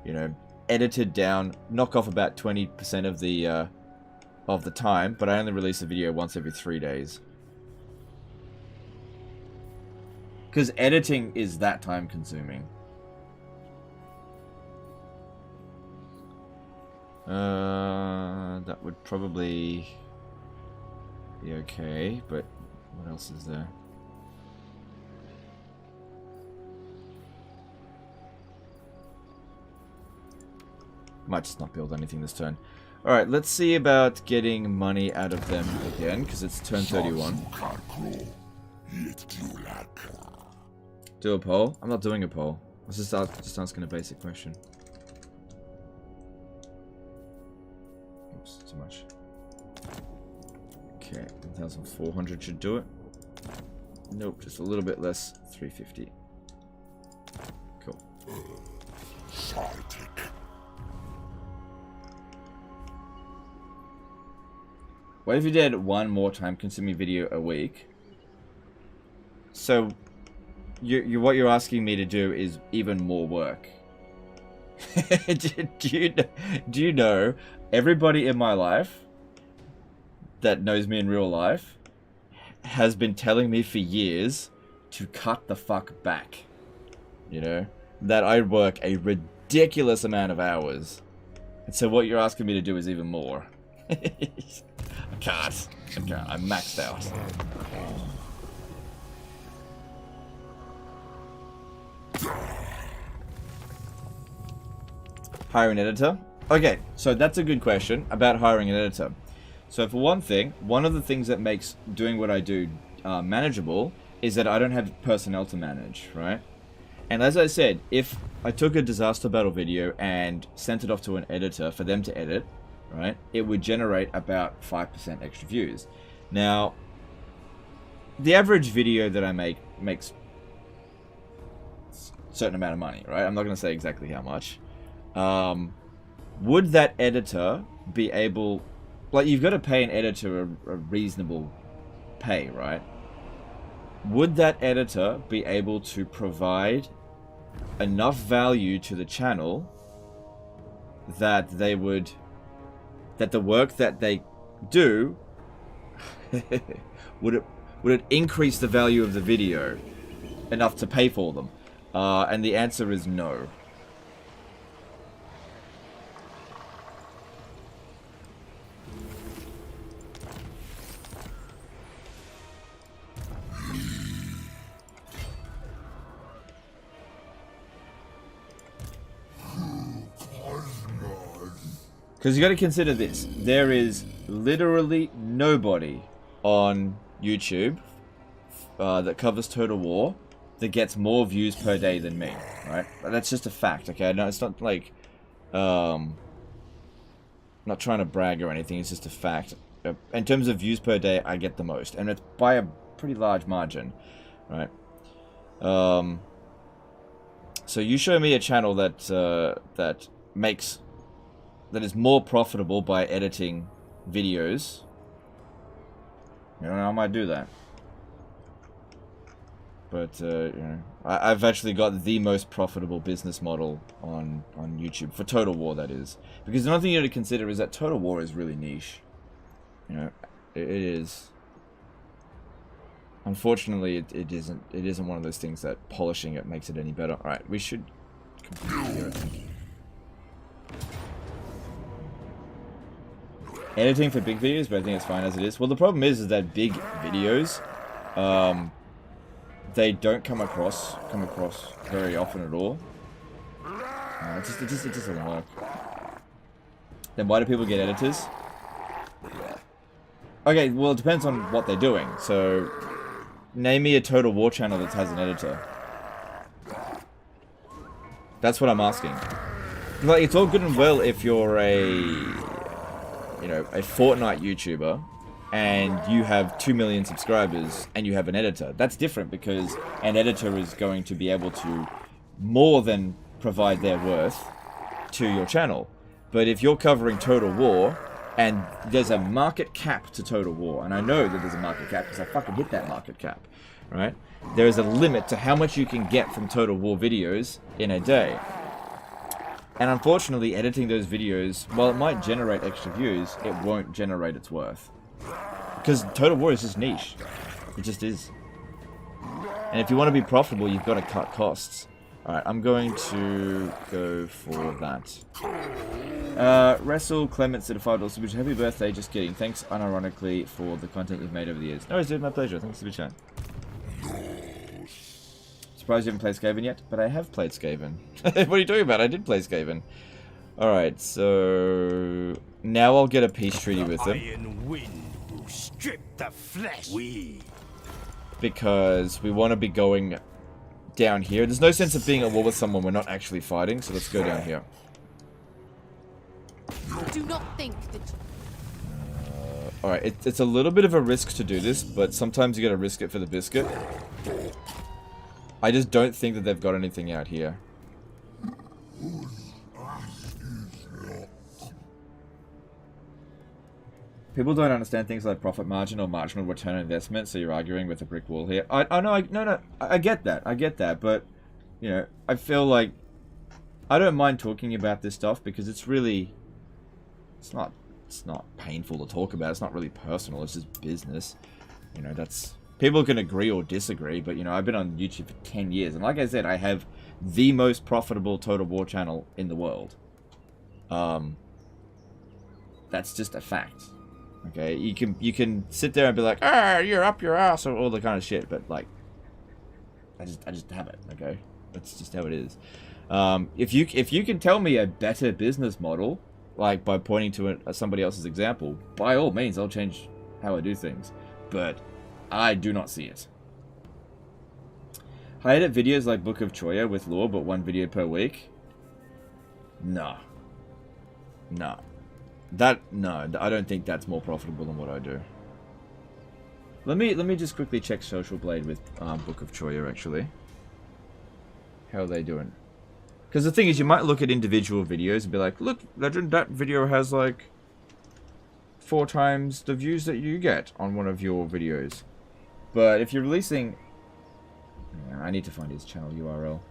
[SPEAKER 1] you know, edited down, knock off about 20% of the time, but I only release a video once every 3 days? Because editing is that time consuming. That would probably be okay, but what else is there? Might just not build anything this turn. Alright, let's see about getting money out of them again, because it's turn 31. Do a poll? I'm not doing a poll. I was just asking a basic question. Oops, too much. Okay, 1,400 should do it. Nope, just a little bit less. 350. Cool. What if you did one more time-consuming video a week? So, what you're asking me to do is even more work. do you know everybody in my life that knows me in real life has been telling me for years to cut the fuck back. You know? That I work a ridiculous amount of hours. And so what you're asking me to do is even more. I can't. I'm maxed out. Hire an editor? Okay, so that's a good question about hiring an editor. So for one thing, one of the things that makes doing what I do manageable is that I don't have personnel to manage, right? And as I said, if I took a disaster battle video and sent it off to an editor for them to edit, right, it would generate about 5% extra views. Now, the average video that I make makes a certain amount of money, right? I'm not going to say exactly how much. Would that editor be able... Like, you've got to pay an editor a reasonable pay, right? Would that editor be able to provide enough value to the channel that they would... that the work that they do... would it increase the value of the video enough to pay for them? And the answer is no. Because you got to consider this. There is literally nobody on YouTube that covers Total War that gets more views per day than me, right? That's just a fact, okay? No, it's not like... I'm not trying to brag or anything, it's just a fact. In terms of views per day, I get the most. And it's by a pretty large margin, right? So you show me a channel that that is more profitable by editing videos, you know, I might do that. But, you know, I've actually got the most profitable business model on YouTube, for Total War, that is. Because another thing you have to consider is that Total War is really niche. You know, it is. Unfortunately, it isn't one of those things that polishing it makes it any better. Alright, we should complete here, I think. Editing for big videos, but I think it's fine as it is. Well, the problem is that big videos, they don't come across very often at all. It just doesn't work. Then why do people get editors? Okay, well, it depends on what they're doing. So, name me a Total War channel that has an editor. That's what I'm asking. Like, it's all good and well if you're a Fortnite YouTuber and you have 2 million subscribers and you have an editor. That's different because an editor is going to be able to more than provide their worth to your channel. But if you're covering Total War and there's a market cap to Total War, and I know that there's a market cap because I fucking hit that market cap, right? There is a limit to how much you can get from Total War videos in a day. And unfortunately, editing those videos, while it might generate extra views, it won't generate its worth. Because Total War is just niche. It just is. And if you want to be profitable, you've got to cut costs. Alright, I'm going to go for that. Wrestle Clements at a $5 super chat. Happy birthday, just kidding. Thanks unironically for the content you've made over the years. No, it's my pleasure. Thanks for the chat. Surprised you haven't played Skaven yet, but I have played Skaven. What are you talking about? I did play Skaven. Alright, so now I'll get a peace treaty with them.
[SPEAKER 4] Iron wind will strip the flesh.
[SPEAKER 1] Because we want to be going down here. There's no sense of being at war with someone we're not actually fighting, so let's go down here.
[SPEAKER 6] Do not think that.
[SPEAKER 1] Alright, it's a little bit of a risk to do this, but sometimes you gotta risk it for the biscuit. I just don't think that they've got anything out here. People don't understand things like profit margin or marginal return on investment, so you're arguing with a brick wall here. I get that, but, you know, I feel like I don't mind talking about this stuff because it's really, it's not painful to talk about. It's not really personal. It's just business. You know, that's, people can agree or disagree, but, you know, I've been on YouTube for 10 years, and like I said, I have the most profitable Total War channel in the world. That's just a fact. Okay, you can sit there and be like, ah, you're up your ass, or all the kind of shit, but like, I just have it. Okay, that's just how it is. If you can tell me a better business model, like by pointing to somebody else's example, by all means, I'll change how I do things. But I do not see it. I edit videos like Book of Choya with lore, but 1 video per week. No. No, I don't think that's more profitable than what I do. Let me just quickly check Social Blade with Book of Choya actually. How are they doing? Because the thing is, you might look at individual videos and be like, look, Legend, that video has like 4 times the views that you get on one of your videos. But if you're releasing, yeah, I need to find his channel URL.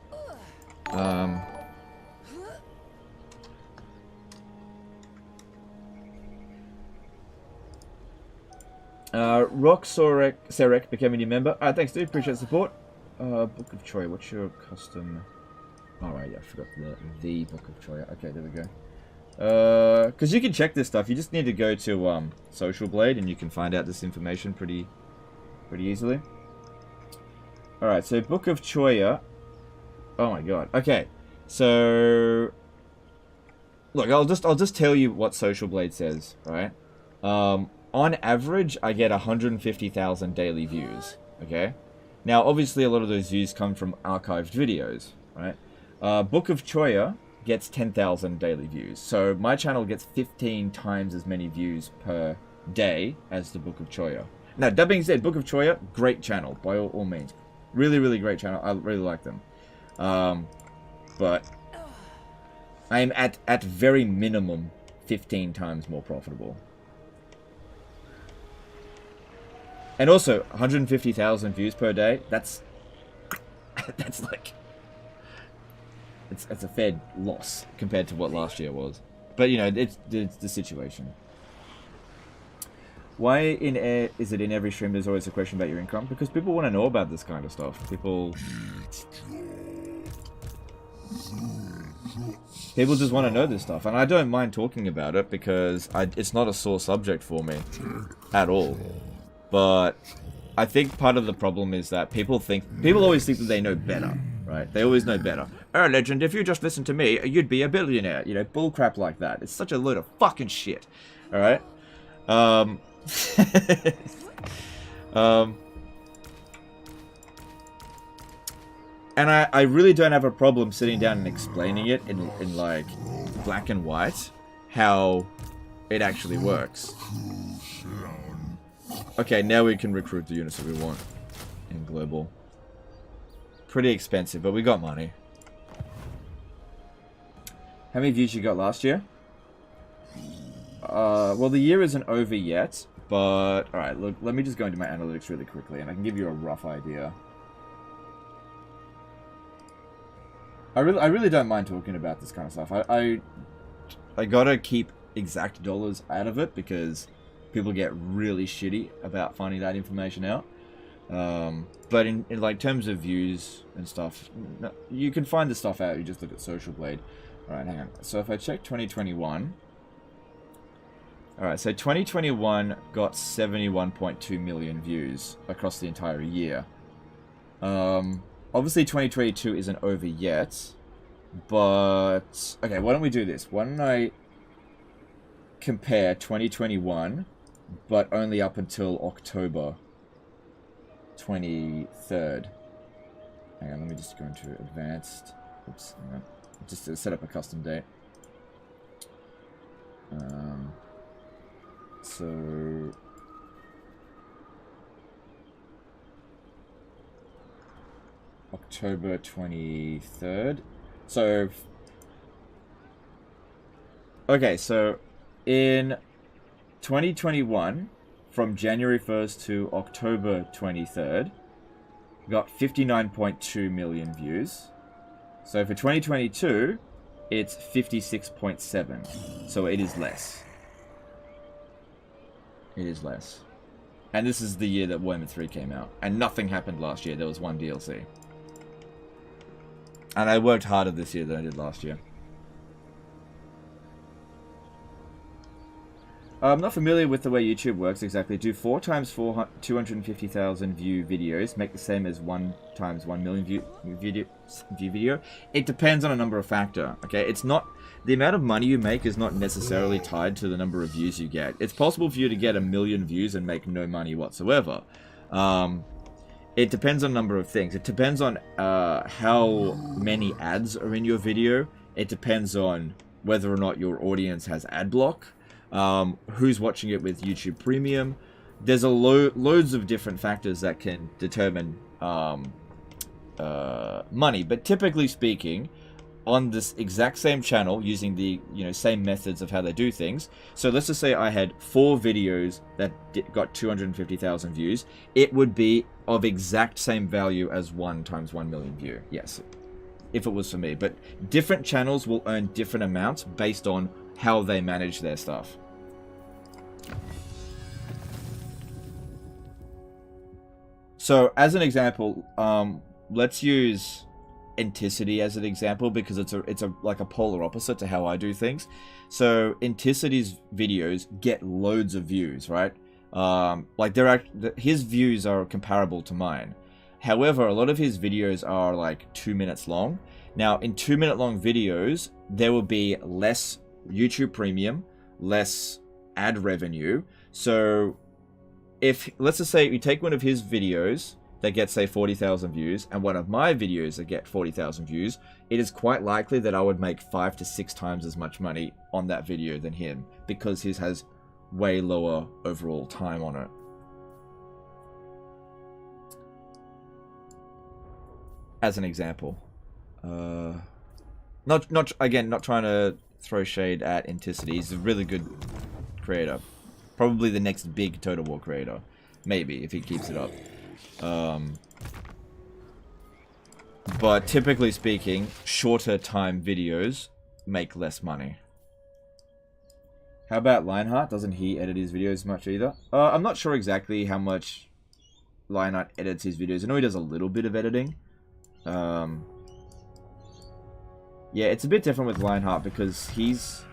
[SPEAKER 1] Rock Serek became a new member. Thanks, dude. Appreciate the support. Book of Choya. What's your custom? Alright, yeah, I forgot the Book of Choya. Okay, there we go. Because you can check this stuff. You just need to go to Social Blade and you can find out this information pretty easily. Alright, so Book of Choya. Oh my god. Okay, so look, I'll just tell you what Social Blade says. Right. On average, I get 150,000 daily views, okay? Now, obviously, a lot of those views come from archived videos, right? Book of Choya gets 10,000 daily views. So, my channel gets 15 times as many views per day as the Book of Choya. Now, that being said, Book of Choya, great channel, by all means. Really, really great channel. I really like them. But I'm at very minimum 15 times more profitable. And also, 150,000 views per day, that's like, it's a fair loss compared to what last year was. But, you know, it's the situation. Why is it in every stream there's always a question about your income? Because people want to know about this kind of stuff. People just want to know this stuff. And I don't mind talking about it because it's not a sore subject for me at all. But I think part of the problem is that people always think that they know better, right? They always know better. Oh, Legend, if you just listened to me, you'd be a billionaire. You know, bullcrap like that. It's such a load of fucking shit. All right. And I really don't have a problem sitting down and explaining it in like black and white how it actually works. Okay, now we can recruit the units that we want in global. Pretty expensive, but we got money. How many views you got last year? Well, the year isn't over yet, but alright, look, let me just go into my analytics really quickly and I can give you a rough idea. I really don't mind talking about this kind of stuff. I gotta keep exact dollars out of it because people get really shitty about finding that information out. But in like terms of views and stuff, no, you can find the stuff out. You just look at Social Blade. All right, hang on. So if I check 2021, all right, so 2021 got 71.2 million views across the entire year. Obviously 2022 isn't over yet, but okay, why don't we do this? Why don't I compare 2021, but only up until October 23rd. Hang on, let me just go into advanced. Oops, hang on. Just to set up a custom date. So October 23rd. So okay, so in 2021, from January 1st to October 23rd, got 59.2 million views. So for 2022, it's 56.7. So it is less. It is less. And this is the year that Warhammer 3 came out. And nothing happened last year. There was one DLC. And I worked harder this year than I did last year. I'm not familiar with the way YouTube works exactly. Do 4 times 250,000 view videos make the same as 1 times 1 million view video? It depends on a number of factors. Okay, it's not the amount of money you make is not necessarily tied to the number of views you get. It's possible for you to get 1 million views and make no money whatsoever. It depends on a number of things. It depends on how many ads are in your video. It depends on whether or not your audience has ad block. Who's watching it with YouTube Premium. There's loads of different factors that can determine money, but typically speaking, on this exact same channel, using the same methods of how they do things. So let's just say I had 4 videos that got 250,000 views. It would be of exact same value as 1 times 1 million view. Yes, if it was for me. But different channels will earn different amounts based on how they manage their stuff. So as an example, let's use Enticity as an example, because it's like a polar opposite to how I do things. So Inticity's videos get loads of views, right? Like his views are comparable to mine. However, a lot of his videos are like 2 minutes long. Now, in 2 minute long videos, there will be less YouTube Premium, less ad revenue. So if, let's just say you take one of his videos that gets, say, 40,000 views, and one of my videos that get 40,000 views, it is quite likely that I would make 5 to 6 times as much money on that video than him, because his has way lower overall time on it. As an example. Not trying to throw shade at Inticity. He's a really good creator. Probably the next big Total War creator. Maybe, if he keeps it up. But typically speaking, shorter time videos make less money. How about Lionheart? Doesn't he edit his videos much either? I'm not sure exactly how much Lionheart edits his videos. I know he does a little bit of editing. Yeah, it's a bit different with Lionheart because he's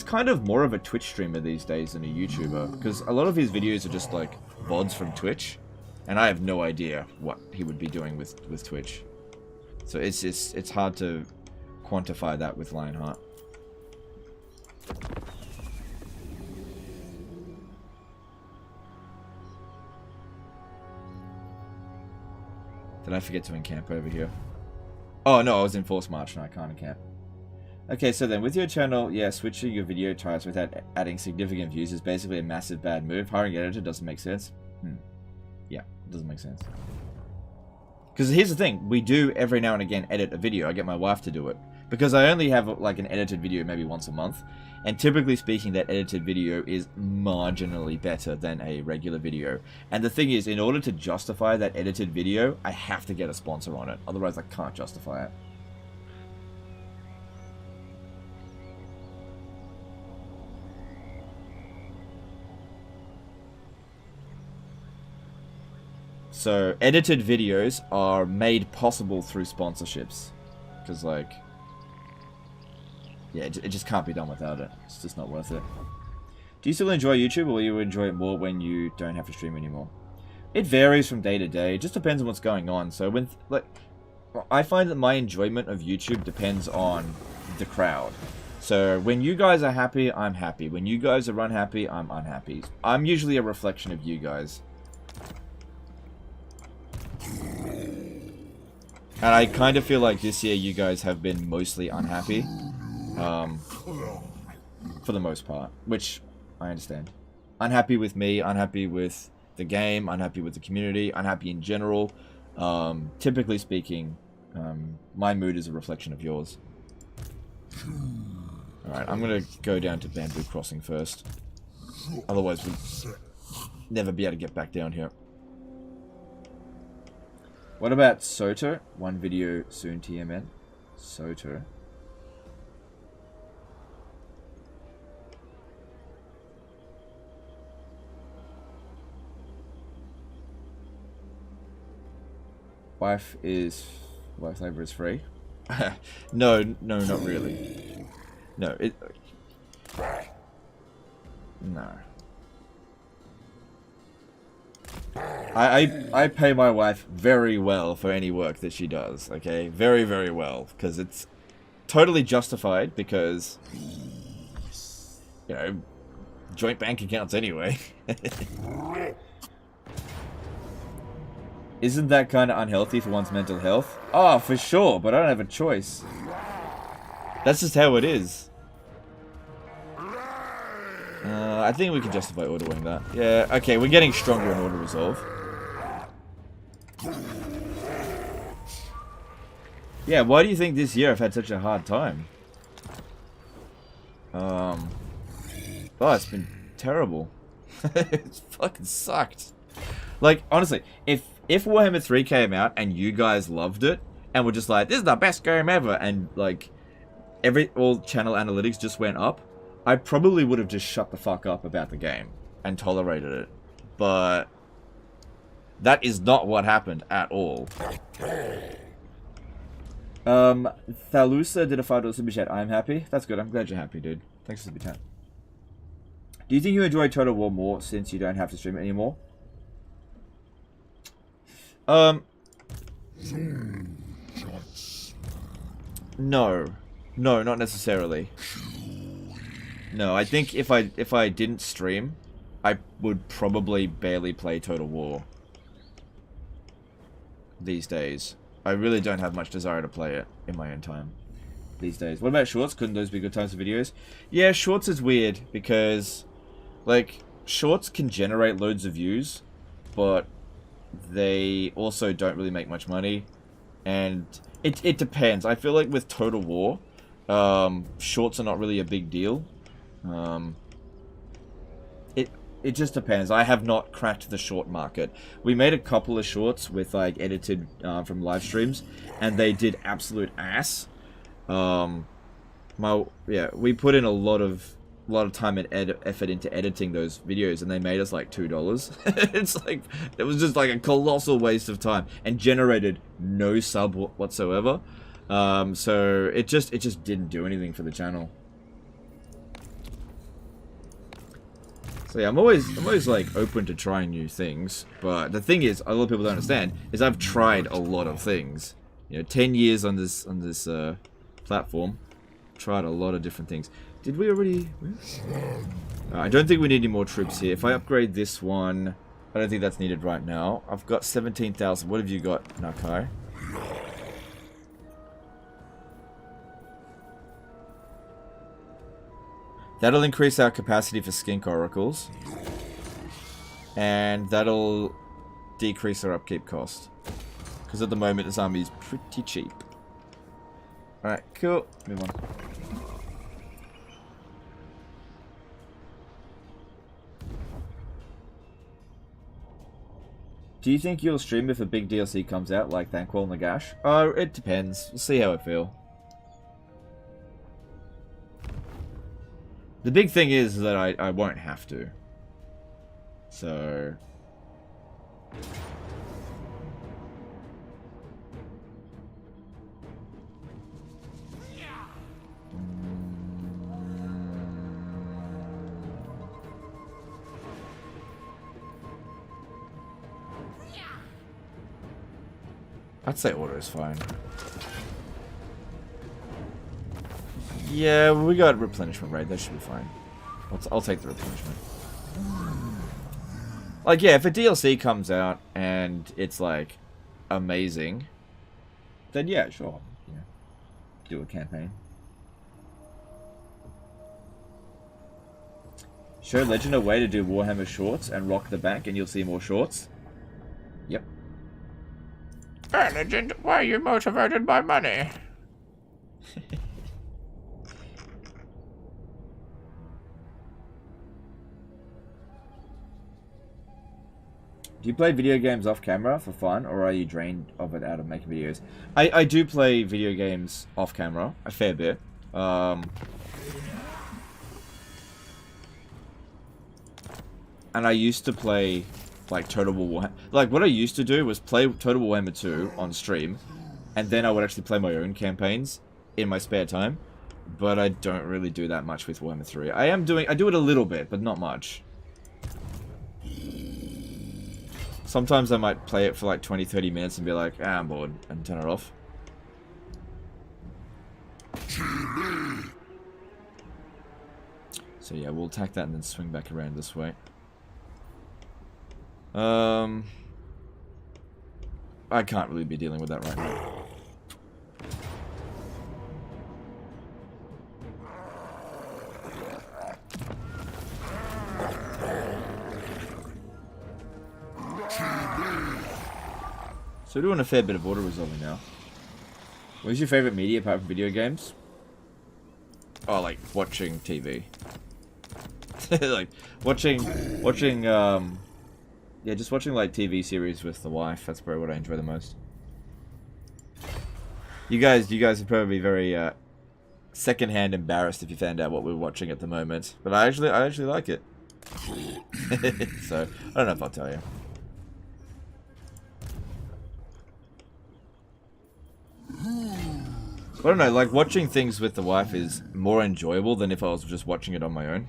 [SPEAKER 1] kind of more of a Twitch streamer these days than a YouTuber, because a lot of his videos are just like VODs from Twitch, and I have no idea what he would be doing with Twitch. So it's hard to quantify that with Lionheart. Did I forget to encamp over here? Oh no, I was in Force March and I can't encamp. Okay, so then with your channel, yeah, switching your video types without adding significant views is basically a massive bad move. Hiring an editor doesn't make sense. Yeah, it doesn't make sense. Because here's the thing, we do every now and again edit a video. I get my wife to do it. Because I only have like an edited video maybe once a month. And typically speaking, that edited video is marginally better than a regular video. And the thing is, in order to justify that edited video, I have to get a sponsor on it. Otherwise, I can't justify it. So edited videos are made possible through sponsorships. Because, like, yeah, it just can't be done without it. It's just not worth it. Do you still enjoy YouTube, or will you enjoy it more when you don't have to stream anymore? It varies from day to day. It just depends on what's going on. So when, like, I find that my enjoyment of YouTube depends on the crowd. So when you guys are happy, I'm happy. When you guys are unhappy, I'm unhappy. I'm usually a reflection of you guys. And I kind of feel like this year you guys have been mostly unhappy. For the most part. Which, I understand. Unhappy with me, unhappy with the game, unhappy with the community, unhappy in general. Typically speaking, my mood is a reflection of yours. Alright, I'm gonna go down to Bamboo Crossing first. Otherwise we'll never be able to get back down here. What about Soto? One video soon, TMN. Soto. Wife's labor is free. No, not really. No, no. I pay my wife very well for any work that she does, okay? Very, very well. Because it's totally justified, because, you know, joint bank accounts anyway. Isn't that kind of unhealthy for one's mental health? Oh, for sure, but I don't have a choice. That's just how it is. I think we can justify autoing that. Yeah, okay, we're getting stronger in auto resolve. Yeah, why do you think this year I've had such a hard time? Oh, it's been terrible. It's fucking sucked. Like, honestly, if Warhammer 3 came out and you guys loved it and were just like, this is the best game ever, and like all channel analytics just went up, I probably would have just shut the fuck up about the game and tolerated it. But that is not what happened at all. Thalusa did a $5 super chat. I'm happy. That's good. I'm glad you're happy, dude. Thanks for the super chat. Do you think you enjoy Total War more since you don't have to stream it anymore? No, not necessarily. No, I think if I didn't stream, I would probably barely play Total War these days. I really don't have much desire to play it in my own time these days. What about shorts? Couldn't those be good times for videos? Yeah, shorts is weird because, like, shorts can generate loads of views, but they also don't really make much money, and it depends. I feel like with Total War, shorts are not really a big deal. It just depends. I have not cracked the short market. We made a couple of shorts with like edited from live streams, and they did absolute ass. We put in a lot of time and effort into editing those videos, and they made us like $2. It's like, it was just like a colossal waste of time and generated no sub whatsoever. So it just didn't do anything for the channel. So yeah, I'm always like open to trying new things, but the thing is, a lot of people don't understand, is I've tried a lot of things. You know, 10 years on this platform, tried a lot of different things. Did we already? I don't think we need any more troops here. If I upgrade this one, I don't think that's needed right now. I've got 17,000. What have you got, Nakai? That'll increase our capacity for skink oracles. And that'll decrease our upkeep cost. Because at the moment this army is pretty cheap. Alright, cool. Move on. Do you think you'll stream if a big DLC comes out, like Thanquol Nagash? It depends. We'll see how I feel. The big thing is that I won't have to. So... I'd say auto is fine. Yeah, we got replenishment rate. That should be fine. I'll take the replenishment. Like, yeah, if a DLC comes out and it's like amazing, then yeah, sure. Yeah. Do a campaign. Show Legend a way to do Warhammer shorts and rock the bank and you'll see more shorts. Yep. Hey Legend, why are you motivated by money? Do you play video games off camera for fun, or are you drained of it out of making videos? I do play video games off camera, a fair bit. And I used to play, like, Total Warhammer. Like, what I used to do was play Total Warhammer 2 on stream, and then I would actually play my own campaigns in my spare time. But I don't really do that much with Warhammer 3. I do it a little bit, but not much. Sometimes I might play it for like 20-30 minutes and be like, ah, I'm bored, and turn it off. So yeah, we'll attack that and then swing back around this way. I can't really be dealing with that right now. So we're doing a fair bit of auto resolving now. What's your favorite media apart from video games? Oh, like watching TV. Like watching yeah, just watching like TV series with the wife. That's probably what I enjoy the most. You guys are probably very secondhand embarrassed if you found out what we're watching at the moment. But I actually like it. So I don't know if I'll tell you. I don't know, like watching things with the wife is more enjoyable than if I was just watching it on my own.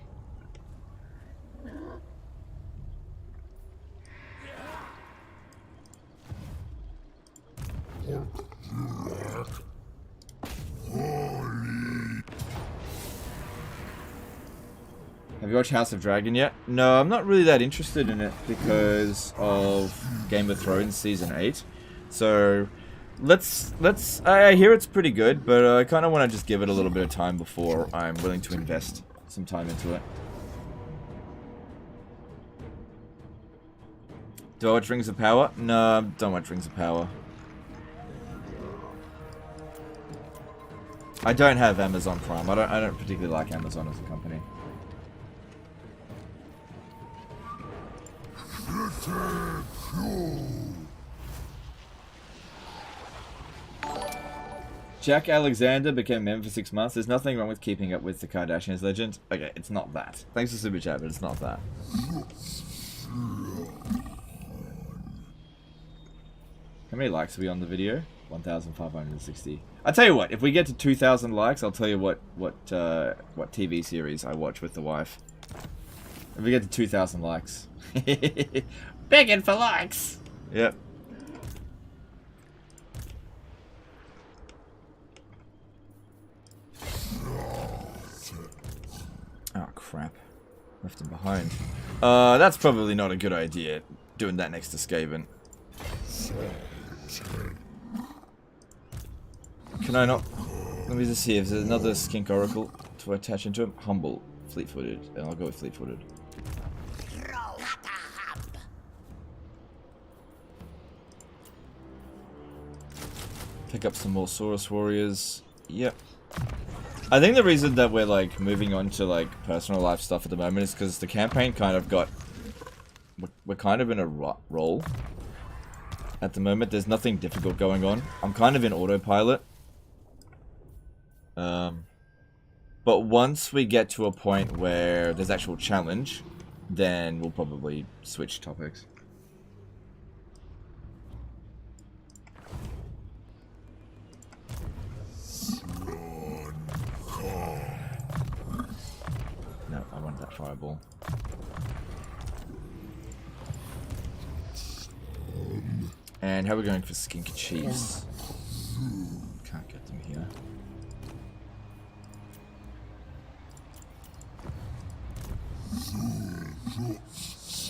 [SPEAKER 1] Have you watched House of Dragon yet? No, I'm not really that interested in it because of Game of Thrones Season 8. So I hear it's pretty good, but I kind of want to just give it a little bit of time before I'm willing to invest some time into it. Do I watch Rings of Power? No, I don't watch Rings of Power. I don't have Amazon Prime. I don't particularly like Amazon as a company. Jack Alexander became a member for 6 months. There's nothing wrong with keeping up with the Kardashians legend. Okay, it's not that. Thanks for Super Chat, but it's not that. How many likes are we on the video? 1,560. I'll tell you what, if we get to 2,000 likes, I'll tell you what TV series I watch with the wife. If we get to 2,000 likes. Begging for likes! Yep. Oh crap. Left him behind. That's probably not a good idea, doing that next to Skaven. Can I not? Let me just see if there's another skink oracle to attach into him. Humble, fleet-footed, and I'll go with fleet-footed. Pick up some more Saurus warriors. Yep. I think the reason that we're like moving on to like personal life stuff at the moment is because the campaign kind of got... We're kind of in a roll. At the moment, there's nothing difficult going on. I'm kind of in autopilot. But once we get to a point where there's actual challenge, then we'll probably switch topics. No, I want that fireball. And how are we going for skink chiefs? Can't get them here.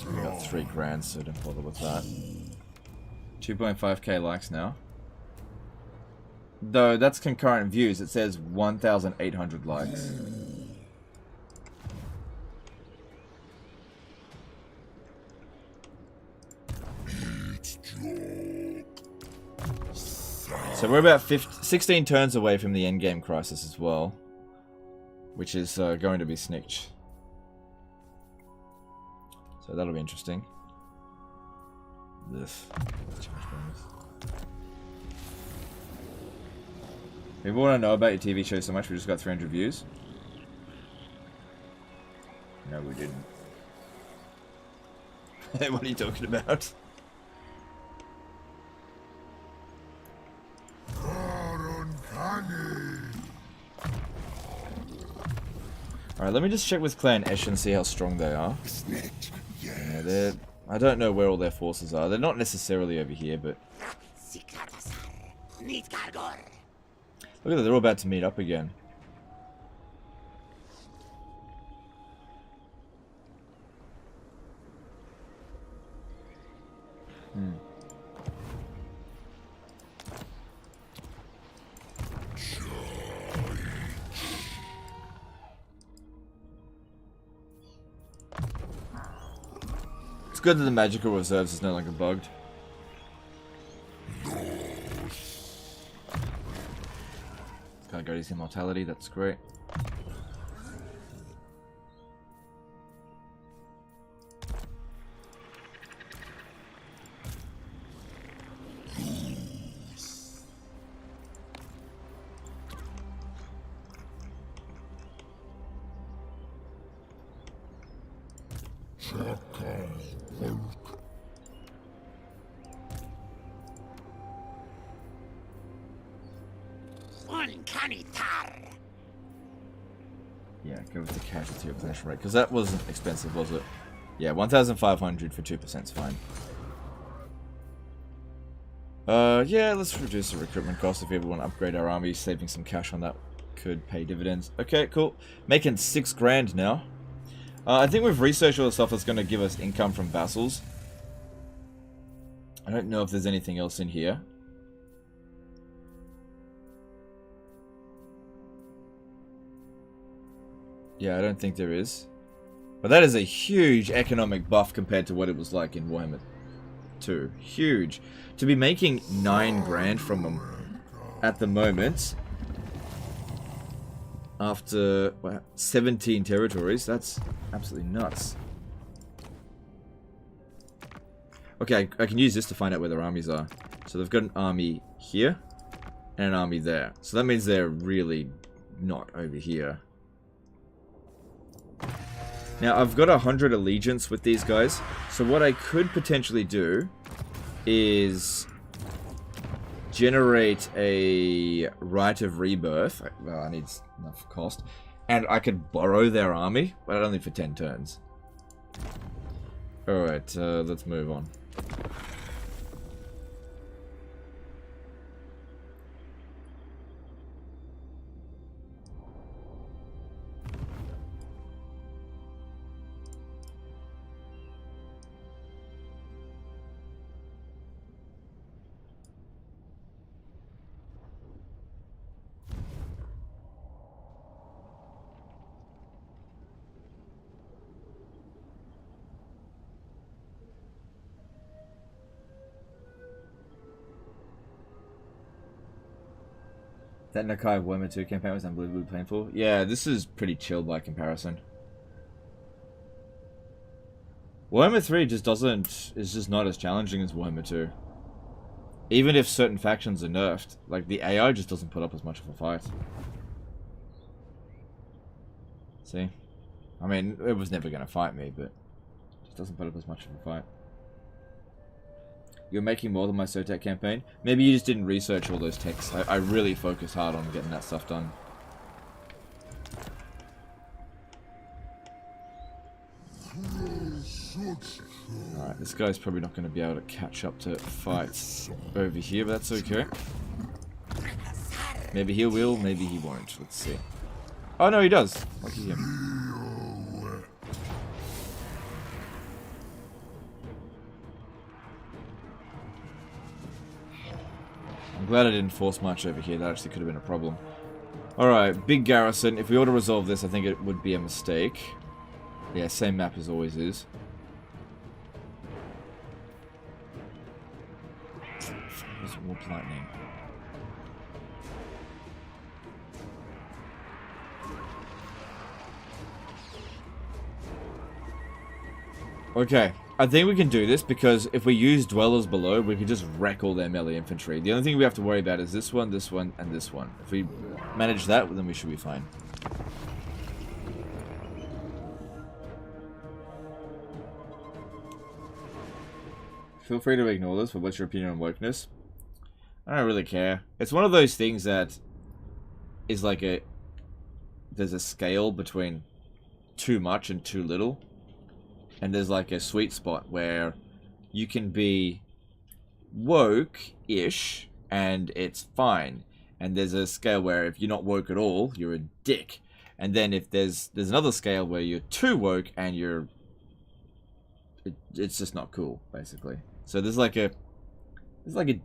[SPEAKER 1] We got 3 grand, so don't bother with that. 2.5k likes now. Though that's concurrent views, it says 1,800 likes. So we're about 16 turns away from the endgame crisis as well, which is going to be snicked. So that'll be interesting. This. People want to know about your TV show so much, we just got 300 views. No, we didn't. What are you talking about? Alright, let me just check with Clan Esh and see how strong they are. Yeah, I don't know where all their forces are. They're not necessarily over here, but... Look at that, they're all about to meet up again. It's good that the magical reserves is no longer bugged. Guy got his immortality, that's great. Yeah, go with the casualty replenishment rate, because that wasn't expensive, was it? Yeah, 1,500 for 2% is fine. Yeah, let's reduce the recruitment cost if we ever want to upgrade our army. Saving some cash on that could pay dividends. Okay, cool. Making 6 grand now. I think we've researched all the stuff that's going to give us income from vassals. I don't know if there's anything else in here. Yeah, I don't think there is. But that is a huge economic buff compared to what it was like in Warhammer 2. Huge. To be making 9 grand from them at the moment, after 17 territories, that's absolutely nuts. Okay, I can use this to find out where their armies are. So they've got an army here, and an army there. So that means they're really not over here. Now, I've got 100 allegiance with these guys, so what I could potentially do is generate a Rite of Rebirth. Well, I need enough cost. And I could borrow their army, but only for 10 turns. Alright, let's move on. That Nakai Warhammer 2 campaign was unbelievably painful. Yeah, this is pretty chill by comparison. Warhammer 3 just is just not as challenging as Warhammer 2. Even if certain factions are nerfed, like the AI just doesn't put up as much of a fight. See? I mean, it was never going to fight me, but it just doesn't put up as much of a fight. You're making more than my SOTEC campaign? Maybe you just didn't research all those texts. I really focus hard on getting that stuff done. Alright, this guy's probably not going to be able to catch up to fights over here, but that's okay. Maybe he will, maybe he won't. Let's see. Oh no, he does. Lucky him. I'm glad I didn't force much over here. That actually could have been a problem. Alright, big garrison. If we ought to resolve this, I think it would be a mistake. Yeah, same map as always is. There's warp lightning. Okay, I think we can do this because if we use dwellers below, we can just wreck all their melee infantry. The only thing we have to worry about is this one, and this one. If we manage that, then we should be fine. Feel free to ignore this, but what's your opinion on wokeness? I don't really care. It's one of those things that is like there's a scale between too much and too little. And there's like a sweet spot where you can be woke-ish and it's fine. And there's a scale where if you're not woke at all, you're a dick. And then if there's another scale where you're too woke and it's just not cool, basically. So there's like a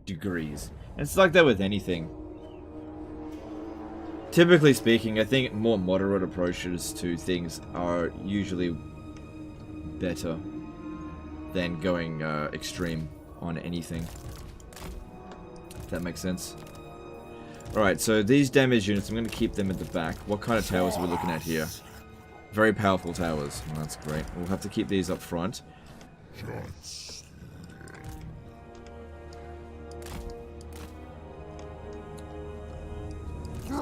[SPEAKER 1] degrees. And it's like that with anything. Typically speaking, I think more moderate approaches to things are usually better than going extreme on anything. If that makes sense. Alright, so these damage units, I'm going to keep them at the back. What kind of towers are we looking at here? Very powerful towers. Well, that's great. We'll have to keep these up front.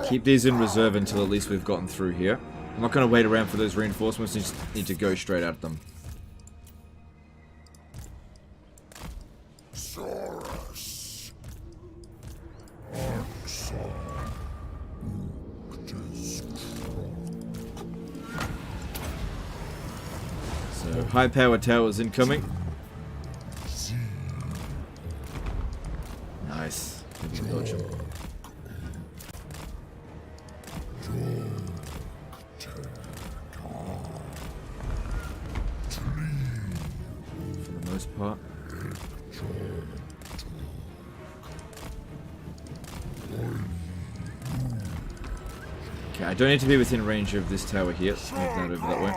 [SPEAKER 1] Keep these in reserve until at least we've gotten through here. I'm not going to wait around for those reinforcements, just need to go straight at them. So, high power towers incoming. Nice. We can dodge them. For the most part. Okay, I don't need to be within range of this tower here. Let's move that over that way.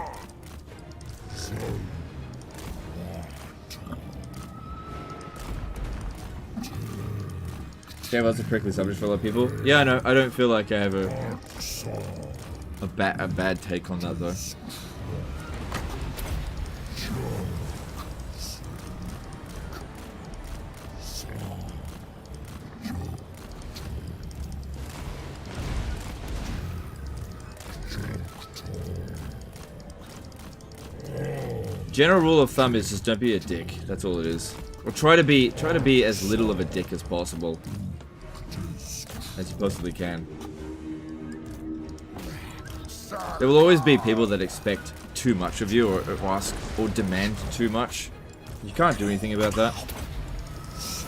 [SPEAKER 1] Okay, well, that's a prickly subject for a lot of people. Yeah, I know. I don't feel like I have a bad take on that, though. General rule of thumb is just don't be a dick. That's all it is. Or try to be as little of a dick as possible. As you possibly can. There will always be people that expect too much of you or ask or demand too much. You can't do anything about that.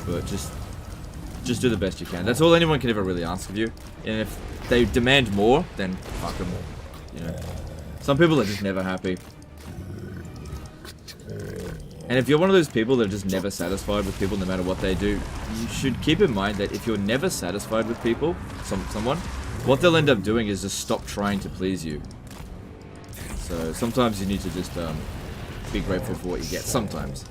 [SPEAKER 1] But just do the best you can. That's all anyone can ever really ask of you. And if they demand more, then fuck them. You know. Some people are just never happy. And if you're one of those people that are just never satisfied with people no matter what they do, you should keep in mind that if you're never satisfied with people, someone, what they'll end up doing is just stop trying to please you. So sometimes you need to just be grateful for what you get. Sometimes.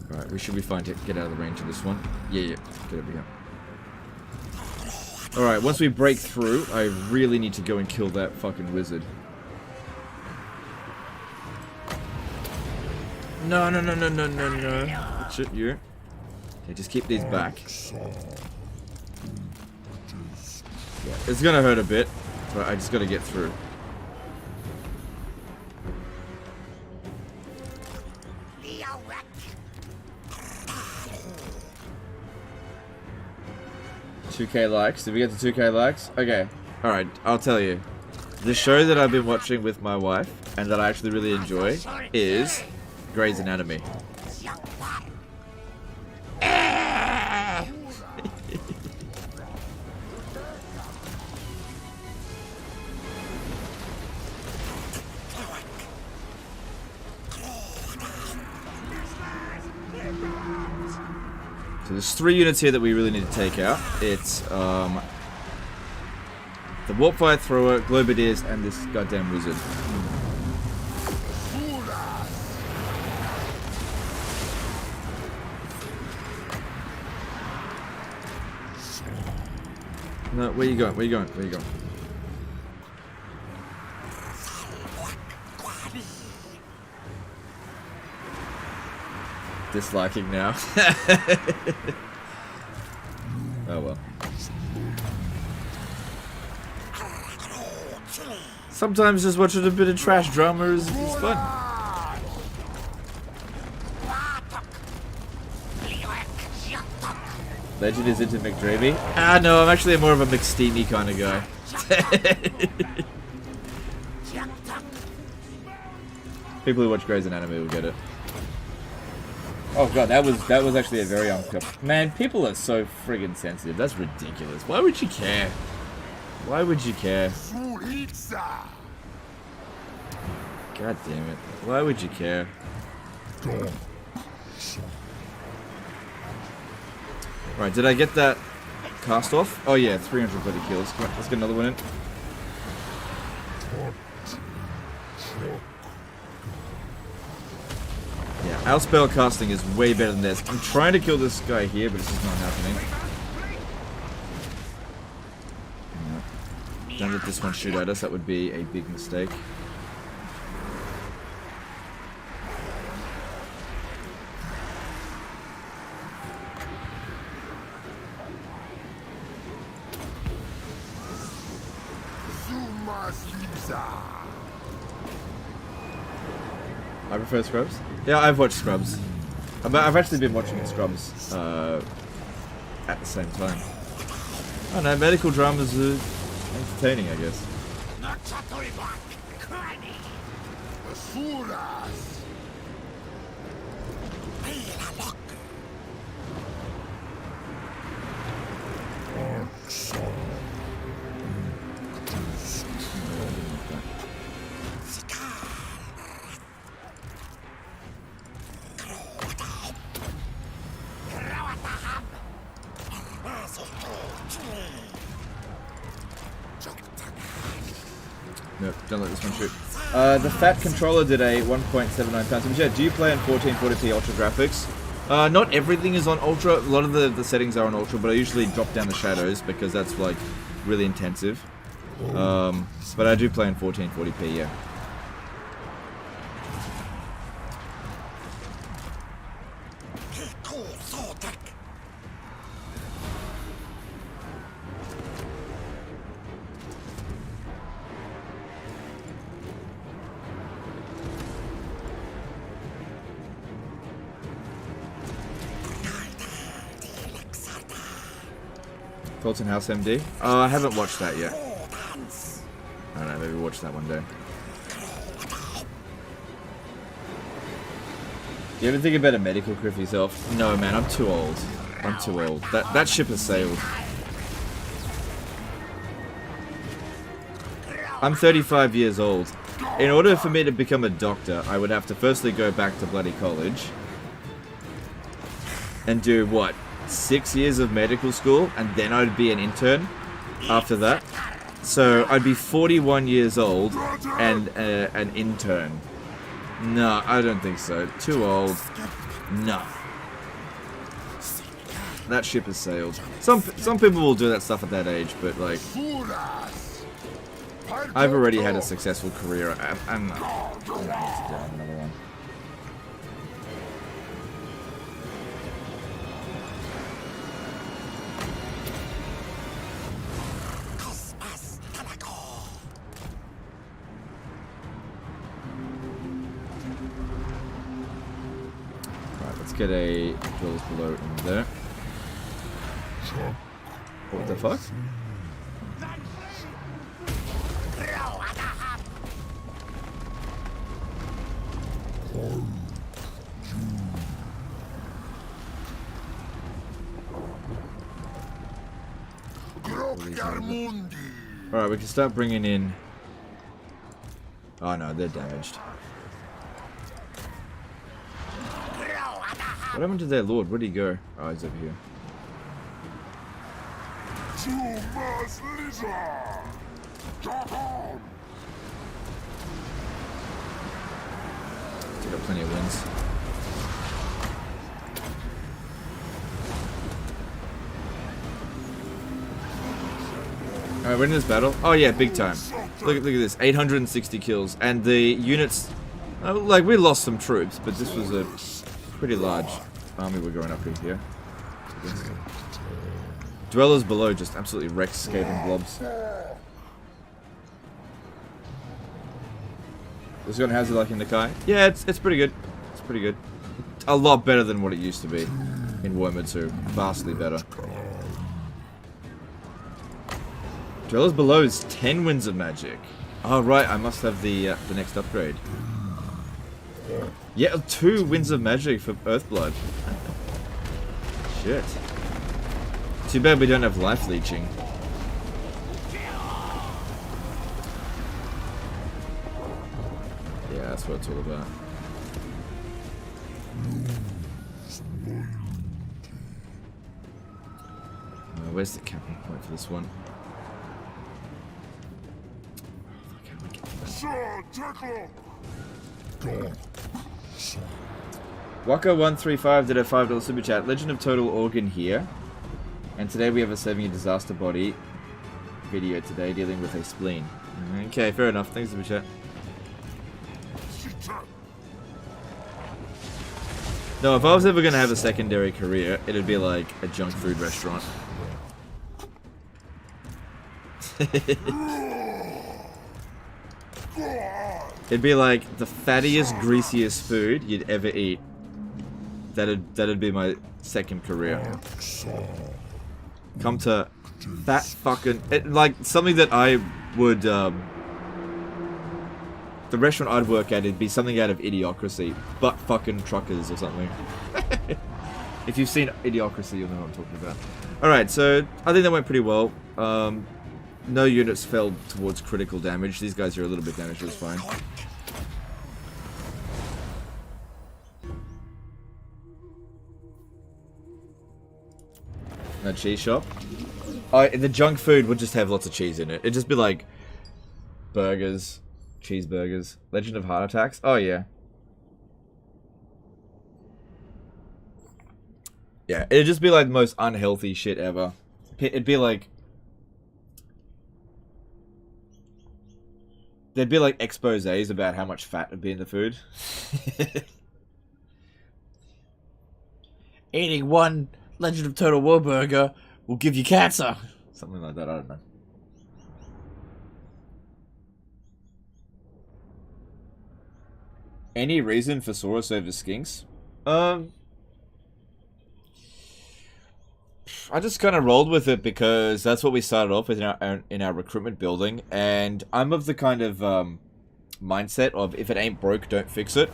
[SPEAKER 1] Alright, we should be fine to get out of the range of this one. Yeah, get over here. Alright, once we break through, I really need to go and kill that fucking wizard. No. Shit, you. Okay, just keep these back. Yeah, it's gonna hurt a bit, but I just gotta get through. $2K likes. Did we get to 2K likes? Okay. Alright, I'll tell you. The show that I've been watching with my wife, and that I actually really enjoy, is Grey's Anatomy. So there's 3 units here that we really need to take out. It's the Warpfire Thrower, Globadiers, and this goddamn wizard. No, where you going? Where you going? Where you going? Disliking now. Oh well. Sometimes just watching a bit of trash drama is fun. Legend is into McDreamy? Ah, no, I'm actually more of a McSteamy kind of guy. People who watch Grey's Anatomy will get it. Oh god, that was actually a very uncomfortable. Man, people are so friggin' sensitive. That's ridiculous. Why would you care? Why would you care? God damn it. Why would you care? Right, did I get that cast off? Oh yeah, 330 kills. Come on, let's get another one in. Yeah, our spell casting is way better than this. I'm trying to kill this guy here, but it's just not happening. No. Don't let this one shoot at us, that would be a big mistake. I prefer Scrubs. Yeah, I've watched Scrubs. I've actually been watching Scrubs at the same time. I don't know, medical dramas are entertaining, I guess. Nope, don't let this one shoot. The fat controller did a 1.79 times. But yeah, do you play in 1440p ultra graphics? Not everything is on ultra. A lot of the settings are on ultra, but I usually drop down the shadows because that's like really intensive. But I do play in 1440p, yeah. Fulton House MD? I haven't watched that yet. I don't know, maybe watch that one day. You ever think about a medical career for yourself? No, man, I'm too old. I'm too old. That ship has sailed. I'm 35 years old. In order for me to become a doctor, I would have to firstly go back to bloody college. And do, what, 6 years of medical school, and then I'd be an intern after that. So I'd be 41 years old and an intern. No, I don't think so. Too old. No. That ship has sailed. Some people will do that stuff at that age, but like, I've already had a successful career. I'm not going to do another one. Get a drills below in there. What the fuck?
[SPEAKER 5] Kroxigor
[SPEAKER 1] Alright, we can start bringing in... Oh no, they're damaged. What happened to their lord? Where'd he go? Oh, he's over here. He's got plenty of wins. Alright, we're in this battle. Oh yeah, big time. Look at this, 860 kills, and the units, like we lost some troops, but this was a pretty large army we're going up with here. Dwellers below just absolutely wrecked Skaven blobs. This gun has it like in Nakai? Yeah, it's pretty good. It's pretty good. A lot better than what it used to be in Warhammer 2. Vastly better. Dwellers below is 10 winds of magic. Oh right, I must have the next upgrade. Yeah, 2 winds of magic for Earthblood. Shit. Too bad we don't have life leeching. Yeah, that's what it's all about. Where's the capping point for this one? Waka135 did a $5 super chat. Legend of Total Organ here. And today we have a 7-year disaster body video today dealing with a spleen. Okay, fair enough. Thanks, super chat. No, if I was ever going to have a secondary career, it'd be like a junk food restaurant. It'd be like the fattiest, greasiest food you'd ever eat. That'd be my second career. Come to that fucking... like, something that I would... the restaurant I'd work at, it'd be something out of Idiocracy. But fucking truckers or something. If you've seen Idiocracy, you'll know what I'm talking about. Alright, so I think that went pretty well. No units fell towards critical damage. These guys are a little bit damaged, it's fine. No cheese shop. Oh, the junk food would just have lots of cheese in it. It'd just be like burgers, cheeseburgers. Legend of Heart Attacks. Oh yeah. Yeah, it'd just be like the most unhealthy shit ever. It'd be like... there'd be like exposés about how much fat would be in the food. Eating one Legend of Total War burger will give you cancer. Something like that, I don't know. Any reason for Saurus over skinks? I just kind of rolled with it because that's what we started off with in our recruitment building, and I'm of the kind of mindset of if it ain't broke, don't fix it.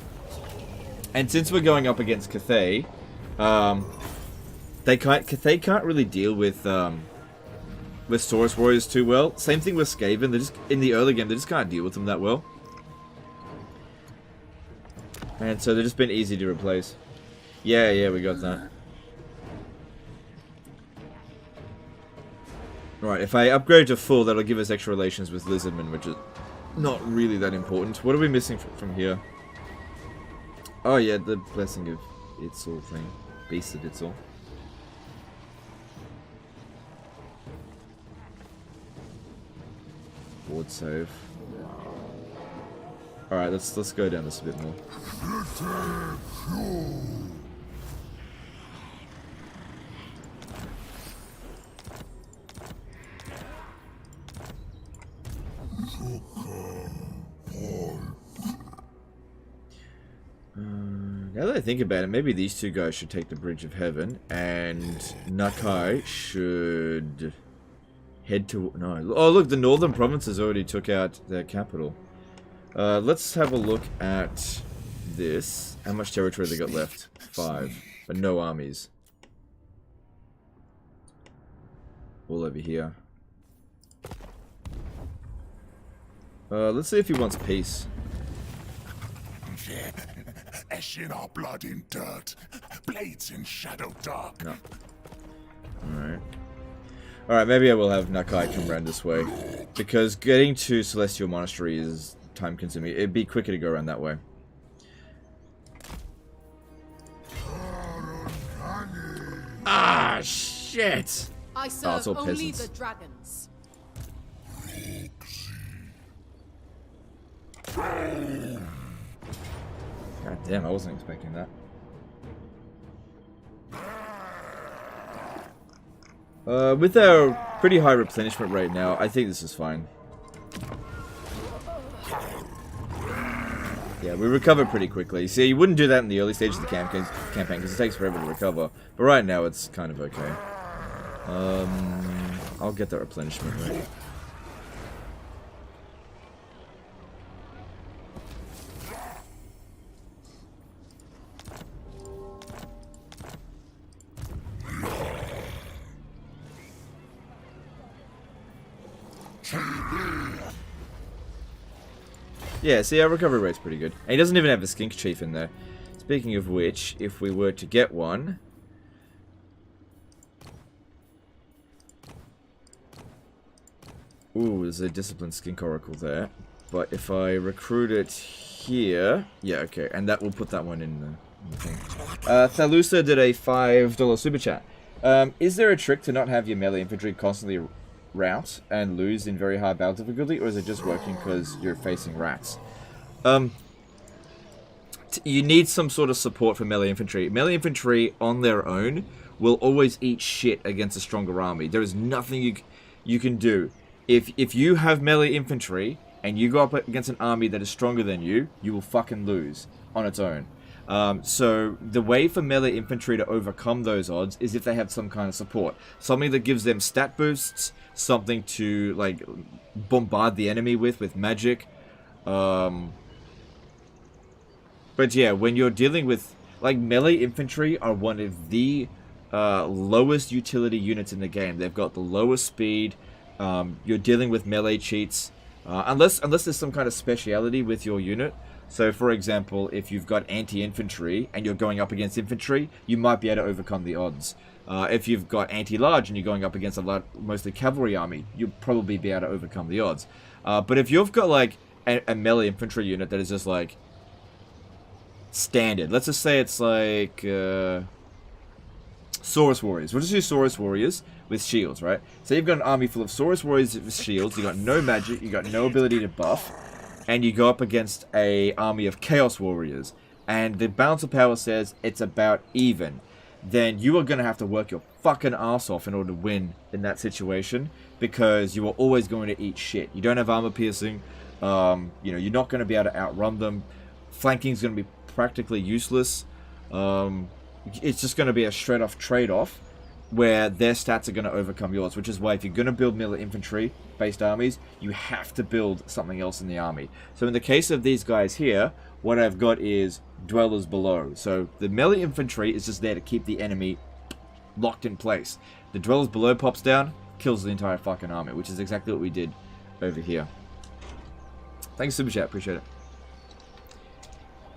[SPEAKER 1] And since we're going up against Cathay, Cathay can't really deal with Saurus warriors too well. Same thing with Skaven. They just in the early game they just can't deal with them that well, and so they've just been easy to replace. Yeah, we got that. Right, if I upgrade to full, that'll give us extra relations with Lizardmen, which is not really that important. What are we missing from here? Oh yeah, the Blessing of Itzel thing. Beast of Itzel. Ward save. Alright, let's go down this a bit more. Now that I think about it, maybe these two guys should take the Bridge of Heaven, and Nakai should head to... no. Oh, look, the northern provinces already took out their capital. Let's have a look at this. How much territory they got left? 5. But no armies. All over here. Let's see if he wants peace.
[SPEAKER 5] Ash in our blood in dirt, blades in shadow dark.
[SPEAKER 1] No. Alright. Alright, maybe I will have Nakai come around this way. Because getting to Celestial Monastery is time consuming. It'd be quicker to go around that way. Ah, shit!
[SPEAKER 6] I
[SPEAKER 1] it's
[SPEAKER 6] serve
[SPEAKER 1] all
[SPEAKER 6] only
[SPEAKER 1] peasants.
[SPEAKER 6] the dragons.
[SPEAKER 1] God damn, I wasn't expecting that. With our pretty high replenishment rate now, I think this is fine. Yeah, we recover pretty quickly. See, you wouldn't do that in the early stages of the campaign because it takes forever to recover. But right now, it's kind of okay. I'll get that replenishment rate. Yeah, see, our recovery rate's pretty good. And he doesn't even have a skink chief in there. Speaking of which, if we were to get one... Ooh, there's a disciplined skink oracle there. But if I recruit it here... Yeah, okay, and that will put that one in the thing. Thalusa did a $5 super chat. Is there a trick to not have your melee infantry constantly rout and lose in very high battle difficulty, or is it just working because you're facing rats? You need some sort of support for melee infantry. Melee infantry on their own will always eat shit against a stronger army. There is nothing you can do. If you have melee infantry and you go up against an army that is stronger than you, you will fucking lose on its own. So the way for melee infantry to overcome those odds is if they have some kind of support. Something that gives them stat boosts, something to like bombard the enemy with magic. But yeah, when you're dealing with like melee infantry are one of the lowest utility units in the game. They've got the lowest speed. You're dealing with melee cheats. Unless there's some kind of speciality with your unit. So, for example, if you've got anti-infantry and you're going up against infantry, you might be able to overcome the odds. If you've got anti-large and you're going up against a mostly cavalry army, you'll probably be able to overcome the odds. But if you've got, like, a melee infantry unit that is just, like, standard. Let's just say it's, like, Saurus Warriors. We'll just use Saurus Warriors with shields, right? So you've got an army full of Saurus Warriors with shields, you've got no magic, you've got no ability to buff, and you go up against a army of Chaos Warriors, and the balance of power says it's about even, then you are going to have to work your fucking ass off in order to win in that situation, because you are always going to eat shit. You don't have armor piercing, you know, you're not going to be able to outrun them, flanking is going to be practically useless, it's just going to be a straight off trade-off, where their stats are going to overcome yours, which is why if you're going to build melee infantry-based armies, you have to build something else in the army. So in the case of these guys here, what I've got is Dwellers Below. So the melee infantry is just there to keep the enemy locked in place. The Dwellers Below pops down, kills the entire fucking army, which is exactly what we did over here. Thanks, Super Chat, appreciate it.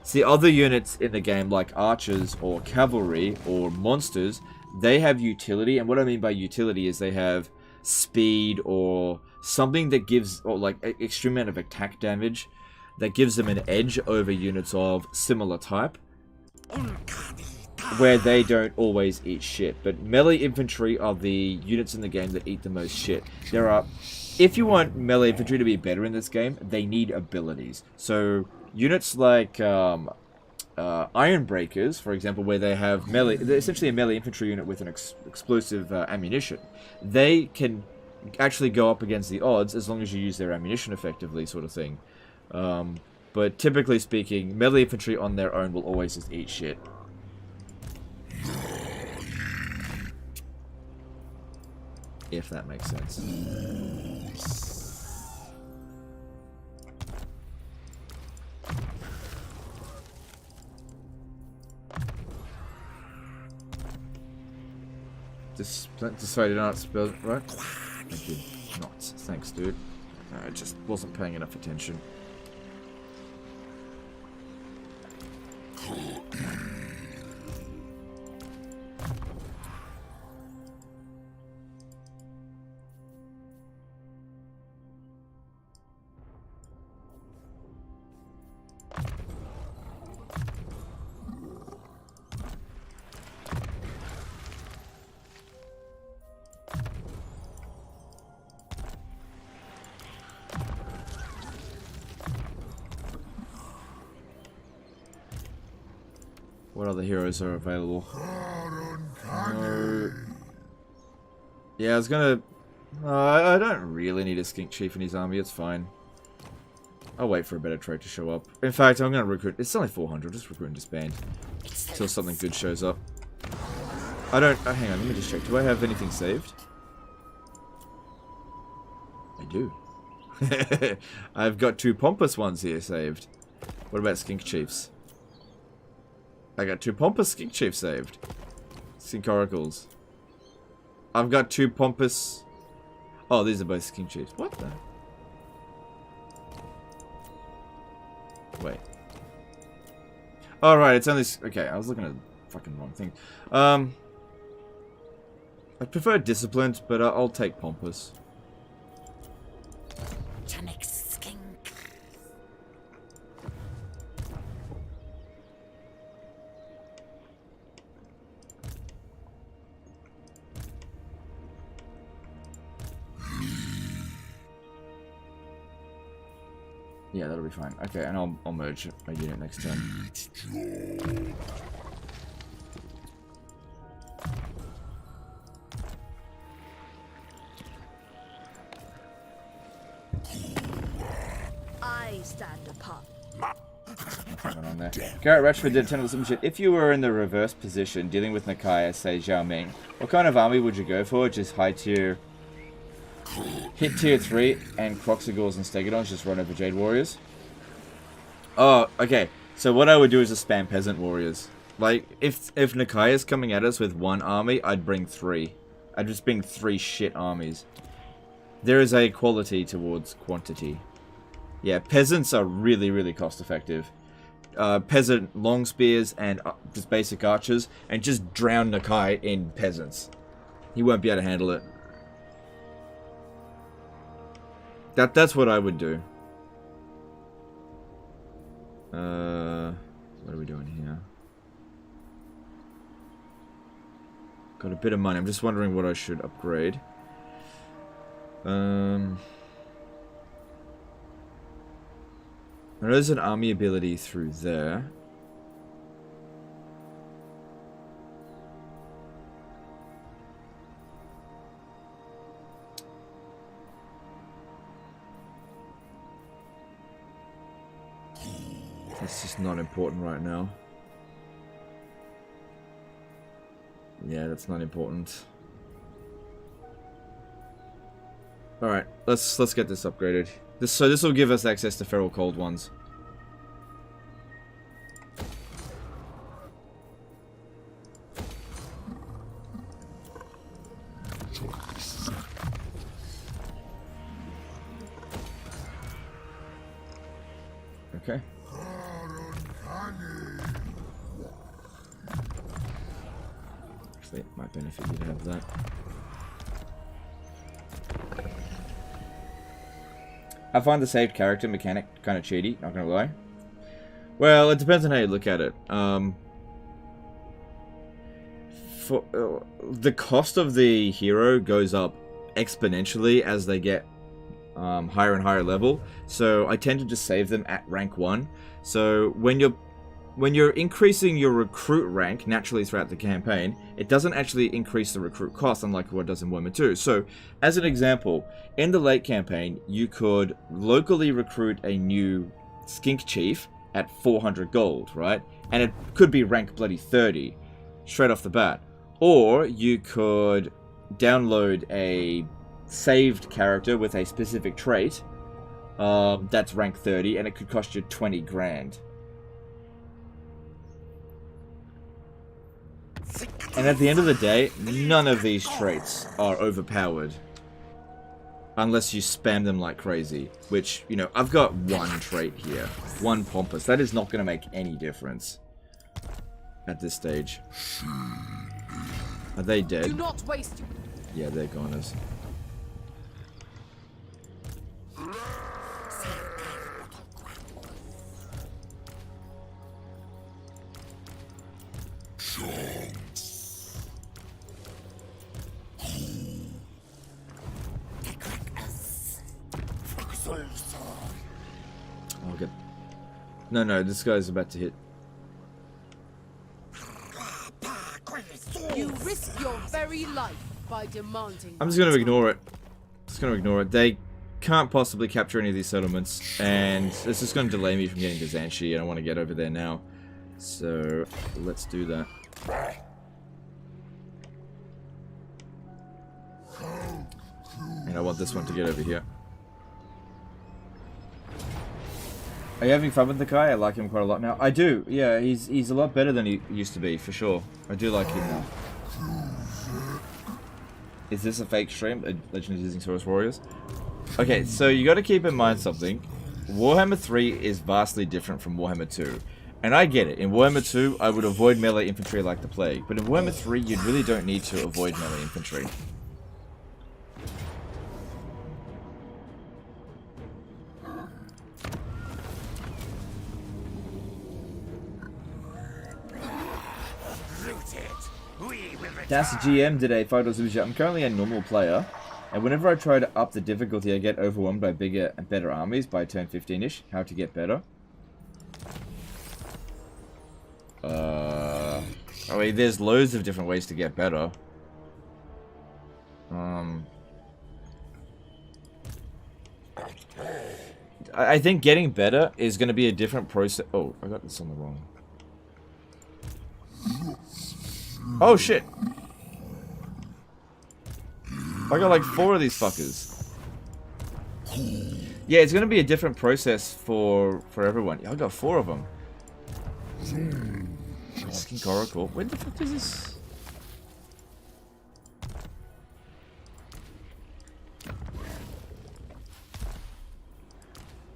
[SPEAKER 1] See, other units in the game, like archers or cavalry or monsters, they have utility, and what I mean by utility is they have speed or something that gives, or like extreme amount of attack damage that gives them an edge over units of similar type, where they don't always eat shit. But melee infantry are the units in the game that eat the most shit. There are, if you want melee infantry to be better in this game, they need abilities. So units like Iron Breakers, for example, where they have melee, they're essentially a melee infantry unit with an explosive ammunition. They can actually go up against the odds as long as you use their ammunition effectively, sort of thing. But typically speaking, melee infantry on their own will always just eat shit. If that makes sense. Decided not spelled right. I did not. Thanks, dude. I just wasn't paying enough attention. What other heroes are available? Yeah, I was gonna... I don't really need a skink chief in his army, it's fine. I'll wait for a better trait to show up. In fact, I'm gonna recruit... It's only 400, just recruit and disband. Until something good shows up. I don't... hang on, let me just check. Do I have anything saved? I do. I've got 2 pompous ones here saved. What about skink chiefs? I got 2 pompous skink chiefs saved. Skink oracles. I've got 2 pompous... Oh, these are both skink chiefs. What the... Wait. Oh, right, it's only... Okay, I was looking at the fucking wrong thing. I prefer disciplined, but I'll take pompous.
[SPEAKER 8] Chanic skink.
[SPEAKER 1] Yeah, that'll be fine. Okay, and I'll merge my unit next turn.
[SPEAKER 6] I stand apart.
[SPEAKER 1] Going on there. Garrett Ratchford did a tentacle submission. If you were in the reverse position dealing with Nakai as, say, Zhao Ming, what kind of army would you go for? Just high tier... Hit tier 3 and Kroxigors and Stegodons just run over Jade Warriors. Oh, okay. So what I would do is just spam Peasant Warriors. Like, if Nakai is coming at us with 1 army, I'd bring 3. I'd just bring 3 shit armies. There is a quality towards quantity. Yeah, Peasants are really, really cost effective. Peasant long spears and just basic archers, and just drown Nakai in Peasants. He won't be able to handle it. That's what I would do. What are we doing here? Got a bit of money. I'm just wondering what I should upgrade. There's an army ability through there. That's just not important right now. Yeah, that's not important. Alright, let's get this upgraded. This will give us access to feral cold ones. Okay. Actually, it might benefit you to have that. I find the saved character mechanic kind of cheaty, not gonna lie. Well, it depends on how you look at it. The cost of the hero goes up exponentially as they get higher and higher level, so I tend to just save them at rank 1. So when you're increasing your recruit rank naturally throughout the campaign, it doesn't actually increase the recruit cost, unlike what it does in Warhammer 2. So, as an example, in the late campaign, you could locally recruit a new skink chief at 400 gold, right? And it could be rank bloody 30, straight off the bat. Or you could download a saved character with a specific trait that's rank 30, and it could cost you 20 grand. And at the end of the day, none of these traits are overpowered. Unless you spam them like crazy. Which, you know, I've got one trait here. One Pompous. That is not going to make any difference. At this stage. Are they dead?
[SPEAKER 6] Do not waste your...
[SPEAKER 1] Yeah, they're goners. I'll get... No, this guy's about to hit.
[SPEAKER 6] You risk your very life by demanding...
[SPEAKER 1] I'm just going to ignore it. They can't possibly capture any of these settlements, and it's just going to delay me from getting to Zanshi, and I want to get over there now. So, let's do that. And I want this one to get over here. Are you having fun with Nakai? I like him quite a lot now. I do, yeah, he's a lot better than he used to be, for sure. I do like him now. Is this a fake stream? Legend is using Saurus Warriors? Okay, so you got to keep in mind something. Warhammer 3 is vastly different from Warhammer 2. And I get it. In Warhammer 2, I would avoid melee infantry like the plague. But in Warhammer 3, you really don't need to avoid melee infantry. That's GM today, Photos. I'm currently a normal player, and whenever I try to up the difficulty, I get overwhelmed by bigger and better armies by turn 15-ish. How to get better? I mean, there's loads of different ways to get better. I think getting better is going to be a different process. Oh, I got this on the wrong. Oh shit! I got like 4 of these fuckers. Yeah, it's gonna be a different process for everyone. Yeah, I got 4 of them. Skink Oracle. Where the fuck is this?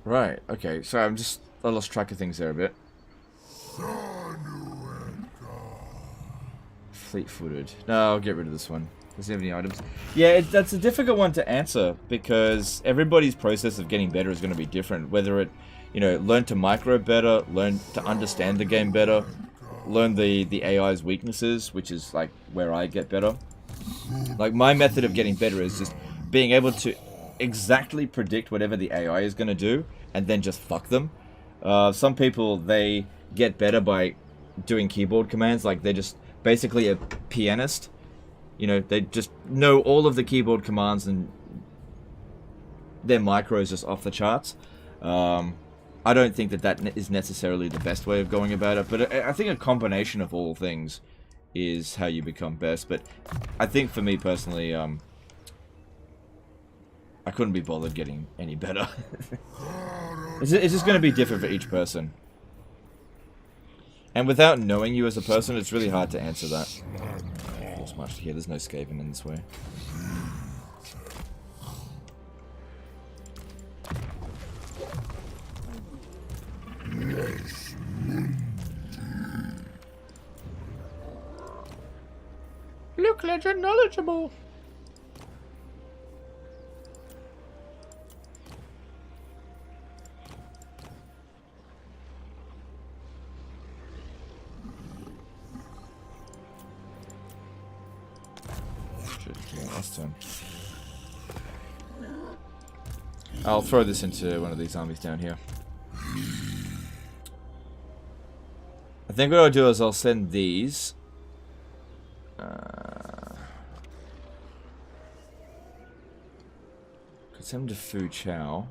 [SPEAKER 1] Right. Okay. Sorry, I lost track of things there a bit. Fleet-footed. No, I'll get rid of this one. Doesn't have any items. Yeah, that's a difficult one to answer because everybody's process of getting better is going to be different. Whether it, you know, learn to micro better, learn to understand the game better, learn the AI's weaknesses, which is like where I get better. Like my method of getting better is just being able to exactly predict whatever the AI is going to do and then just fuck them. Some people, they get better by doing keyboard commands, like they're just basically a pianist. You know, they just know all of the keyboard commands and their micro is just off the charts. I don't think that is necessarily the best way of going about it, but I think a combination of all things is how you become best. But I think for me personally, I couldn't be bothered getting any better. It's just going to be different for each person. And without knowing you as a person, it's really hard to answer that. Force march here, there's no Skaven in this way. Look, legend knowledgeable. Last turn. I'll throw this into one of these armies down here. I think what I'll do is I'll send these. Could send them to Fu Chao.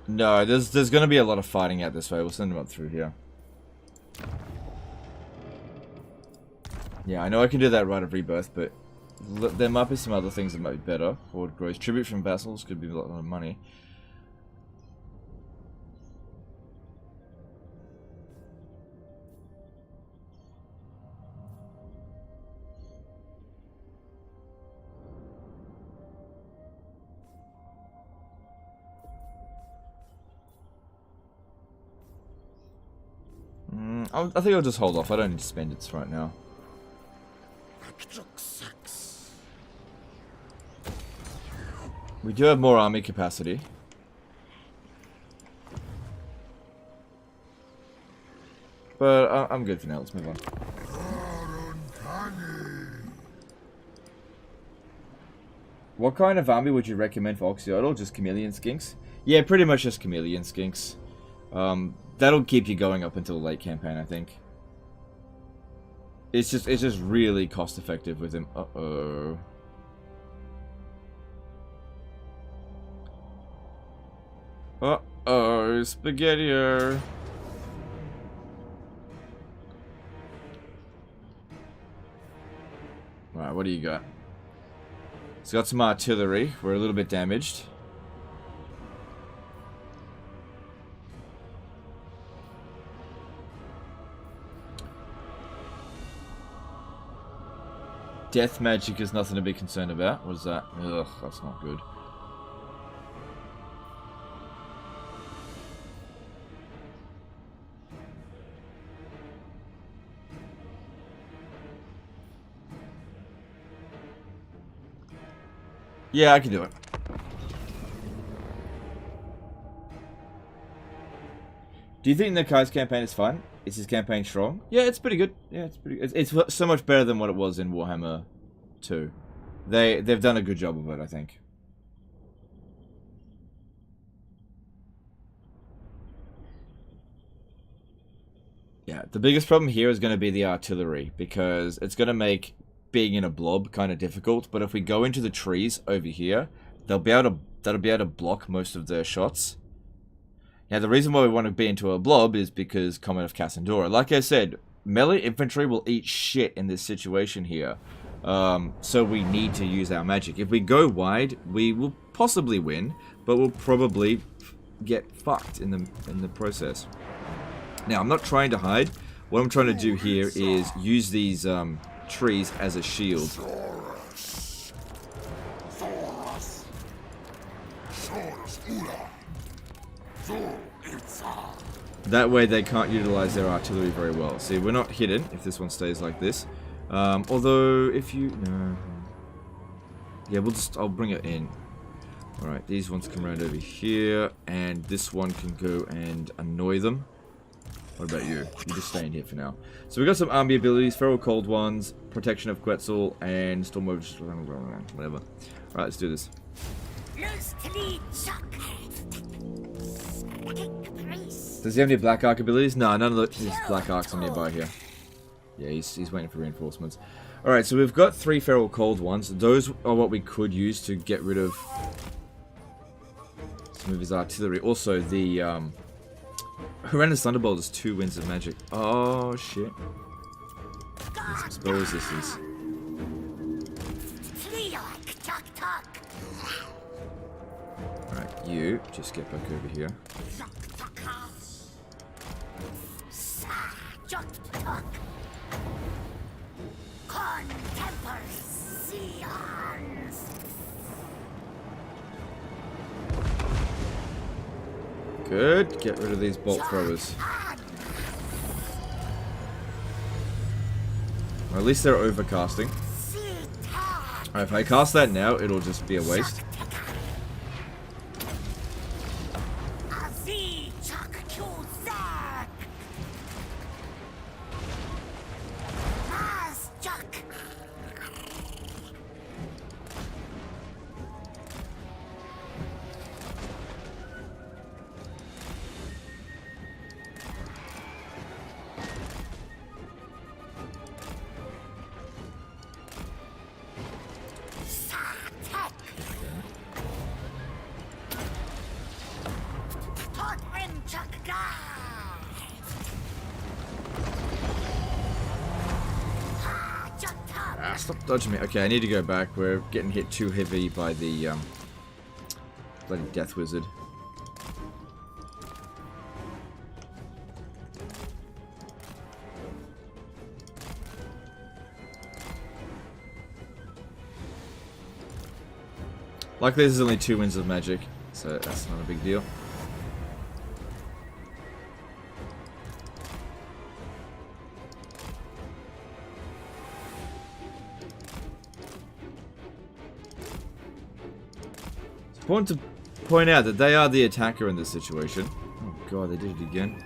[SPEAKER 1] No, there's going to be a lot of fighting out this way. We'll send them up through here. Yeah, I know I can do that right of rebirth, but there might be some other things that might be better. Horde growth. Tribute from vassals could be a lot of money. I think I'll just hold off. I don't need to spend it right now. We do have more army capacity. But I'm good for now. Let's move on. What kind of army would you recommend for Oxyodal? Just chameleon skinks? Yeah, pretty much just chameleon skinks. That'll keep you going up until the late campaign, I think. It's just really cost effective with him. Uh-oh. Uh-oh, spaghetti-o. Alright, what do you got? He's got some artillery. We're a little bit damaged. Death magic is nothing to be concerned about. What is that? Ugh, that's not good. Yeah, I can do it. Do you think Nakai's campaign is fun? Is his campaign strong? Yeah, it's pretty good. Yeah, it's pretty good. It's so much better than what it was in Warhammer 2. They've done a good job of it, I think. Yeah, the biggest problem here is going to be the artillery, because it's going to make being in a blob kind of difficult. But if we go into the trees over here, that'll be able to block most of their shots. Now, the reason why we want to be into a blob is because Comet of Cassandora. Like I said, melee infantry will eat shit in this situation here. So we need to use our magic. If we go wide, we will possibly win, but we'll probably get fucked in the process. Now, I'm not trying to hide. What I'm trying to do here is use these trees as a shield. That way they can't utilize their artillery very well. See, we're not hidden if this one stays like this. Although, if you... No. Yeah, I'll bring it in. Alright, these ones come around over here, and this one can go and annoy them. What about you? You just stay in here for now. So we got some army abilities, Feral Cold Ones, Protection of Quetzal, and Storm Over... Whatever. Alright, let's do this. Does he have any Black Arc abilities? No, none of his Black Arcs are nearby here. Yeah, he's waiting for reinforcements. Alright, so we've got 3 Feral Cold Ones. Those are what we could use to get rid of some of his artillery. Also, the Horrendous Thunderbolt has 2 winds of magic. Oh, shit. There's some spell resistance. Alright, you just get back over here. Good. Get rid of these bolt throwers. Or at least they're overcasting. Alright, if I cast that now, it'll just be a waste. Stop dodging me. Okay, I need to go back. We're getting hit too heavy by the bloody Death Wizard. Luckily, this is only 2 winds of magic, so that's not a big deal. important to point out that they are the attacker in this situation. Oh god, they did it again.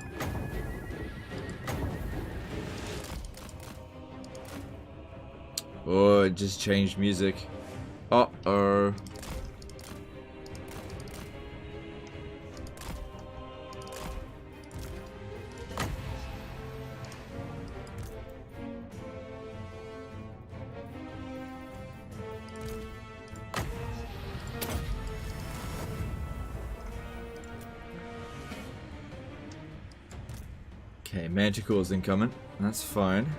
[SPEAKER 1] Oh, it just changed music. Uh-oh. Okay, Manticore's incoming. That's fine.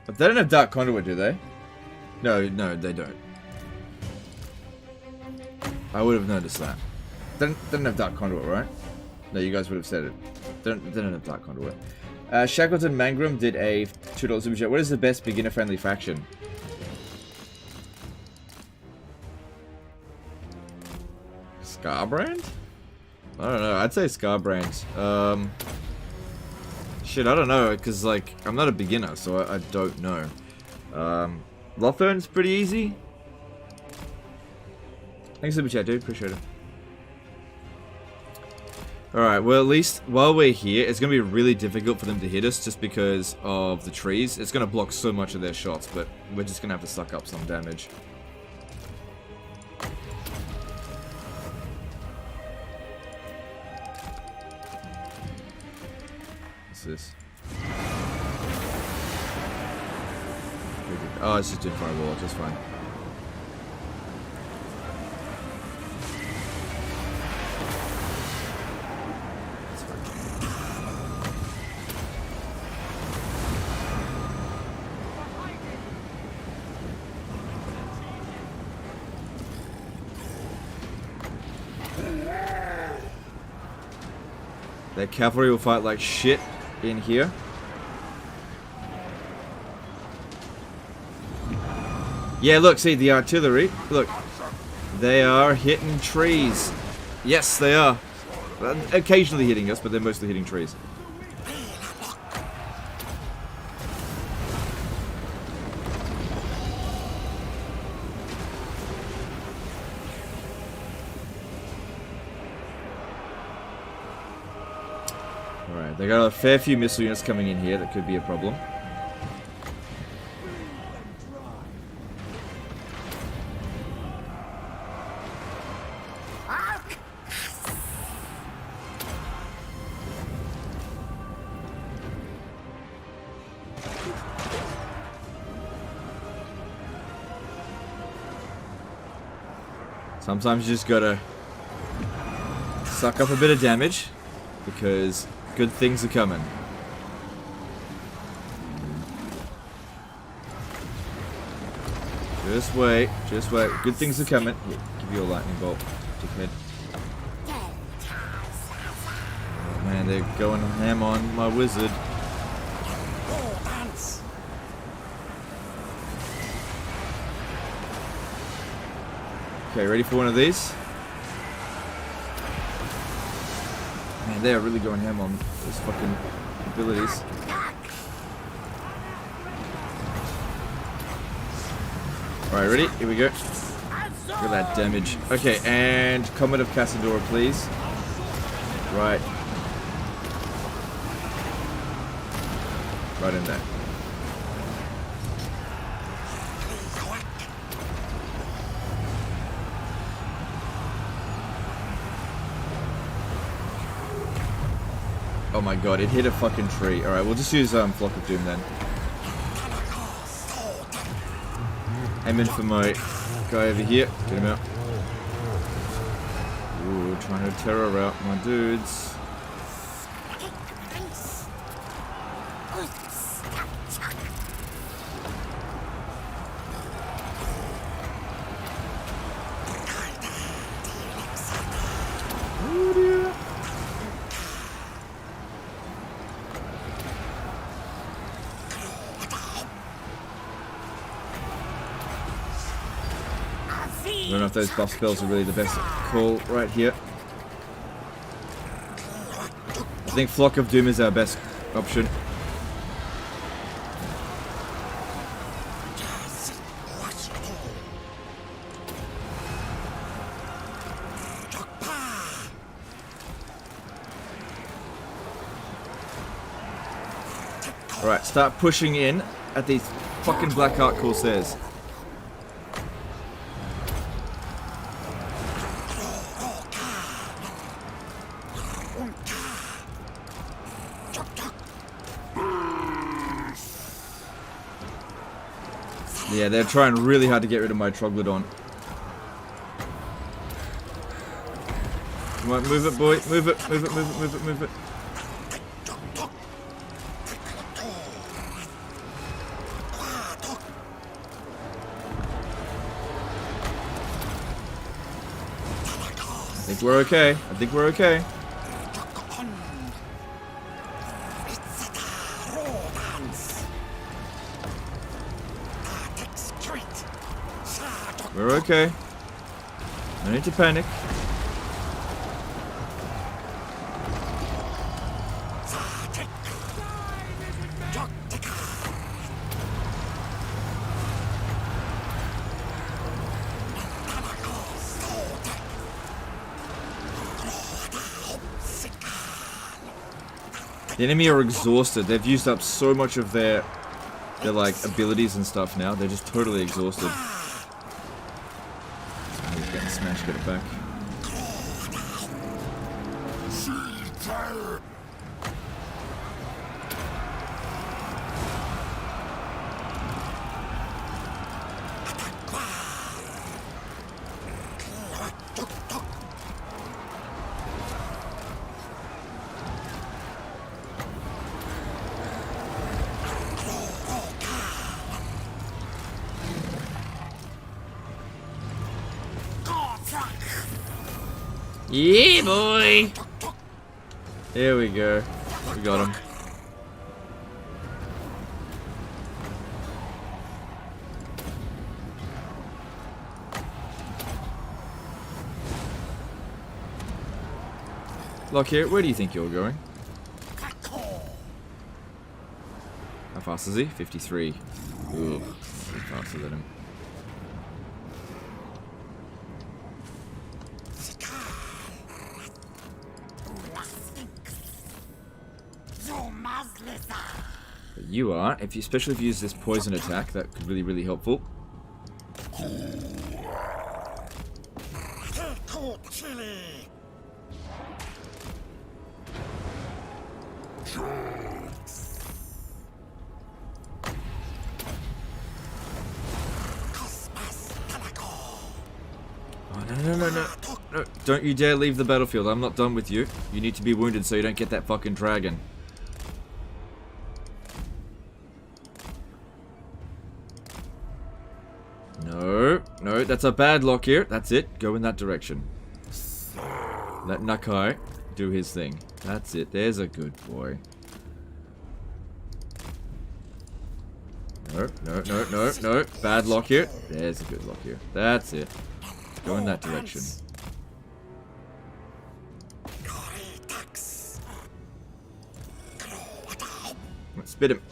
[SPEAKER 1] But they don't have Dark Conduit, do they? No, they don't. I would have noticed that. They don't have Dark Conduit, right? No, you guys would have said it. They don't have Dark Conduit. Shackleton Mangrum did a $2 super chat. What is the best beginner-friendly faction? Scarbrand? I don't know. I'd say Scarbrand. Shit, I don't know, because, like, I'm not a beginner, so I don't know. Lothern's pretty easy. Thanks for the chat, dude. Appreciate it. Alright, well, at least while we're here, it's going to be really difficult for them to hit us just because of the trees. It's going to block so much of their shots, but we're just going to have to suck up some damage. This? Oh, it's just doing fireball, just fine. That's fine. Their cavalry will fight like shit in here. Yeah, look, see the artillery. Look, they are hitting trees. Yes, they are. Occasionally hitting us, but they're mostly hitting trees. Alright, they got a fair few missile units coming in here that could be a problem. Sometimes you just gotta suck up a bit of damage because good things are coming. Just wait, just wait. Good things are coming. Here, give you a lightning bolt, dickhead. Oh man, they're going ham on my wizard. Okay, ready for one of these? Man, they are really going ham on those fucking abilities. Alright, ready? Here we go. Look at that damage. Okay, and Comet of Cassadora, please. Right. Right in there. Oh my god, it hit a fucking tree. Alright, we'll just use Flock of Doom then. Aiming for my guy over here. Get him out. Ooh, trying to terror out my dudes. I don't know if those buff spells are really the best call right here. I think Flock of Doom is our best option. Alright, start pushing in at these fucking Blackheart Corsairs. Yeah, they're trying really hard to get rid of my Troglodon. Come on, move it, boy. Move it, move it, move it, move it, move it. I think we're okay. I think we're okay. We're okay. No need to panic. The enemy are exhausted. They've used up so much of their like abilities and stuff now. They're just totally exhausted. He's getting smashed. Get it back. Yeah, boy! Here we go. We got him. Lockyer, where do you think you're going? How fast is he? 53. Ooh, faster than him. But you are, especially if you use this poison attack, that could be really helpful. No, don't you dare leave the battlefield. I'm not done with you. You need to be wounded so you don't get that fucking dragon. No, that's a bad lock here. That's it. Go in that direction. Let Nakai do his thing. That's it. There's a good boy. No. Bad lock here. There's a good lock here. That's it. Go in that direction. Let's spit him.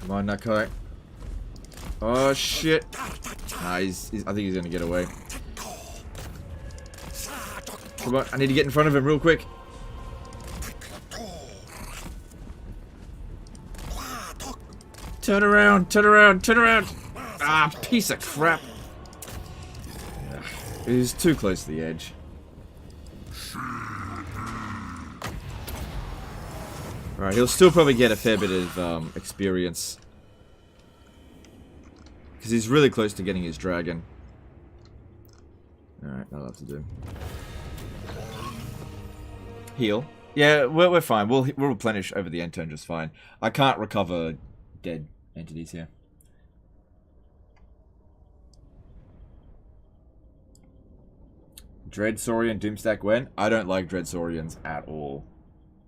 [SPEAKER 1] Come on, Nakai. Oh shit. Nah, I think he's gonna get away. Come on, I need to get in front of him real quick. Turn around, turn around, turn around! Ah, piece of crap. He's too close to the edge. Alright, he'll still probably get a fair bit of experience. Because he's really close to getting his dragon. Alright, that'll have to do. Heal. Yeah, we're fine. We'll replenish over the end turn just fine. I can't recover dead entities here. Dread Saurian Doomstack when? I don't like Dread Saurians at all.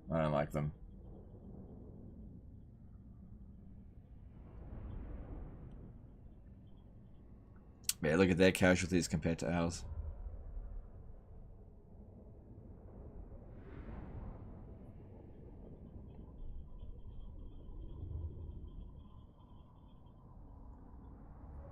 [SPEAKER 1] I don't like them. Yeah, look at their casualties compared to ours.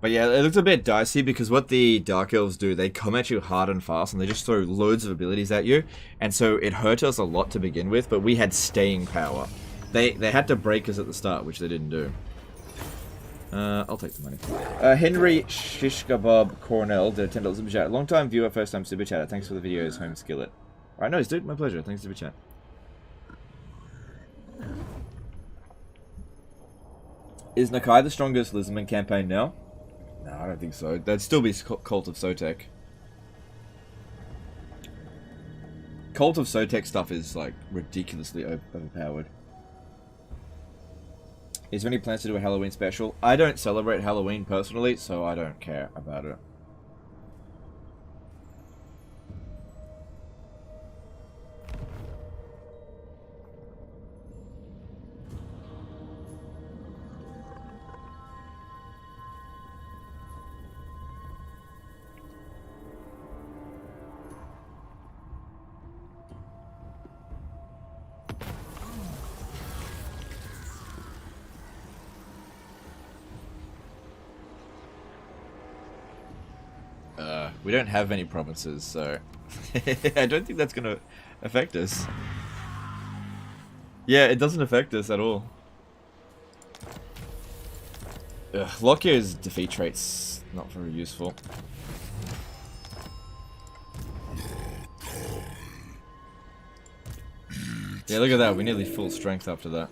[SPEAKER 1] But yeah, it looks a bit dicey because what the Dark Elves do, they come at you hard and fast and they just throw loads of abilities at you. And so it hurt us a lot to begin with, but we had staying power. They had to break us at the start, which they didn't do. I'll take the money. Henry Shishkabob Cornell did a $10 super chat. Long time viewer, first time super chat. Thanks for the videos, home skillet. Alright, no, dude, my pleasure. Thanks super chat. Is Nakai the strongest Lizardman campaign now? No, I don't think so. That'd still be Cult of Sotek. Cult of Sotek stuff is like ridiculously overpowered. Is there any plans to do a Halloween special? I don't celebrate Halloween personally, so I don't care about it. We don't have any provinces, so I don't think that's going to affect us. Yeah, it doesn't affect us at all. Lockyer's defeat trait's not very useful. Yeah, look at that. We're nearly full strength after that.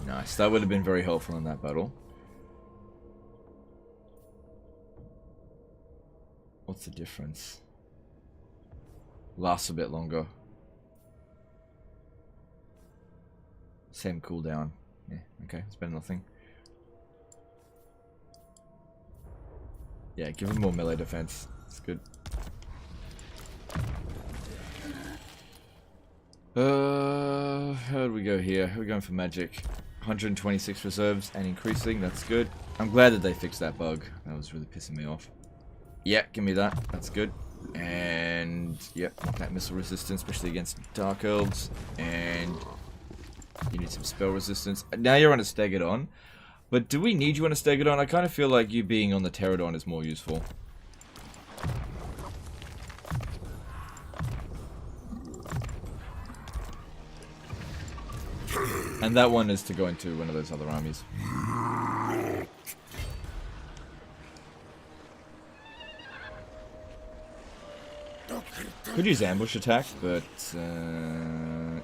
[SPEAKER 1] Nice. That would have been very helpful in that battle. What's the difference? Lasts a bit longer. Same cooldown. Yeah, okay, it's better than nothing. Yeah, give him more melee defense. It's good. How do we go here? We're going for magic. 126 reserves and increasing, that's good. I'm glad that they fixed that bug. That was really pissing me off. Yeah, give me that. That's good. And, yep, that missile resistance, especially against Dark Elves. And you need some spell resistance. Now you're on a Stegodon. But do we need you on a Stegodon? I kind of feel like you being on the Pterodon is more useful. And that one is to go into one of those other armies. Could use ambush attack, but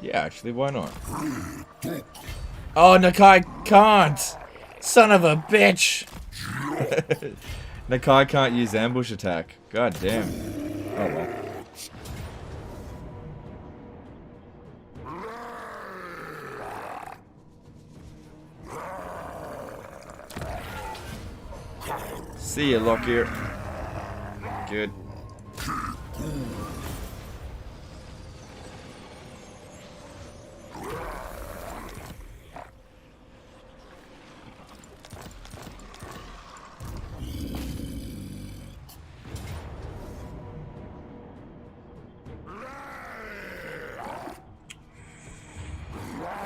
[SPEAKER 1] yeah, actually, why not? Oh, Nakai can't! Son of a bitch! Nakai can't use ambush attack. God damn. Oh well. See ya, Lockyer. Good.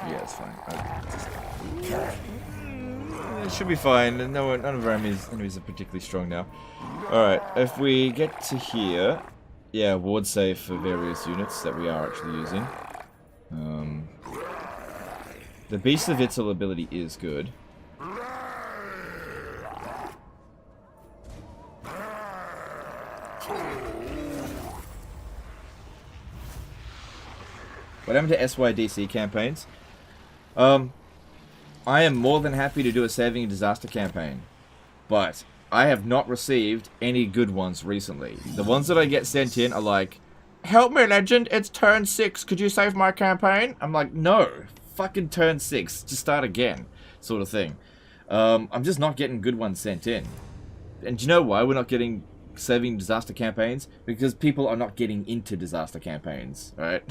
[SPEAKER 1] Yeah, it's fine. It should be fine. None of our enemies are particularly strong now. Alright, if we get to here... Yeah, ward save for various units that we are actually using. The Beast of Itzel ability is good. What happened to SYDC campaigns? I am more than happy to do a Saving Disaster campaign, but I have not received any good ones recently. The ones that I get sent in are like, help me, legend, it's turn 6, could you save my campaign? I'm like, no, fucking turn 6, just start again, sort of thing. I'm just not getting good ones sent in. And do you know why we're not getting Saving Disaster campaigns? Because people are not getting into disaster campaigns, right?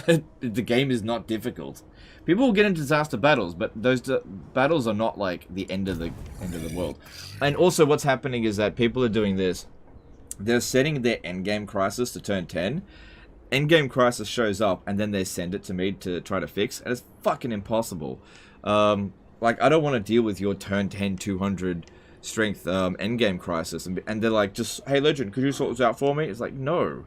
[SPEAKER 1] The game is not difficult. People will get into disaster battles, but those battles are not like the end of the world. And also what's happening is that people are doing this. They're setting their endgame crisis to turn 10. Endgame crisis shows up, and then they send it to me to try to fix, and it's fucking impossible. like, I don't want to deal with your turn 10, 200 strength endgame crisis. And they're like, just, hey, Legend, could you sort this out for me? It's like, no.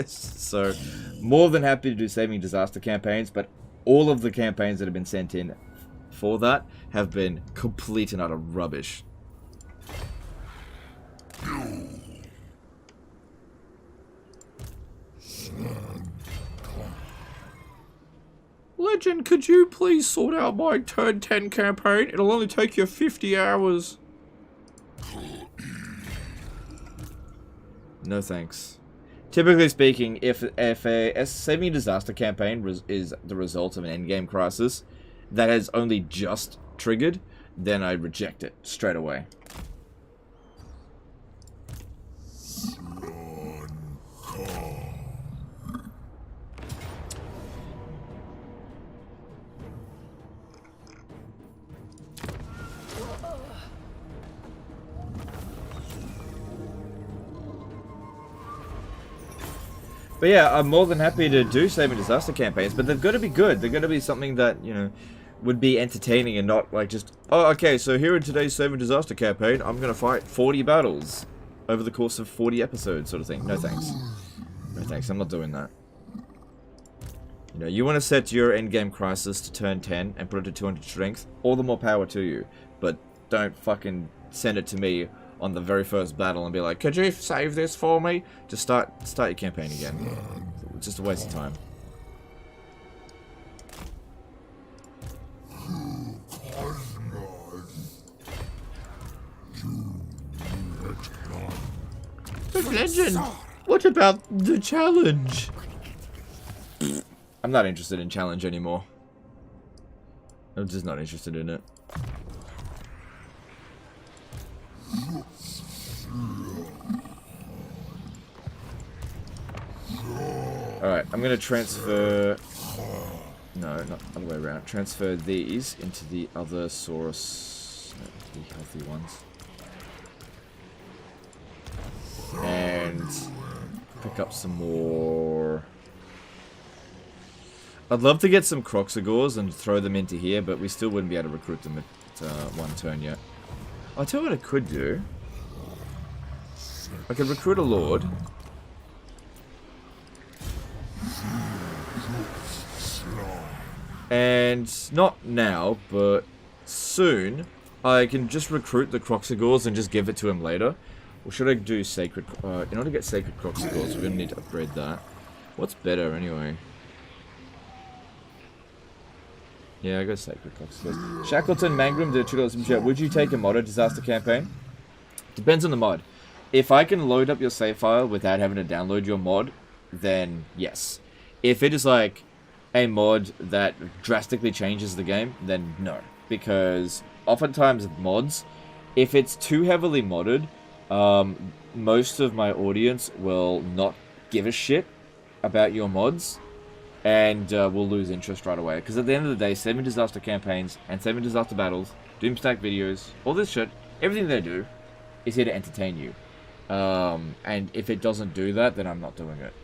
[SPEAKER 1] So, more than happy to do saving disaster campaigns, but all of the campaigns that have been sent in for that have been complete and utter rubbish. Legend, could you please sort out my turn 10 campaign? It'll only take you 50 hours. No thanks. Typically speaking, if a saving disaster campaign is the result of an endgame crisis that has only just triggered, then I reject it straight away. But yeah, I'm more than happy to do saving disaster campaigns, but they've got to be good. They've got to be something that, you know, would be entertaining and not like just, oh, okay, so here in today's saving disaster campaign, I'm going to fight 40 battles over the course of 40 episodes sort of thing. No thanks. No thanks, I'm not doing that. You know, you want to set your endgame crisis to turn 10 and put it to 200 strength, all the more power to you. But don't fucking send it to me on the very first battle and be like, could you save this for me? Just start your campaign again. It's just a waste of time. But Legend, what about the challenge? I'm not interested in challenge anymore. I'm just not interested in it. Alright, I'm going to transfer... No, not the other way around. Transfer these into the other source... No, the healthy ones. And pick up some more... I'd love to get some Kroxigors and throw them into here, but we still wouldn't be able to recruit them at one turn yet. I'll tell you what I could do. I could recruit a Lord. And not now, but soon, I can just recruit the Kroxigors and just give it to him later. Or should I do Sacred... in order to get Sacred Kroxigors, we're going to need to upgrade that. What's better, anyway? Yeah, I got Sacred Kroxigors. Shackleton Mangrum did $2 in chat. Would you take a modded disaster campaign? Depends on the mod. If I can load up your save file without having to download your mod, then yes. If it is like a mod that drastically changes the game, then no. Because oftentimes mods, if it's too heavily modded, most of my audience will not give a shit about your mods. And we'll lose interest right away. Because at the end of the day, saving disaster campaigns and saving disaster battles, Doomstack videos, all this shit, everything they do is here to entertain you. And if it doesn't do that, then I'm not doing it.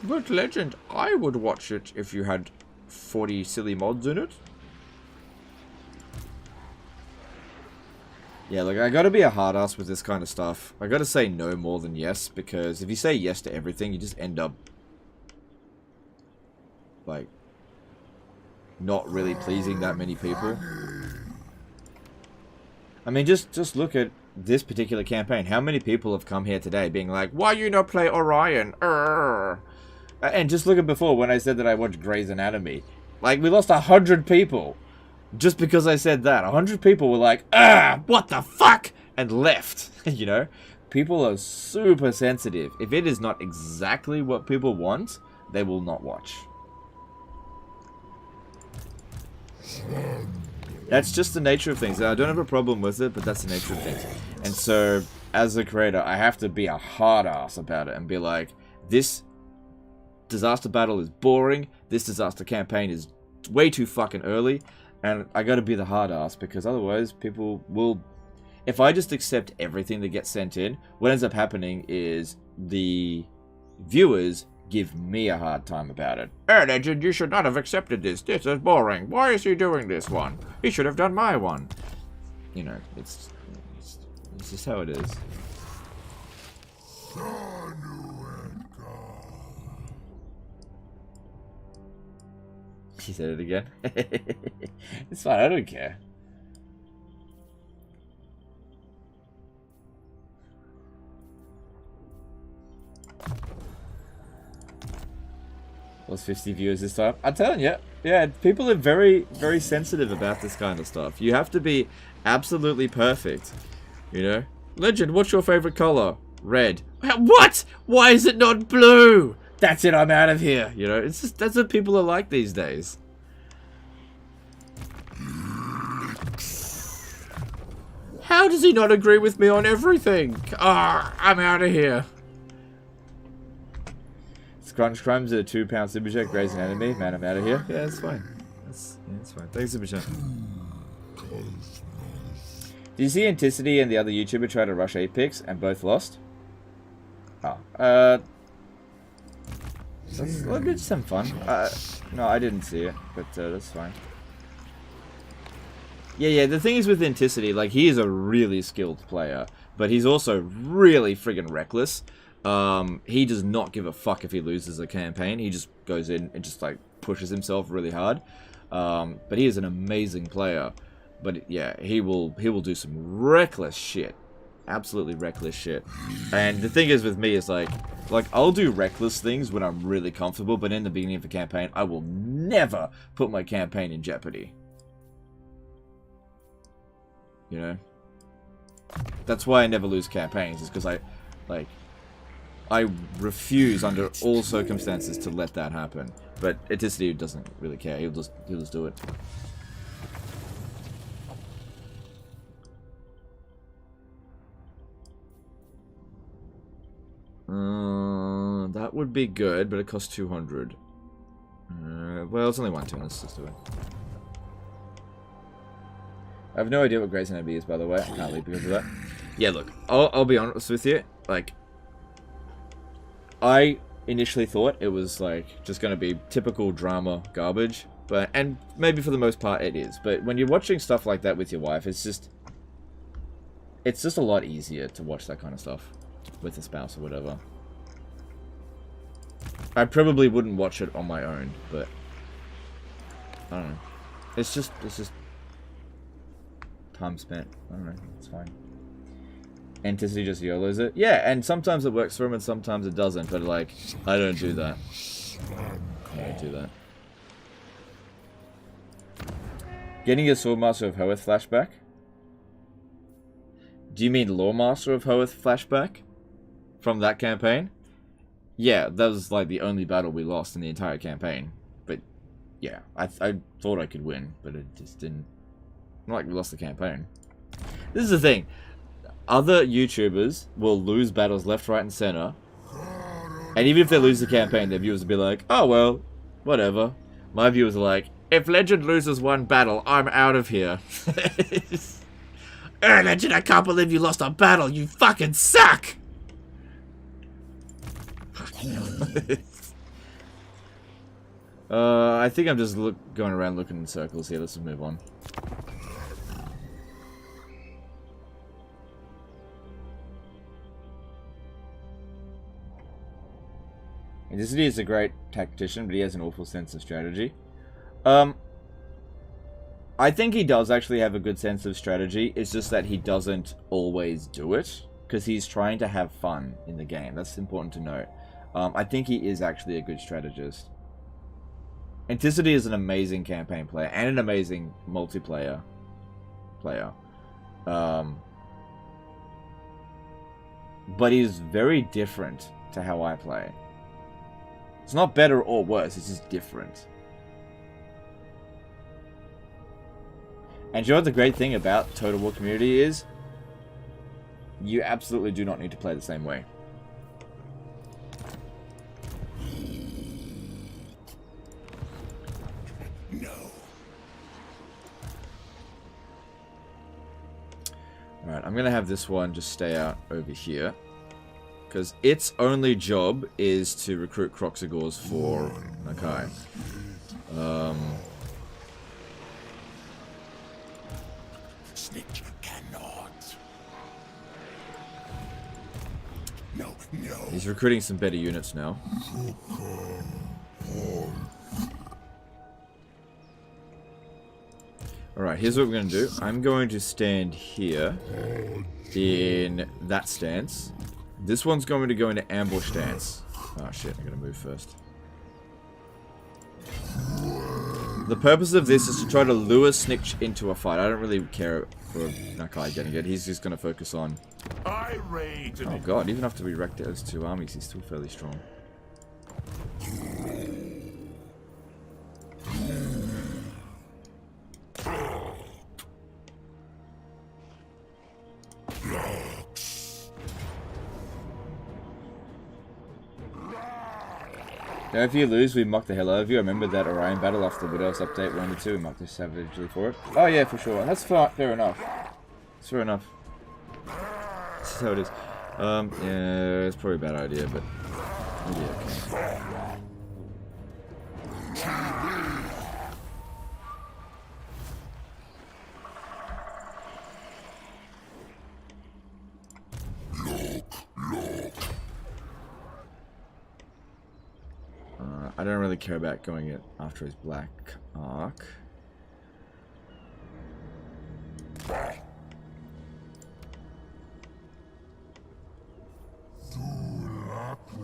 [SPEAKER 1] But Legend, I would watch it if you had 40 silly mods in it. Yeah, like, I gotta be a hard ass with this kind of stuff. I gotta say no more than yes, because if you say yes to everything, you just end up, like, not really pleasing that many people. I mean, just look at this particular campaign. How many people have come here today being like, why you not play Orion? And just look at before when I said that I watched Grey's Anatomy. Like, we lost 100 people. Just because I said that. 100 people were like, what the fuck? And left, you know? People are super sensitive. If it is not exactly what people want, they will not watch. That's just the nature of things. I don't have a problem with it, but that's the nature of things. And so, as a creator, I have to be a hard ass about it and be like, this disaster battle is boring, this disaster campaign is way too fucking early, and I gotta be the hard ass, because otherwise people will... If I just accept everything that gets sent in, what ends up happening is the Viewers give me a hard time about it. Oh, Legend, you should not have accepted this. This is boring. Why is he doing this one? He should have done my one. You know, it's just how it is. She said it again. It's fine, I don't care. Plus 50 viewers this time. I'm telling you, yeah, people are very, very sensitive about this kind of stuff. You have to be absolutely perfect, you know? Legend, what's your favorite color? Red. What? Why is it not blue? That's it, I'm out of here. You know, it's just, that's what people are like these days. How does he not agree with me on everything? Ah, I'm out of here. Crunch Crime's a £2 super chat, Grey's Anatomy. Man, I'm out of here. Yeah, that's fine. That's fine. Thanks, super chat. Did you see Anticity and the other YouTuber try to rush 8 picks and both lost? Oh, that's just some fun. No, I didn't see it, but that's fine. Yeah, the thing is with Anticity, like, he is a really skilled player, but he's also really friggin' reckless. He does not give a fuck if he loses a campaign. He just goes in and just, like, pushes himself really hard. But he is an amazing player. But, yeah, he will do some reckless shit. Absolutely reckless shit. And the thing is with me is, like, I'll do reckless things when I'm really comfortable, but in the beginning of a campaign, I will never put my campaign in jeopardy. You know? That's why I never lose campaigns, is because I refuse under all circumstances to let that happen. But Anticity doesn't really care. He'll just do it. That would be good, but it costs 200. Well, it's only one turn. Let's just do it. I have no idea what Grey's Anatomy is, by the way. I can't leave because of that. Yeah, look, I'll be honest with you. Like, I initially thought it was, like, just going to be typical drama garbage. And maybe for the most part it is. But when you're watching stuff like that with your wife, it's just a lot easier to watch that kind of stuff with a spouse or whatever. I probably wouldn't watch it on my own, but I don't know. It's just time spent. I don't know. It's fine. Anticity just YOLOs it. Yeah, and sometimes it works for him and sometimes it doesn't. But, like, I don't do that. I don't do that. Getting a Swordmaster of Hoeth flashback? Do you mean Lawmaster of Hoeth flashback? From that campaign? Yeah, that was, like, the only battle we lost in the entire campaign. But, yeah, I thought I could win, but it just didn't. Not like we lost the campaign. This is the thing. Other YouTubers will lose battles left, right, and center. And even if they lose the campaign, their viewers will be like, oh, well, whatever. My viewers are like, if Legend loses one battle, I'm out of here. Oh, Legend, I can't believe you lost a battle. You fucking suck. I think I'm just going around looking in circles here. Let's move on. Anticity is a great tactician, but he has an awful sense of strategy. I think he does actually have a good sense of strategy. It's just that he doesn't always do it, because he's trying to have fun in the game. That's important to note. I think he is actually a good strategist. Anticity is an amazing campaign player, and an amazing multiplayer player. But he's very different to how I play. It's not better or worse, it's just different. And you know what the great thing about Total War community is? You absolutely do not need to play the same way.
[SPEAKER 5] No.
[SPEAKER 1] Alright, I'm gonna have this one just stay out over here. Because its only job is to recruit Kroxigors for Nakai.
[SPEAKER 5] Snitch cannot. No, no.
[SPEAKER 1] He's recruiting some better units now. Alright, here's what we're going to do. I'm going to stand here in that stance. This one's going to go into ambush stance. Oh shit, I gotta move first. The purpose of this is to try to lure Snitch into a fight. I don't really care for Nakai getting it. He's just gonna focus on...
[SPEAKER 5] I raid.
[SPEAKER 1] Oh god, even after we wrecked those two armies, he's still fairly strong. Now, if you lose, we mock the hell out of you. I remember that Orion battle after the Widows update 1 to 2. We mocked you savagely for it. Oh yeah, for sure. That's fair enough. It's fair enough. That's how it is. Yeah, it's probably a bad idea, but yeah, okay. I don't really care about going it after his black arc.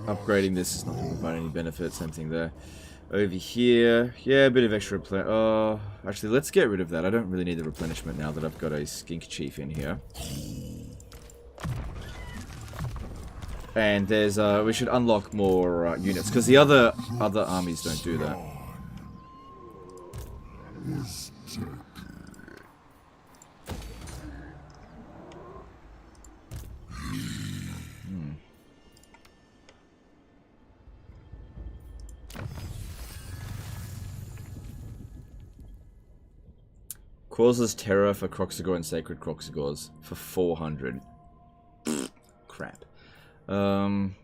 [SPEAKER 1] Upgrading this is not going to provide any benefit. Same thing there. Over here, yeah, a bit of extra oh, actually, let's get rid of that. I don't really need the replenishment now that I've got a skink chief in here. And there's we should unlock more units because the other armies don't do that. Causes terror for Kroxigor and Sacred Kroxigors for 400. Crap.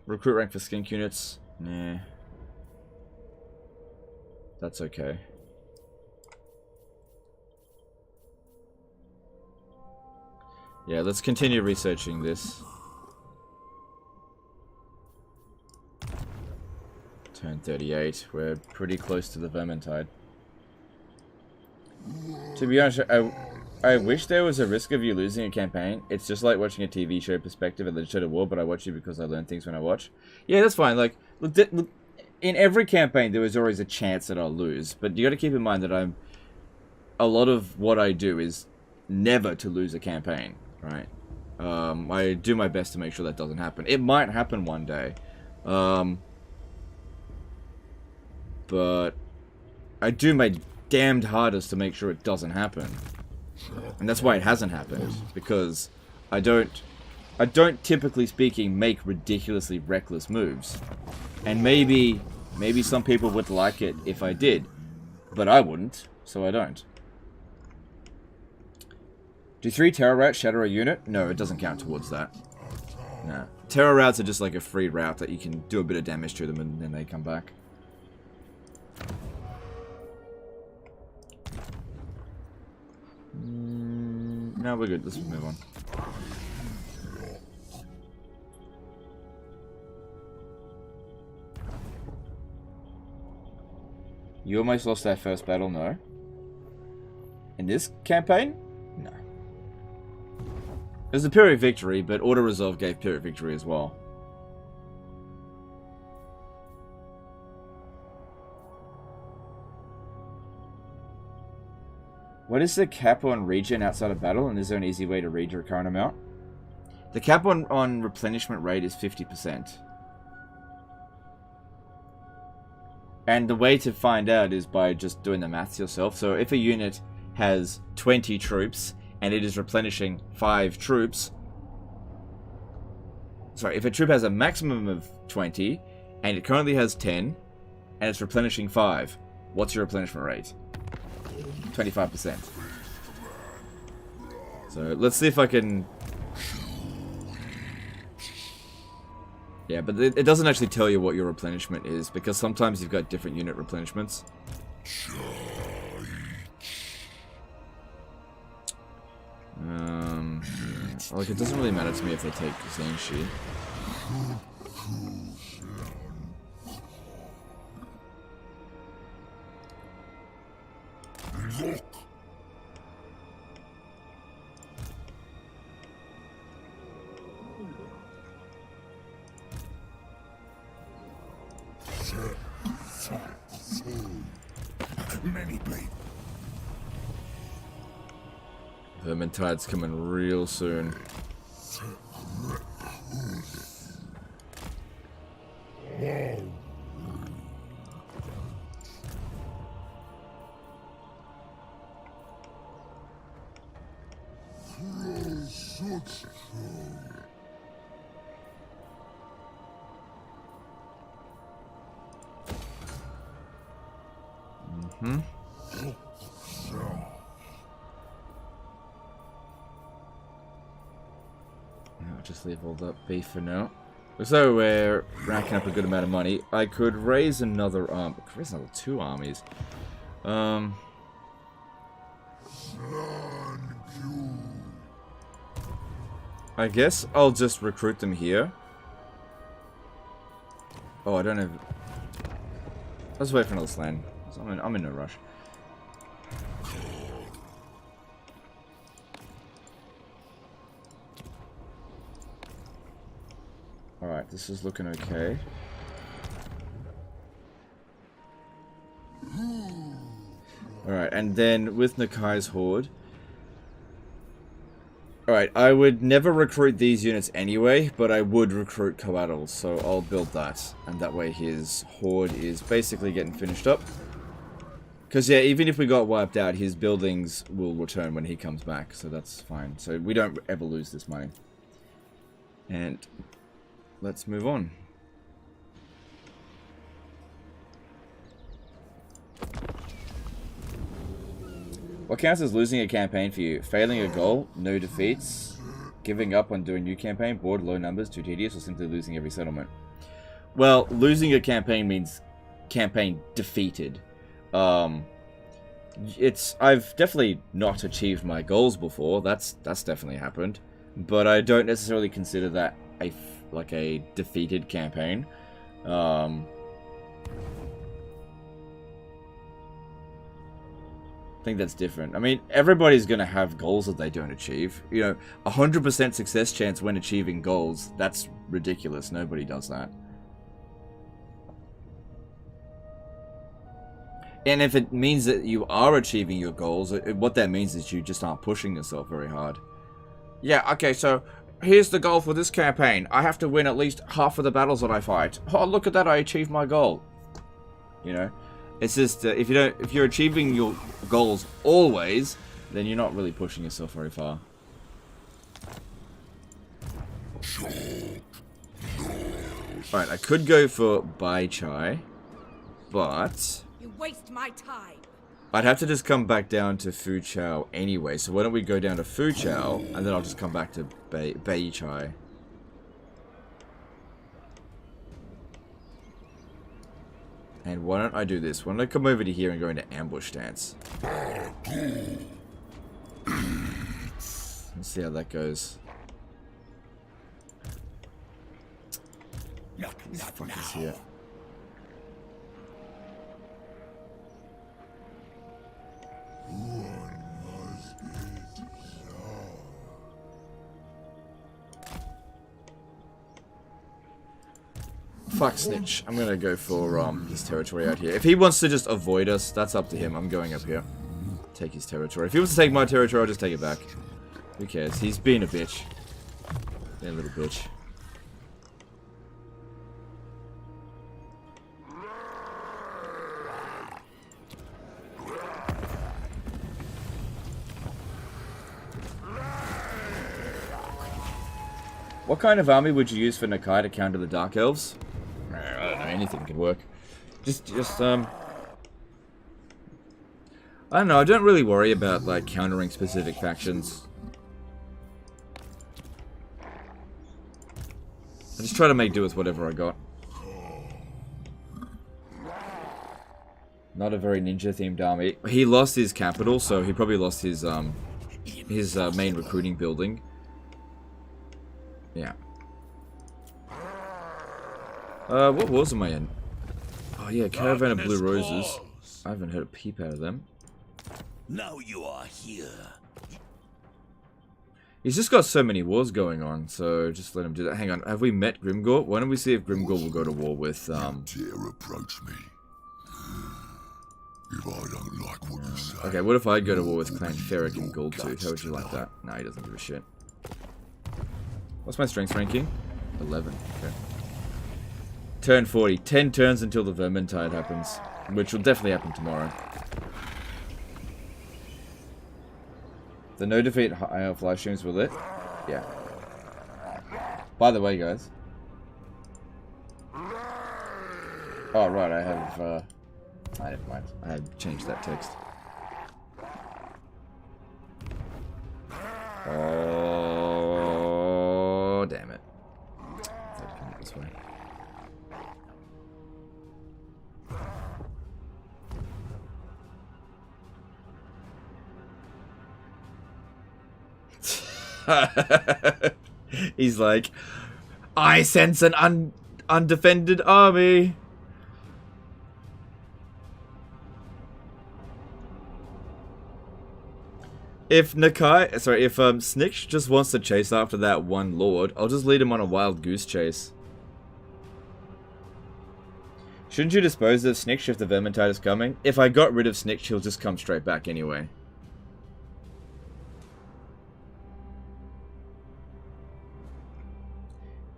[SPEAKER 1] Recruit rank for skink units. Nah. That's okay. Yeah, let's continue researching this. Turn 38. We're pretty close to the Vermintide. To be honest, I wish there was a risk of you losing a campaign. It's just like watching a TV show perspective at the Legislative War, but I watch it because I learn things when I watch. Yeah, that's fine. Like, look, in every campaign, there was always a chance that I'll lose. But you got to keep in mind that a lot of what I do is never to lose a campaign, right? I do my best to make sure that doesn't happen. It might happen one day. But I do my damned hardest to make sure it doesn't happen. And that's why it hasn't happened, because I don't typically speaking make ridiculously reckless moves. And maybe some people would like it if I did, but I wouldn't, so I don't. Do 3 terror routes shatter a unit? No, it doesn't count towards that. Nah. Terror routes are just like a free route that you can do a bit of damage to them and then they come back. No, we're good. Let's move on. You almost lost that first battle, no? In this campaign? No. It was a Pyrrhic victory, but auto-resolve gave Pyrrhic victory as well. What is the cap on regen outside of battle, and is there an easy way to read your current amount? The cap on replenishment rate is 50%. And the way to find out is by just doing the maths yourself. So if a unit has 20 troops, and it is replenishing 5 troops... Sorry, if a troop has a maximum of 20, and it currently has 10, and it's replenishing 5, what's your replenishment rate? 25%. So let's see if I can... Yeah, but it doesn't actually tell you what your replenishment is, because sometimes you've got different unit replenishments. Yeah. Like, it doesn't really matter to me if they take Zane Shi.
[SPEAKER 5] Look. Many blade.
[SPEAKER 1] Vermintide's coming real soon. I'll just leave all that beef for now. Looks like we're racking up a good amount of money. I could raise another raise another 2 armies. I guess I'll just recruit them here. Oh, I don't have. Let's wait for another slan. I'm in no rush. Alright, this is looking okay. Alright, and then with Nakai's horde. Alright, I would never recruit these units anyway, but I would recruit collaterals, so I'll build that. And that way his horde is basically getting finished up. Because, yeah, even if we got wiped out, his buildings will return when he comes back, so that's fine. So we don't ever lose this money. And let's move on. What counts as losing a campaign for you? Failing a goal, no defeats, giving up on doing new campaign, bored, low numbers, too tedious, or simply losing every settlement? Well, losing a campaign means campaign defeated. I've definitely not achieved my goals before. That's definitely happened, but I don't necessarily consider that like a defeated campaign. I think that's different. I mean, everybody's gonna have goals that they don't achieve. You know, 100% success chance when achieving goals. That's ridiculous. Nobody does that. And if it means that you are achieving your goals, what that means is you just aren't pushing yourself very hard. Yeah, okay, so here's the goal for this campaign. I have to win at least half of the battles that I fight. Oh, look at that, I achieved my goal. You know? It's just, if you're achieving your goals always, then you're not really pushing yourself very far. Alright, I could go for Bai Chai, but
[SPEAKER 3] You waste my time.
[SPEAKER 1] I'd have to just come back down to Fu Chao anyway, so why don't we go down to Fu Chao, and then I'll just come back to Bai Chai. And why don't I do this? Why don't I come over to here and go into ambush stance? Let's see how that goes.
[SPEAKER 5] Not
[SPEAKER 1] Fuck
[SPEAKER 5] now.
[SPEAKER 1] is here. Fuck Snitch. I'm gonna go for his territory out here. If he wants to just avoid us, that's up to him. I'm going up here. Take his territory. If he wants to take my territory, I'll just take it back. Who cares? He's being a bitch. Being a little bitch. What kind of army would you use for Nakai to counter the Dark Elves? I don't know, anything could work. I don't know, I don't really worry about, like, countering specific factions. I just try to make do with whatever I got. Not a very ninja-themed army. He lost his capital, so he probably lost his main recruiting building. Yeah. What wars am I in? Oh yeah, Caravan of Blue Roses. I haven't heard a peep out of them.
[SPEAKER 4] Now you are here.
[SPEAKER 1] He's just got so many wars going on, so just let him do that. Hang on, have we met Grimgor? Why don't we see if Grimgor will go to war with,
[SPEAKER 5] Dare approach me. If I don't like what you say.
[SPEAKER 1] Okay, what if I go to war with Clan Ferric and Goldtooth? How would you like that? No, he doesn't give a shit. What's my strength ranking? 11. Okay. Turn 40. 10 turns until the Vermintide happens. Which will definitely happen tomorrow. The no defeat high elf live streams were lit? Yeah. By the way, guys. Oh, right, I have, never mind. I had changed that text. Oh, damn it. I thought I'd come this way. He's like, I sense an undefended army. If Nakai, sorry, if Sniksh just wants to chase after that one lord, I'll just lead him on a wild goose chase. Shouldn't you dispose of Sniksh if the Vermintide is coming? If I got rid of Sniksh, he'll just come straight back anyway.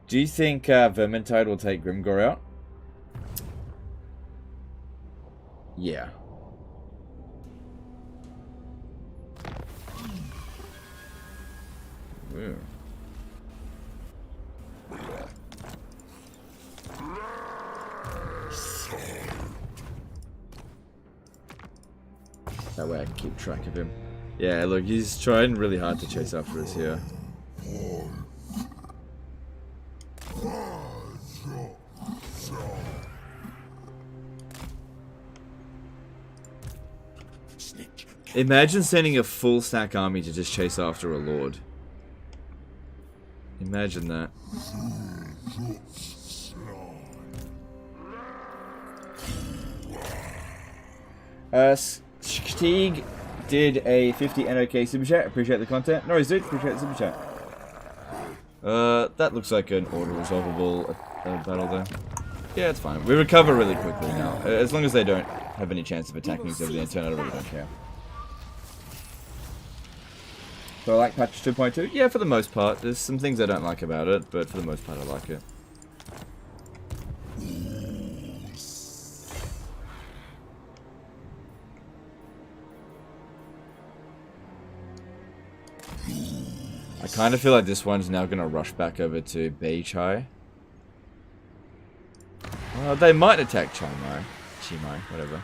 [SPEAKER 1] Do you think Vermintide will take Grimgor out? Yeah. Ooh. That way I can keep track of him. Yeah, look, he's trying really hard to chase after us here. Imagine sending a full stack army to just chase after a lord. Imagine that. Stieg did a 50 NOK super chat. Appreciate the content. No worries, dude. Appreciate the super chat. That looks like an auto-resolvable battle there. Yeah, it's fine. We recover really quickly now. As long as they don't have any chance of attacking us over the turn, I really don't care. So I like patch 2.2? Yeah, for the most part. There's some things I don't like about it, but for the most part I like it. I kind of feel like this one's now going to rush back over to Beijai. They might attack Chimai, whatever.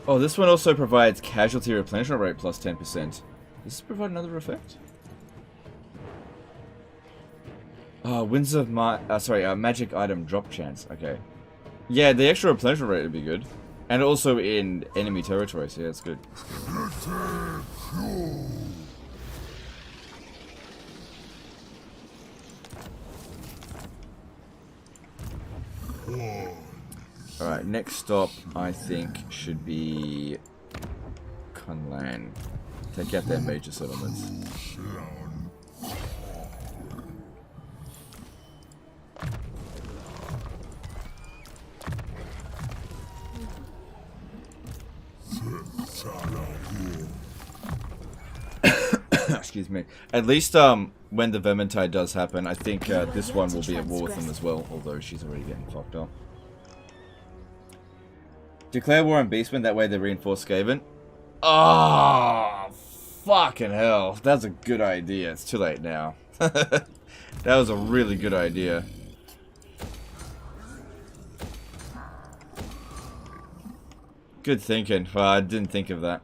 [SPEAKER 1] Oh, this one also provides casualty replenishment rate plus 10%. Does this provide another effect? Winds of magic item drop chance. Okay. Yeah, the extra replenishment rate would be good. And also in enemy territory, so yeah, it's good. Alright, next stop, I think, should be Kunlan. Take out their major settlements. Excuse me. At least when the Vermintide does happen, I think this one will be at war with them as well, although she's already getting fucked up. Declare war on Beastmen, that way they reinforce Skaven. Oh, fucking hell. That's a good idea. It's too late now. That was a really good idea. Good thinking. Well, I didn't think of that.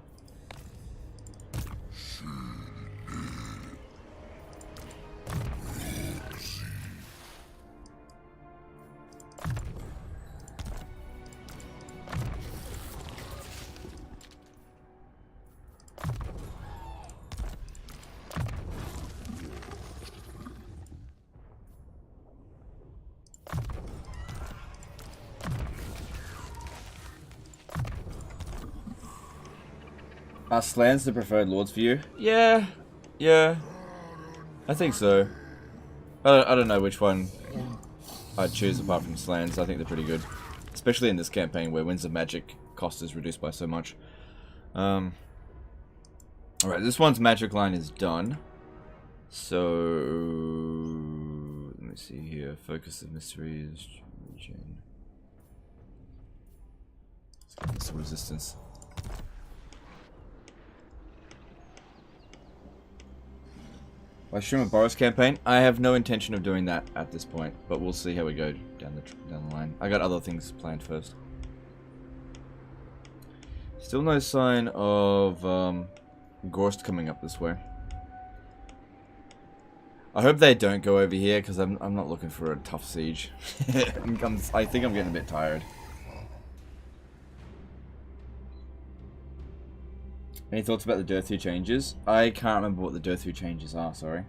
[SPEAKER 1] Are Slans the preferred lords for you? Yeah. I think so. I don't know which one I'd choose apart from Slans. I think they're pretty good. Especially in this campaign where Winds of Magic cost is reduced by so much. Alright, this one's magic line is done. So... let me see here. Focus of Mysteries. Region. Let's get this resistance. Why stream a Boris campaign? I have no intention of doing that at this point, but we'll see how we go down the line. I got other things planned first. Still no sign of Gorst coming up this way. I hope they don't go over here because I'm not looking for a tough siege. I think I'm getting a bit tired. Any thoughts about the Dirthu changes? I can't remember what the Dirthu changes are, sorry.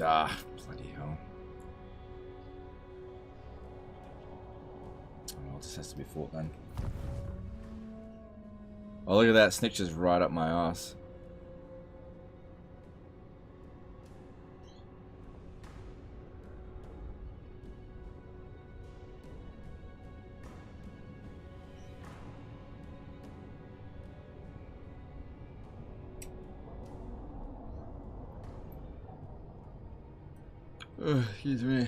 [SPEAKER 1] Ah, bloody hell. Oh, this has to be fought then. Oh, look at that, Snitch is right up my ass. Excuse me.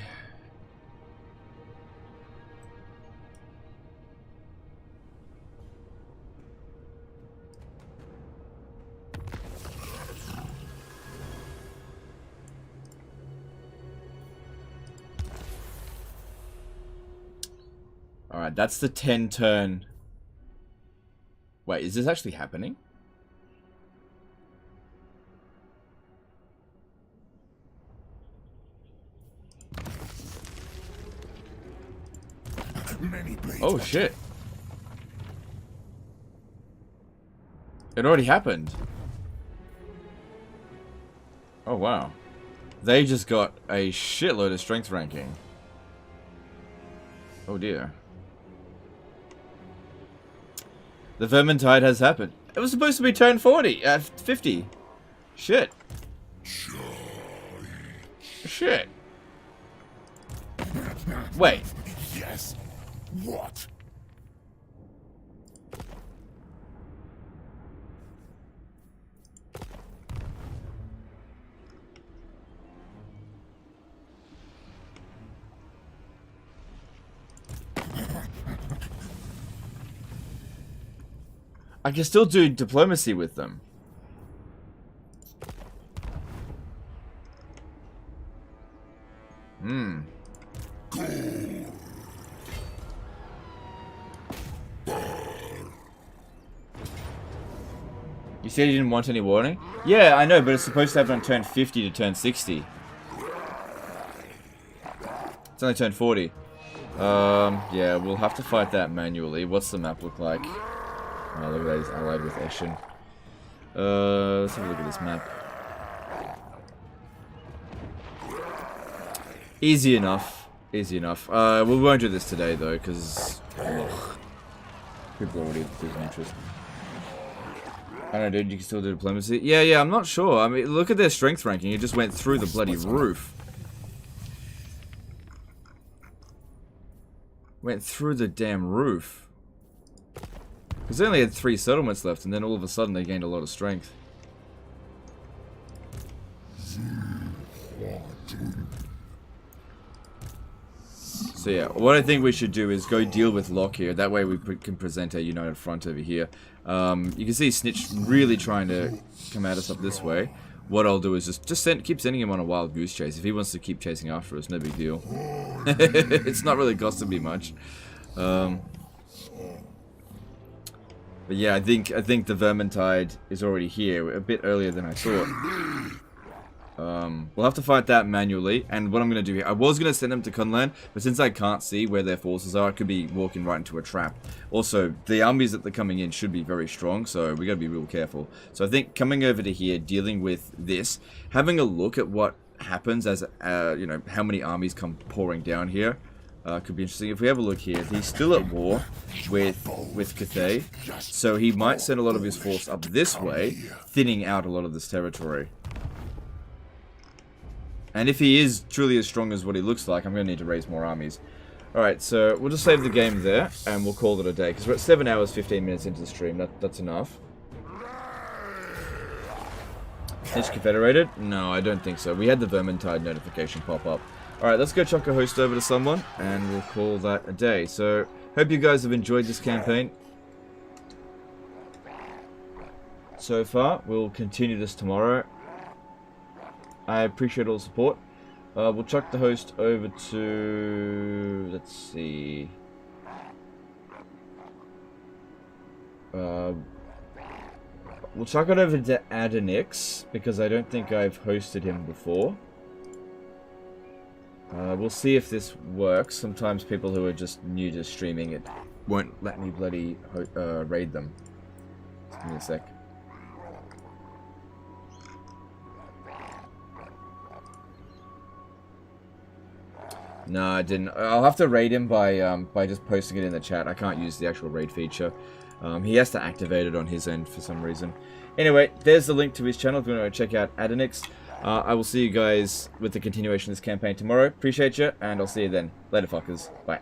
[SPEAKER 1] Alright, that's the 10 turn. Wait, is this actually happening? Oh shit. It already happened. Oh wow. They just got a shitload of strength ranking. Oh dear. The Vermintide has happened. It was supposed to be turn 40, 50. Shit. Shit. Wait.
[SPEAKER 5] Yes. What?
[SPEAKER 1] I can still do diplomacy with them. Hmm. You said you didn't want any warning? Yeah, I know, but it's supposed to happen on turn 50 to turn 60. It's only turn 40. Yeah, we'll have to fight that manually. What's the map look like? Oh, look at that, he's allied with Eshin. Let's have a look at this map. Easy enough. Easy enough. We won't do this today, though, because... people already losing interest. I don't know, dude, you can still do diplomacy? Yeah, I'm not sure. I mean, look at their strength ranking. It just went through the bloody roof. went through the damn roof. Because they only had 3 settlements left, and then all of a sudden they gained a lot of strength. So yeah, what I think we should do is go deal with Locke here. That way we can present a united front over here. You can see Snitch really trying to come at us up this way. What I'll do is just keep sending him on a wild goose chase. If he wants to keep chasing after us, no big deal. It's not really costing me much. But yeah, I think the Vermintide is already here, a bit earlier than I thought. We'll have to fight that manually, and what I'm going to do here, I was going to send them to Kunlan, but since I can't see where their forces are, I could be walking right into a trap. Also, the armies that they're coming in should be very strong, so we got to be real careful. So I think coming over to here, dealing with this, having a look at what happens as, you know, how many armies come pouring down here, could be interesting. If we have a look here, he's still at war with Cathay, so he might send a lot of his force up this way, thinning out a lot of this territory. And if he is truly as strong as what he looks like, I'm going to need to raise more armies. Alright, so we'll just save the game there, and we'll call it a day. Because we're at 7 hours, 15 minutes into the stream. That's enough. Snitch Confederated? No, I don't think so. We had the Vermintide notification pop up. Alright, let's go chuck a host over to someone, and we'll call that a day. So, hope you guys have enjoyed this campaign so far. We'll continue this tomorrow. I appreciate all the support. We'll chuck the host over to... let's see... we'll chuck it over to Adenix, because I don't think I've hosted him before. We'll see if this works. Sometimes people who are just new to streaming it won't let me bloody raid them. Just give me a sec. No, I didn't. I'll have to raid him by just posting it in the chat. I can't use the actual raid feature. He has to activate it on his end for some reason. Anyway, there's the link to his channel if you want to check out Adenix. I will see you guys with the continuation of this campaign tomorrow. Appreciate you, and I'll see you then. Later, fuckers. Bye.